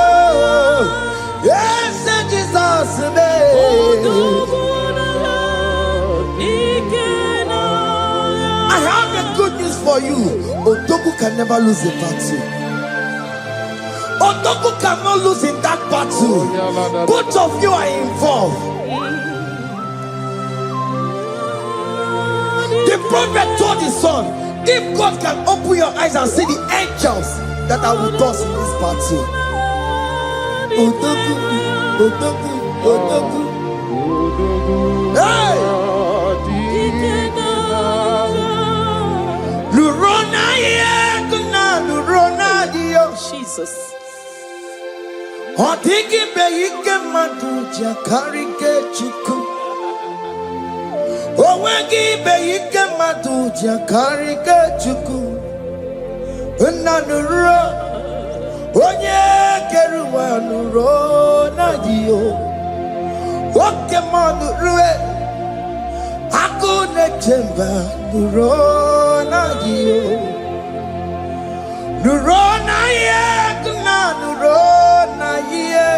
Yes, Jesus me. I have a good news for you. Otogu can never lose a battle. Otoku cannot lose in that battle. Both of you are involved. The prophet told his son, if God can open your eyes and see the angels that are with us in this battle. Otoku, Otoku, Otoku. Hey! Jesus. Odigi beyike maduja karike chuku. Owegi beyike maduja karike chuku. Unanuro onye keruwa nuro na dio. Oke manurue akune chemba nuro na dio. Nurona ye, nurona ye,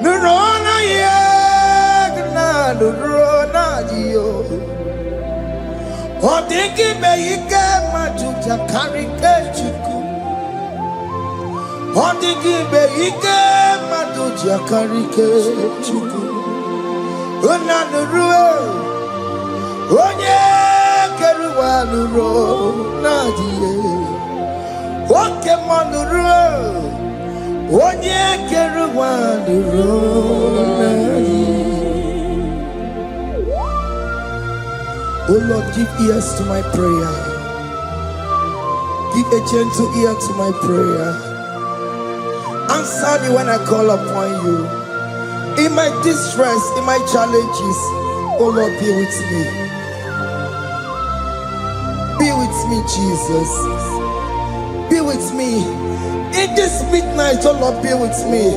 nurona ye, nurona yo. Odigi beyike majuja karike chuku. Odigi beyike majuja karike chuku. Una nurue, onye. Keruwanuro nadie, oke manuro, onye keruwanuro nadie. Oh Lord, give ears to my prayer. Give a gentle ear to my prayer. Answer me when I call upon you. In my distress, in my challenges, oh Lord, be with me. Be with me, Jesus. Be with me. In this midnight, oh Lord, be with me.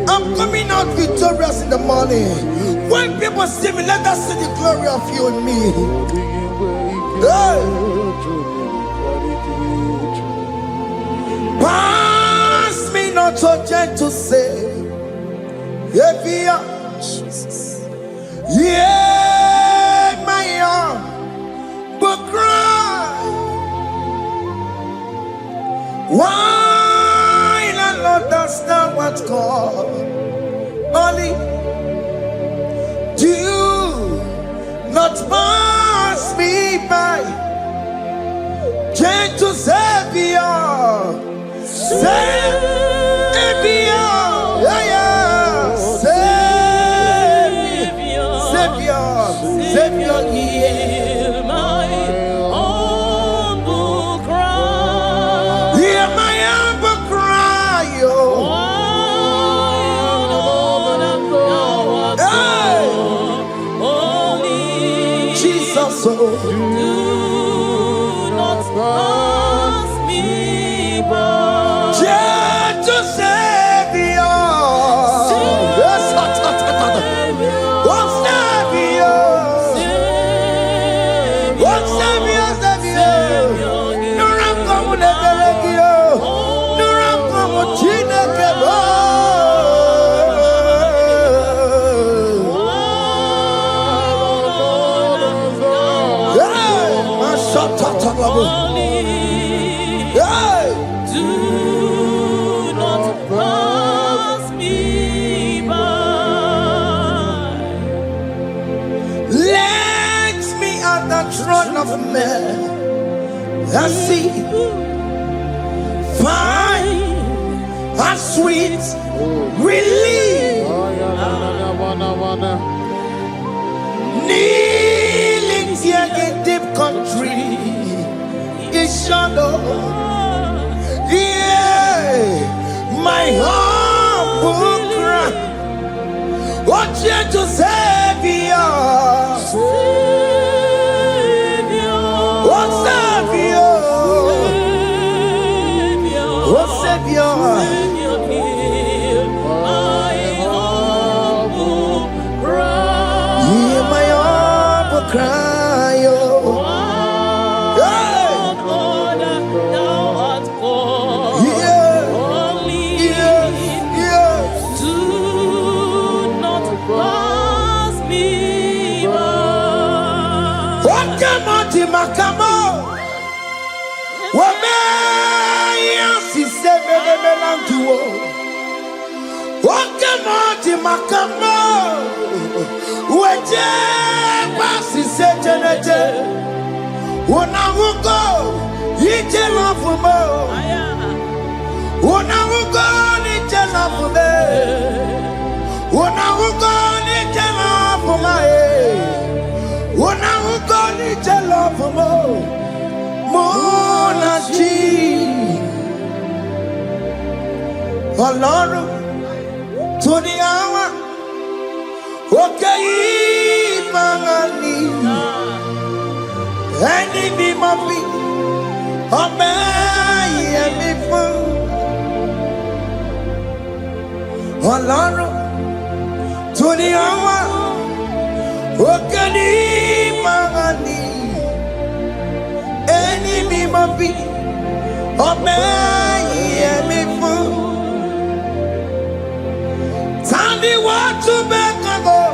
I'm coming out victorious in the morning. When people see me, let us see the glory of you in me. Hey. Pass me not so gentle say, Jesus. Yeah, my arm, but cry. Why not understand what's called? Only do not pass me by. Gentle Savior, Savior, yeah, yeah. Savior, Savior, hear my humble cry. Hear my humble cry, oh. Jesus, oh. Do not pass me by. Gentle Savior, yes, I see fine and sweet relief. Kneeling here in deep country is shadow. Yeah, my humble cry. What you to Savior? Savior, hear my humble cry. Hear my humble cry, oh. Lord, thou art called. Only do not pass me by. What come on, Makamo? What may I see? melantuo. Okemoti makamo. Weje pasi sejenete. Unahugo ije lafumo. Unahugo ije lafume. Unahugo ije lafume. Unahugo ije lafumo. Monachi Ọlọ́run tó ní àwa òkè yìí máa ní ẹni bí mo fi ọmọ ẹ̀mí fún Ọlọ́run tó ní àwa òkè yìí máa ní ẹni bí mo fi ọmọ ẹ̀mí fún. Tani wọ́n tún bẹ́ẹ̀ kan bọ̀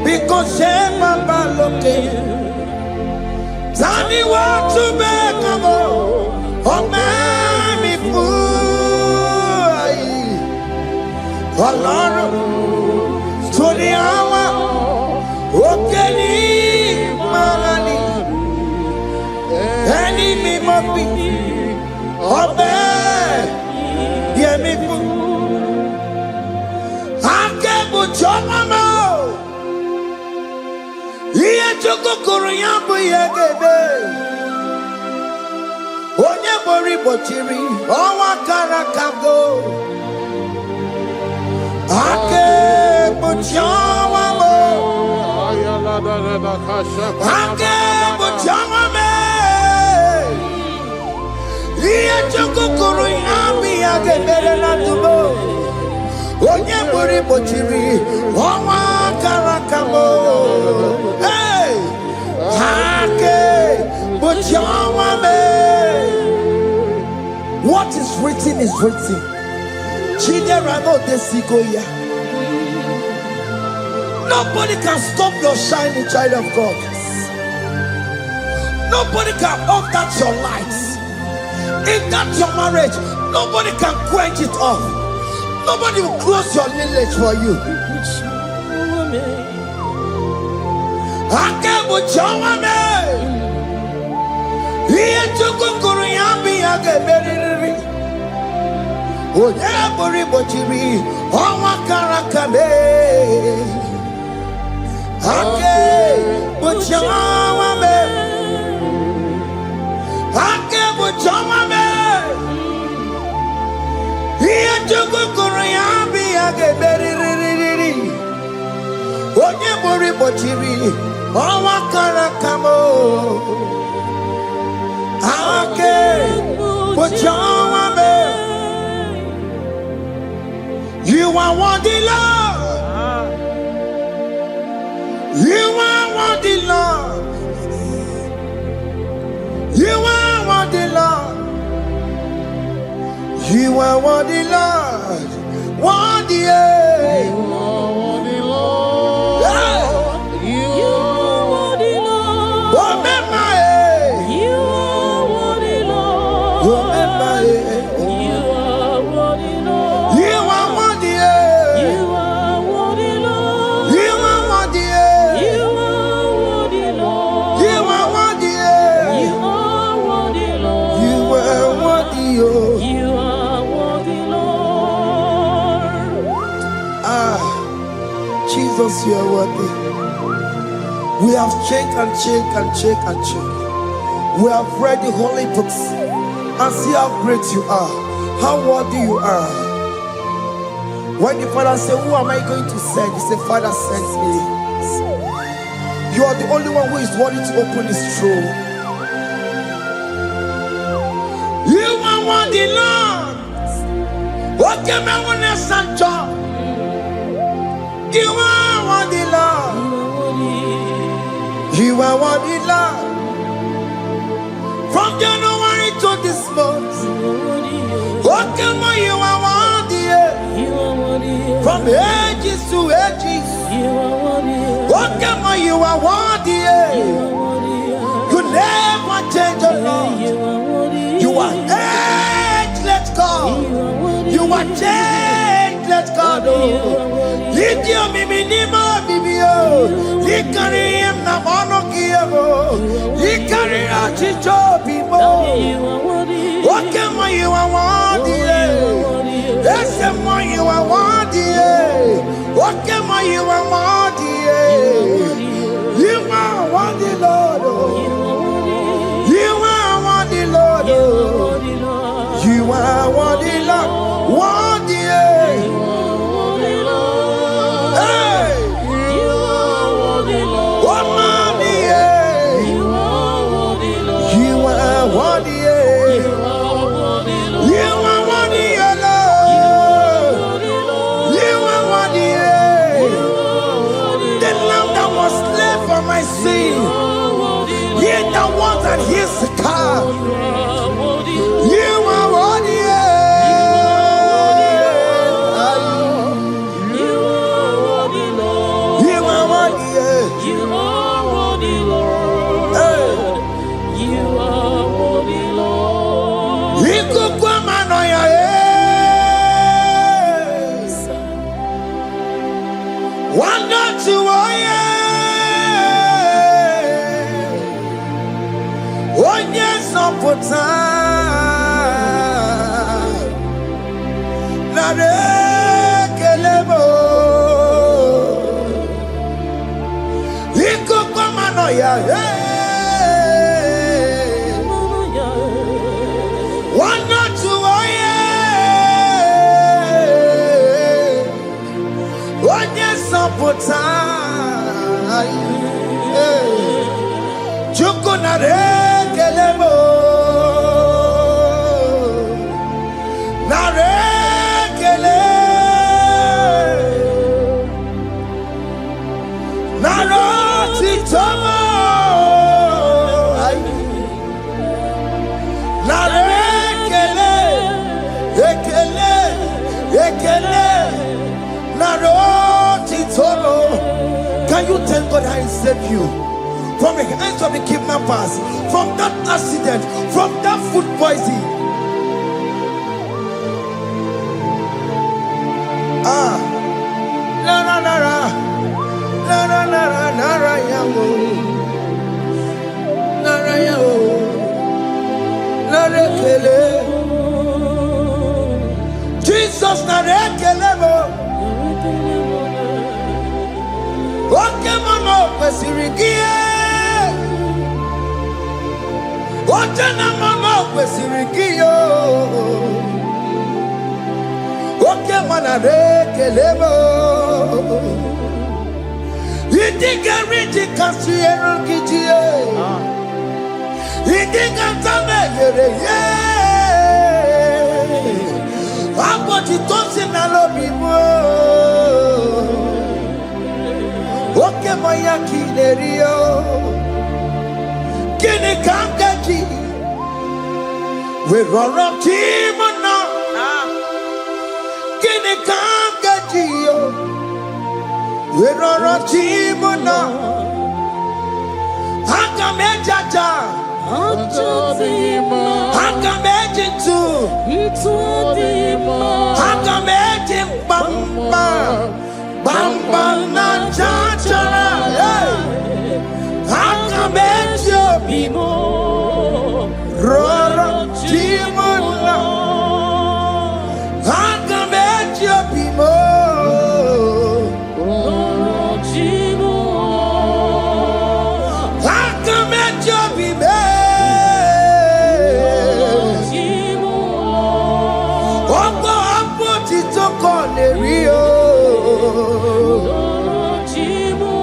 bí kò ṣe bàbá lókè. Tani wọ́n tún bẹ́ẹ̀ kan bọ̀ ọmọ ẹ̀mí fún. Ọlọ́run tó ní àwa òkè ní ìmọ̀ràn. Ẹni mi mọ̀ bí ọbẹ̀ yẹmi fún. Akẹ́bùjọ́ mọ́mọ́ iye tó kòkòrò yẹn bú yẹ gèdè. Onye borí bọ̀chìrì ọwọ́ kára kàgó. Akẹ́bùjọ́ mọ́mọ́ akẹ́bùjọ́ mọ́mọ́. Iye chukukuru yambi yagebere na tubo. Onye buri bochiri owa karakamo. Hey, hake bochawa me. What is written is written. Chidera no desiko ya. Nobody can stop your shining, child of God. Nobody can off that your lights. If that's your marriage, nobody can quench it off. Nobody will close your lineage for you. Akebuchawame. Iye chukukuru yambi yageberiri. Onye buri bochiri owa karakame. Akebuchawame. Akebuchawame. Iye chukukuru yambi yageberiri. Onye buri bochiri owa karakamo. Akebuchawame. You are worthy, Lord. You are worthy, Lord. You are worthy, Lord. You are worthy, Lord. Worthy, You are worthy, Lord. You are worthy, Lord. Oh, remember, You are worthy, Lord. oh, remember, You are worthy, Lord. you are worthy, You are worthy, Lord. you are worthy, You are worthy, Lord. you are worthy, You are worthy, Lord. you are worthy, oh. You are worthy, Lord. Ah, Jesus, you are worthy. We have checked and checked and checked and checked. We have read the holy books and see how great you are, how worthy you are. When the Father said, who am I going to send? He said, Father, send me. You are the only one who is worthy to open his throne. You are worthy, Lord. What can I want to send? You are worthy, Lord. You are worthy, Lord. From January to this month, what can you are worthy? From ages to ages, what can you are worthy? You never change, Lord. You are ageless. changeless God. Lift your minima bibio. He carry him na mono kiabo. He carry a chicho people. What can you want? That's the more you want. What can you want? You are worthy, Lord. You are worthy, Lord. You are worthy, Lord. Worthy. Hey. You are worthy, Lord. You are worthy, Lord. You are worthy. You are worthy, Lord. You are worthy. The lamb that was slain for my sin. He that was and he's the car. You are worthy. You are worthy, Lord. You are worthy. You are worthy, Lord. You are worthy, Lord. You could come on your head. One not to one yes on for time. Not a kelebo. You could come on your head. One not to one yes on for time. Chukunare kelebo. Narekele. Naroti tomo. Narekele. Ekele. Ekele. Naroti tomo. Can you tell God how He saved you? From the hands of the kidnappers, from that accident, from that food poisoning. Jesus narekelebo. Okay, mama, kwesirigie. Otena mama, kwesirigio. Okay, mana rekelebo. Idiga riti kasiero kijie. Idiga tame yere ye. Aboti tosi na lobi mo. Oke maya kinerio. Kini kangaji. We run up timona. Kini kangaji yo. We run up timona. Hakamejaja. Hakamejintu. Hakamejin bamba. Bamba na chachara. Hakamejo bimo. Roro timona. Hakamejo bimo. Roro timo. Hakamejo bimo. Ogo apo titoko le rio. Roro timo.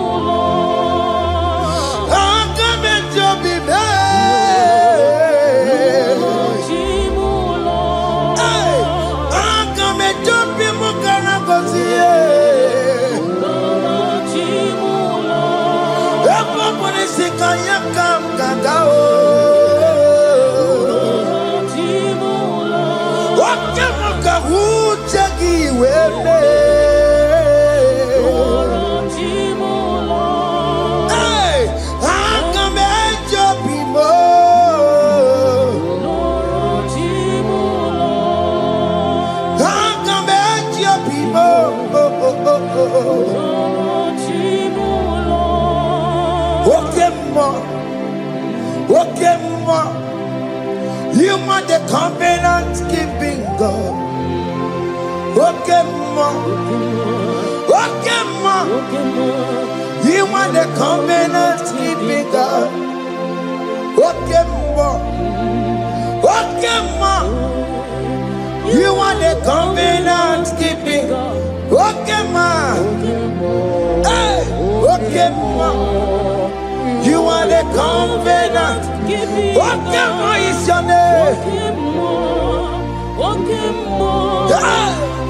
Okay, ma. You are the covenant keeping God. Okay, ma. Okay, ma. You are the covenant keeping God. Okay, ma. Okay, ma. You are the covenant keeping God. Okay, ma. Hey, okay, ma. You are the covenant keeping God. Okay, ma is your name. Okay, ma.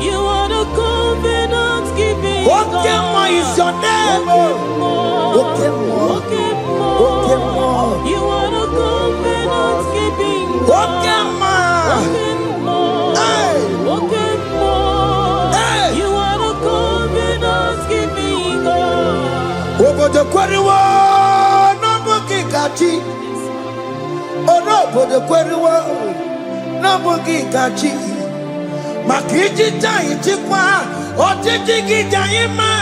You are the covenant keeping God. Okay, ma is your name. Okay, ma. Okay, ma. Okay, ma. You are the covenant keeping God. Okay, ma. Hey. Okay, ma. Hey. You are the covenant keeping God. Over the quarry, no bookie kachi. Oh no, over the quarry, no bookie kachi. Makiji tai chikwa, otiki jaima.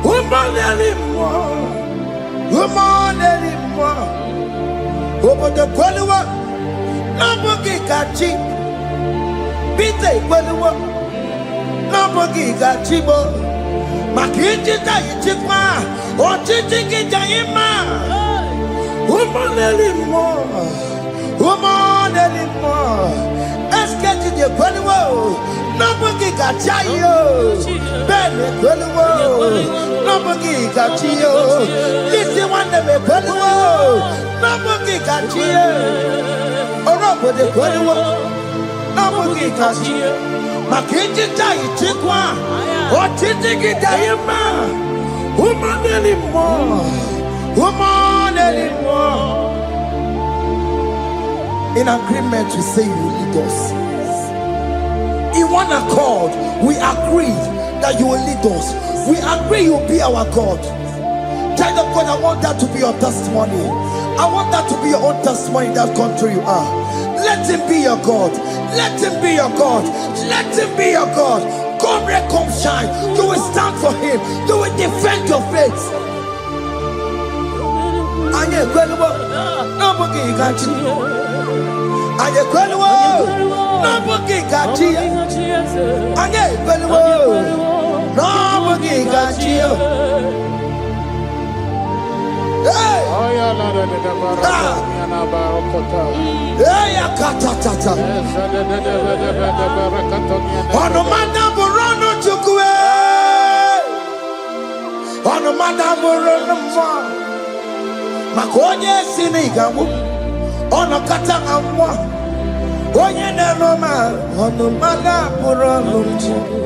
Woman anymore. Over the quarry, no bookie kachi. Bite quarry, no bookie kachi. Makiji tai chikwa, otiki jaima. Woman anymore. Escape the Qualuo, nobody got Chayo, Ben Qualuo, nobody got Chio, listen one of the Qualuo, nobody got Chio, or nobody Qualuo, nobody got Chio, Makiji Tai Chikwa, or Titiki Diama, woman anymore. In agreement, we say you will lead us. In one accord, we agreed that you will lead us. We agree you will be our God. Child of God, I want that to be your testimony. I want that to be your own testimony in that country you are. Let him be your God. Let him be your God. Let him be your God. Come red, come shine. You will stand for him. You will defend your faith. And you're nobody can and you call nobody got you. And you call nobody got you. Hey, hey, katata. Ono madam Rono chukwe. Ono madam Rono mwa. Makonye sinigamu. Ono kata amwa. Onye na Roma. Ono madam Rono chukwe.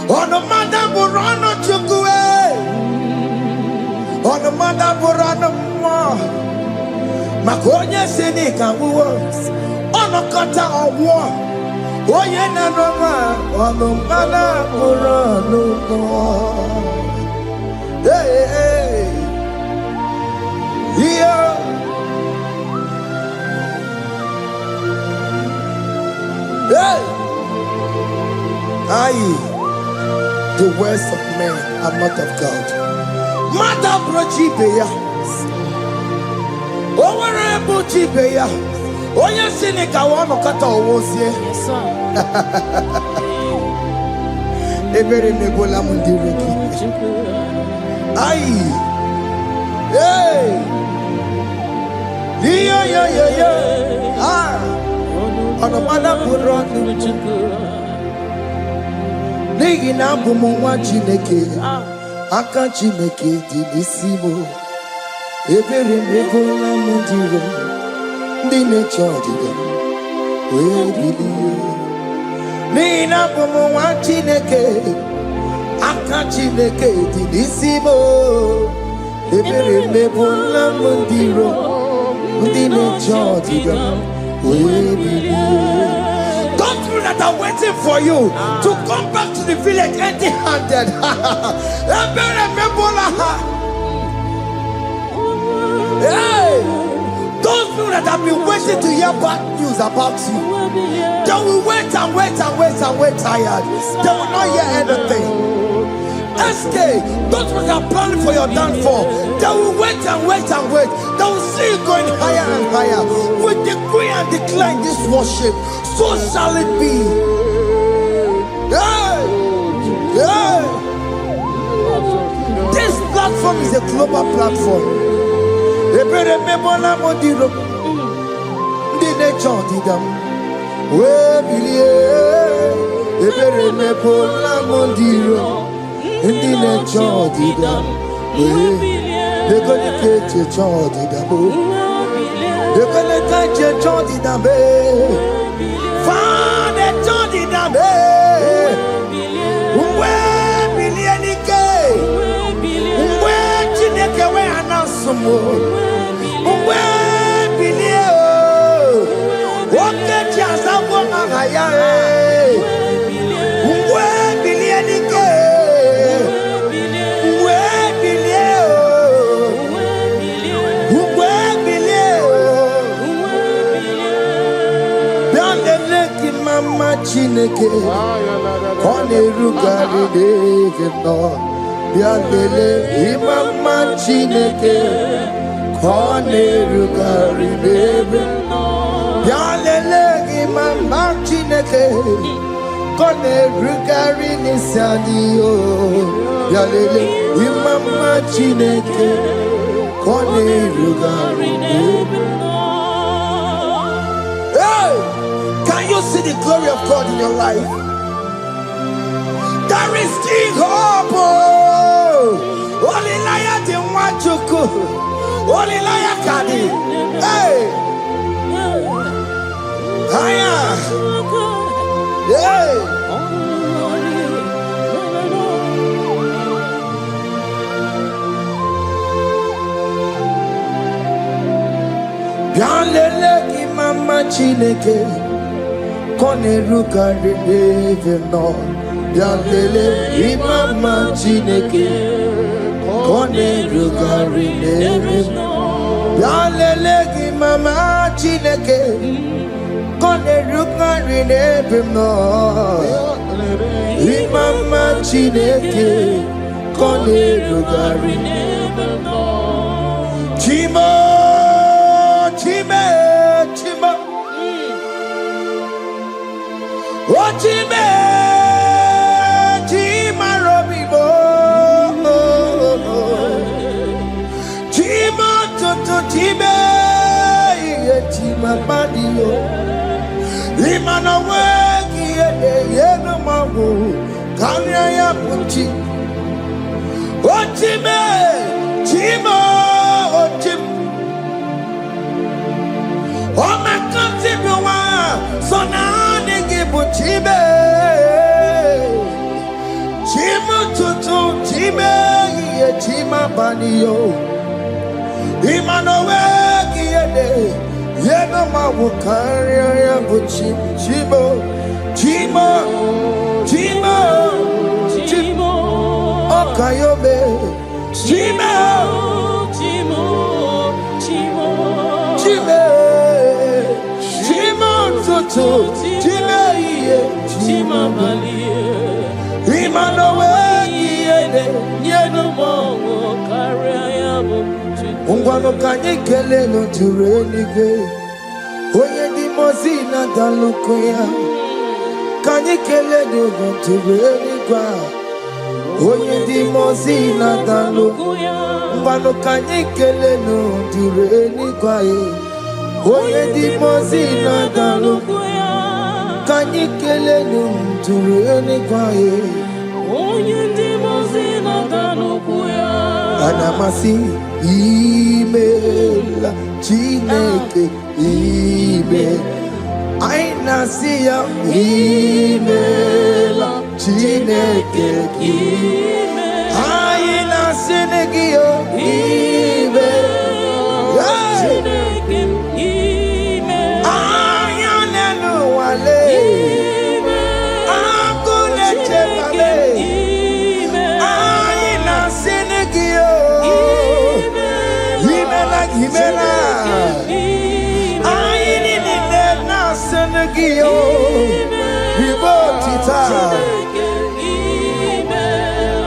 Ono madam Rono chukwe. Ono madam Rono mwa. Makonye sinigamu. Ono kata amwa. Onye na Roma. Ono madam Rono mwa. Hey, hey. Yeah. Hey. Aye. The words of men are not of God. Mother Brochibeya. Overable Chibeya. Oya Sinica wano kata owosie. Yes, sir. Ebere nebola mundireki. Aye. Hey! Yeah. Ah! On a mother put on Nigi na Bumunwa Chineke. Aka Chineke Dinisibo. Every Nebola Mundiro. Dine Chodiga. We believe. Nina Bumunwa Chineke. Aka Chineke Dinisibo. Ebere mebola mundiro, mundine chodiga, don't feel that I'm waiting for you to come back to the village empty-handed. Ebere mebola. Hey, don't feel that I've been waiting to hear bad news about you. They will wait and wait tired. They will not hear anything. SK, those who are planning for your downfall, they will wait and wait and wait. They will see you going higher and higher. We decree and declare this worship, so shall it be. Hey! Hey! This platform is a global platform. Chineke Konerugari Devino Bialele Imama Chineke Konerugari Devino Bialele Imama Chineke Konerugari Nisadio Bialele Imama Chineke Konerugari Devino. Can you see the glory of God in your life? There is still hope. Only liar didn't want you to. Only liar can. Hey. Higher. Hey. Bialele Imama Chineke Konerugari Devino Bialele Imama Chineke Konerugari Devino Bialele Imama Chineke Konerugari Devino Imama Chineke Konerugari Devino Chimo Chime Chimo Ochime Chima Robibo Chima Toto Chime Chima Badio Imana Wegi Yeno Mawu Kanya ya Puchi Ochime Chima Ochim Oma Kantibiwa Sona Chibe, Chima Tutu, Chibe, Chima Banio, Imanowe, Yenoma Wukaria, Chibo, Chima, Chima, Chimo, Okayobe, Chima, Chimo, Chimo, Chibe, Chima Tutu, Chibe. Chima Malie Imanowe Yede Yeno Mongo Kariayabu Ungwano Kanye Kele no Turenige Oye di Mozina Dalukoya Kanye Kele no Turenigwa Oye di Mozina Dalukoya Ungwano Kanye Kele no Turenigwa Oye di Mozina Dalukoya Kanyi kele numtureni kwae Onye ndi mozina danukuya Anamasi email Chineke email Aina siya email Chineke email Aina sinegio email Chineke email Ayanenu wale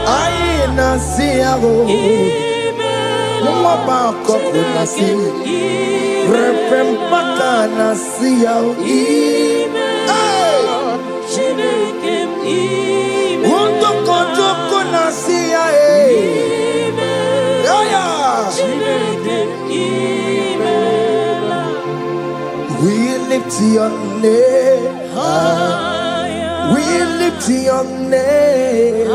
I nasia o. Mwaba koko nasia. Repempaka nasia o. Wondo kojoko nasia e. We lift your name. We lift your name.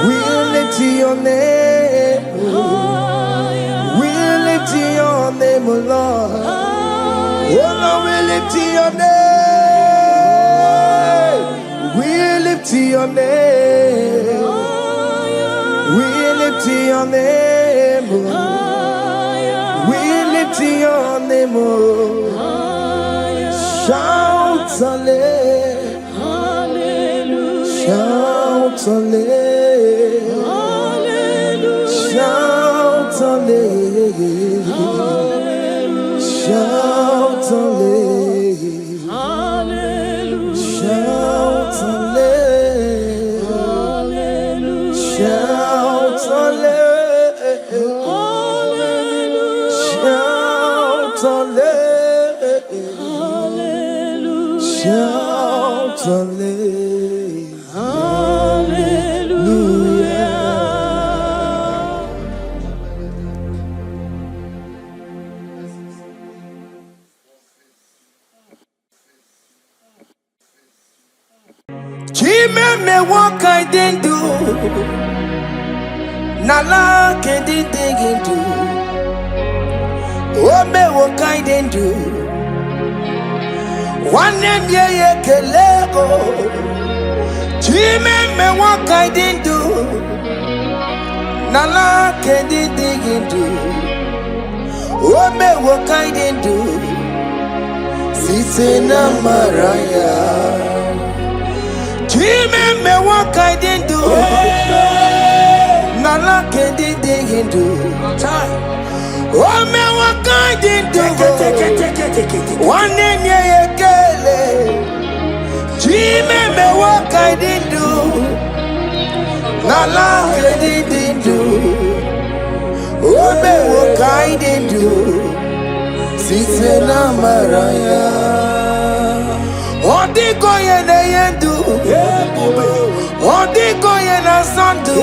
We lift your name. We lift your name, O Lord. Oh Lord, we lift your name. We lift your name. We lift your name. We lift your name. Shout hallelujah. Shout hallelujah. Shout hallelujah. Shout hallelujah. Shout hallelujah. Shout hallelujah. Shout hallelujah. Shout hallelujah. Me what I didn't do. Nala can dig into. Oh me what I didn't do. One name ye kelego. Me what I didn't do. Nala can dig into. Oh me what I didn't do. Sisena Maraya. Me what I didn't do. Nala can dig into. Oh me what I didn't do. One name ye kele. Me what I didn't do. Nala can didn't do. Oh me what I didn't do. Sisena Maraya. Odiko ye na yendu. Odiko ye na sandu.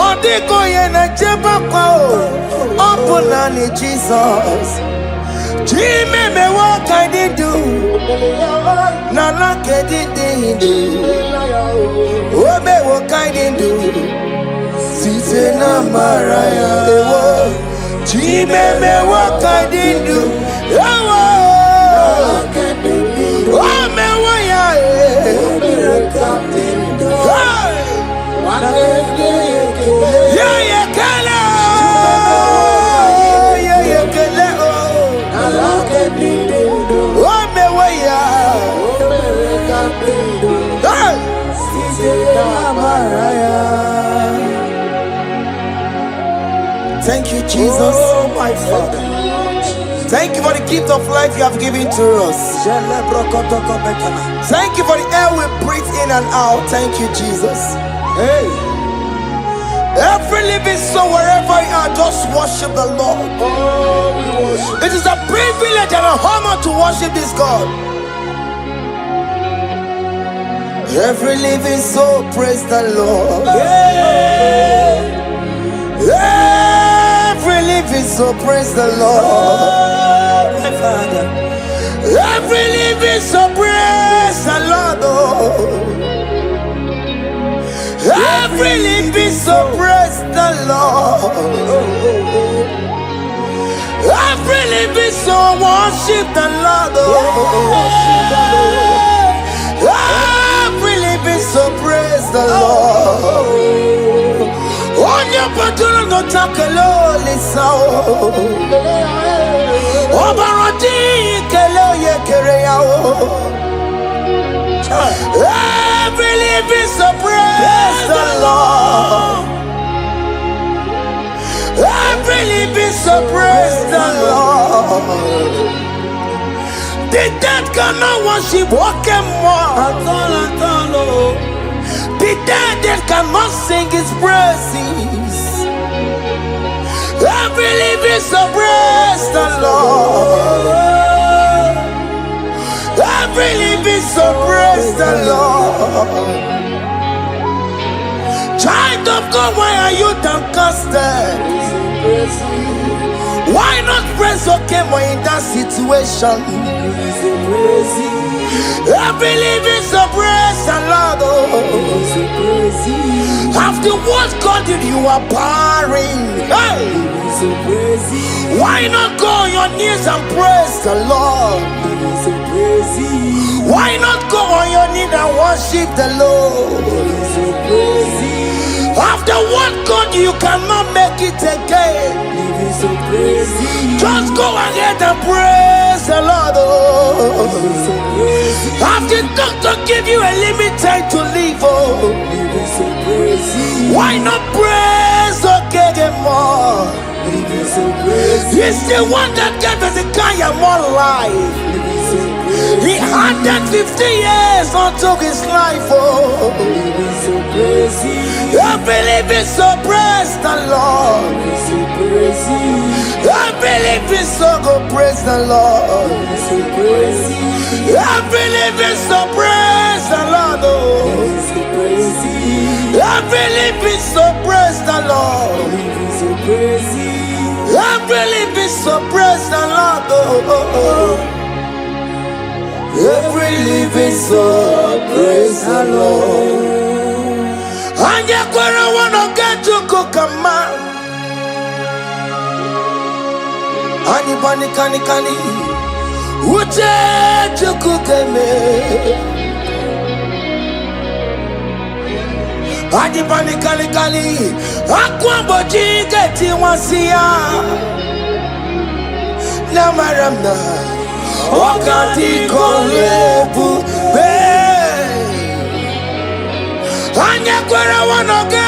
Odiko ye na jebakwa. Opuna ni Jesus. Me what I didn't do. Nala ke didn't do. Oh me what I didn't do. Sisena Maraya. Me what I didn't do. Oh me waya yeah kala oh me waya thank you Jesus. Oh my Father, thank you for the gift of life you have given to us. Thank you for the air we breathe in and out. Thank you, Jesus. Hey. Every living soul, wherever you are, just worship the Lord. Oh, we worship. It is a privilege and an honor to worship this God. Every living soul, praise the Lord. Hey. Every living soul, praise the Lord. My Father. Every living soul, praise the Lord. Oh. Every living soul, praise the Lord. Every living soul, worship the Lord. Every living soul, praise the Lord. On your patron, no takelo, listen. Obarati, kelo, ye kereyao. Every living soul, praise the Lord. Every living soul, praise the Lord. The dead cannot worship, walk more. The The dead that cannot sing his praises. Every living so praise the Lord. Every living so praise the Lord. Child of God, why are you downcasted? Why not praise okay when in that situation? Every living so praise the Lord. After what God did, you are barring. Hey! Why not go on your knees and praise the Lord? Why not go on your knees and worship the Lord? After what God, you cannot make it again. Just go ahead and praise the Lord. After doctor give you a limited to live, why not praise okay more? He's the one that gave us a kind of more life. He added 50 years onto his life. I believe it's so praise the Lord. I believe it's so go praise the Lord. I believe it's so praise the Lord. I believe it's so praise the Lord. I believe it's so praise the Lord. Every living soul, praise the Lord. And yet, when I want to get to Kokama, Anibani Kanikani, Uche Chukukeme, Anibani Kanikani, Akwamboji Geti Wasia, Namaramna. Wakati kolebu be anya kwara wanoga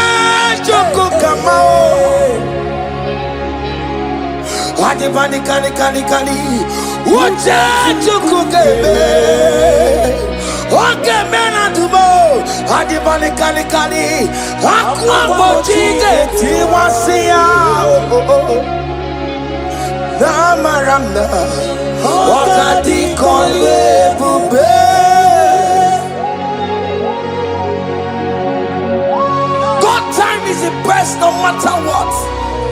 choko kamao adi bani kani ucha choko kebe oke mena tubo adi bani kani akwa bochige tiwasia Namaramna Wakati kolebu be. God time is the best no matter what.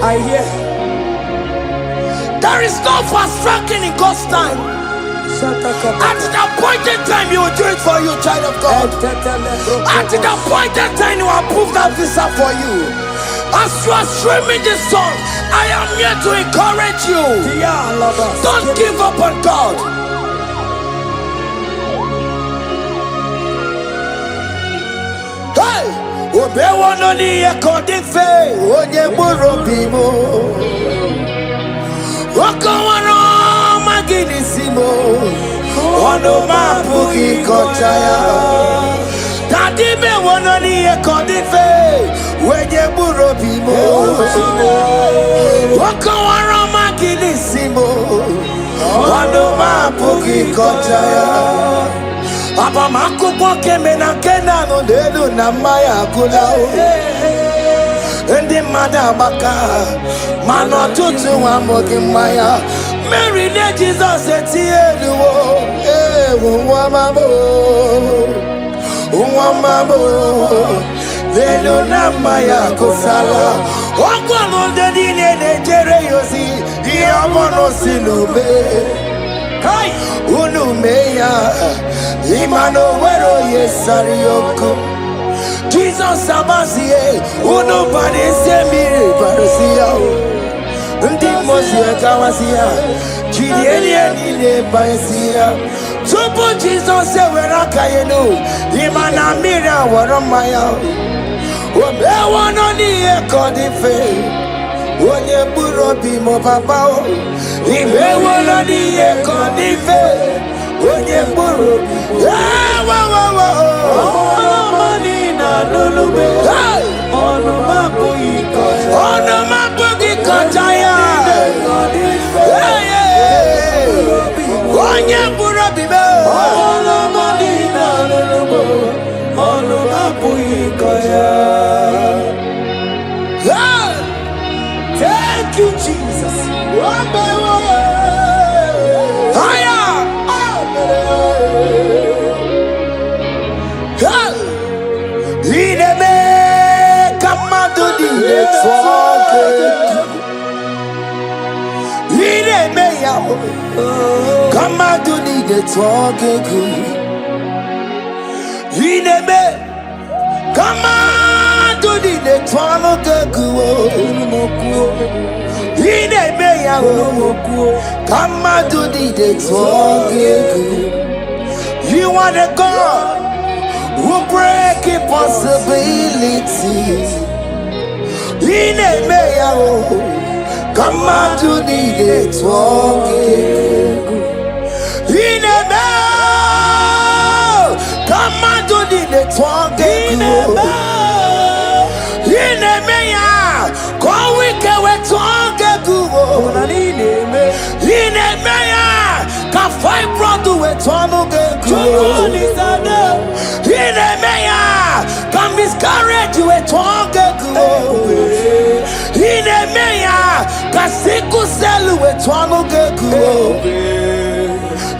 I hear. There is no fast tracking in God's time. At the appointed time, He will do it for you, child of God. At the appointed time, He will approve that visa for you. As you are streaming this song, I am here to encourage you. Don't give up on God. Hey, Obewono ni ekodife, onye buru bimo. Okowano maginisimo, ono mabuki kochaya. Daddy me wono ni ekodife. Wenye buro bimo wako waroma kilisimo wano mapuki kochaya Aba makupo keme na kena no delu na maya kulao Ndi madabaka Mano tutu wa mogi maya Mary ne Jesus etieluo Uwamabo Velo na maya kusala Okwano dedine nejere yosi Iyamono sinube Kai Unumeya Imano wero yesari yoko Jesus abasiye Unubade semire barasiya Ndi mosia kawasiya Chidiye nile baisiya Tupu Jesus eweraka yenu Imana mira waramaya Obewono ni ekodife Onye buro bimo babao Ibewono ni ekodife Onye buro bimo Mani na lulube Ono mapu ikochaya Onye buro bimo Ono mani na lulube Ono mapu ikochaya Come on to the talk good. Come on to the talk good. Come on to the talk good. You are the God who break impossibilities. Come on to the talk. Come on to the talk. Come we can talk. Can fight brought to a talk. Can miscarriage to a talk. Kasiku selu etwano geku.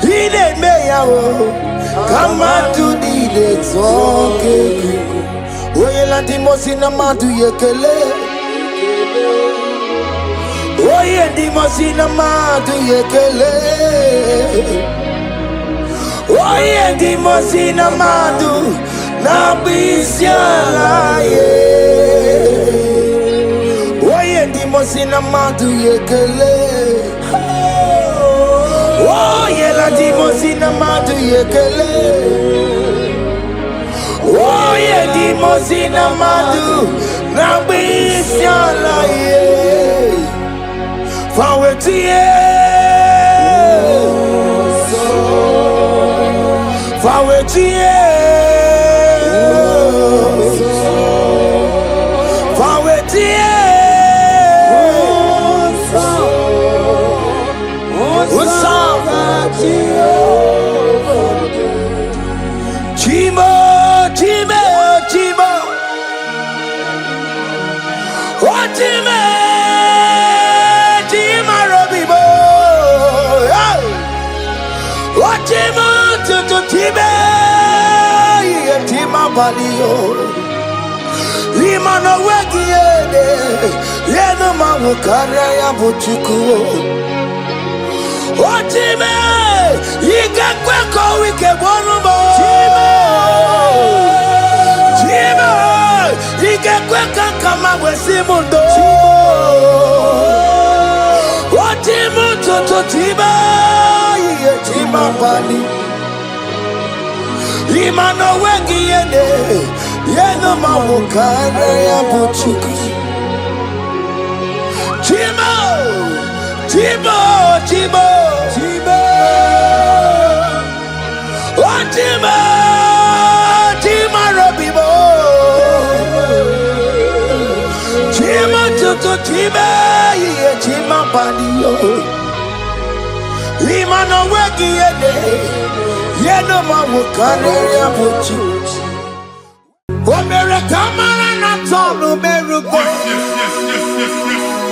Ine meya o. Kama tu di de toke. Oye landi mosina madu yekele. Oye di mosina madu yekele. Oye di mosina madu na bisiala ye. Mosina madu yekele. Oh yela di mosina madu yekele. Oh ye di mosina madu na bisiala ye. Fawetie. Fawetie. Limano wegiede yeno mawo karaya buchuku. Otime ike kweko wike bonumo. Chima ike kweka kama wesimundo. Otimu toto tiba iye tima bali. Limano wegiede yeno mawo karaya buchuku. Chima Chimo, Chimo, Chimo, oh Chimo, Chimo Robibo, Chimo Tutu Chimo, yeah Chimo Bandio, Lima no weki yede, yeno mawukane ya buchu. Omere kamara na tolu merugo,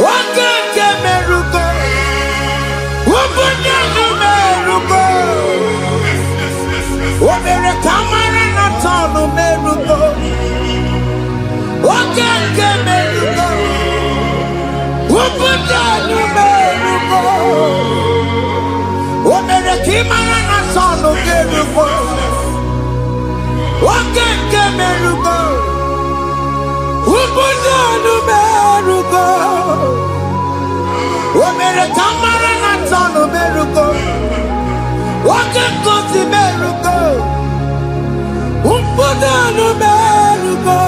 wakeke merugo. Omere kamara na tonu merugo. Okeke merugo. Ubudani merugo. Omere kimara na tonu merugo. Okeke merugo. Ubudani merugo. Omere kamara na tonu merugo. Wakikosi merugo. Umpudanu merugo.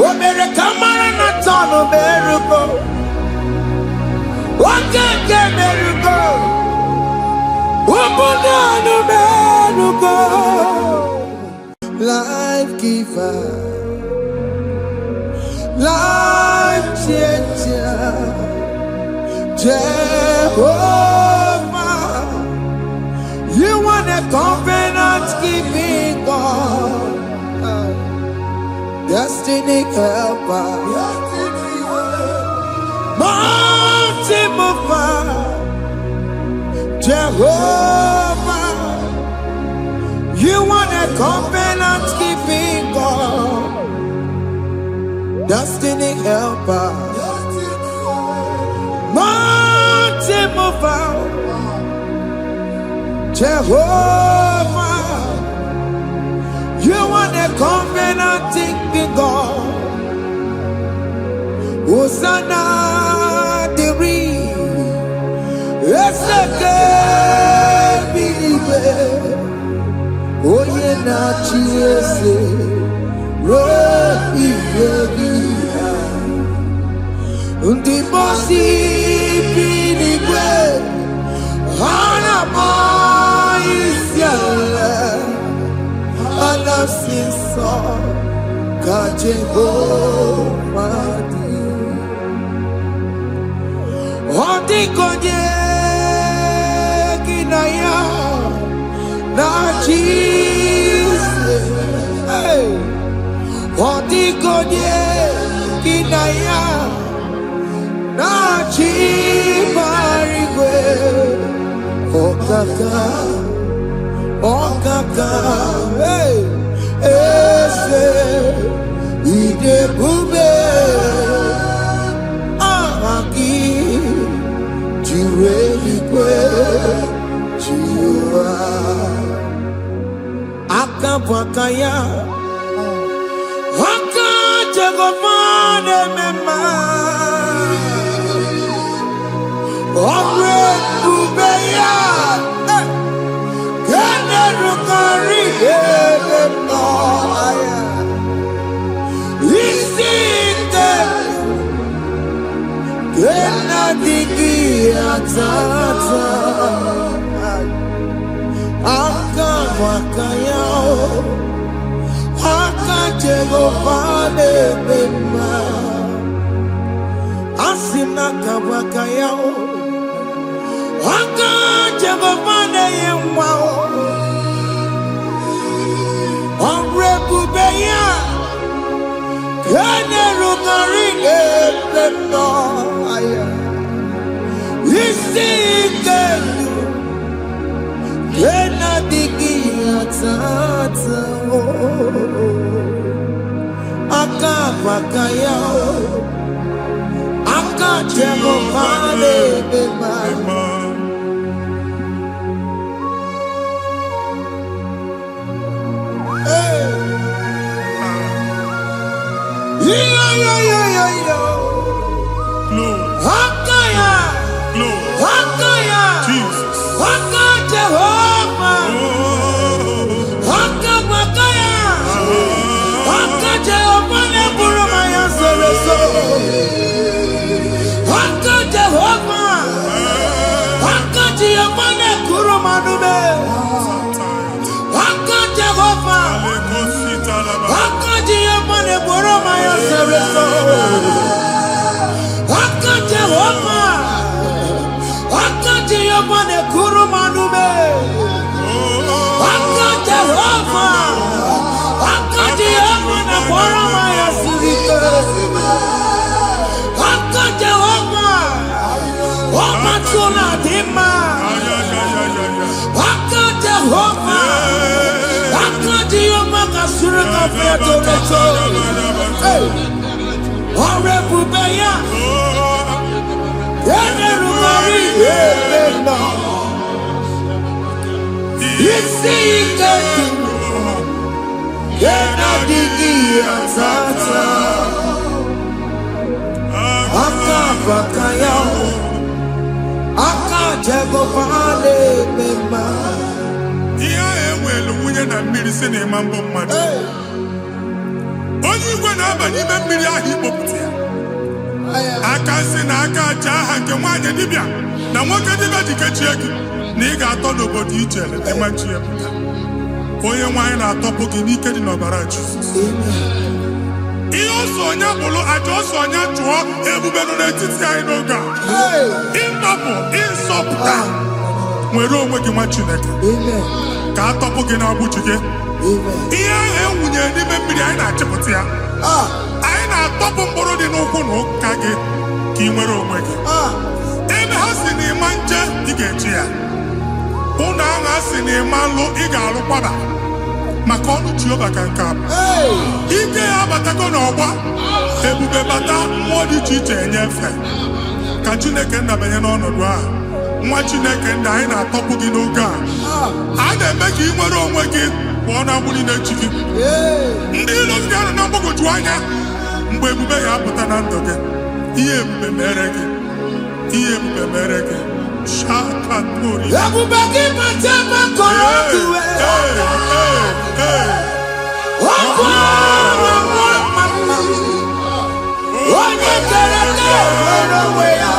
Omere kamara na tonu merugo. Wakeke merugo. Umpudanu merugo. Life giver, life changer, Jehovah. You want a covenant keeping God, destiny helper, mountain Jehovah, you are the covenant keeping God, destiny helper, mountain mover. Jehovah, you are the covenant keeping God. Hosanna, the Oye na chiese, rohi yegia, undi bosi pinigwe, hana maisiala, anasinso kajebo madi, ondi konye kinaya. Na Jesus, hey, Odigonye kinaya, na chibarigwe, okaka, hey, ese, idebube, ahaki, jireligwe, jiwa. Akabwakaya, akajagomane mema, omre kubeya, kene rukari no aya, isite, kena digi atata. Akabwakaya, akajegofane bema, asina kabwakaya, akajegofane yemwao, omrekubeya, kene rukarine bema, isikelu. Kena digi atata, akabwakaya, akajegofane bema. Hey, yo, akaya, akaya, Jesus. Jehovah, akabwakaya, Jehovah ne burumaya sereso, Jehovah, Jehovah ne kurumanume, Jehovah, Jehovah ne burumaya sereso, Jehovah. Jehovah ne kurumanume, Jehovah, Jehovah ne boramaya sirike, Jehovah, Omatuna dima, Jehovah, Jehovah kasurika feto neto, Orebubeya. Akabwakaya, akajegofane bema. Iya ewelu nwunye na mmiri si na ịma mbụ mmadụ. Onye igwe na-aba n'ime mmiri ahụ ikpopụta ya. Aka si na aka aja aha nke nwaanyị dibịa na nwoke dibịa ji kechie gị na ị ga-atọ n'obodo ijele emachi ya pụta. Onye nwaanyị na-atọpụ gị n'ike dị n'ọbara Jizọs. Ihe ọsọ onye bụrụ aja ọsọ onye chụọ ebube nọ n'etiti anyị n'oge a. Ịtọpụ ịsọpụta nwere onwe gị nwa Chineke ka atọpụ gị n'agbụji gị. Ihe ahụ ewunye n'ime mmiri anyị na-achịpụta ya. Anyị na-atọpụ mkpụrụ dị n'ụkwụ na ụka gị ka ị nwere onwe gị. Ebe ha si na ịma nje ị ga-eji ya. ụnụ ahụ asị na ịma lụ ị ga-alụkwaba maka ọnụ Jehova ka nke a. Ike ya abatago n'ọgba, ebube bata, mmụọ dị iche iche enyefe. Ka Chineke ndabanye n'ọnọdụ a. Nwa Chineke ndị anyị na-atọpụ gị n'oge a. A na-eme ka ị nwere onwe gị pụọ na mgburi na-echi gị. Ndị ilo gị anọ na mgbagwoju anya mgbe ebube ya apụta na ndụ gị. Ihe ebube mere gị. Ihe ebube mere gị. Shakatori. Ebube gị mata maka ọdụ onye kere nwere onwe ya,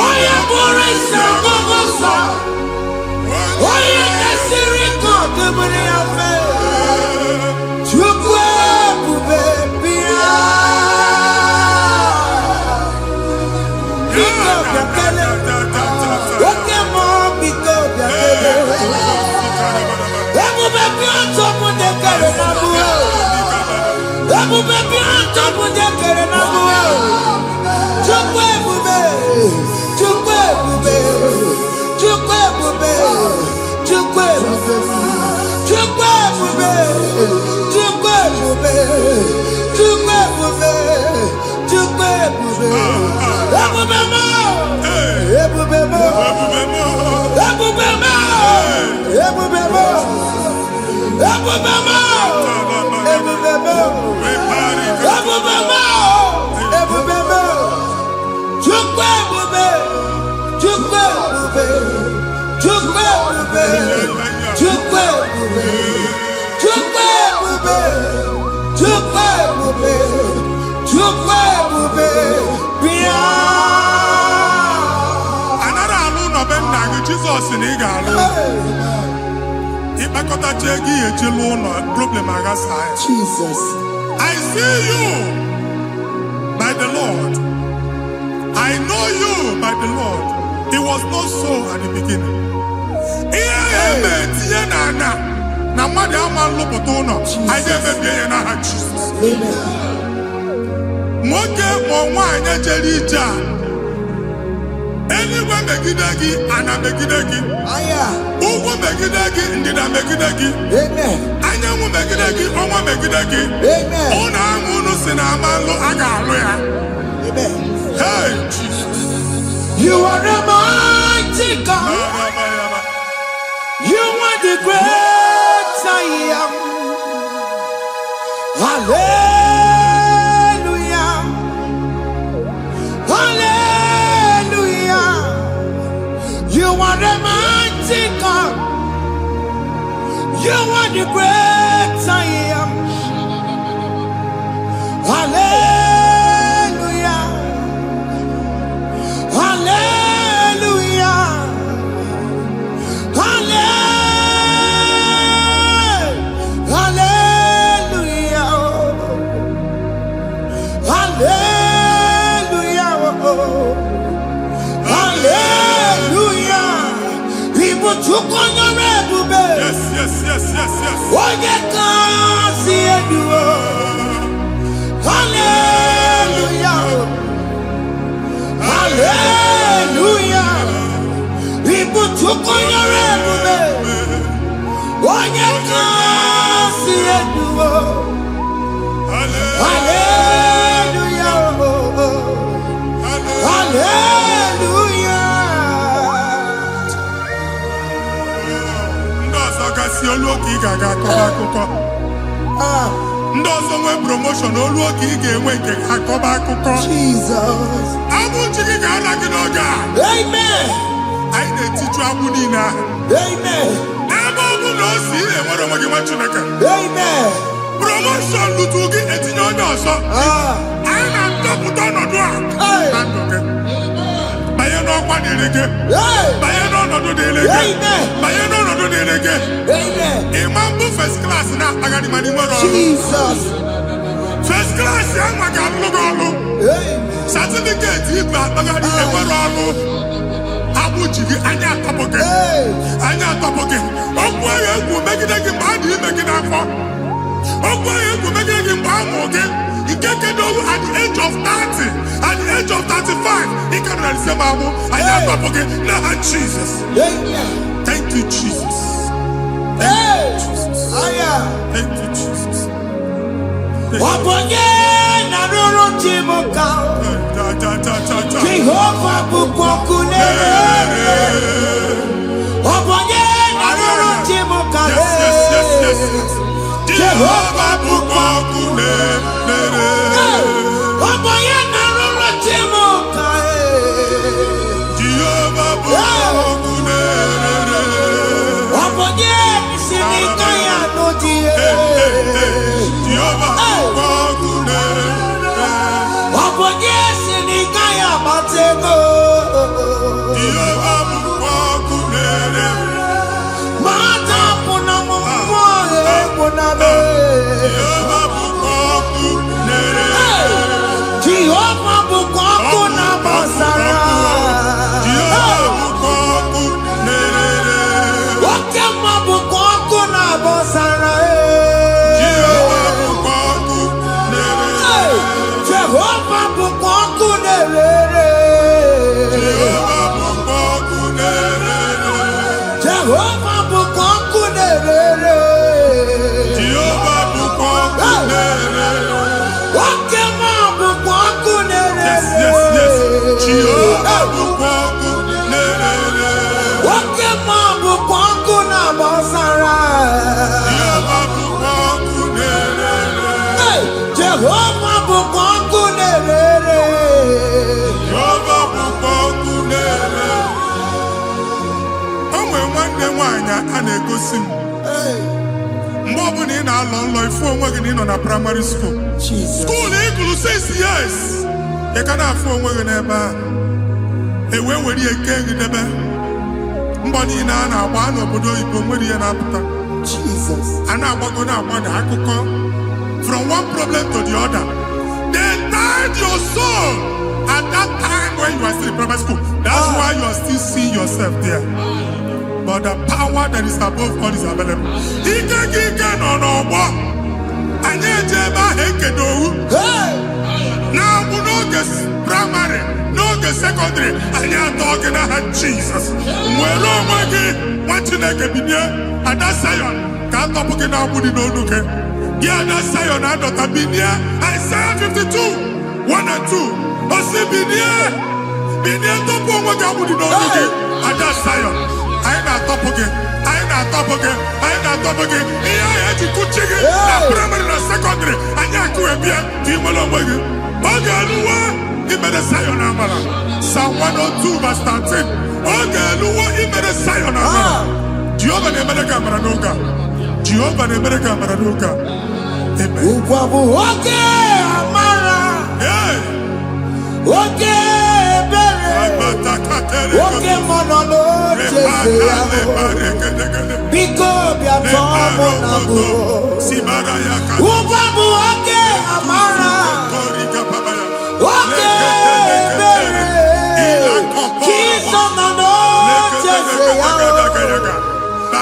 onye bụrụ isi ọgụgụ nsọ, onye kesiri ka ọdụbụrụ ya fe. Chukwu ebube bịa, biko bịakele, oke mmụọ biko bịakele. Ebube bịa ntọpụ dekere na mụọ, ebube bịa ntọpụ dekere na mụọ. Chukwu ebube, Chukwu ebube, Chukwu ebube, Chukwu ebube, Chukwu ebube, Chukwu ebube, Chukwu ebube, Chukwu ebube. Ebube mo, ebube mo, ebube mo, ebube mo, ebube mo, ebube mo, ebube mo, ebube mo. Chukwu ebube, Chukwu ebube, Chukwu ebube, Chukwu ebube, Chukwu ebube, Chukwu ebube, Chukwu ebube, bịa. Anara alụ nọbe nna gị Jizọs na ị ga-alụ. Ịkpakọtacha ego ihe eji lụọ ụlọ problem aghasa ya. Jesus. I see you by the Lord. I know you by the Lord. It was not so at the beginning. Ihe eme tinye na mmadụ ama nlụpụta ụlọ. Anyị ga-emebie ya n'aha Jizọs. Nwoke ma nwaanyị ejere ije a, eluigwe megide gị, ana megide gị. Ugwu megide gị, ndịda megide gị. Anyanwụ megide gị, ọnwa megide gị. Ụnụ ahụ unu si na ama nlụ a ga-alụ ya. Hey, Jesus. You are a mighty God. You are the great I am. Hallelujah. Hallelujah. You are a mighty God. You are the great I am. Hallelujah. Hallelujah. Hallelujah. Hallelujah. Hallelujah. People took on your red. Yes, yes, yes, yes, yes. When you can see it, hallelujah. Hallelujah. People took on your red. When you can see it, hallelujah. Hallelujah. Ndị ọzọ gasị olu oge ị ga-aga akọba akụkọ. Ndị ọzọ nwee promotion olu oge ị ga-enwe nke akọba akụkọ. Jesus. Abụ chi gị ga-ala gị n'oge a. Amen. Anyị na-etiju agbụ niile ahụ. Amen. Ebe ọ bụ na o si ị na-enwere onwe gị nwa Chineke. Amen. Promotion lutu gị etinye onye ọzọ. Anyị na-atọpụta ọnọdụ a na ndụ gị. Banye n'ọkwa dịrị gị. Banye n'ọnọdụ dịrị gị. Banye n'ọnọdụ dịrị gị. Ịma mbụ first class na-akpagharị ma n'ime ọrụ. Jesus. First class ya nwa ga-alụ gị ọlụ. Certificate ibu akpagharị enwere ọlụ. Agbụ ji gị anya atọpụ gị. Anya atọpụ gị. Okwu agha egwu megide gị mgbe a dị ime gị n'afọ. Okwu agha egwu megide gị mgbe a mụrụ gị. Nke kedu at the age of 30, at the age of 35, ị ka nọ Jesus. Thank you, Jesus. Thank you, Jesus. Jehovah bukokune. Yes. Jehovah bukokune. Primary school. School equal 6 years. You can have 4 women ever. A way where you can get the money in an one of the Jesus. And I was going to from one problem to the other. They tied your soul at that time when you are still in primary school. That's why you are still seeing yourself there. But the power that is above all is available. He can on our walk. And yet, now we know this primary, no this secondary, and you're talking about Jesus. We're all working, watching like a video, and that's Zion. Can't talk about now, we don't look at. Yeah, that's Zion, I don't have been here. Isaiah 52, 1 and 2. But see, been here, top of what I would not look at. And that's Zion. I'm not top again. I'm not top again. I'm not top again. You could check it. Primary and secondary. And you could be a team along with you. Okay, you made a Zion Amala. Psalm 102 verse 13. Okay, you made a Zion Amala. Jehovah the American Maranuka. Jehovah the American Maranuka. Amen. Okay, Amara. Okay. Okay, Monono, because we are trouble. Ubabu, okay, Amara. Okay, Kiss on the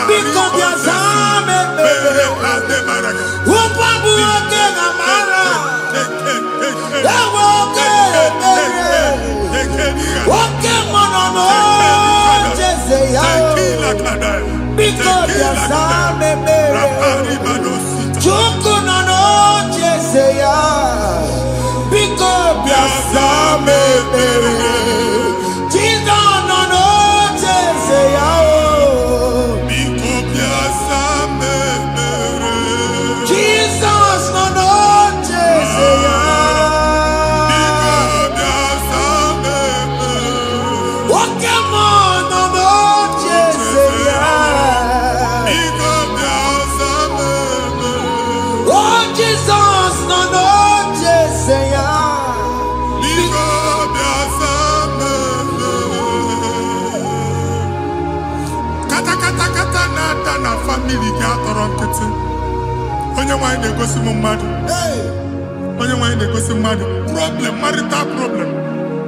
because we are Zame. Ubabu, okay, Amara. Okay, Monono, because you're Same, Chukunono, Jesaya, because you're Same, Jesus, no, Jesaya, because you're Same, Jesus, no, Jesaya. Family gather onye why they go see mad. Onye why they go see mad. Problem, marital problem.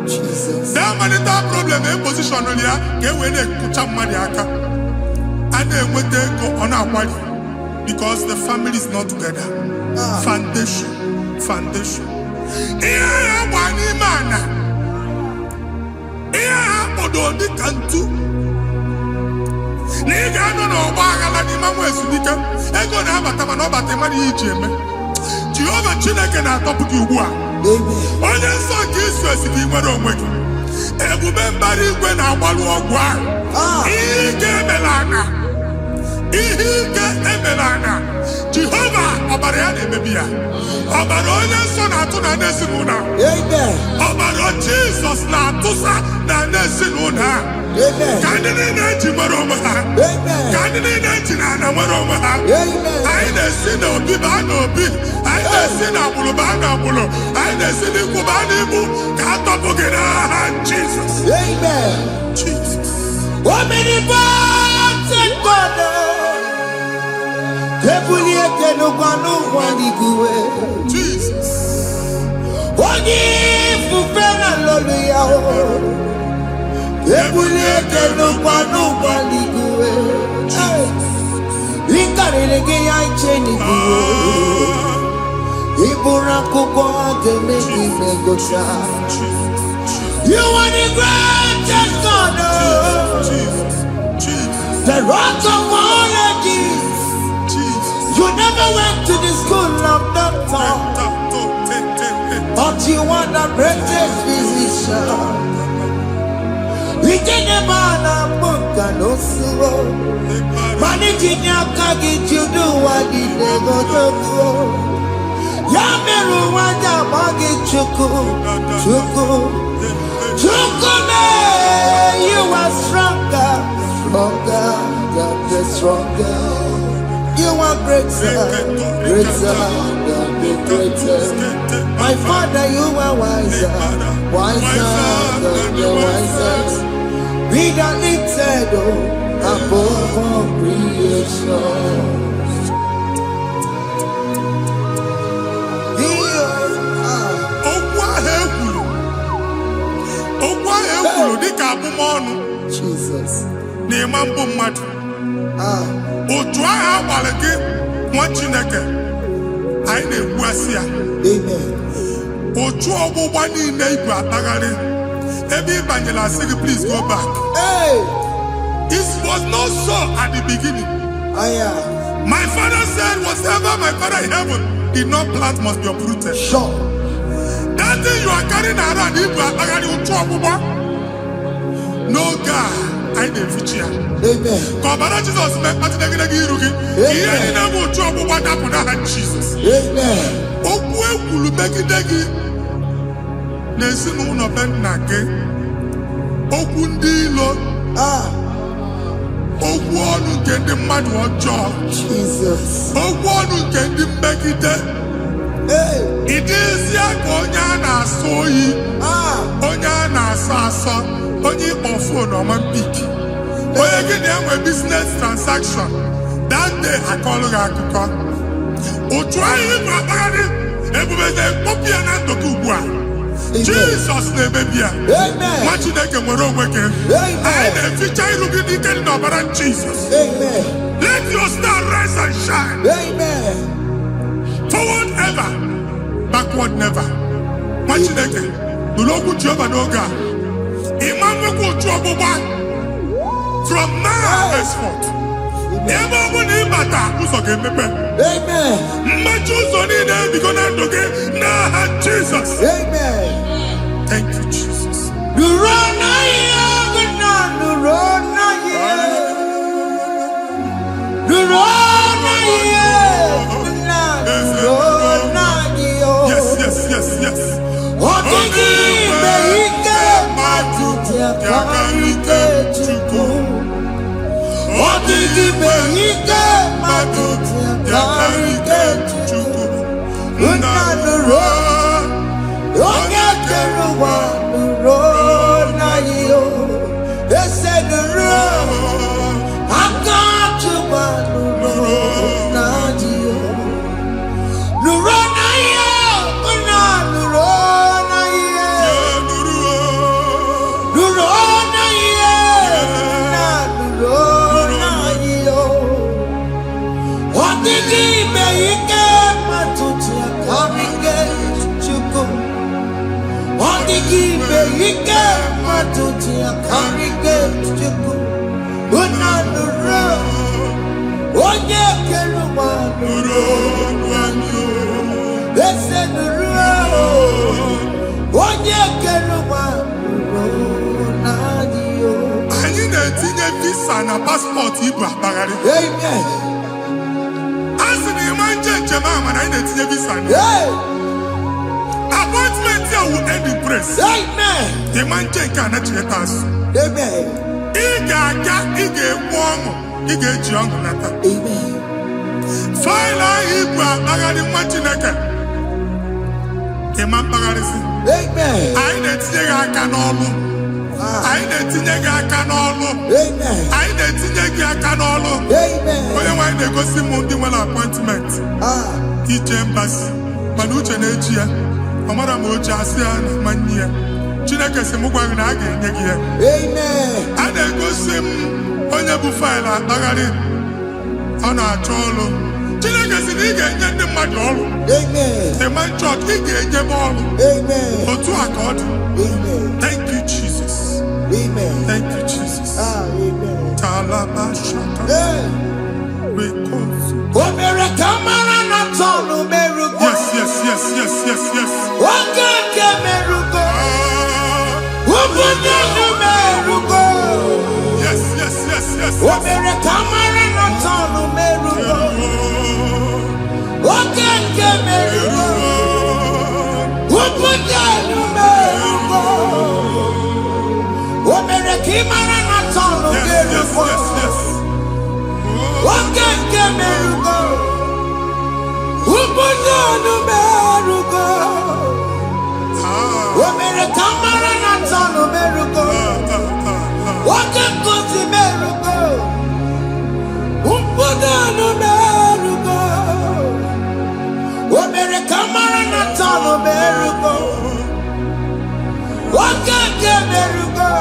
Jesus. That marital problem, a position on here, get when they put up Madiaka. And then when they go on our body, because the family is not together. Foundation. Here, one man. do the cantu. Nigga, no, Bagala, the Mamma Sunika, and go now, but I'm not about the money, Jim. Jehovah Chineke na top of you. Onye nsọ nke Israel dị nwere onwe gị. Ebube mbara igwe na-agbalụ ọgwụ ahụ. Ihe ike emela anya. Ihe ike emela anya. Jehova ọbara ya na-emebi ya. Ọbara onye nsọ na-atụ na n'ezinụlọ. Ọbara Jizọs na-atụsa na n'ezinụlọ ha. Ka ndị niile ji nwere onwe ha. Ka ndị niile ji na ana nwere onwe ha. Anyị na-esi n'obi baa n'obi. I see na bulu bana bulu. I see the kubani bu. Katapo gena Jesus. Amen. Jesus. Omnipotence God. Tebulie kenu kwanu waniguwe. Jesus. Oni fufena lolu yao. Tebulie kenu kwanu waniguwe. Inkarilege ya icheni guwe. Ibura kuko geme imegocha. You are the greatest God, the rock of all ages. You never went to the school of doctor, but you are the greatest physician. We didn't a book and also managing your kagi to do what he never do. Yameru wanja magi chuku, chuku, chuku me. You are stronger, stronger, than the stronger. You are greater, greater than the greatest. My Father, you are wiser, wiser than the wisest. Be the lifted above all creation. Jesus. Nemambo mad. Otua awalege mwachineke. Aine buasia. Amen. Otua ogbugba niile Igbo atagharị. Ebe Ibanyela say please go back. Hey. It was not so at the beginning. My father said whatever my father in heaven did not plant must be uprooted. Sure. That thing you are carrying around Igbo atagharị otua ogbugba. No God, I didn't feature. Amen. Kobara Jesus me pati degedege irugi. Iye ni na mo tu obu wada kuna Jesus. Amen. Oku ekulu begidegi. Nesi no no ben nake. Oku ndi ilo. Oku onu nke ndi mmadu ọjọọ. Jesus. Oku onu nke ndi mbegide. Hey. Idezi aka onye a na-asọ oyi. Onye a na-asọ asọ. Onye on phone or man pick. Onye gị na-enwe business transaction. That day I call akụkọ. Otu anyị bụ akpagharị ebubeze mkpọpụ ya na ndọka ugbu a. Jesus na-emebi ya. Nwa Chineke nwere onwe gị. Anyị na-eficha iru gị n'ike dị n'ọbara Jesus. Let your star rise and shine. Forward ever, backward never. Nwa Chineke nụrụ okwu Jehova n'oge a. Imam go to Abuja from now henceforth. Never will he matter who's a game member. Amen. Matthews on in there because I'm looking now Jesus. Amen. Thank you, Jesus. You run yes. What did he Yakarike chuku. Odigi behike matuti yakarike chuku. Unanuro, onyakeruwa nuro na yo. Ese nuro, akachuwa nuro na yo. Nuro na yo, unanuro na yo. Nuro na yo, unanuro na yo. Odigi behike matuti yakarike chuku. Odigi behike matuti yakarike etinye visa na passport Igbo akpagharị. Amen. Asị na ịma njem mana anyị na-etinye visa. Appointment here will end in praise. Amen. Ịma njem nke a na-echeta asụ. Amen. Ị ga-aga, ị ga-ekwu ọṅụ, ị ga-eji ọṅụ nata. Amen. Faịlụ ahụ Igbo akpagharị nwa Chineke. Ịma mkpagharịsị. Amen. Anyị na-etinye gị aka n'ọlụ. Anyị na-etinye gị aka n'ọlụ. Amen. Anyị na-etinye gị aka n'ọlụ. Amen. Onye nwaanyị na-egosi m ndị nwere appointment ije mbasi mana uche na-eji ya ọ mara ma oche asị ya na manye ya. Chineke sị m gwa gị na a ga-enye gị ya. Amen. A na-egosi m onye bụ faịlụ akpagharị ọ na-achọ ọlụ. Chineke sị na ị ga-enye ndị mmadụ ọrụ. Amen. The man church, ị ga-enye m ọrụ. Amen. Otu a ka ọ dị. Amen. Thank you, Jesus. Amen. Thank you, Jesus. Amen. Talabashaka. Because Omere kamara na tonu merugo. yes. Wakeke merugo. Ubunye merugo. Yes. Omere kamara na tonu merugo. Wakeke merugo. Ubunye merugo. Omere kamara na tonu merugo. Wakeke merugo. Ubunye merugo. Omere kamara na tonu merugo. Wakeke merugo. Ubunye merugo. Omere kamara na tonu merugo. Wakeke merugo.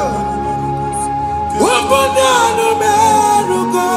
Ubunye merugo.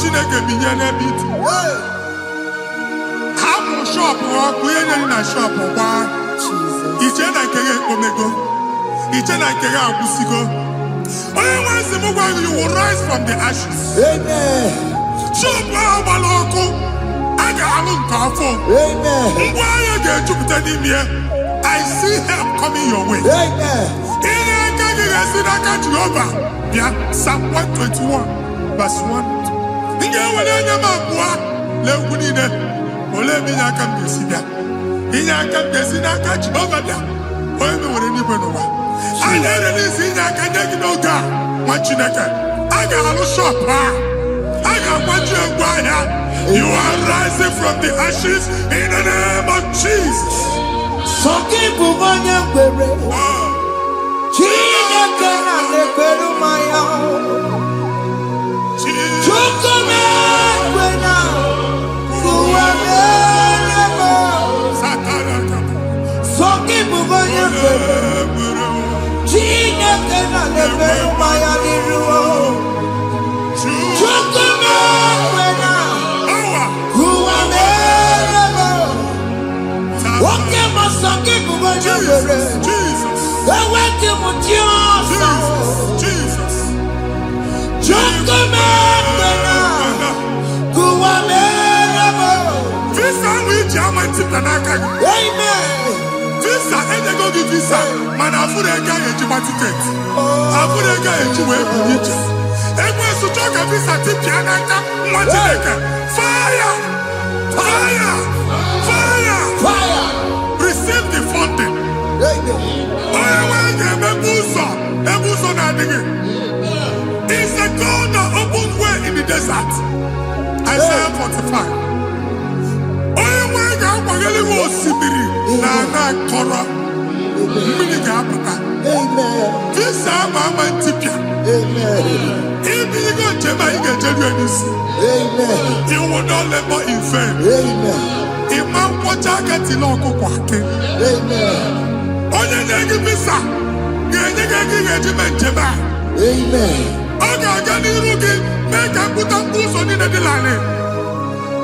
Chineke binye n'ebe itu. Hapụ shọpụ ọkụ ihe nyere na shọpụ kwa. Iche na nke gị ekpomego. Iche na nke gị agwụsigo. Onye nwe nsị m gwa gị, you will rise from the ashes. Amen. Shọpụ ahụ gbara ọkụ, a ga-alụ nke afọ. Amen. Ngwa ahịa ga-ejupụta n'ime ya. I see help coming your way. Amen. Ihe aka gị ga-esi n'aka Jehova bịa. Psalm 121 verse 1. Ị ga-ewere anya m abụọ n'egwu niile. Olee ebe inye aka m ga-esi bịa? Inye aka m ga-esi n'aka Jehova bịa. Onye mewere n'igwe n'ụwa. A na-ere n'isi inye aka nye gị n'oge a, nwa Chineke. A ga-alụ shọpụ a. A ga-agbaji egwu ahịa. You are rising from the ashes in the name of Jesus. Sọkịbụ onye kwere. Chineke na-ekwere mmanya. Chukwume kwena kuwa merebo. Sọkịbụ onye kwere. Chineke na-ekwere mmanya n'iruo. Chukwume kwena kuwa merebo. Oke masọkịbụ onye kwere. Jesus. Visa we jama titanaka. Amen. Visa ene go give visa. Man afure ga ejiba ticket. Afure ga ejiwe buliche. Egwe su choka visa tipianaka mwatileka. Fire! Fire! Fire! Fire. Receive the funding. Amen. It's a God that opens way in the desert. Isaiah 45. Amen. This is Mama Tipia. Amen. If you go to my Amen. you will not labor in vain. Amen. Imam Wajagati Loko Kwake. Amen. Onye negi visa. Amen.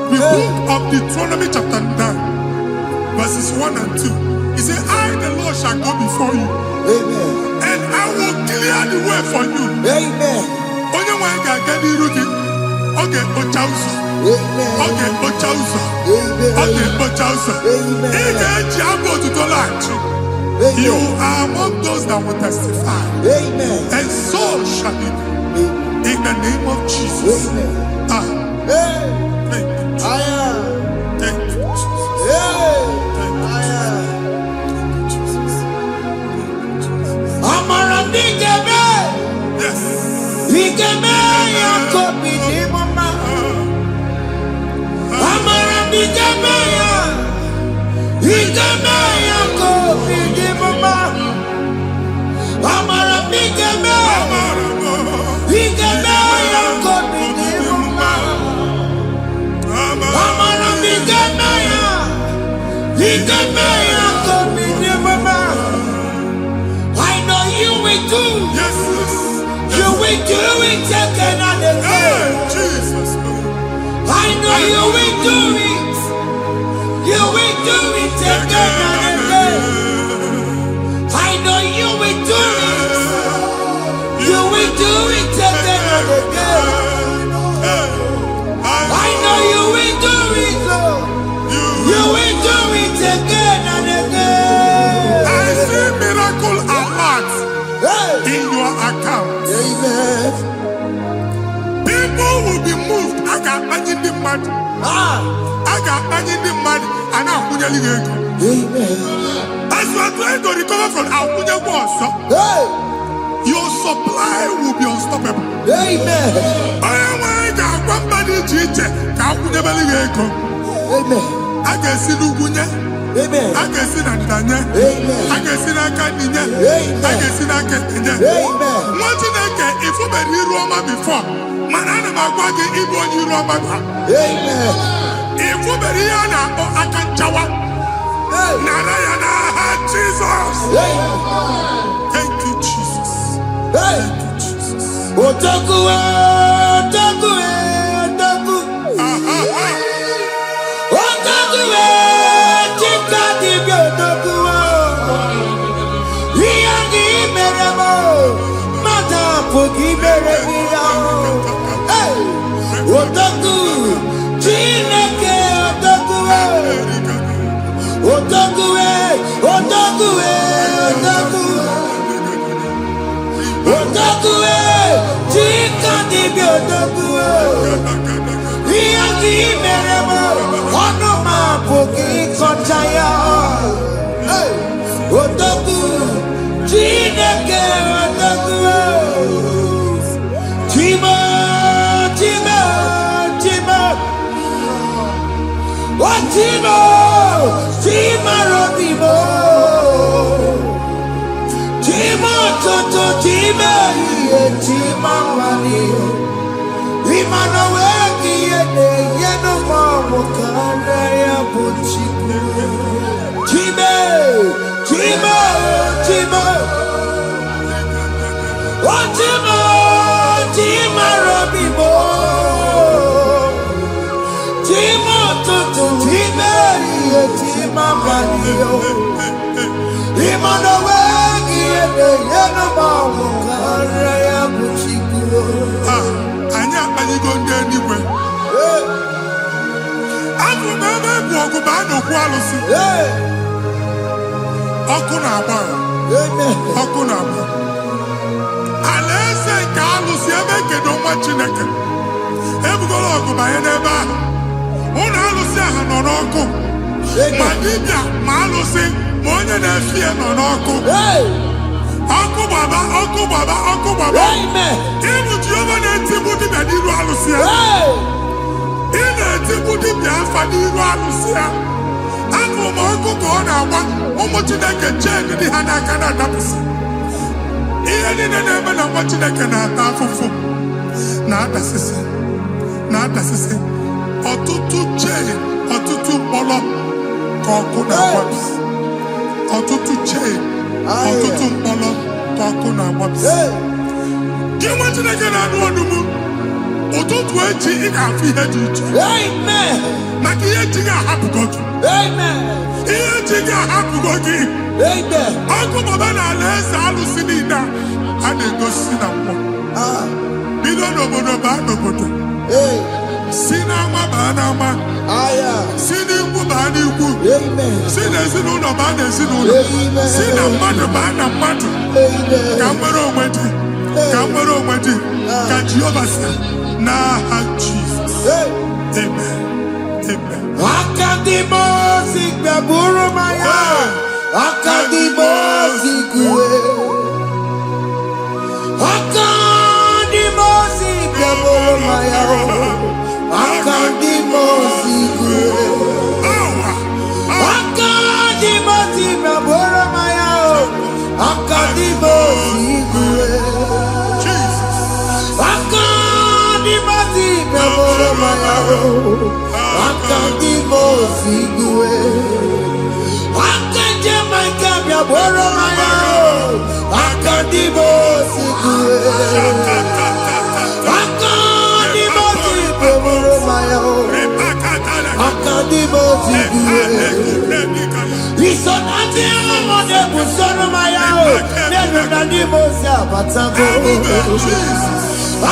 The book of Deuteronomy chapter 9, verses 1 and 2. He said, I, the Lord, shall go before you. Amen. And I will clear the way for you. Amen. Onye nwa ga aga n'iru gị, ọ ga-ekpocha ụzọ. Ọ ga-ekpocha ụzọ. Ọ ga-ekpocha ụzọ. Ị ga-eji abụ otuto laghachi. You are among those that will testify. Amen. And so shall it be. In the name of Jesus. Amen. Thank you, Jesus. Thank you, Jesus. Thank you, Jesus. Yes. I know you will do. Yes. You will do it again and again. Jesus. I know you will do it. You will do it again and again. I know you will do it. You will do it again and again. I know you will do it, Lord. You will do it again and again. I see miracle alert in your account. Amen. People will be moved. I got money in the mud. I got money in the mud. And I'm going to go. Amen. As you are trying to recover from Abuja, your supply will be unstoppable. Amen. I got one body teacher. Amen. I can see Lugunya. Amen. I can see Nadanya. Amen. I can see Nakaninya. Amen. I can see Nakaninya. Amen. What you think if you been here Roma before? Manana Magwagi Igbo ni Roma. Amen. If you been here now, I can chawa. Narayana Jesus. Thank you, Jesus. Thank you, Jesus. Otaku, otaku, otaku. Otaku, chika di otaku. Iyangi meremo, mata pogi meremia. Otaku, chineke otaku. Otaku, otaku, otaku. Otaku, chika di otaku. Iyangi meremo, onoma pogi kochaya. Otaku, chineke otaku. Chima, chima, chima. Oh, chima, chima robimo. Chima toto, chima iye, chima wani. Imano weki yene, yeno mamo kanda ya buchiku. Chime, chima, chima. Oh, chima, chima robimo. Chima toto, chima iye, chima wani. Imano weki Anya akpaligo ndị eluigwe. Abụ m ebe bụ ọgụ bụ anọkwu alụsị. Ọkụ na-agba. Ọkụ na-agba. Alaeze nke alụsị ebe kedu nwa Chineke. Ebugoro ọgụ banye n'ebe ahụ. Ụlọ alụsị ahụ nọ n'ọkụ. Ma dibịa ma alụsị ma onye na-efi ya nọ n'ọkụ. Ọkụ gbaba, ọkụ gbaba, ọkụ gbaba. Ịbụ Jehova na-etigbu dibịa n'iru alụsị ya. Ị na-etigbu dibịa afa n'iru alụsị ya. Abụ m ọkụ ka ọ na-agba ụmụ Chineke chen dị ha n'aka na-adapụsị. Ihe niile na-eme na nwa Chineke na-ata afụfụ na-adasịsị na-adasịsị. Ọtụtụ chen, ọtụtụ mkpọrọ ka ọkụ na-agbapụsị. Ọtụtụ chen, ọtụtụ mkpọrọ ka ọkụ na-agbapụsị. Gị nwa Chineke na-anụ ọdụmụ ụtụtụ echi ị ga-afụ ihe dị iche. Maka ihe echi ga-ahapụgo gị. Ihe echi ga-ahapụgo gị. Ọkụ baba na alaeze alụsị niile a na-egosi na mmụọ. Bido n'obodo baa n'obodo. Si n'ama baa n'ama. Si n'ikwu baa n'ikwu. Si n'ezinụlọ baa n'ezinụlọ. Si na mmadụ baa na mmadụ. Ka nwere onwe dị. Ka nwere onwe dị. Ka Jehova sị n'aha Jizọs. Amen. Amen. Akadimosi gbaburu maya. Akadimosi kuwe. Akadimosi gbaburu maya. Akadimosi kuwe. Akadimosi gbaburu maya. Akadimosi kuwe. Akadimosi gbaburu maya. Akadimosi kuwe. Akadimosi gbaburu maya. Akadimosi kuwe. Akadimosi gbaburu maya. Akadimosi kuwe. Isonati amode busoro maya. Nenu nadimosi abatago.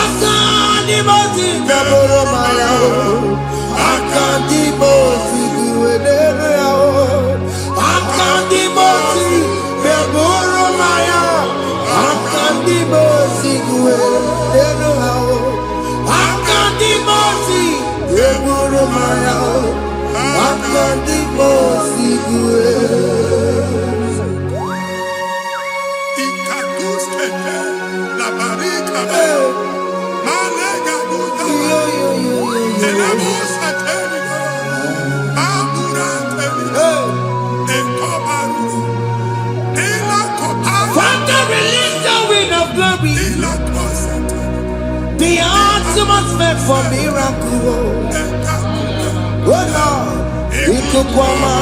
Akadimosi gbaburu maya. Akadimosi kuwe nenu yao. Akadimosi gbaburu maya. Akadimosi kuwe nenu yao. Akadimosi gbaburu maya. Akadimosi kuwe. Ikakuskete la barika. Malega buta. Tenemos a terminar. Amura terminar. Encobaru. Ela coparu. Father, release the wind of glory. Ela Koncept. The ultimate meant for miracle. Oh Lord, Lokogoma.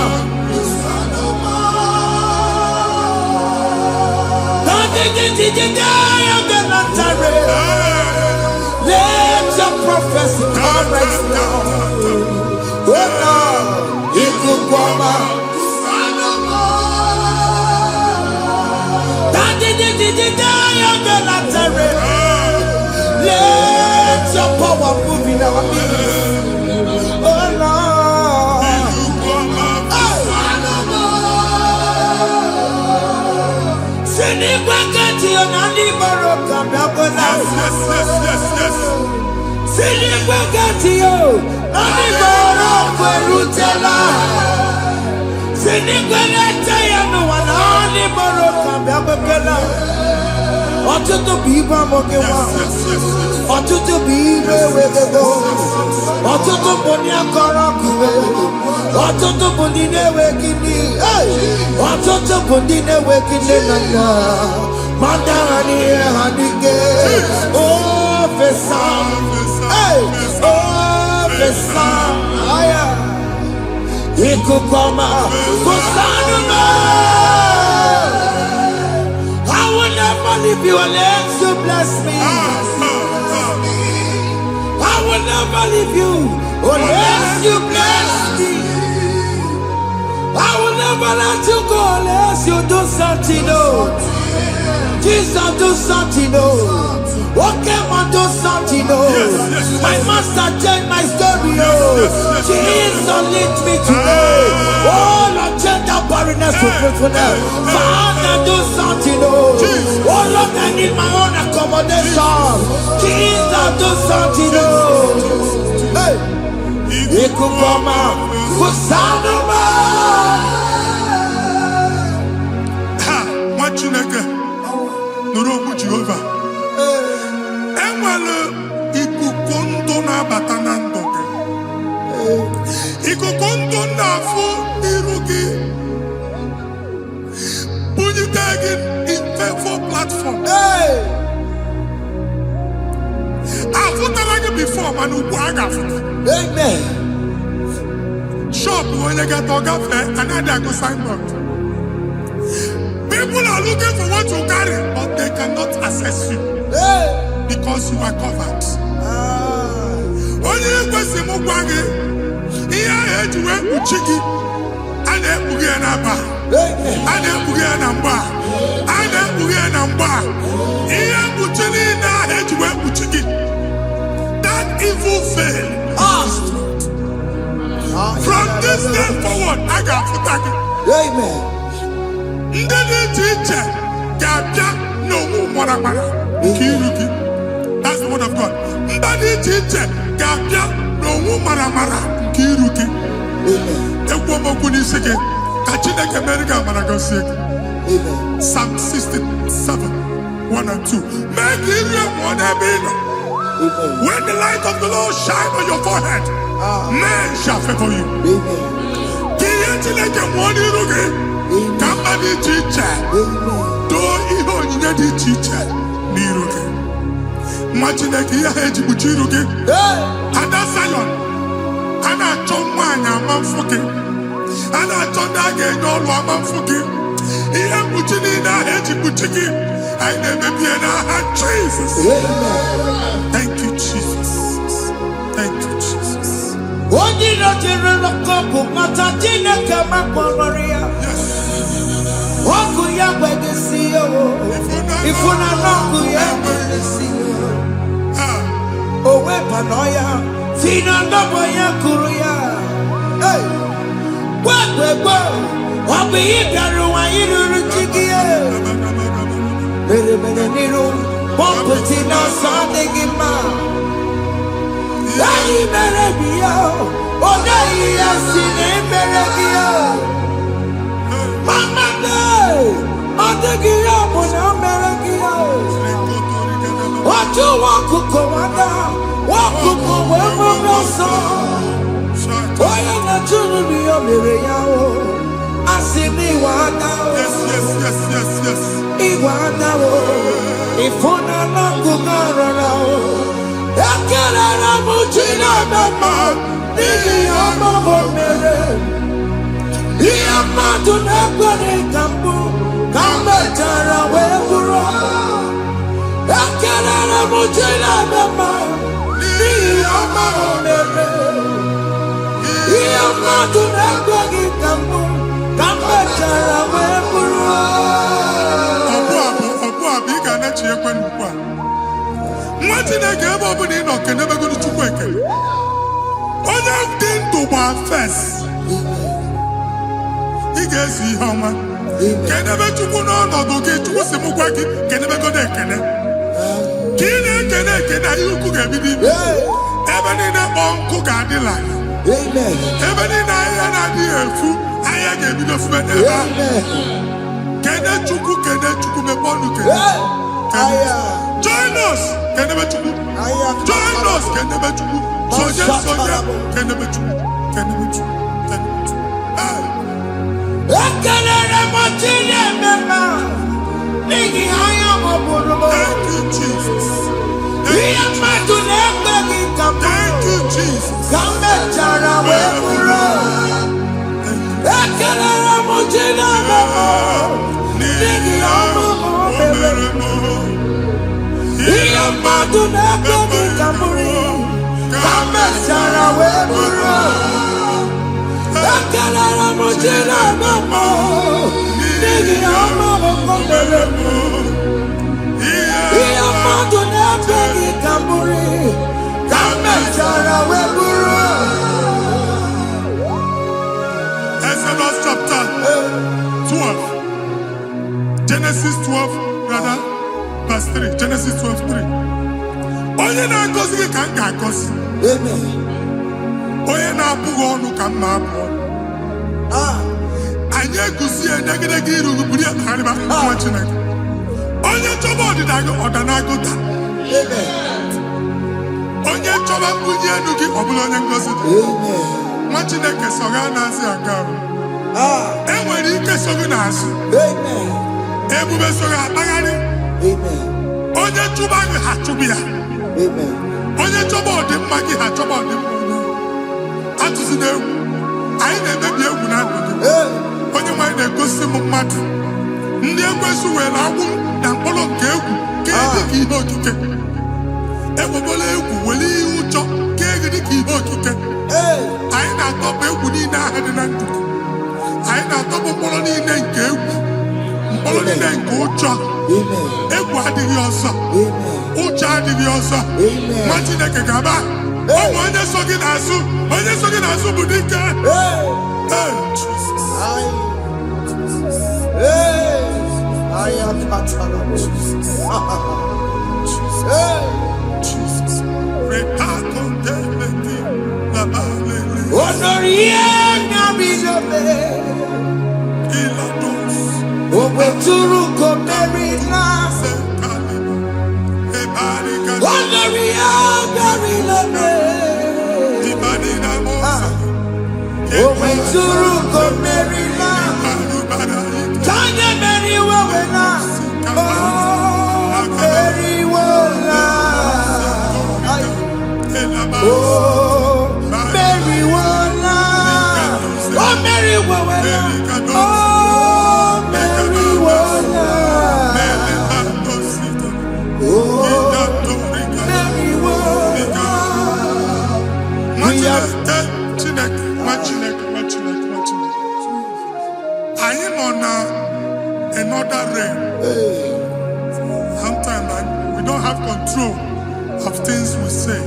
Let your prophecy come right now. Oh Lord, Lokogoma. Let your power move in our midst. Oh Lord. Ọtụtụ bụ ibe amụghị nwa. Ọtụtụ bụ ibe ewegego. Ọtụtụ bụ ndị akọrọ ọkụwe. Ọtụtụ bụ ndị na-enweghị nne. Ọtụtụ bụ ndị na-enweghị nne na nna. Ma dara n'ihe ha n'ike. Ofesa. Ofesa. Ikuku ọma. Kusanụ m. I will never leave you unless you bless me. I will never leave you unless you bless me. I will never let you go unless you do something. Jesus do something, oh. What came on do something, oh. My master changed my story, oh. Jesus lead me today. Oh, Lord, change that barrenness to fruitfulness. Father, do something, oh. Oh, Lord, I need my own accommodation. Jesus, do something, oh. Hey. Ikukoma, Kusanuma. Ha, Machineke, Nurobu Jehovah. Enwele ikuku ndụ na-abata na ndụ gị. Ikuku ndụ na-afụ n'iru gị. Bunyite gị in favor platform. Afụtara gị before mana ugbu a ga-afụta. Amen. Shop onye ga-atọ gafee anaghị agụ signboard. People are looking for what you carry, but they cannot access you because you are covered. Onye kwesị m gwa gị ihe ahụ eji wee kpuchi gị a na-ekpughe ya n'aba, a na-ekpughe ya na mgba, a na-ekpughe ya na mgba. Ihe mkpuchi niile ahụ eji wee kpuchi gị, that evil veil. From this day forward, I got to you. Amen. Ndị dị iche iche ga-abịa n'onwe mara nke iru gị. That's the word of God. Ndị dị iche iche ga-abịa n'onwe mara nke iru gị. Ekwu m okwu n'isi gị ka Chineke mere gị amara gozie gị. Psalm 67, 1 and 2. Mee ka iru egwu n'ebe ị nọ. When the light of the Lord shine on your forehead, men shall favor you. Kiye Chineke nwụọ n'iru gị. Kamba dị iche iche doo ihe onyinye dị iche iche n'iru gị. Nwa Chineke ihe ha eji kpuchi iru gị. Ada Zion, a na-achọ nwaanyị ama mfụ gị, a na-achọ ndị a ga-enye ọrụ ama mfụ gị. Ihe mkpuchi niile ahụ eji kpuchi gị anyị na-emebi ya n'aha Jesus. Thank you, Jesus. Thank you, Jesus. Onye nọjere n'ọkụ mata Chineke makpọrọ ya. Ọkụ ya gbedesi ya o. Ifuna n'ọkụ ya gbedesi ya. O wepụnọ ya. Fina ndọbọ ya kụrụ ya. Gbegbe ọ bụ ihe bịara ụwa ịrụrụ chi gị ya. Mere n'iru pọmpụtị n'ọsọ adịghị mma. Anyị mere gị ya. Ọ naghị ya si na emere gị ya. Mama ọ dịghị ya bụ na o mere gị ya. Otu nwaọkụkọ nwata, nwaọkụkọ wee bụrụ ọsọ. Onye na-achụrụ ya mere ya o. Asị m iwe ada o. Iwe ada o. Ifuna n'ọkụkọ rọrọ o. Ekelere m Chineke n'ihi ọma o mere. Ihe mmadụ na-ekwere ka mbụ ka m mechara wee bụrụ. Ekelere m Chineke n'ihi ọma o mere. Ihe mmadụ na-ekweghị ka mbụ ka m mechara wee bụrụ. Ọbụ abụ ị ga na-echi ekwe n'ukwu a. Nwa Chineke ebe ọ bụla ị nọ kenebegoro Chukwu ekele. Onye dị ndụ gba fes. Ị ga-ezi ihe ọma. Kenebe Chukwu n'ọnọdụ gị, Chukwu si m gwa gị kenebegodo ekele. Ka ị na-ekene ekene ihe ukwu ga-ebido ime. Ebe niile kpọọ nkụ ga-adịla. Ebe niile ahịhịa na-adịghị efu, ahịhịa ga-ebido fube n'ebe ahụ. Kene Chukwu mepe ọnụ kene. Join us, kenebe Chukwu. Join us, kenebe Chukwu. Sonye, kenebe Chukwu. Kenebe Chukwu. Ekelere m Chineke n'ihi anya m bụrụ m. Thank you, Jesus. Ihe mmadụ na-ekweghị ka m Thank you, Jesus. ka m mechara wee bụrụ. Ekelere m Chineke n'ihi ọma o mere. Ihe mmadụ na-ekweghị ka m bụrụ ka m mechara wee bụrụ. Ekelere m Chineke n'ihi ọma o mere. Genesis 12, brother, verse 3. Genesis 12, 3. Onye na-agọzi gị ka m ga-agọzi. Amen. Onye na-abụghị ọnụ ka m na-abụ ọnụ. Anyị egusi edegedege iru buru ya karịba nwa Chineke. Onye chọba ọdịda gị ọdanagụta. Onye chọba mbunye elu gị ọ bụla onye ngozi dị. Nwa Chineke so ga na-asị aga arụ. Enwere ike so gị n'azụ. Ebube so gị akpagharị. Onye chụba gị ha chụbụ ya. Onye chọba ọdịmma gị ha chọba ọdịmma. Atụzi n'egwu. Anyị na-emebi egwu na ndụ gị. Onye nwanyị na-egosi m mmadụ. Ndị ekwensu were agwụ na mkpọrọ nke egwu kee dị ka ihe okike. Ekwebola egwu were ihe ụjọ kee gị dị ka ihe okike. Anyị na-atọpụ egwu niile ahụ dị na ndụ. Anyị na-atọpụ mkpọrọ niile nke egwu. Mkpọrọ niile nke ụjọ. Egwu adịghị ọzọ. Ụjọ adịghị ọzọ. Nwa Chineke ga-aba. Ọ bụ onye so gị n'azụ. Onye so gị n'azụ bụ dike. I am Jesus. Jesus. Another realm. Sometimes we don't have control of things we say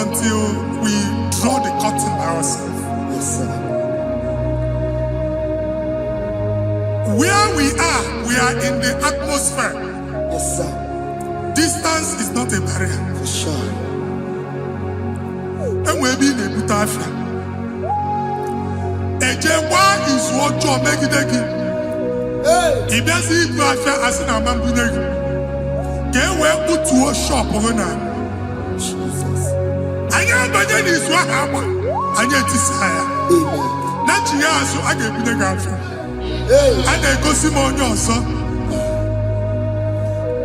until we draw the curtain by ourselves. Where we are in the atmosphere. Distance is not a barrier. For sure. And we'll be in a butafia. Ejewa is what you make it. If there's a butafia as an amambuneg, get where put to a shop over now. I am by this one. I get desire. Not you, so I get the girlfriend. And then go see more your son.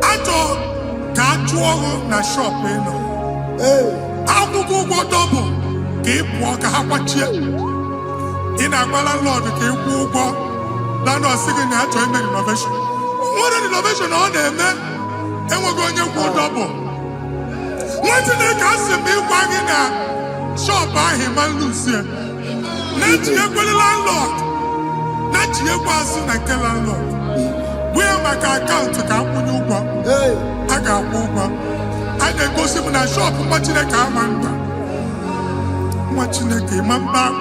I thought, can't you na shop, you know? I will go double. Keep walk a watch in a landlord, keep walk. Land was singing that to him innovation. What an innovation on them, man. And we're going to go double. What did they cast me wagging a shop by him and Lucia? Not your landlord. Not your person like a landlord. We are my account to come when you go. I got over. I then go see in a shop watching a car man. Watching a game, Mamba.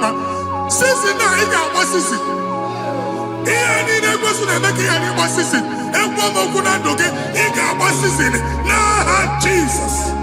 Since now, I got what's this? Here, I go to the making any what's this? And one more good and okay, he got what's this in it. Nah, Jesus.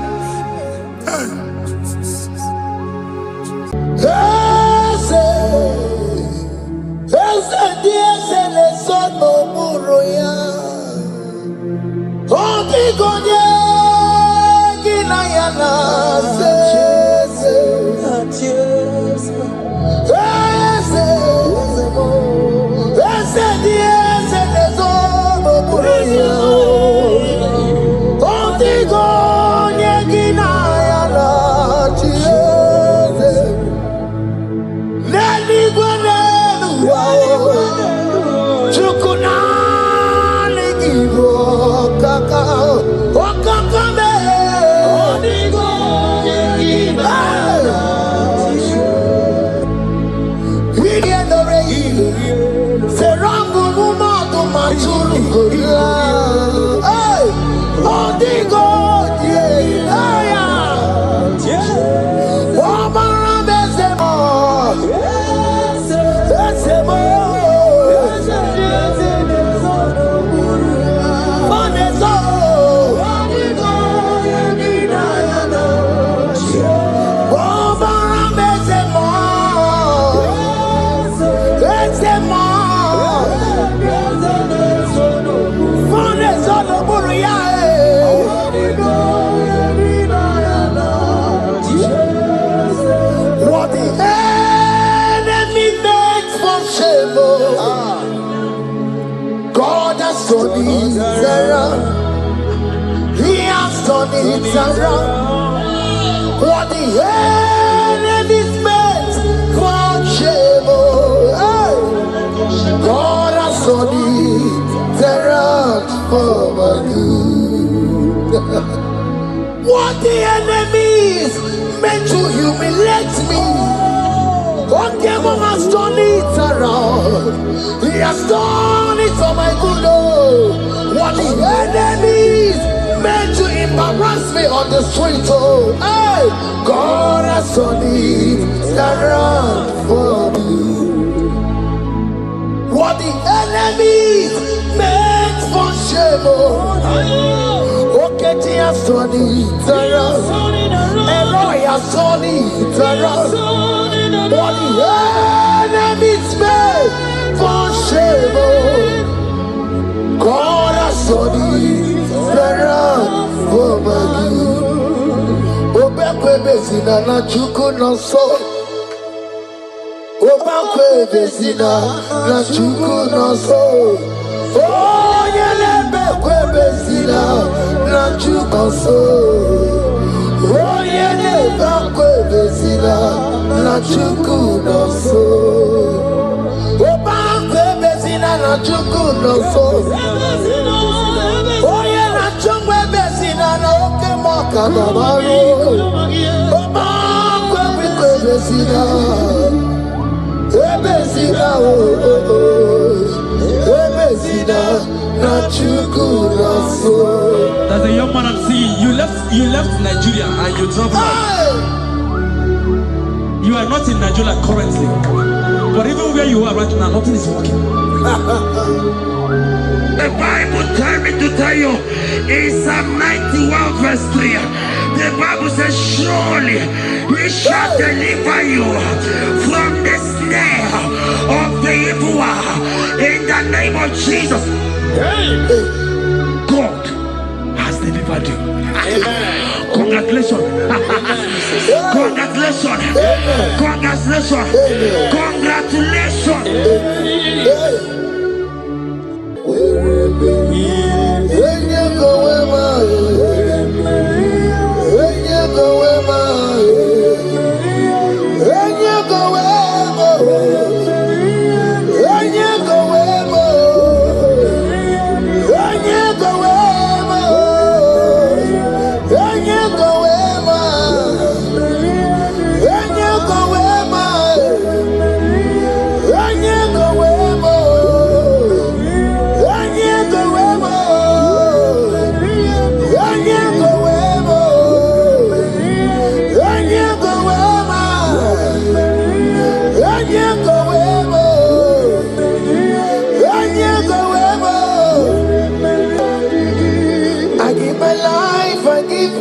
turned it around. He has turned it around. What the enemies meant for shame, hey, God has turned it around for my good. What the enemies meant to humiliate me, God has turned it around. He has done it for my good. Oh, what the enemies meant to embarrass me on the street, oh, hey, God has turned it around for me. What the enemies meant for shame, oh, okay, He has turned it around. Elroy has turned it around. What the enemies meant for shame, oh, God has turned it around for my good. Obekwe bezina na chuku no so. Obekwe bezina na chuku no so. Oh, yelebekwe bezina na chuku so. Oh, yelebekwe bezina na chuku no so. Obekwe bezina na chuku no so. Oh, yeah, na chungwe bezina na oke moka na baro. Obekwe bezina, bezina bezina na chuku na so. There's a young man I'm seeing. You left Nigeria and you traveled out. You are not in Nigeria currently, but even where you are right now, nothing is working. The Bible tells me to tell you in Psalm 91 verse 3, the Bible says, surely He shall deliver you from the snare of the evil one. In the name of Jesus. God has delivered you. Congratulations. Congratulations. Congratulations. Congratulations.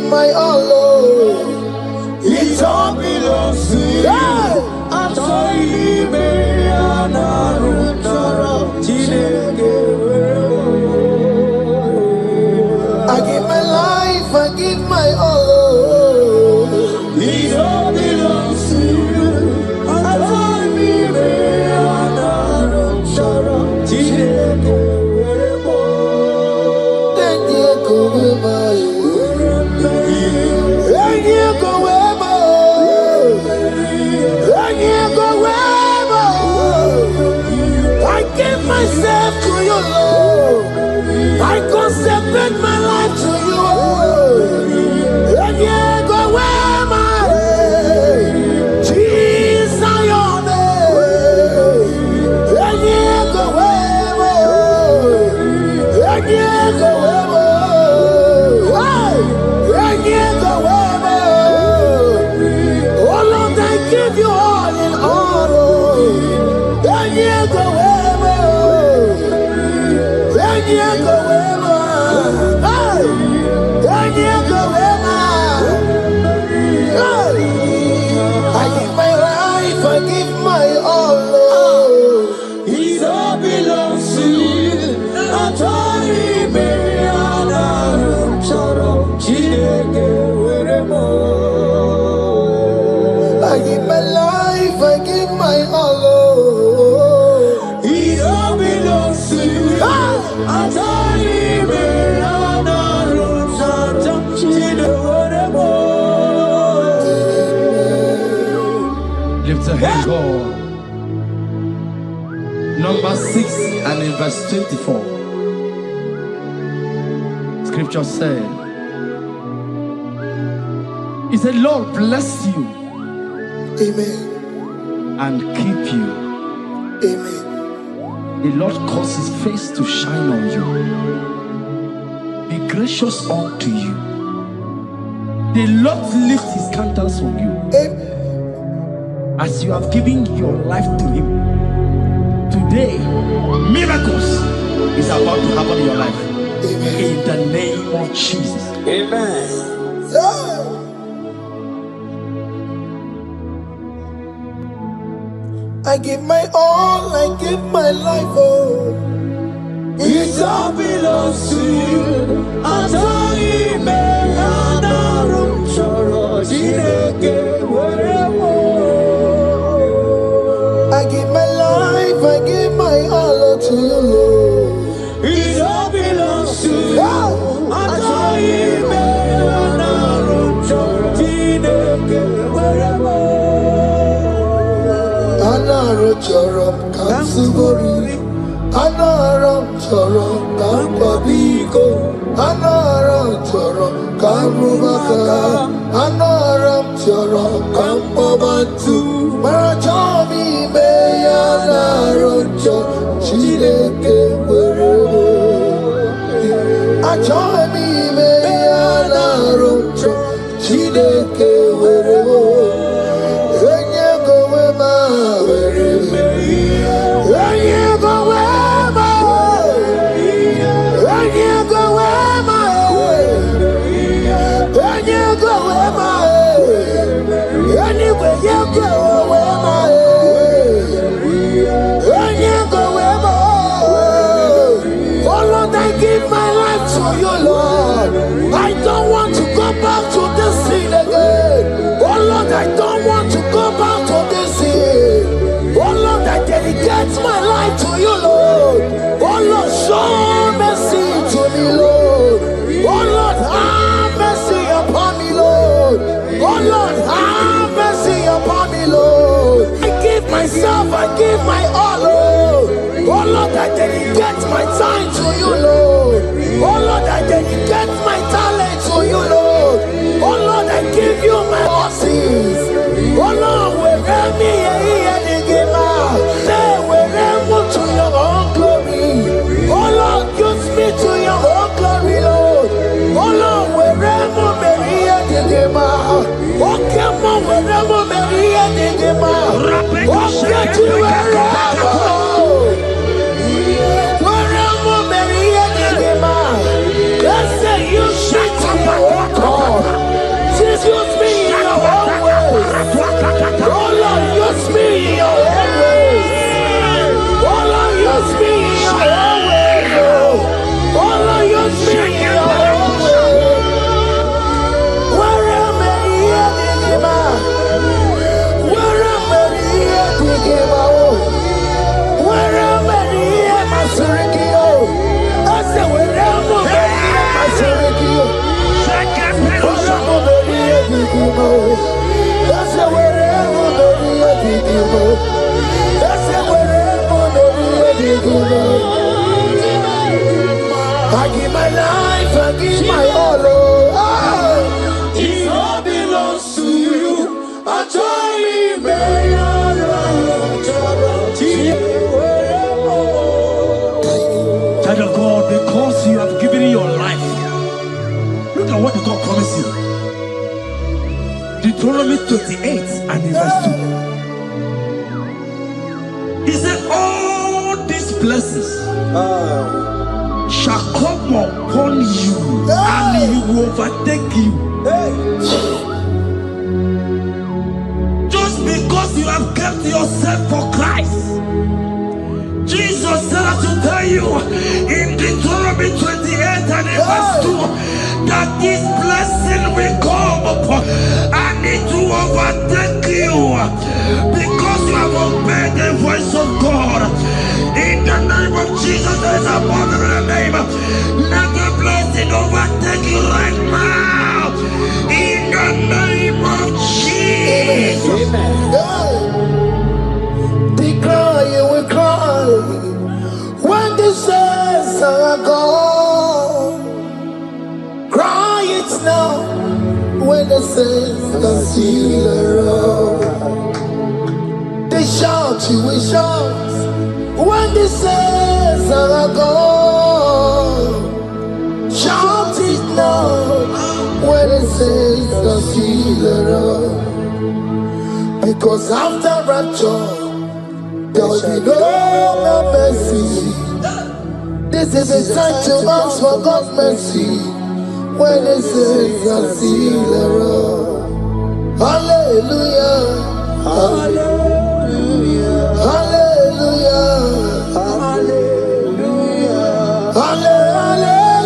My all, oh, it all belongs to you. I'm sorry, I give my life, I give my all, oh, it all belongs to you. I'm sorry, myself to you, Lord. I consecrate my life to you, and you go where my Jesus, your name, and you go where, and you go where, and you go where. Oh Lord, I give you all in all, and you go where. And you go where, and in verse 24, scripture said, he said, Lord bless you. Amen. And keep you. Amen. The Lord cause his face to shine on you. Be gracious unto you. The Lord lift his countenance on you. Amen. As you have given your life to him. Today, miracles is about to happen in your life. Amen. In the name of Jesus. Amen. Yeah. I give my all, I give my life, oh. It all belongs to you. I don't even know I give my life, I give my all to you, Lord. it all belongs to you. Yeah. I don't even Anaro choro kansugori, anaro choro kampabiko, anaro choro kampubaka, anaro choro kampabantu. Marachomi me anaro choro chileke werebo. Achomi me anaro choro chileke werebo. I don't want to go back to this sin again. Oh Lord, I don't want to go back to this sin. Oh Lord, I dedicate my life to you, Lord. Oh Lord, show mercy to me, Lord. Oh Lord, have mercy upon me, Lord. Oh Lord, have mercy upon me, Lord. I give myself, I give my all, Lord. Oh Lord, I dedicate my time to you, Lord. Oh Lord, I dedicate my talent to you, Lord. Oh Lord, I give you my horses. Oh Lord, wherever me and give out, say wherever to your own glory. Oh Lord, use me to your own glory, Lord. Oh Lord, wherever me and give out, oh come on, wherever me and give out, oh get to wherever. Use me in your own ways. Oh Lord, use me in your own ways. Oh Lord, use me in your own ways. Oh Lord, use me in your own ways. Where am I here to give out? Where am I here to give out? Where am I here, my Surikio? I said, where am I here, my Surikio? I give my life, I give my all. It all belongs to you. I told you, Child of God, because you have given your life, look at what the God promised you. Deuteronomy 28 and in verse 2. He said, all these blessings shall come upon you and he will overtake you. Just because you have kept yourself for Christ. Jesus said to tell you in Deuteronomy 28 and in verse 2 that this blessing will come upon and it will overtake you because you have obeyed the voice of God. In the name of Jesus, there is a above name. Let the blessing overtake you right now. In the name of Jesus. They cry, you will cry. says are gone. Cry it now when the saints are still around. They shout, you will shout when the saints are gone. Shout it now when the saints are still around. Because after rapture, there will be no more mercy. This is a time to ask for God's mercy when the saints are still around. Hallelujah, hallelujah, hallelujah, hallelujah, hallelujah,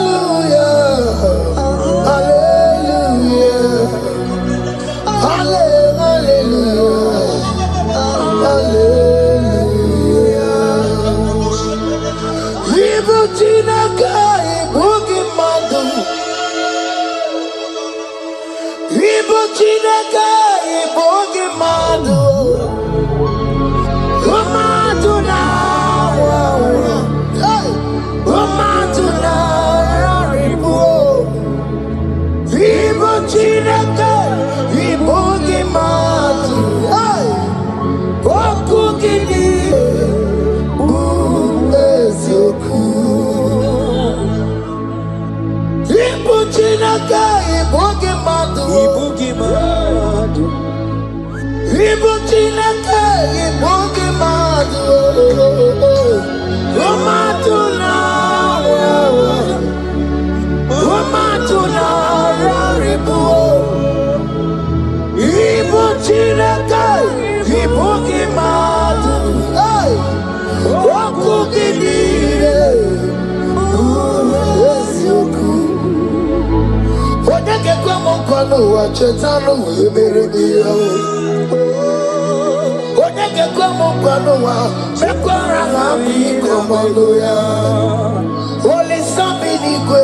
hallelujah, hallelujah, hallelujah. Ibu Chineke, Ibu Gimadu. Ibu Chineke, Ibu Gimadu. Umadu na Umadu na Ribu. Ibu Chineke, Ibu Gimadu. Oku Gini, Ezoku. Ibu Chineke, Ibu Gimadu. Ibu Gimadu. Ibu Chineke, Ibu Gimadu. Umadu na Ribu. Ibu Chineke, Ibu Gimadu. Oku Gini, Ezoku. Odeke kwa mkono wa chetano emerediyo. Odeke kwa mkono wa mekwara hapi komodo ya. Oli sabi nikwe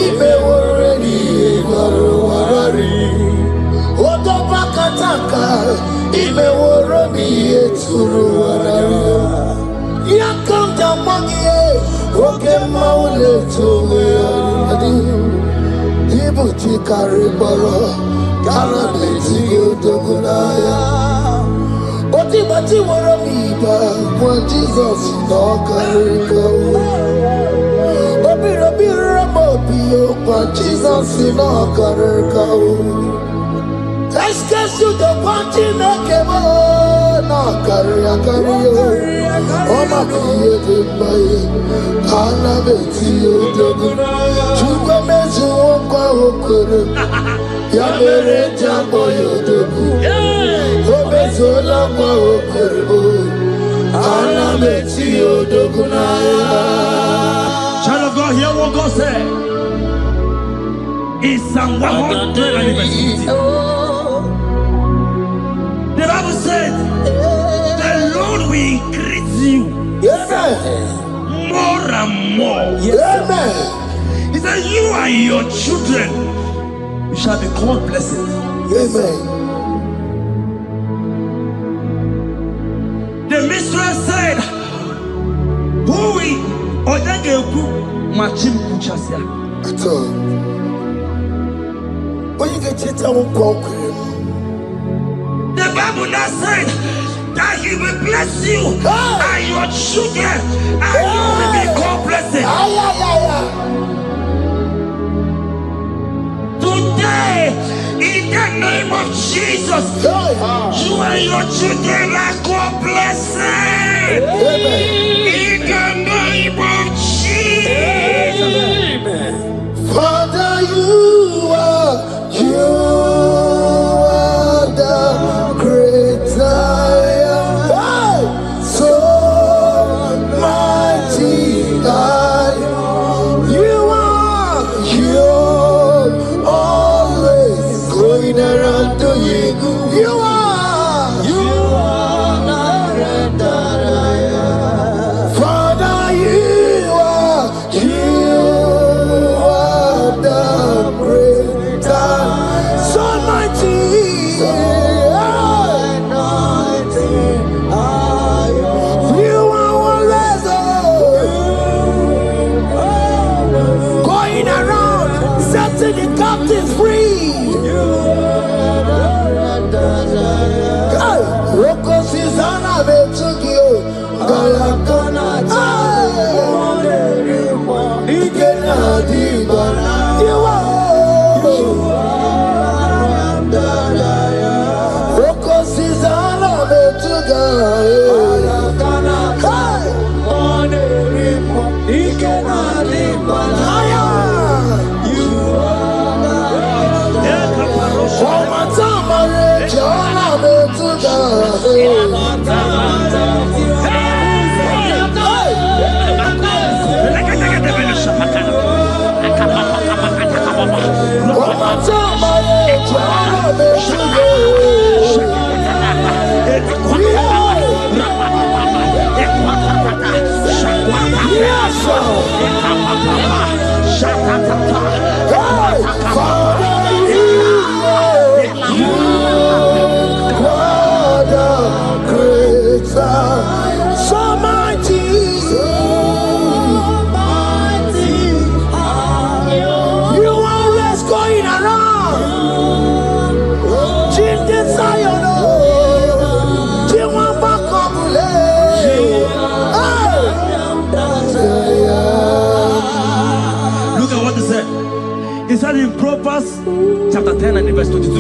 ibe woredi igoro warari. Odo bakataka ibe worobi eturu warari. Yakamta mangie oke maule tuwe adi. Ibu chikari boro Kara beti yodogunaya Oti bati woro miba When Jesus no kariko Obi robi ramo biyo When Jesus no kariko Excuse you the party mekebo No kariya kariyo Oma kiye dimbaye Kara beti yodogunaya Chukwa mezu okwa okoro Ya mere jambo yodogu Obezola kwa okoro Ana beti yodogunaya. Child of God, hear what God said. In Psalm 150. The Bible said, the Lord will increase you more and more. Amen. He said, you and your children, you shall be called blessed. Amen. The mistress said, who will Odageku Machim Kuchasia? At all. When you get it, I won't conquer. The Bible now said that He will bless you and your children, and you will be called blessed. Today, in the name of Jesus, you and your children are called blessed. In the name of Jesus. Father, you are the great I am. So mighty God, you always going around to you. You are the great I am. Father, captives free. Roko Sizana Betugio, Galakona, Igena Dibana, you are Roko Sizana Betugio, Igena Dibana, you He said in Proverbs chapter 10 and verse 22.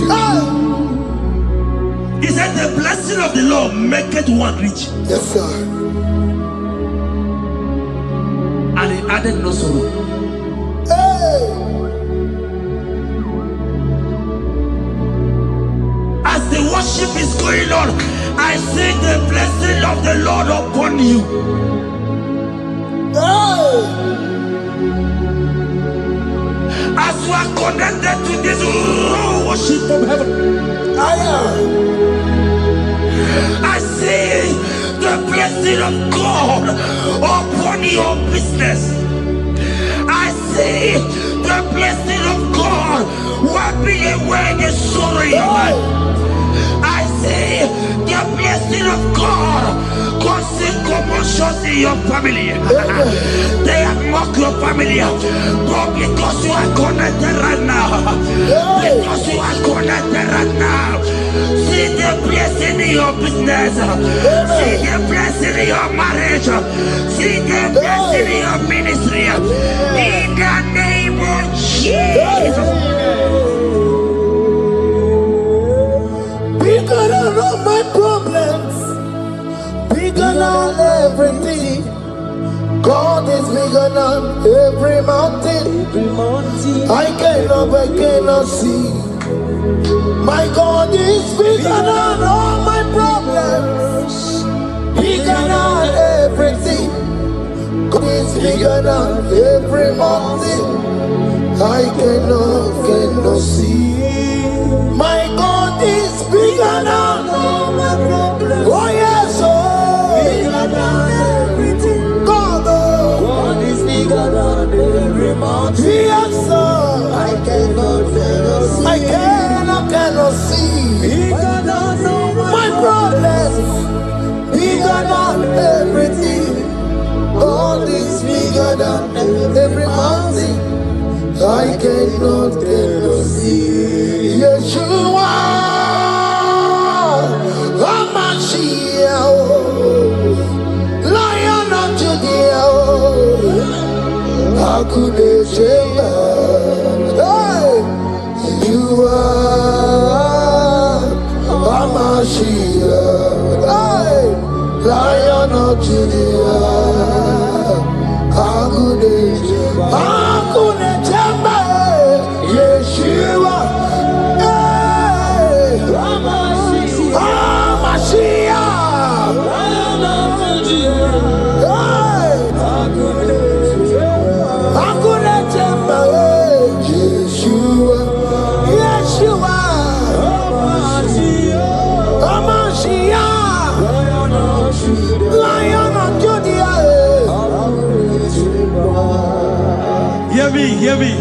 He said the blessing of the Lord maketh one rich. Yes, sir. And he added no sorrow. Hey. As the worship is going on, I see the blessing of the Lord upon you. Hey. As you are connected to this worship from heaven, I see the blessing of God upon your business. I see the blessing of God wiping away the sorrow in your life. I see the blessing of God causing commotions in your family. They have mocked your family, but because you are connected right now, because you are connected right now, see the blessing in your business, see the blessing in your marriage, see the blessing in your ministry. In the name of Jesus. Bigger than all my problems, bigger than everything. God is bigger than every mountain. I cannot see. My God is bigger than all my problems, bigger than everything. God is bigger than every mountain. I cannot see. My God is bigger than all my problems. Oh yes, oh, bigger than everything. God is bigger than every mountain. Yes, sir. I cannot see. Bigger than all my problems. Bigger than everything. God is bigger than every mountain. I cannot see. Yeshua, Hamashiach, Lion of Judea, Hakudesheba. You are Hamashiach, Lion of Judea, Hakudesheba. Yeshua,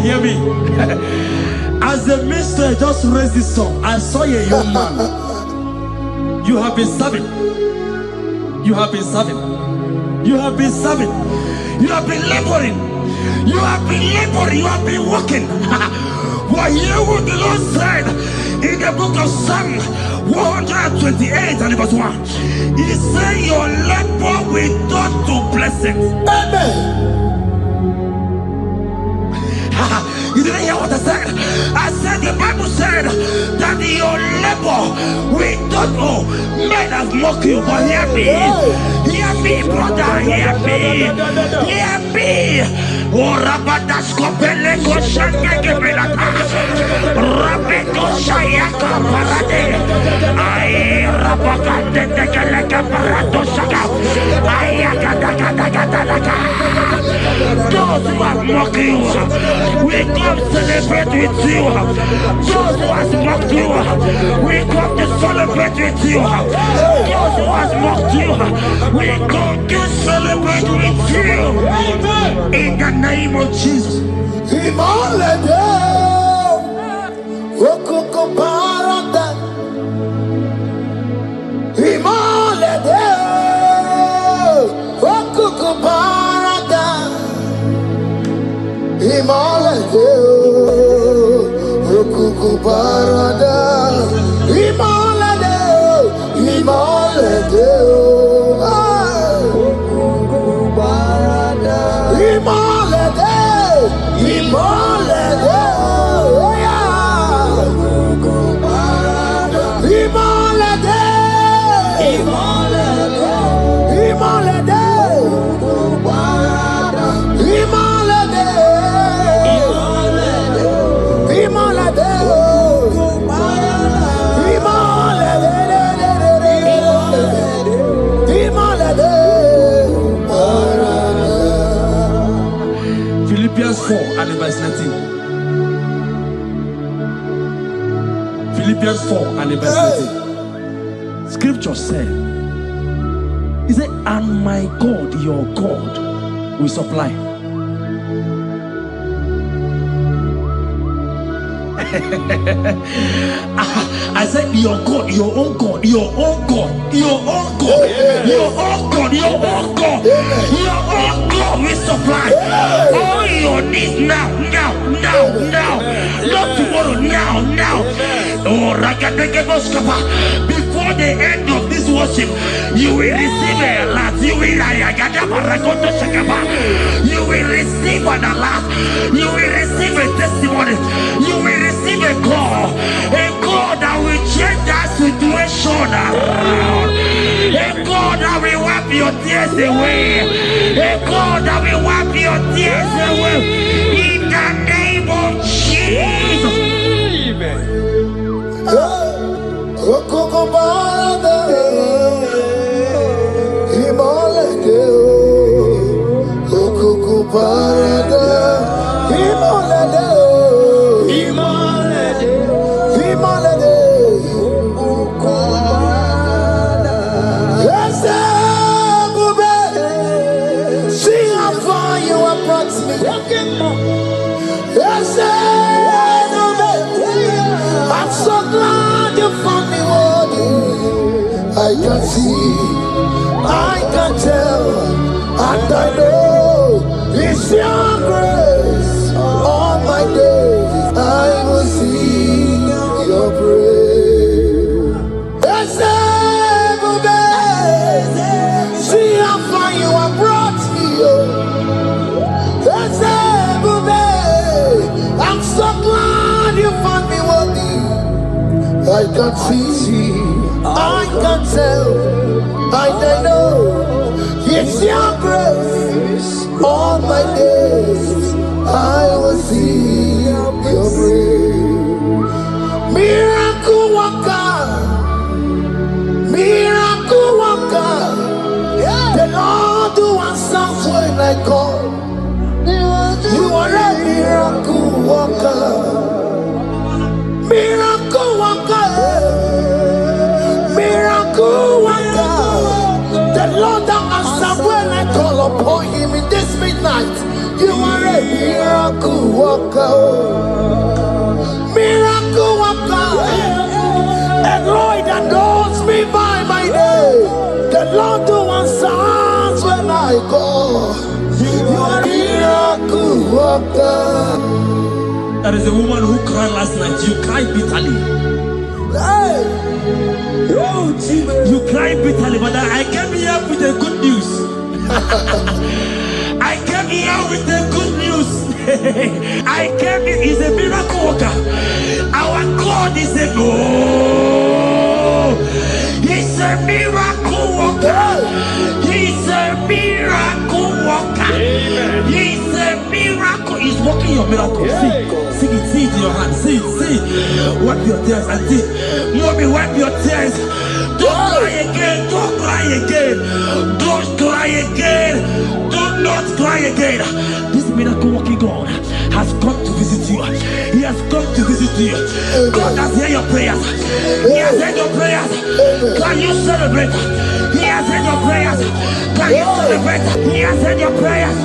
Hear me. As the minister just raised this song, I saw a young man. You have been serving. You have been laboring. You have been laboring, you have been working. But hear what the Lord said in the book of Psalm 128 and verse 1. He said, your labor will turn to blessings. Amen. You didn't hear what I said? I said the Bible said that your labor will turn. Oh, men have mocked you, but hear me. Hear me, brother. Hear me. Hear me. Oh, Rabadasko Beleko Shangeke Belata. Rabeto Shayaka Parade. I Rabakande Tekeleka Parato Shaka. Ayakadakadakadaka. Those who have mocked you, we come celebrate with you. Those who have mocked you, we come to celebrate with you. Those who have mocked you, we come to celebrate with you. In the name of Jesus. Philippians 4 and verse 19. Philippians 4 and verse 19. Scripture said, he said, and my God, your God, will supply. I said, your God, your own God, your own God, your own God, your own God, your own God, your own God will supply all your needs now, now, not tomorrow, now. Oh, before the end of this worship, you will receive a lot. You will receive an alert. You will receive a testimony. You will receive a call that will change that situation around. A God that will wipe your tears away. A God that will wipe your tears away. In the name of Jesus. I'm so glad you found me worthy. I can see, I can tell, and I know it's your grace. All my days I will sing your praise. See how far you have brought me. I'm so glad you found me worthy. I can see, I can tell, I know it's your grace. All my days I will see your grace. Miracle worker, miracle worker. The Lord who answers when I call. You are a miracle worker. Miracle worker. Miracle worker. The Lord that answers when I call upon him in this midnight. You are a miracle worker. Miracle worker. A Lord that knows me by my name. The Lord who answers when I call. You are a miracle There is a woman who cried last night. You cried bitterly. You cried bitterly, but I came here with the good news. I came here with the good news. I came here, he's a miracle worker. Our God is a he's a miracle worker. He's a miracle worker. He's a miracle. He's working your miracle. See it, see it in your hand. See it, see it. Wipe your tears and see. Mommy, wipe your tears. Don't cry again. Don't cry again. Don't cry again. Do not cry again. This miracle working God has come to visit you. He has come to visit you. God has heard your prayers. He has heard your prayers. Can you celebrate? He has heard your prayers. Can you celebrate? He has heard your prayers.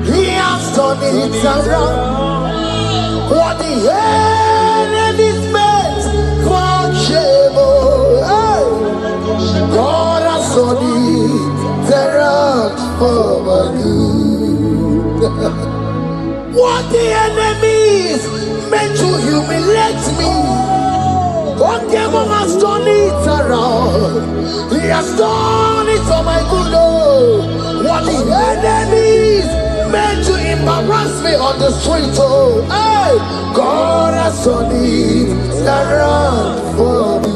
He has done it around. What the enemy's meant for shame, God has done it around for my good. What the enemy's meant to humiliate me, God has done it around. He has done it for my good. What the enemies meant to embarrass me on the street, hey, God has done it around for me.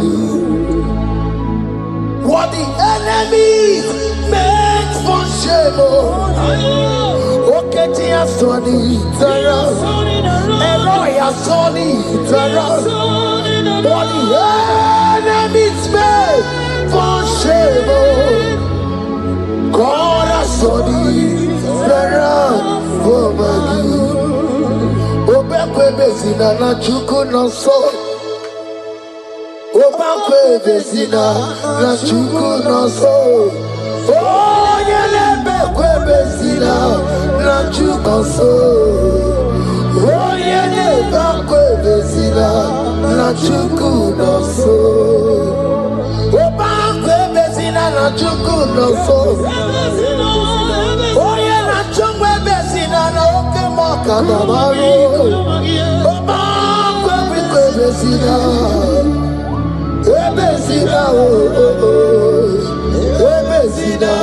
What the enemies meant for shame, okay, He has done it around. Elroy has done it around. What the enemies meant for shame, God has done it around for my good. Obekwe bezina na chuku no so. Obekwe bezina na chuku no so. Oh, yelebekwe bezina na chuku no so. Oh, yelebekwe bezina na chuku no so. Obekwe bezina na chuku no so. Oh, yeah, na chungwe bezina na oke moka na maru. Obekwe bezina, bezina bezina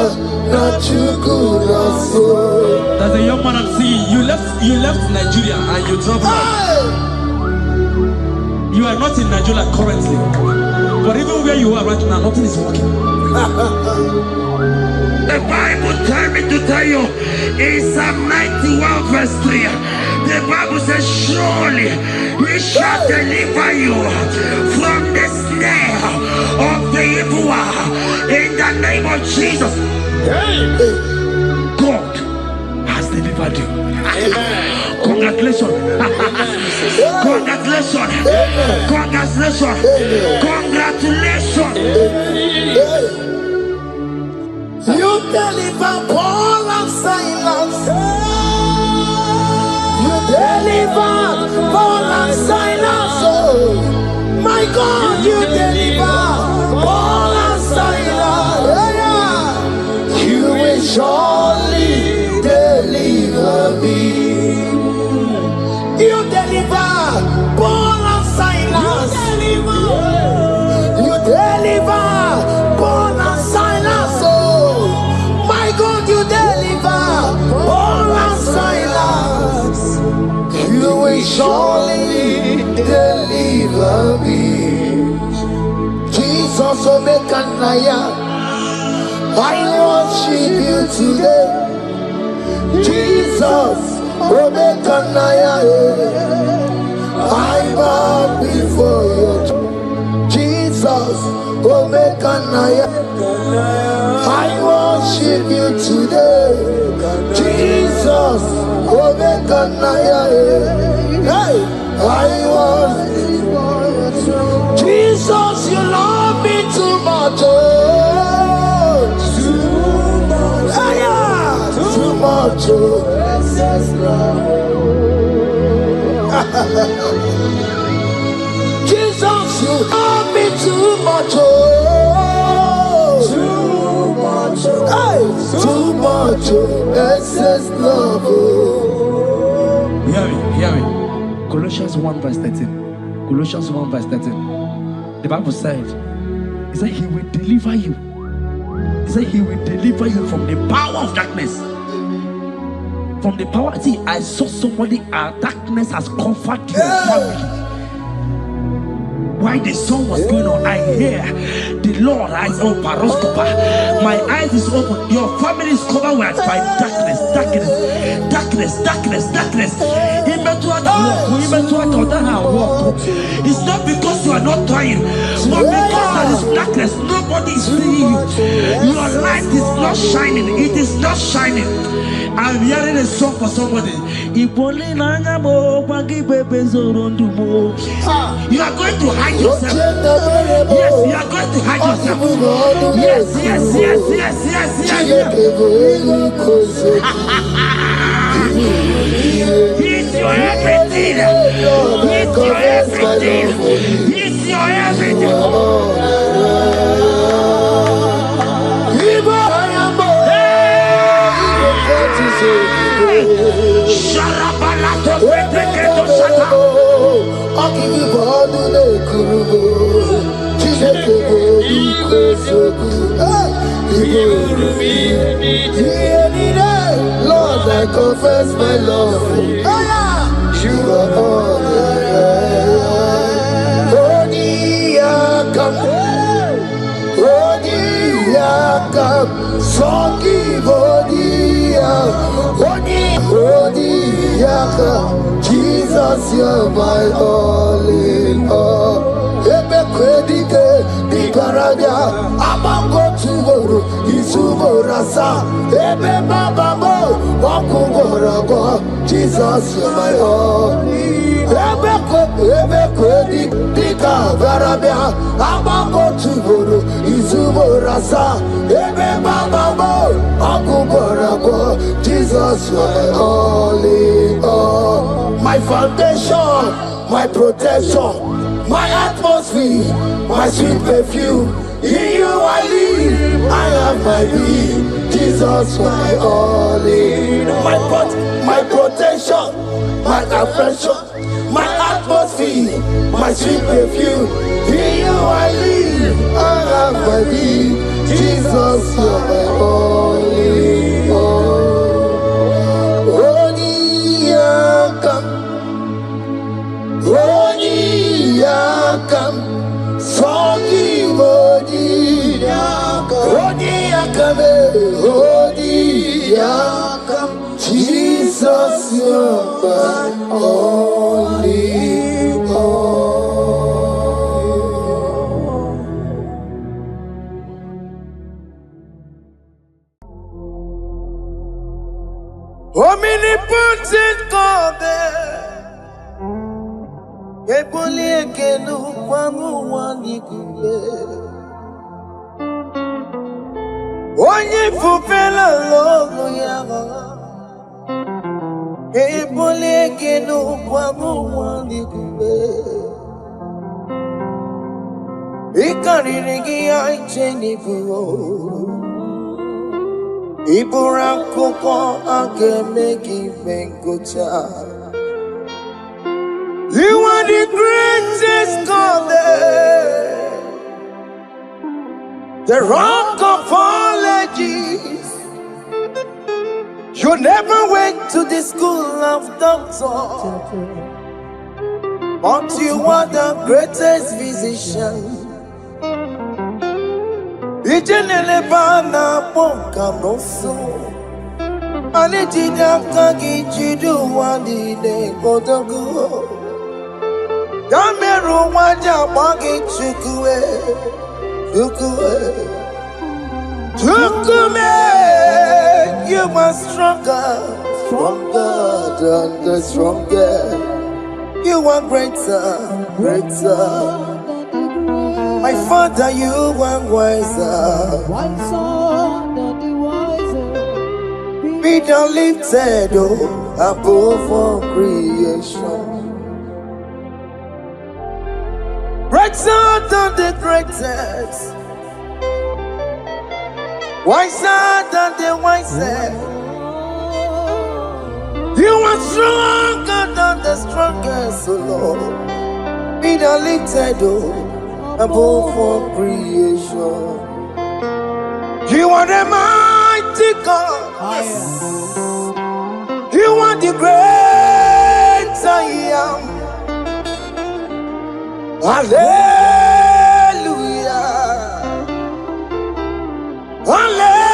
na chuku no so. There's a young man I'm seeing. You left Nigeria and you traveled. You are not in Nigeria currently, but even where you are right now, nothing is working. The Bible tells me to tell you in Psalm 91 verse 3, the Bible says, surely He shall deliver you from the snare of the evil one. In the name of Jesus, God has delivered you. Congratulations. Congratulations. Congratulations. Congratulations. Congratulations. You deliver Paul and Silas. You deliver Paul and Silas. Oh, my God, you deliver Paul and Silas. You will surely deliver me. You deliver Paul and Silas. You deliver Paul and Silas. Oh, my God, you deliver Paul and Silas. You will surely deliver me. Jesus, Omekanaya, I worship you today. Jesus, Omekanaya, I bow before you. Jesus, Omekanaya, I worship you today. Jesus, Omekanaya, hey, I worship you. Jesus, you love me too much. Oh, too much. Oh, Jesus, you love me too much. Oh, too much. Hey, too much. Excess love. Hear me. Colossians 1 verse 13. Colossians 1 verse 13. The Bible said, he said he will deliver you. He said he will deliver you from the power of darkness. From the power. See, I saw somebody, darkness has covered your family. While the song was going on, I hear the Lord eyes open. My eyes is open. Your family is covered by darkness. It's not because you are not trying, but because there is darkness. Nobody is seeing you. Your light is not shining. It is not shining. I'm hearing a song for somebody. You are going to hide yourself. Yes, you are going to hide yourself. Yes. He's your everything. He's your everything. He's your everything. Lord, I confess my love. You are all Jesus, you're my all in all. Jesus, you're my all. Jesus, you're my all in all. My foundation, my protection, my atmosphere, my sweet perfume. In you I live, I have my being. Jesus, my all in all. My protection, my affection, my atmosphere, my sweet perfume. In you I live, I have my being. Jesus, you're my all in all. Jesus, you're my only all. genu kwanu wanikube. Onye fufela lolo yaga. Ebole genu kwanu wanikube. Ikarigi aicheni buo. Ibura koko akemeki vengocha. You are the greatest God, the rock of all ages. You never went to the school of doctor, but you are the greatest physician. Ijenelebana ponka noso, anejida kagi jidu wadi ne kodogo. Yameru waja bagi chukue, chukume. You are stronger than the stronger. You are greater. My Father, you are wiser than the wiser. Be thou lifted above all creation. Greater than the greatest. Wiser than the wisest. You are stronger than the strongest, O Lord. Be thou lifted above all creation. You are the mighty God. You are the great I am. Hallelujah. Hallelujah.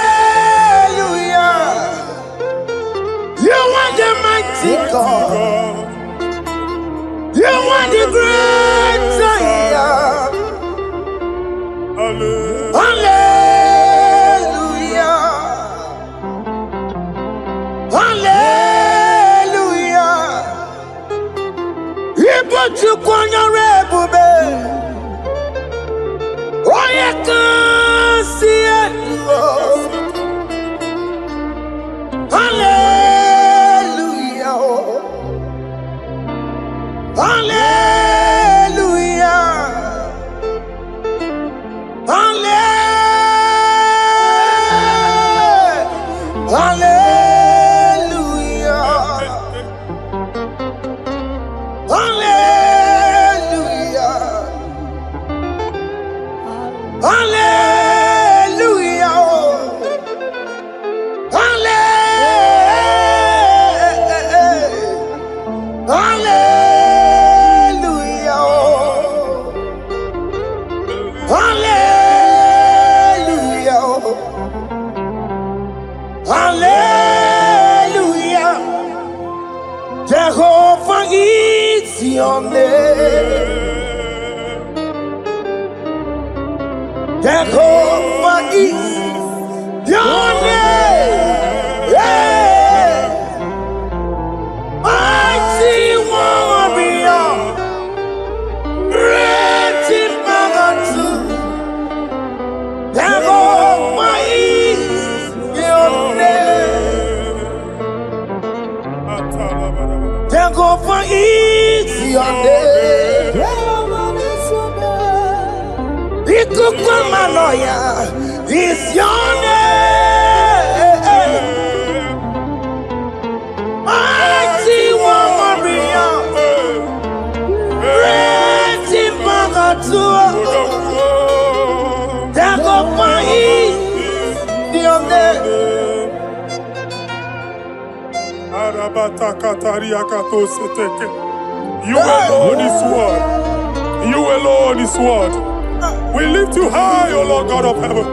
You are the mighty God. You are the great I am. Hallelujah. Hallelujah. Ibo chukwanya rebube. Oye kasi elo. Hallelujah. Hallelujah. Hallelujah. Hallelujah. Hallelujah. Hallelujah. Jehovah is your name. Jehovah is your name. Yeah. Mighty warrior, great in magnitude. Jehovah is your name. Jehovah is your name. Ikukumanoya is your name. Mighty warrior, great in magnitude. Jehovah is your name. You alone is word. You alone is word. We lift you high, O Lord God of heaven,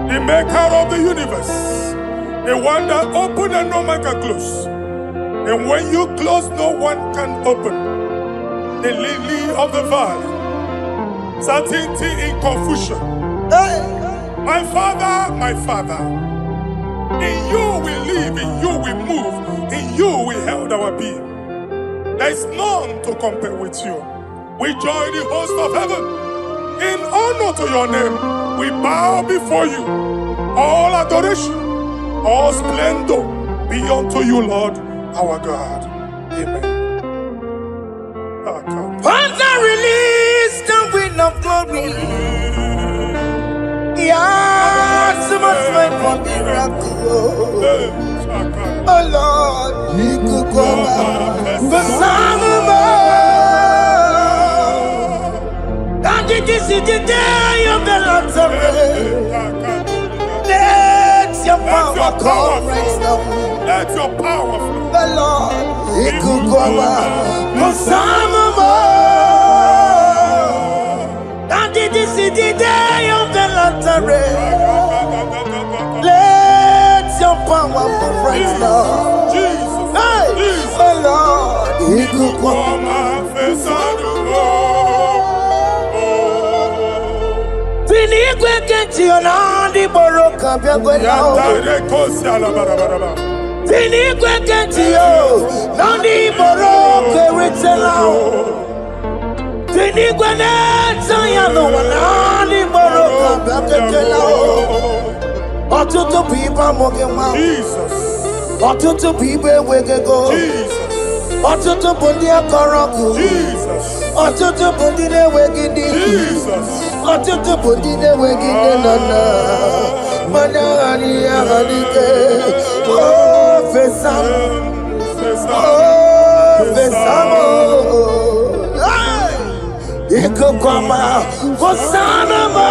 the maker of the universe, the one that opened and no man can close. And when you close, no one can open. The lily of the valley, certainty in confusion. My Father, in you we live, in you we move, in you we held our being. There is none to compare with you. We join the host of heaven. In honor to your name, we bow before you. All adoration, all splendor be unto you, Lord, our God. Amen. Father, release the wind of glory. Yeah, so much time for miracle. Oh Lord, you could go the sun above. And this is the day of the Lord's Let your power come right now. Let your power flow. The Lord, you could go the sun above. And this is the day of the Lord's Let your power come right now. Jesus. Hey, Jesus. oh Lord, you could go. Fini kwekenti onandi boroka byagwela. Fini kwekenti yo nandi boroka ritela. Fini kweneta ya no nandi boroka byagwela. Otutu pipa mogema. Jesus. Otutu pipa wegego. Jesus. Otutu bundi akoroku. Jesus. Otutu bundi ne wegidi. Jesus. Otutu bundi ne wegidi nana. Mana ani ahalike. Oh fesam. Oh fesam. Iko kwama kosana mo.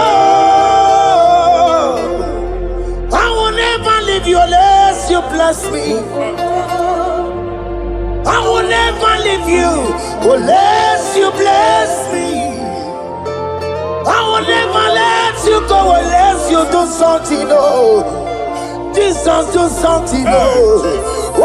I will never leave you unless you bless me. I will never leave you unless you bless me. I will never let you go unless you do something. Oh, Jesus, do something. Oh,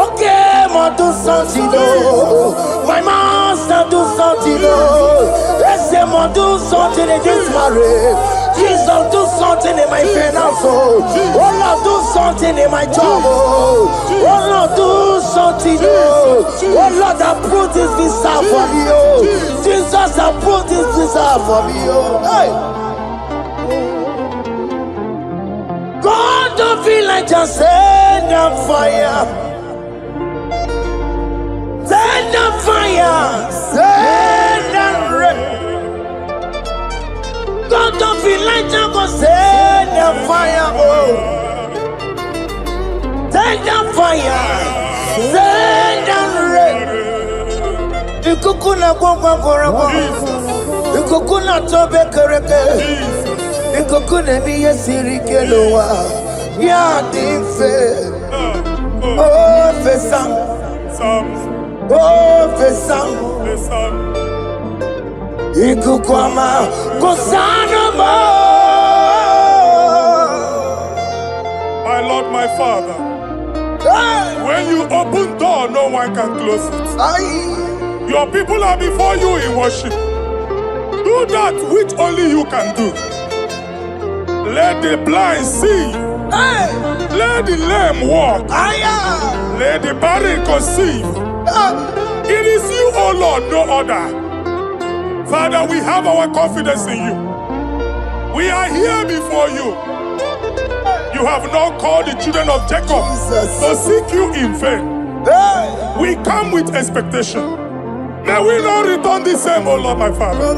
okay, ma do something. Oh, my master, do something. Oh, let's say, ma do something in this marriage. Jesus, do something in my finance. Oh, Lord, do something in my job. Oh, Lord, do something. Oh, Lord, approve this visa for me. Oh, Jesus, approve this visa for me. Oh, hey. God, don't feel like just send up fire. Send up fire. Send up rain. God, don't feel like just send up fire. Oh, send up fire. Send up rain. Ikukuna kwa Ikukuna tobe kereke. Ikukuna miye sirikelowa. Ya dife. Oh fesam. Oh fesam. Ikukwama kosanama. My Lord, my Father. When you open door, no one can close it. Your people are before you in worship. Do that which only you can do. Let the blind see. Let the lame walk. Let the barren conceive. It is you, O Lord, no other. Father, we have our confidence in you. We are here before you. You have not called the children of Jacob to seek you in vain. We come with expectation. May we not return the same, oh Lord, my Father.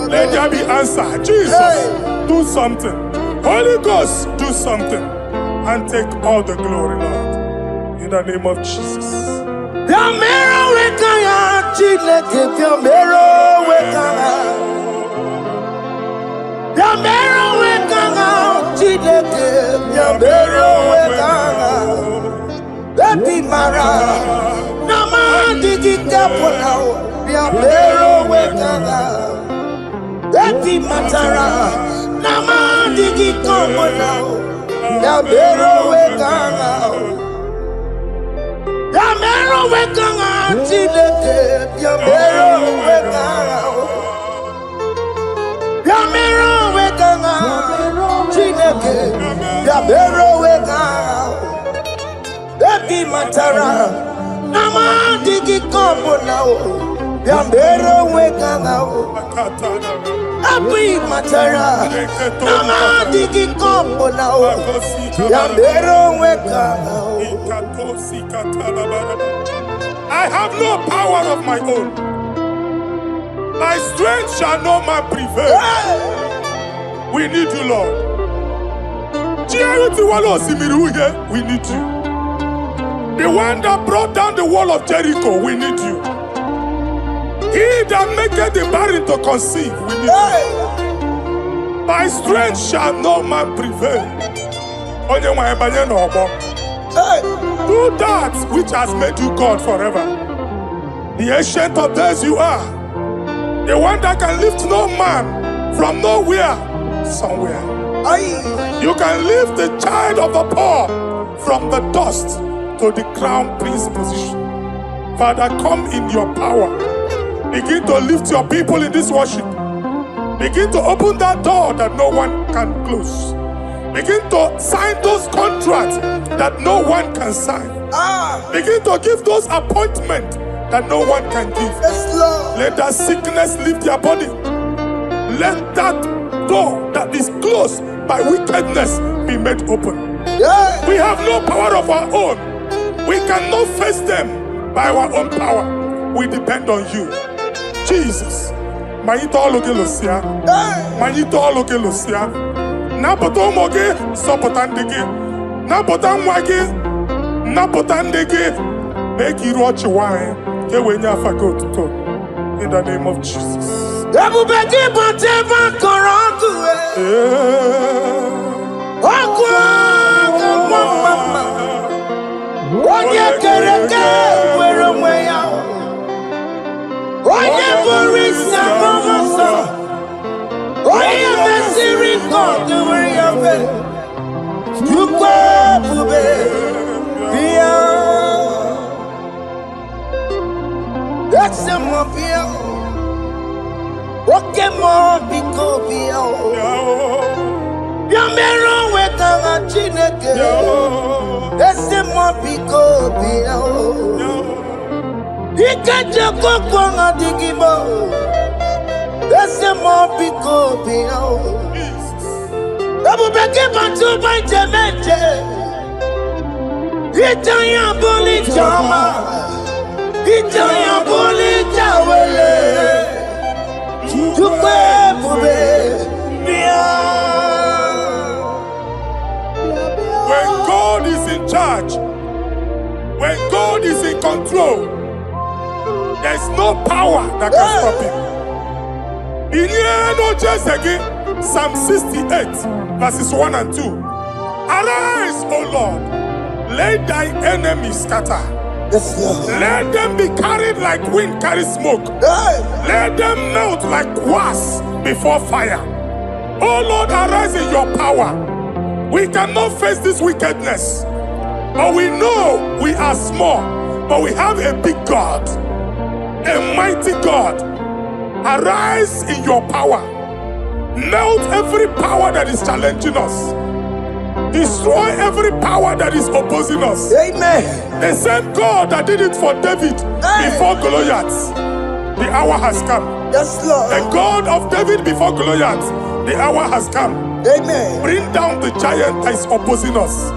Let there be answer. Jesus, do something. Holy Ghost, do something. And take all the glory, Lord. In the name of Jesus. Baby Mara, Nama Digi Capona, Yabero Wekana, Baby Matara, Nama Digi Capona, Yabero Wekana, Yamero Wekana, Chileke, Yabero Wekana, Yamero Wekana, Chileke, Yabero Wekana. Baby Matara, Nama Digi Combo now. Yambero wekanga Abi matara Nama digi kombo nao Yambero wekanga I have no power of my own. My strength shall no man prevail. We need you, Lord. We need you. The one that brought down the wall of Jericho, we need you. He that maketh the barren to conceive, we need you. My strength shall no man prevail. Do that which has made you God forever. The ancient of days you are. The one that can lift no man from nowhere, somewhere. You can lift the child of the poor from the dust to the crown prince position. Father, come in your power. Begin to lift your people in this worship. Begin to open that door that no one can close. Begin to sign those contracts that no one can sign. Begin to give those appointments that no one can give. Let that sickness leave their body. Let that door that is closed by wickedness be made open. We have no power of our own. We cannot face them by our own power. We depend on you. Jesus. Napoto moge sopotandege napota mwage napotandege make you watch wine ke wenya fagot to in the name of Jesus. Ebubeki boteva korangu mama onye kereke were mweya onye borisa mama oye mesiri God where you be you go bube bia that's a mafia okay mo biko bia ya mero wetanga chineke that's a mafiko bia ikaje kokko ngadigimo that's a mafiko bia Ebubeki bantu bantemente Itanya boli chama Itanya boli chawele Tukwe bube When God is in charge, when God is in control, there's no power that can stop him. Psalm 68 verses 1 and 2. Arise, O Lord, let thy enemies scatter. Let them be carried like wind carries smoke. Let them melt like wax before fire. O Lord, arise in your power. We cannot face this wickedness, but we know we are small, but we have a big God, a mighty God. Arise in your power. Melt every power that is challenging us. Destroy every power that is opposing us. Amen. The same God that did it for David before Goliath. The hour has come. Yes, Lord. The God of David before Goliath. The hour has come. Amen. Bring down the giant that is opposing us.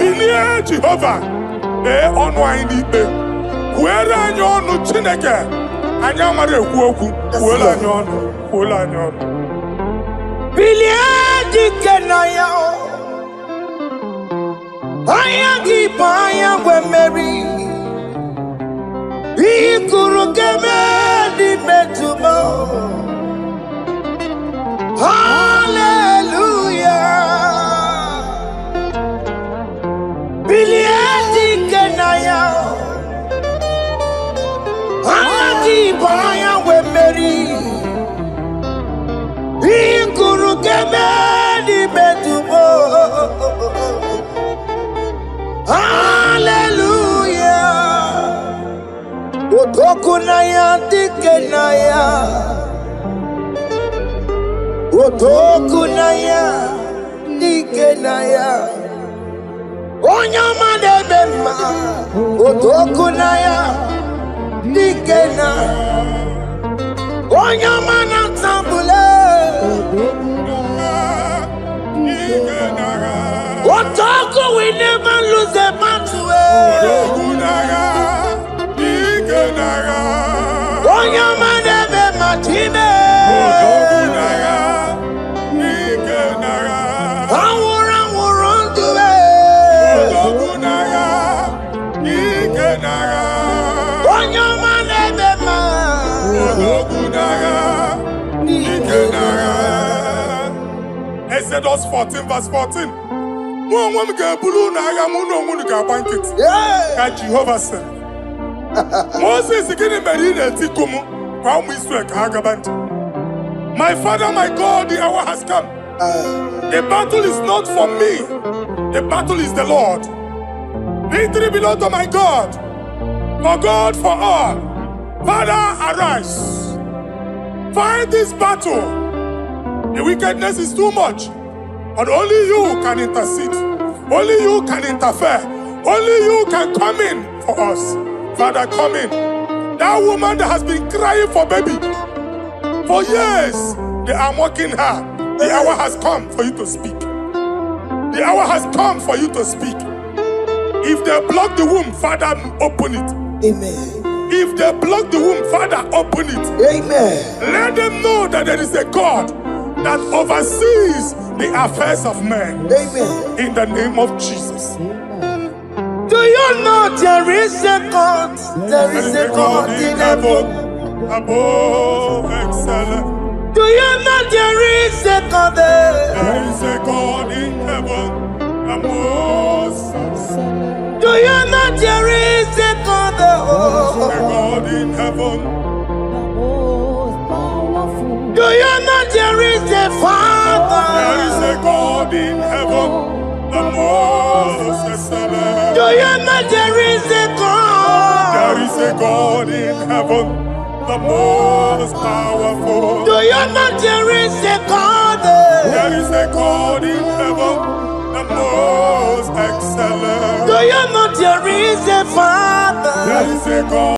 Amen. Jehovah. Where are you no Chineke? Anyamare kuoku. Where are you? Where are you? Biliadi kenaya. Ayagi paya we Mary. Ikuru keme di betumo. Hallelujah. Biliadi kenaya. Ayagi paya we Mary. Ikuru keme di betumo. Hallelujah. Otokunaya dikenaya. Otokunaya dikenaya. Onyama debema, otokunaya, dikena. Onyama na tambule, otoku we never lose a battle. Onyama debema time. Exodus 14 verse 14. Jehovah said, Moses my father, my God, the hour has come. The battle is not for me. The battle is the Lord. Victory belongs to my God. For God, for all. Father, arise. Fight this battle. The wickedness is too much. But only you can intercede. Only you can interfere. Only you can come in for us. Father, come in. That woman that has been crying for baby for years, they are mocking her. The hour has come for you to speak. The hour has come for you to speak. If they block the womb, Father, open it. Amen. If they block the womb, Father, open it. Amen. Let them know that there is a God that oversees the affairs of men. Amen. In the name of Jesus. Do you know there is a God? There is a God in heaven. Above excellent. Do you know there is a God there? There is a God in heaven. Above excellent. Do you know there is a God there? Oh. A God in heaven. Do you know there is a Father? There is a God in heaven. The most excellent. Do you know there is a God? There is a God in heaven, the most powerful. Do you know there is a God? There is a God in heaven, the most excellent. Do you know there is a Father? There is a God.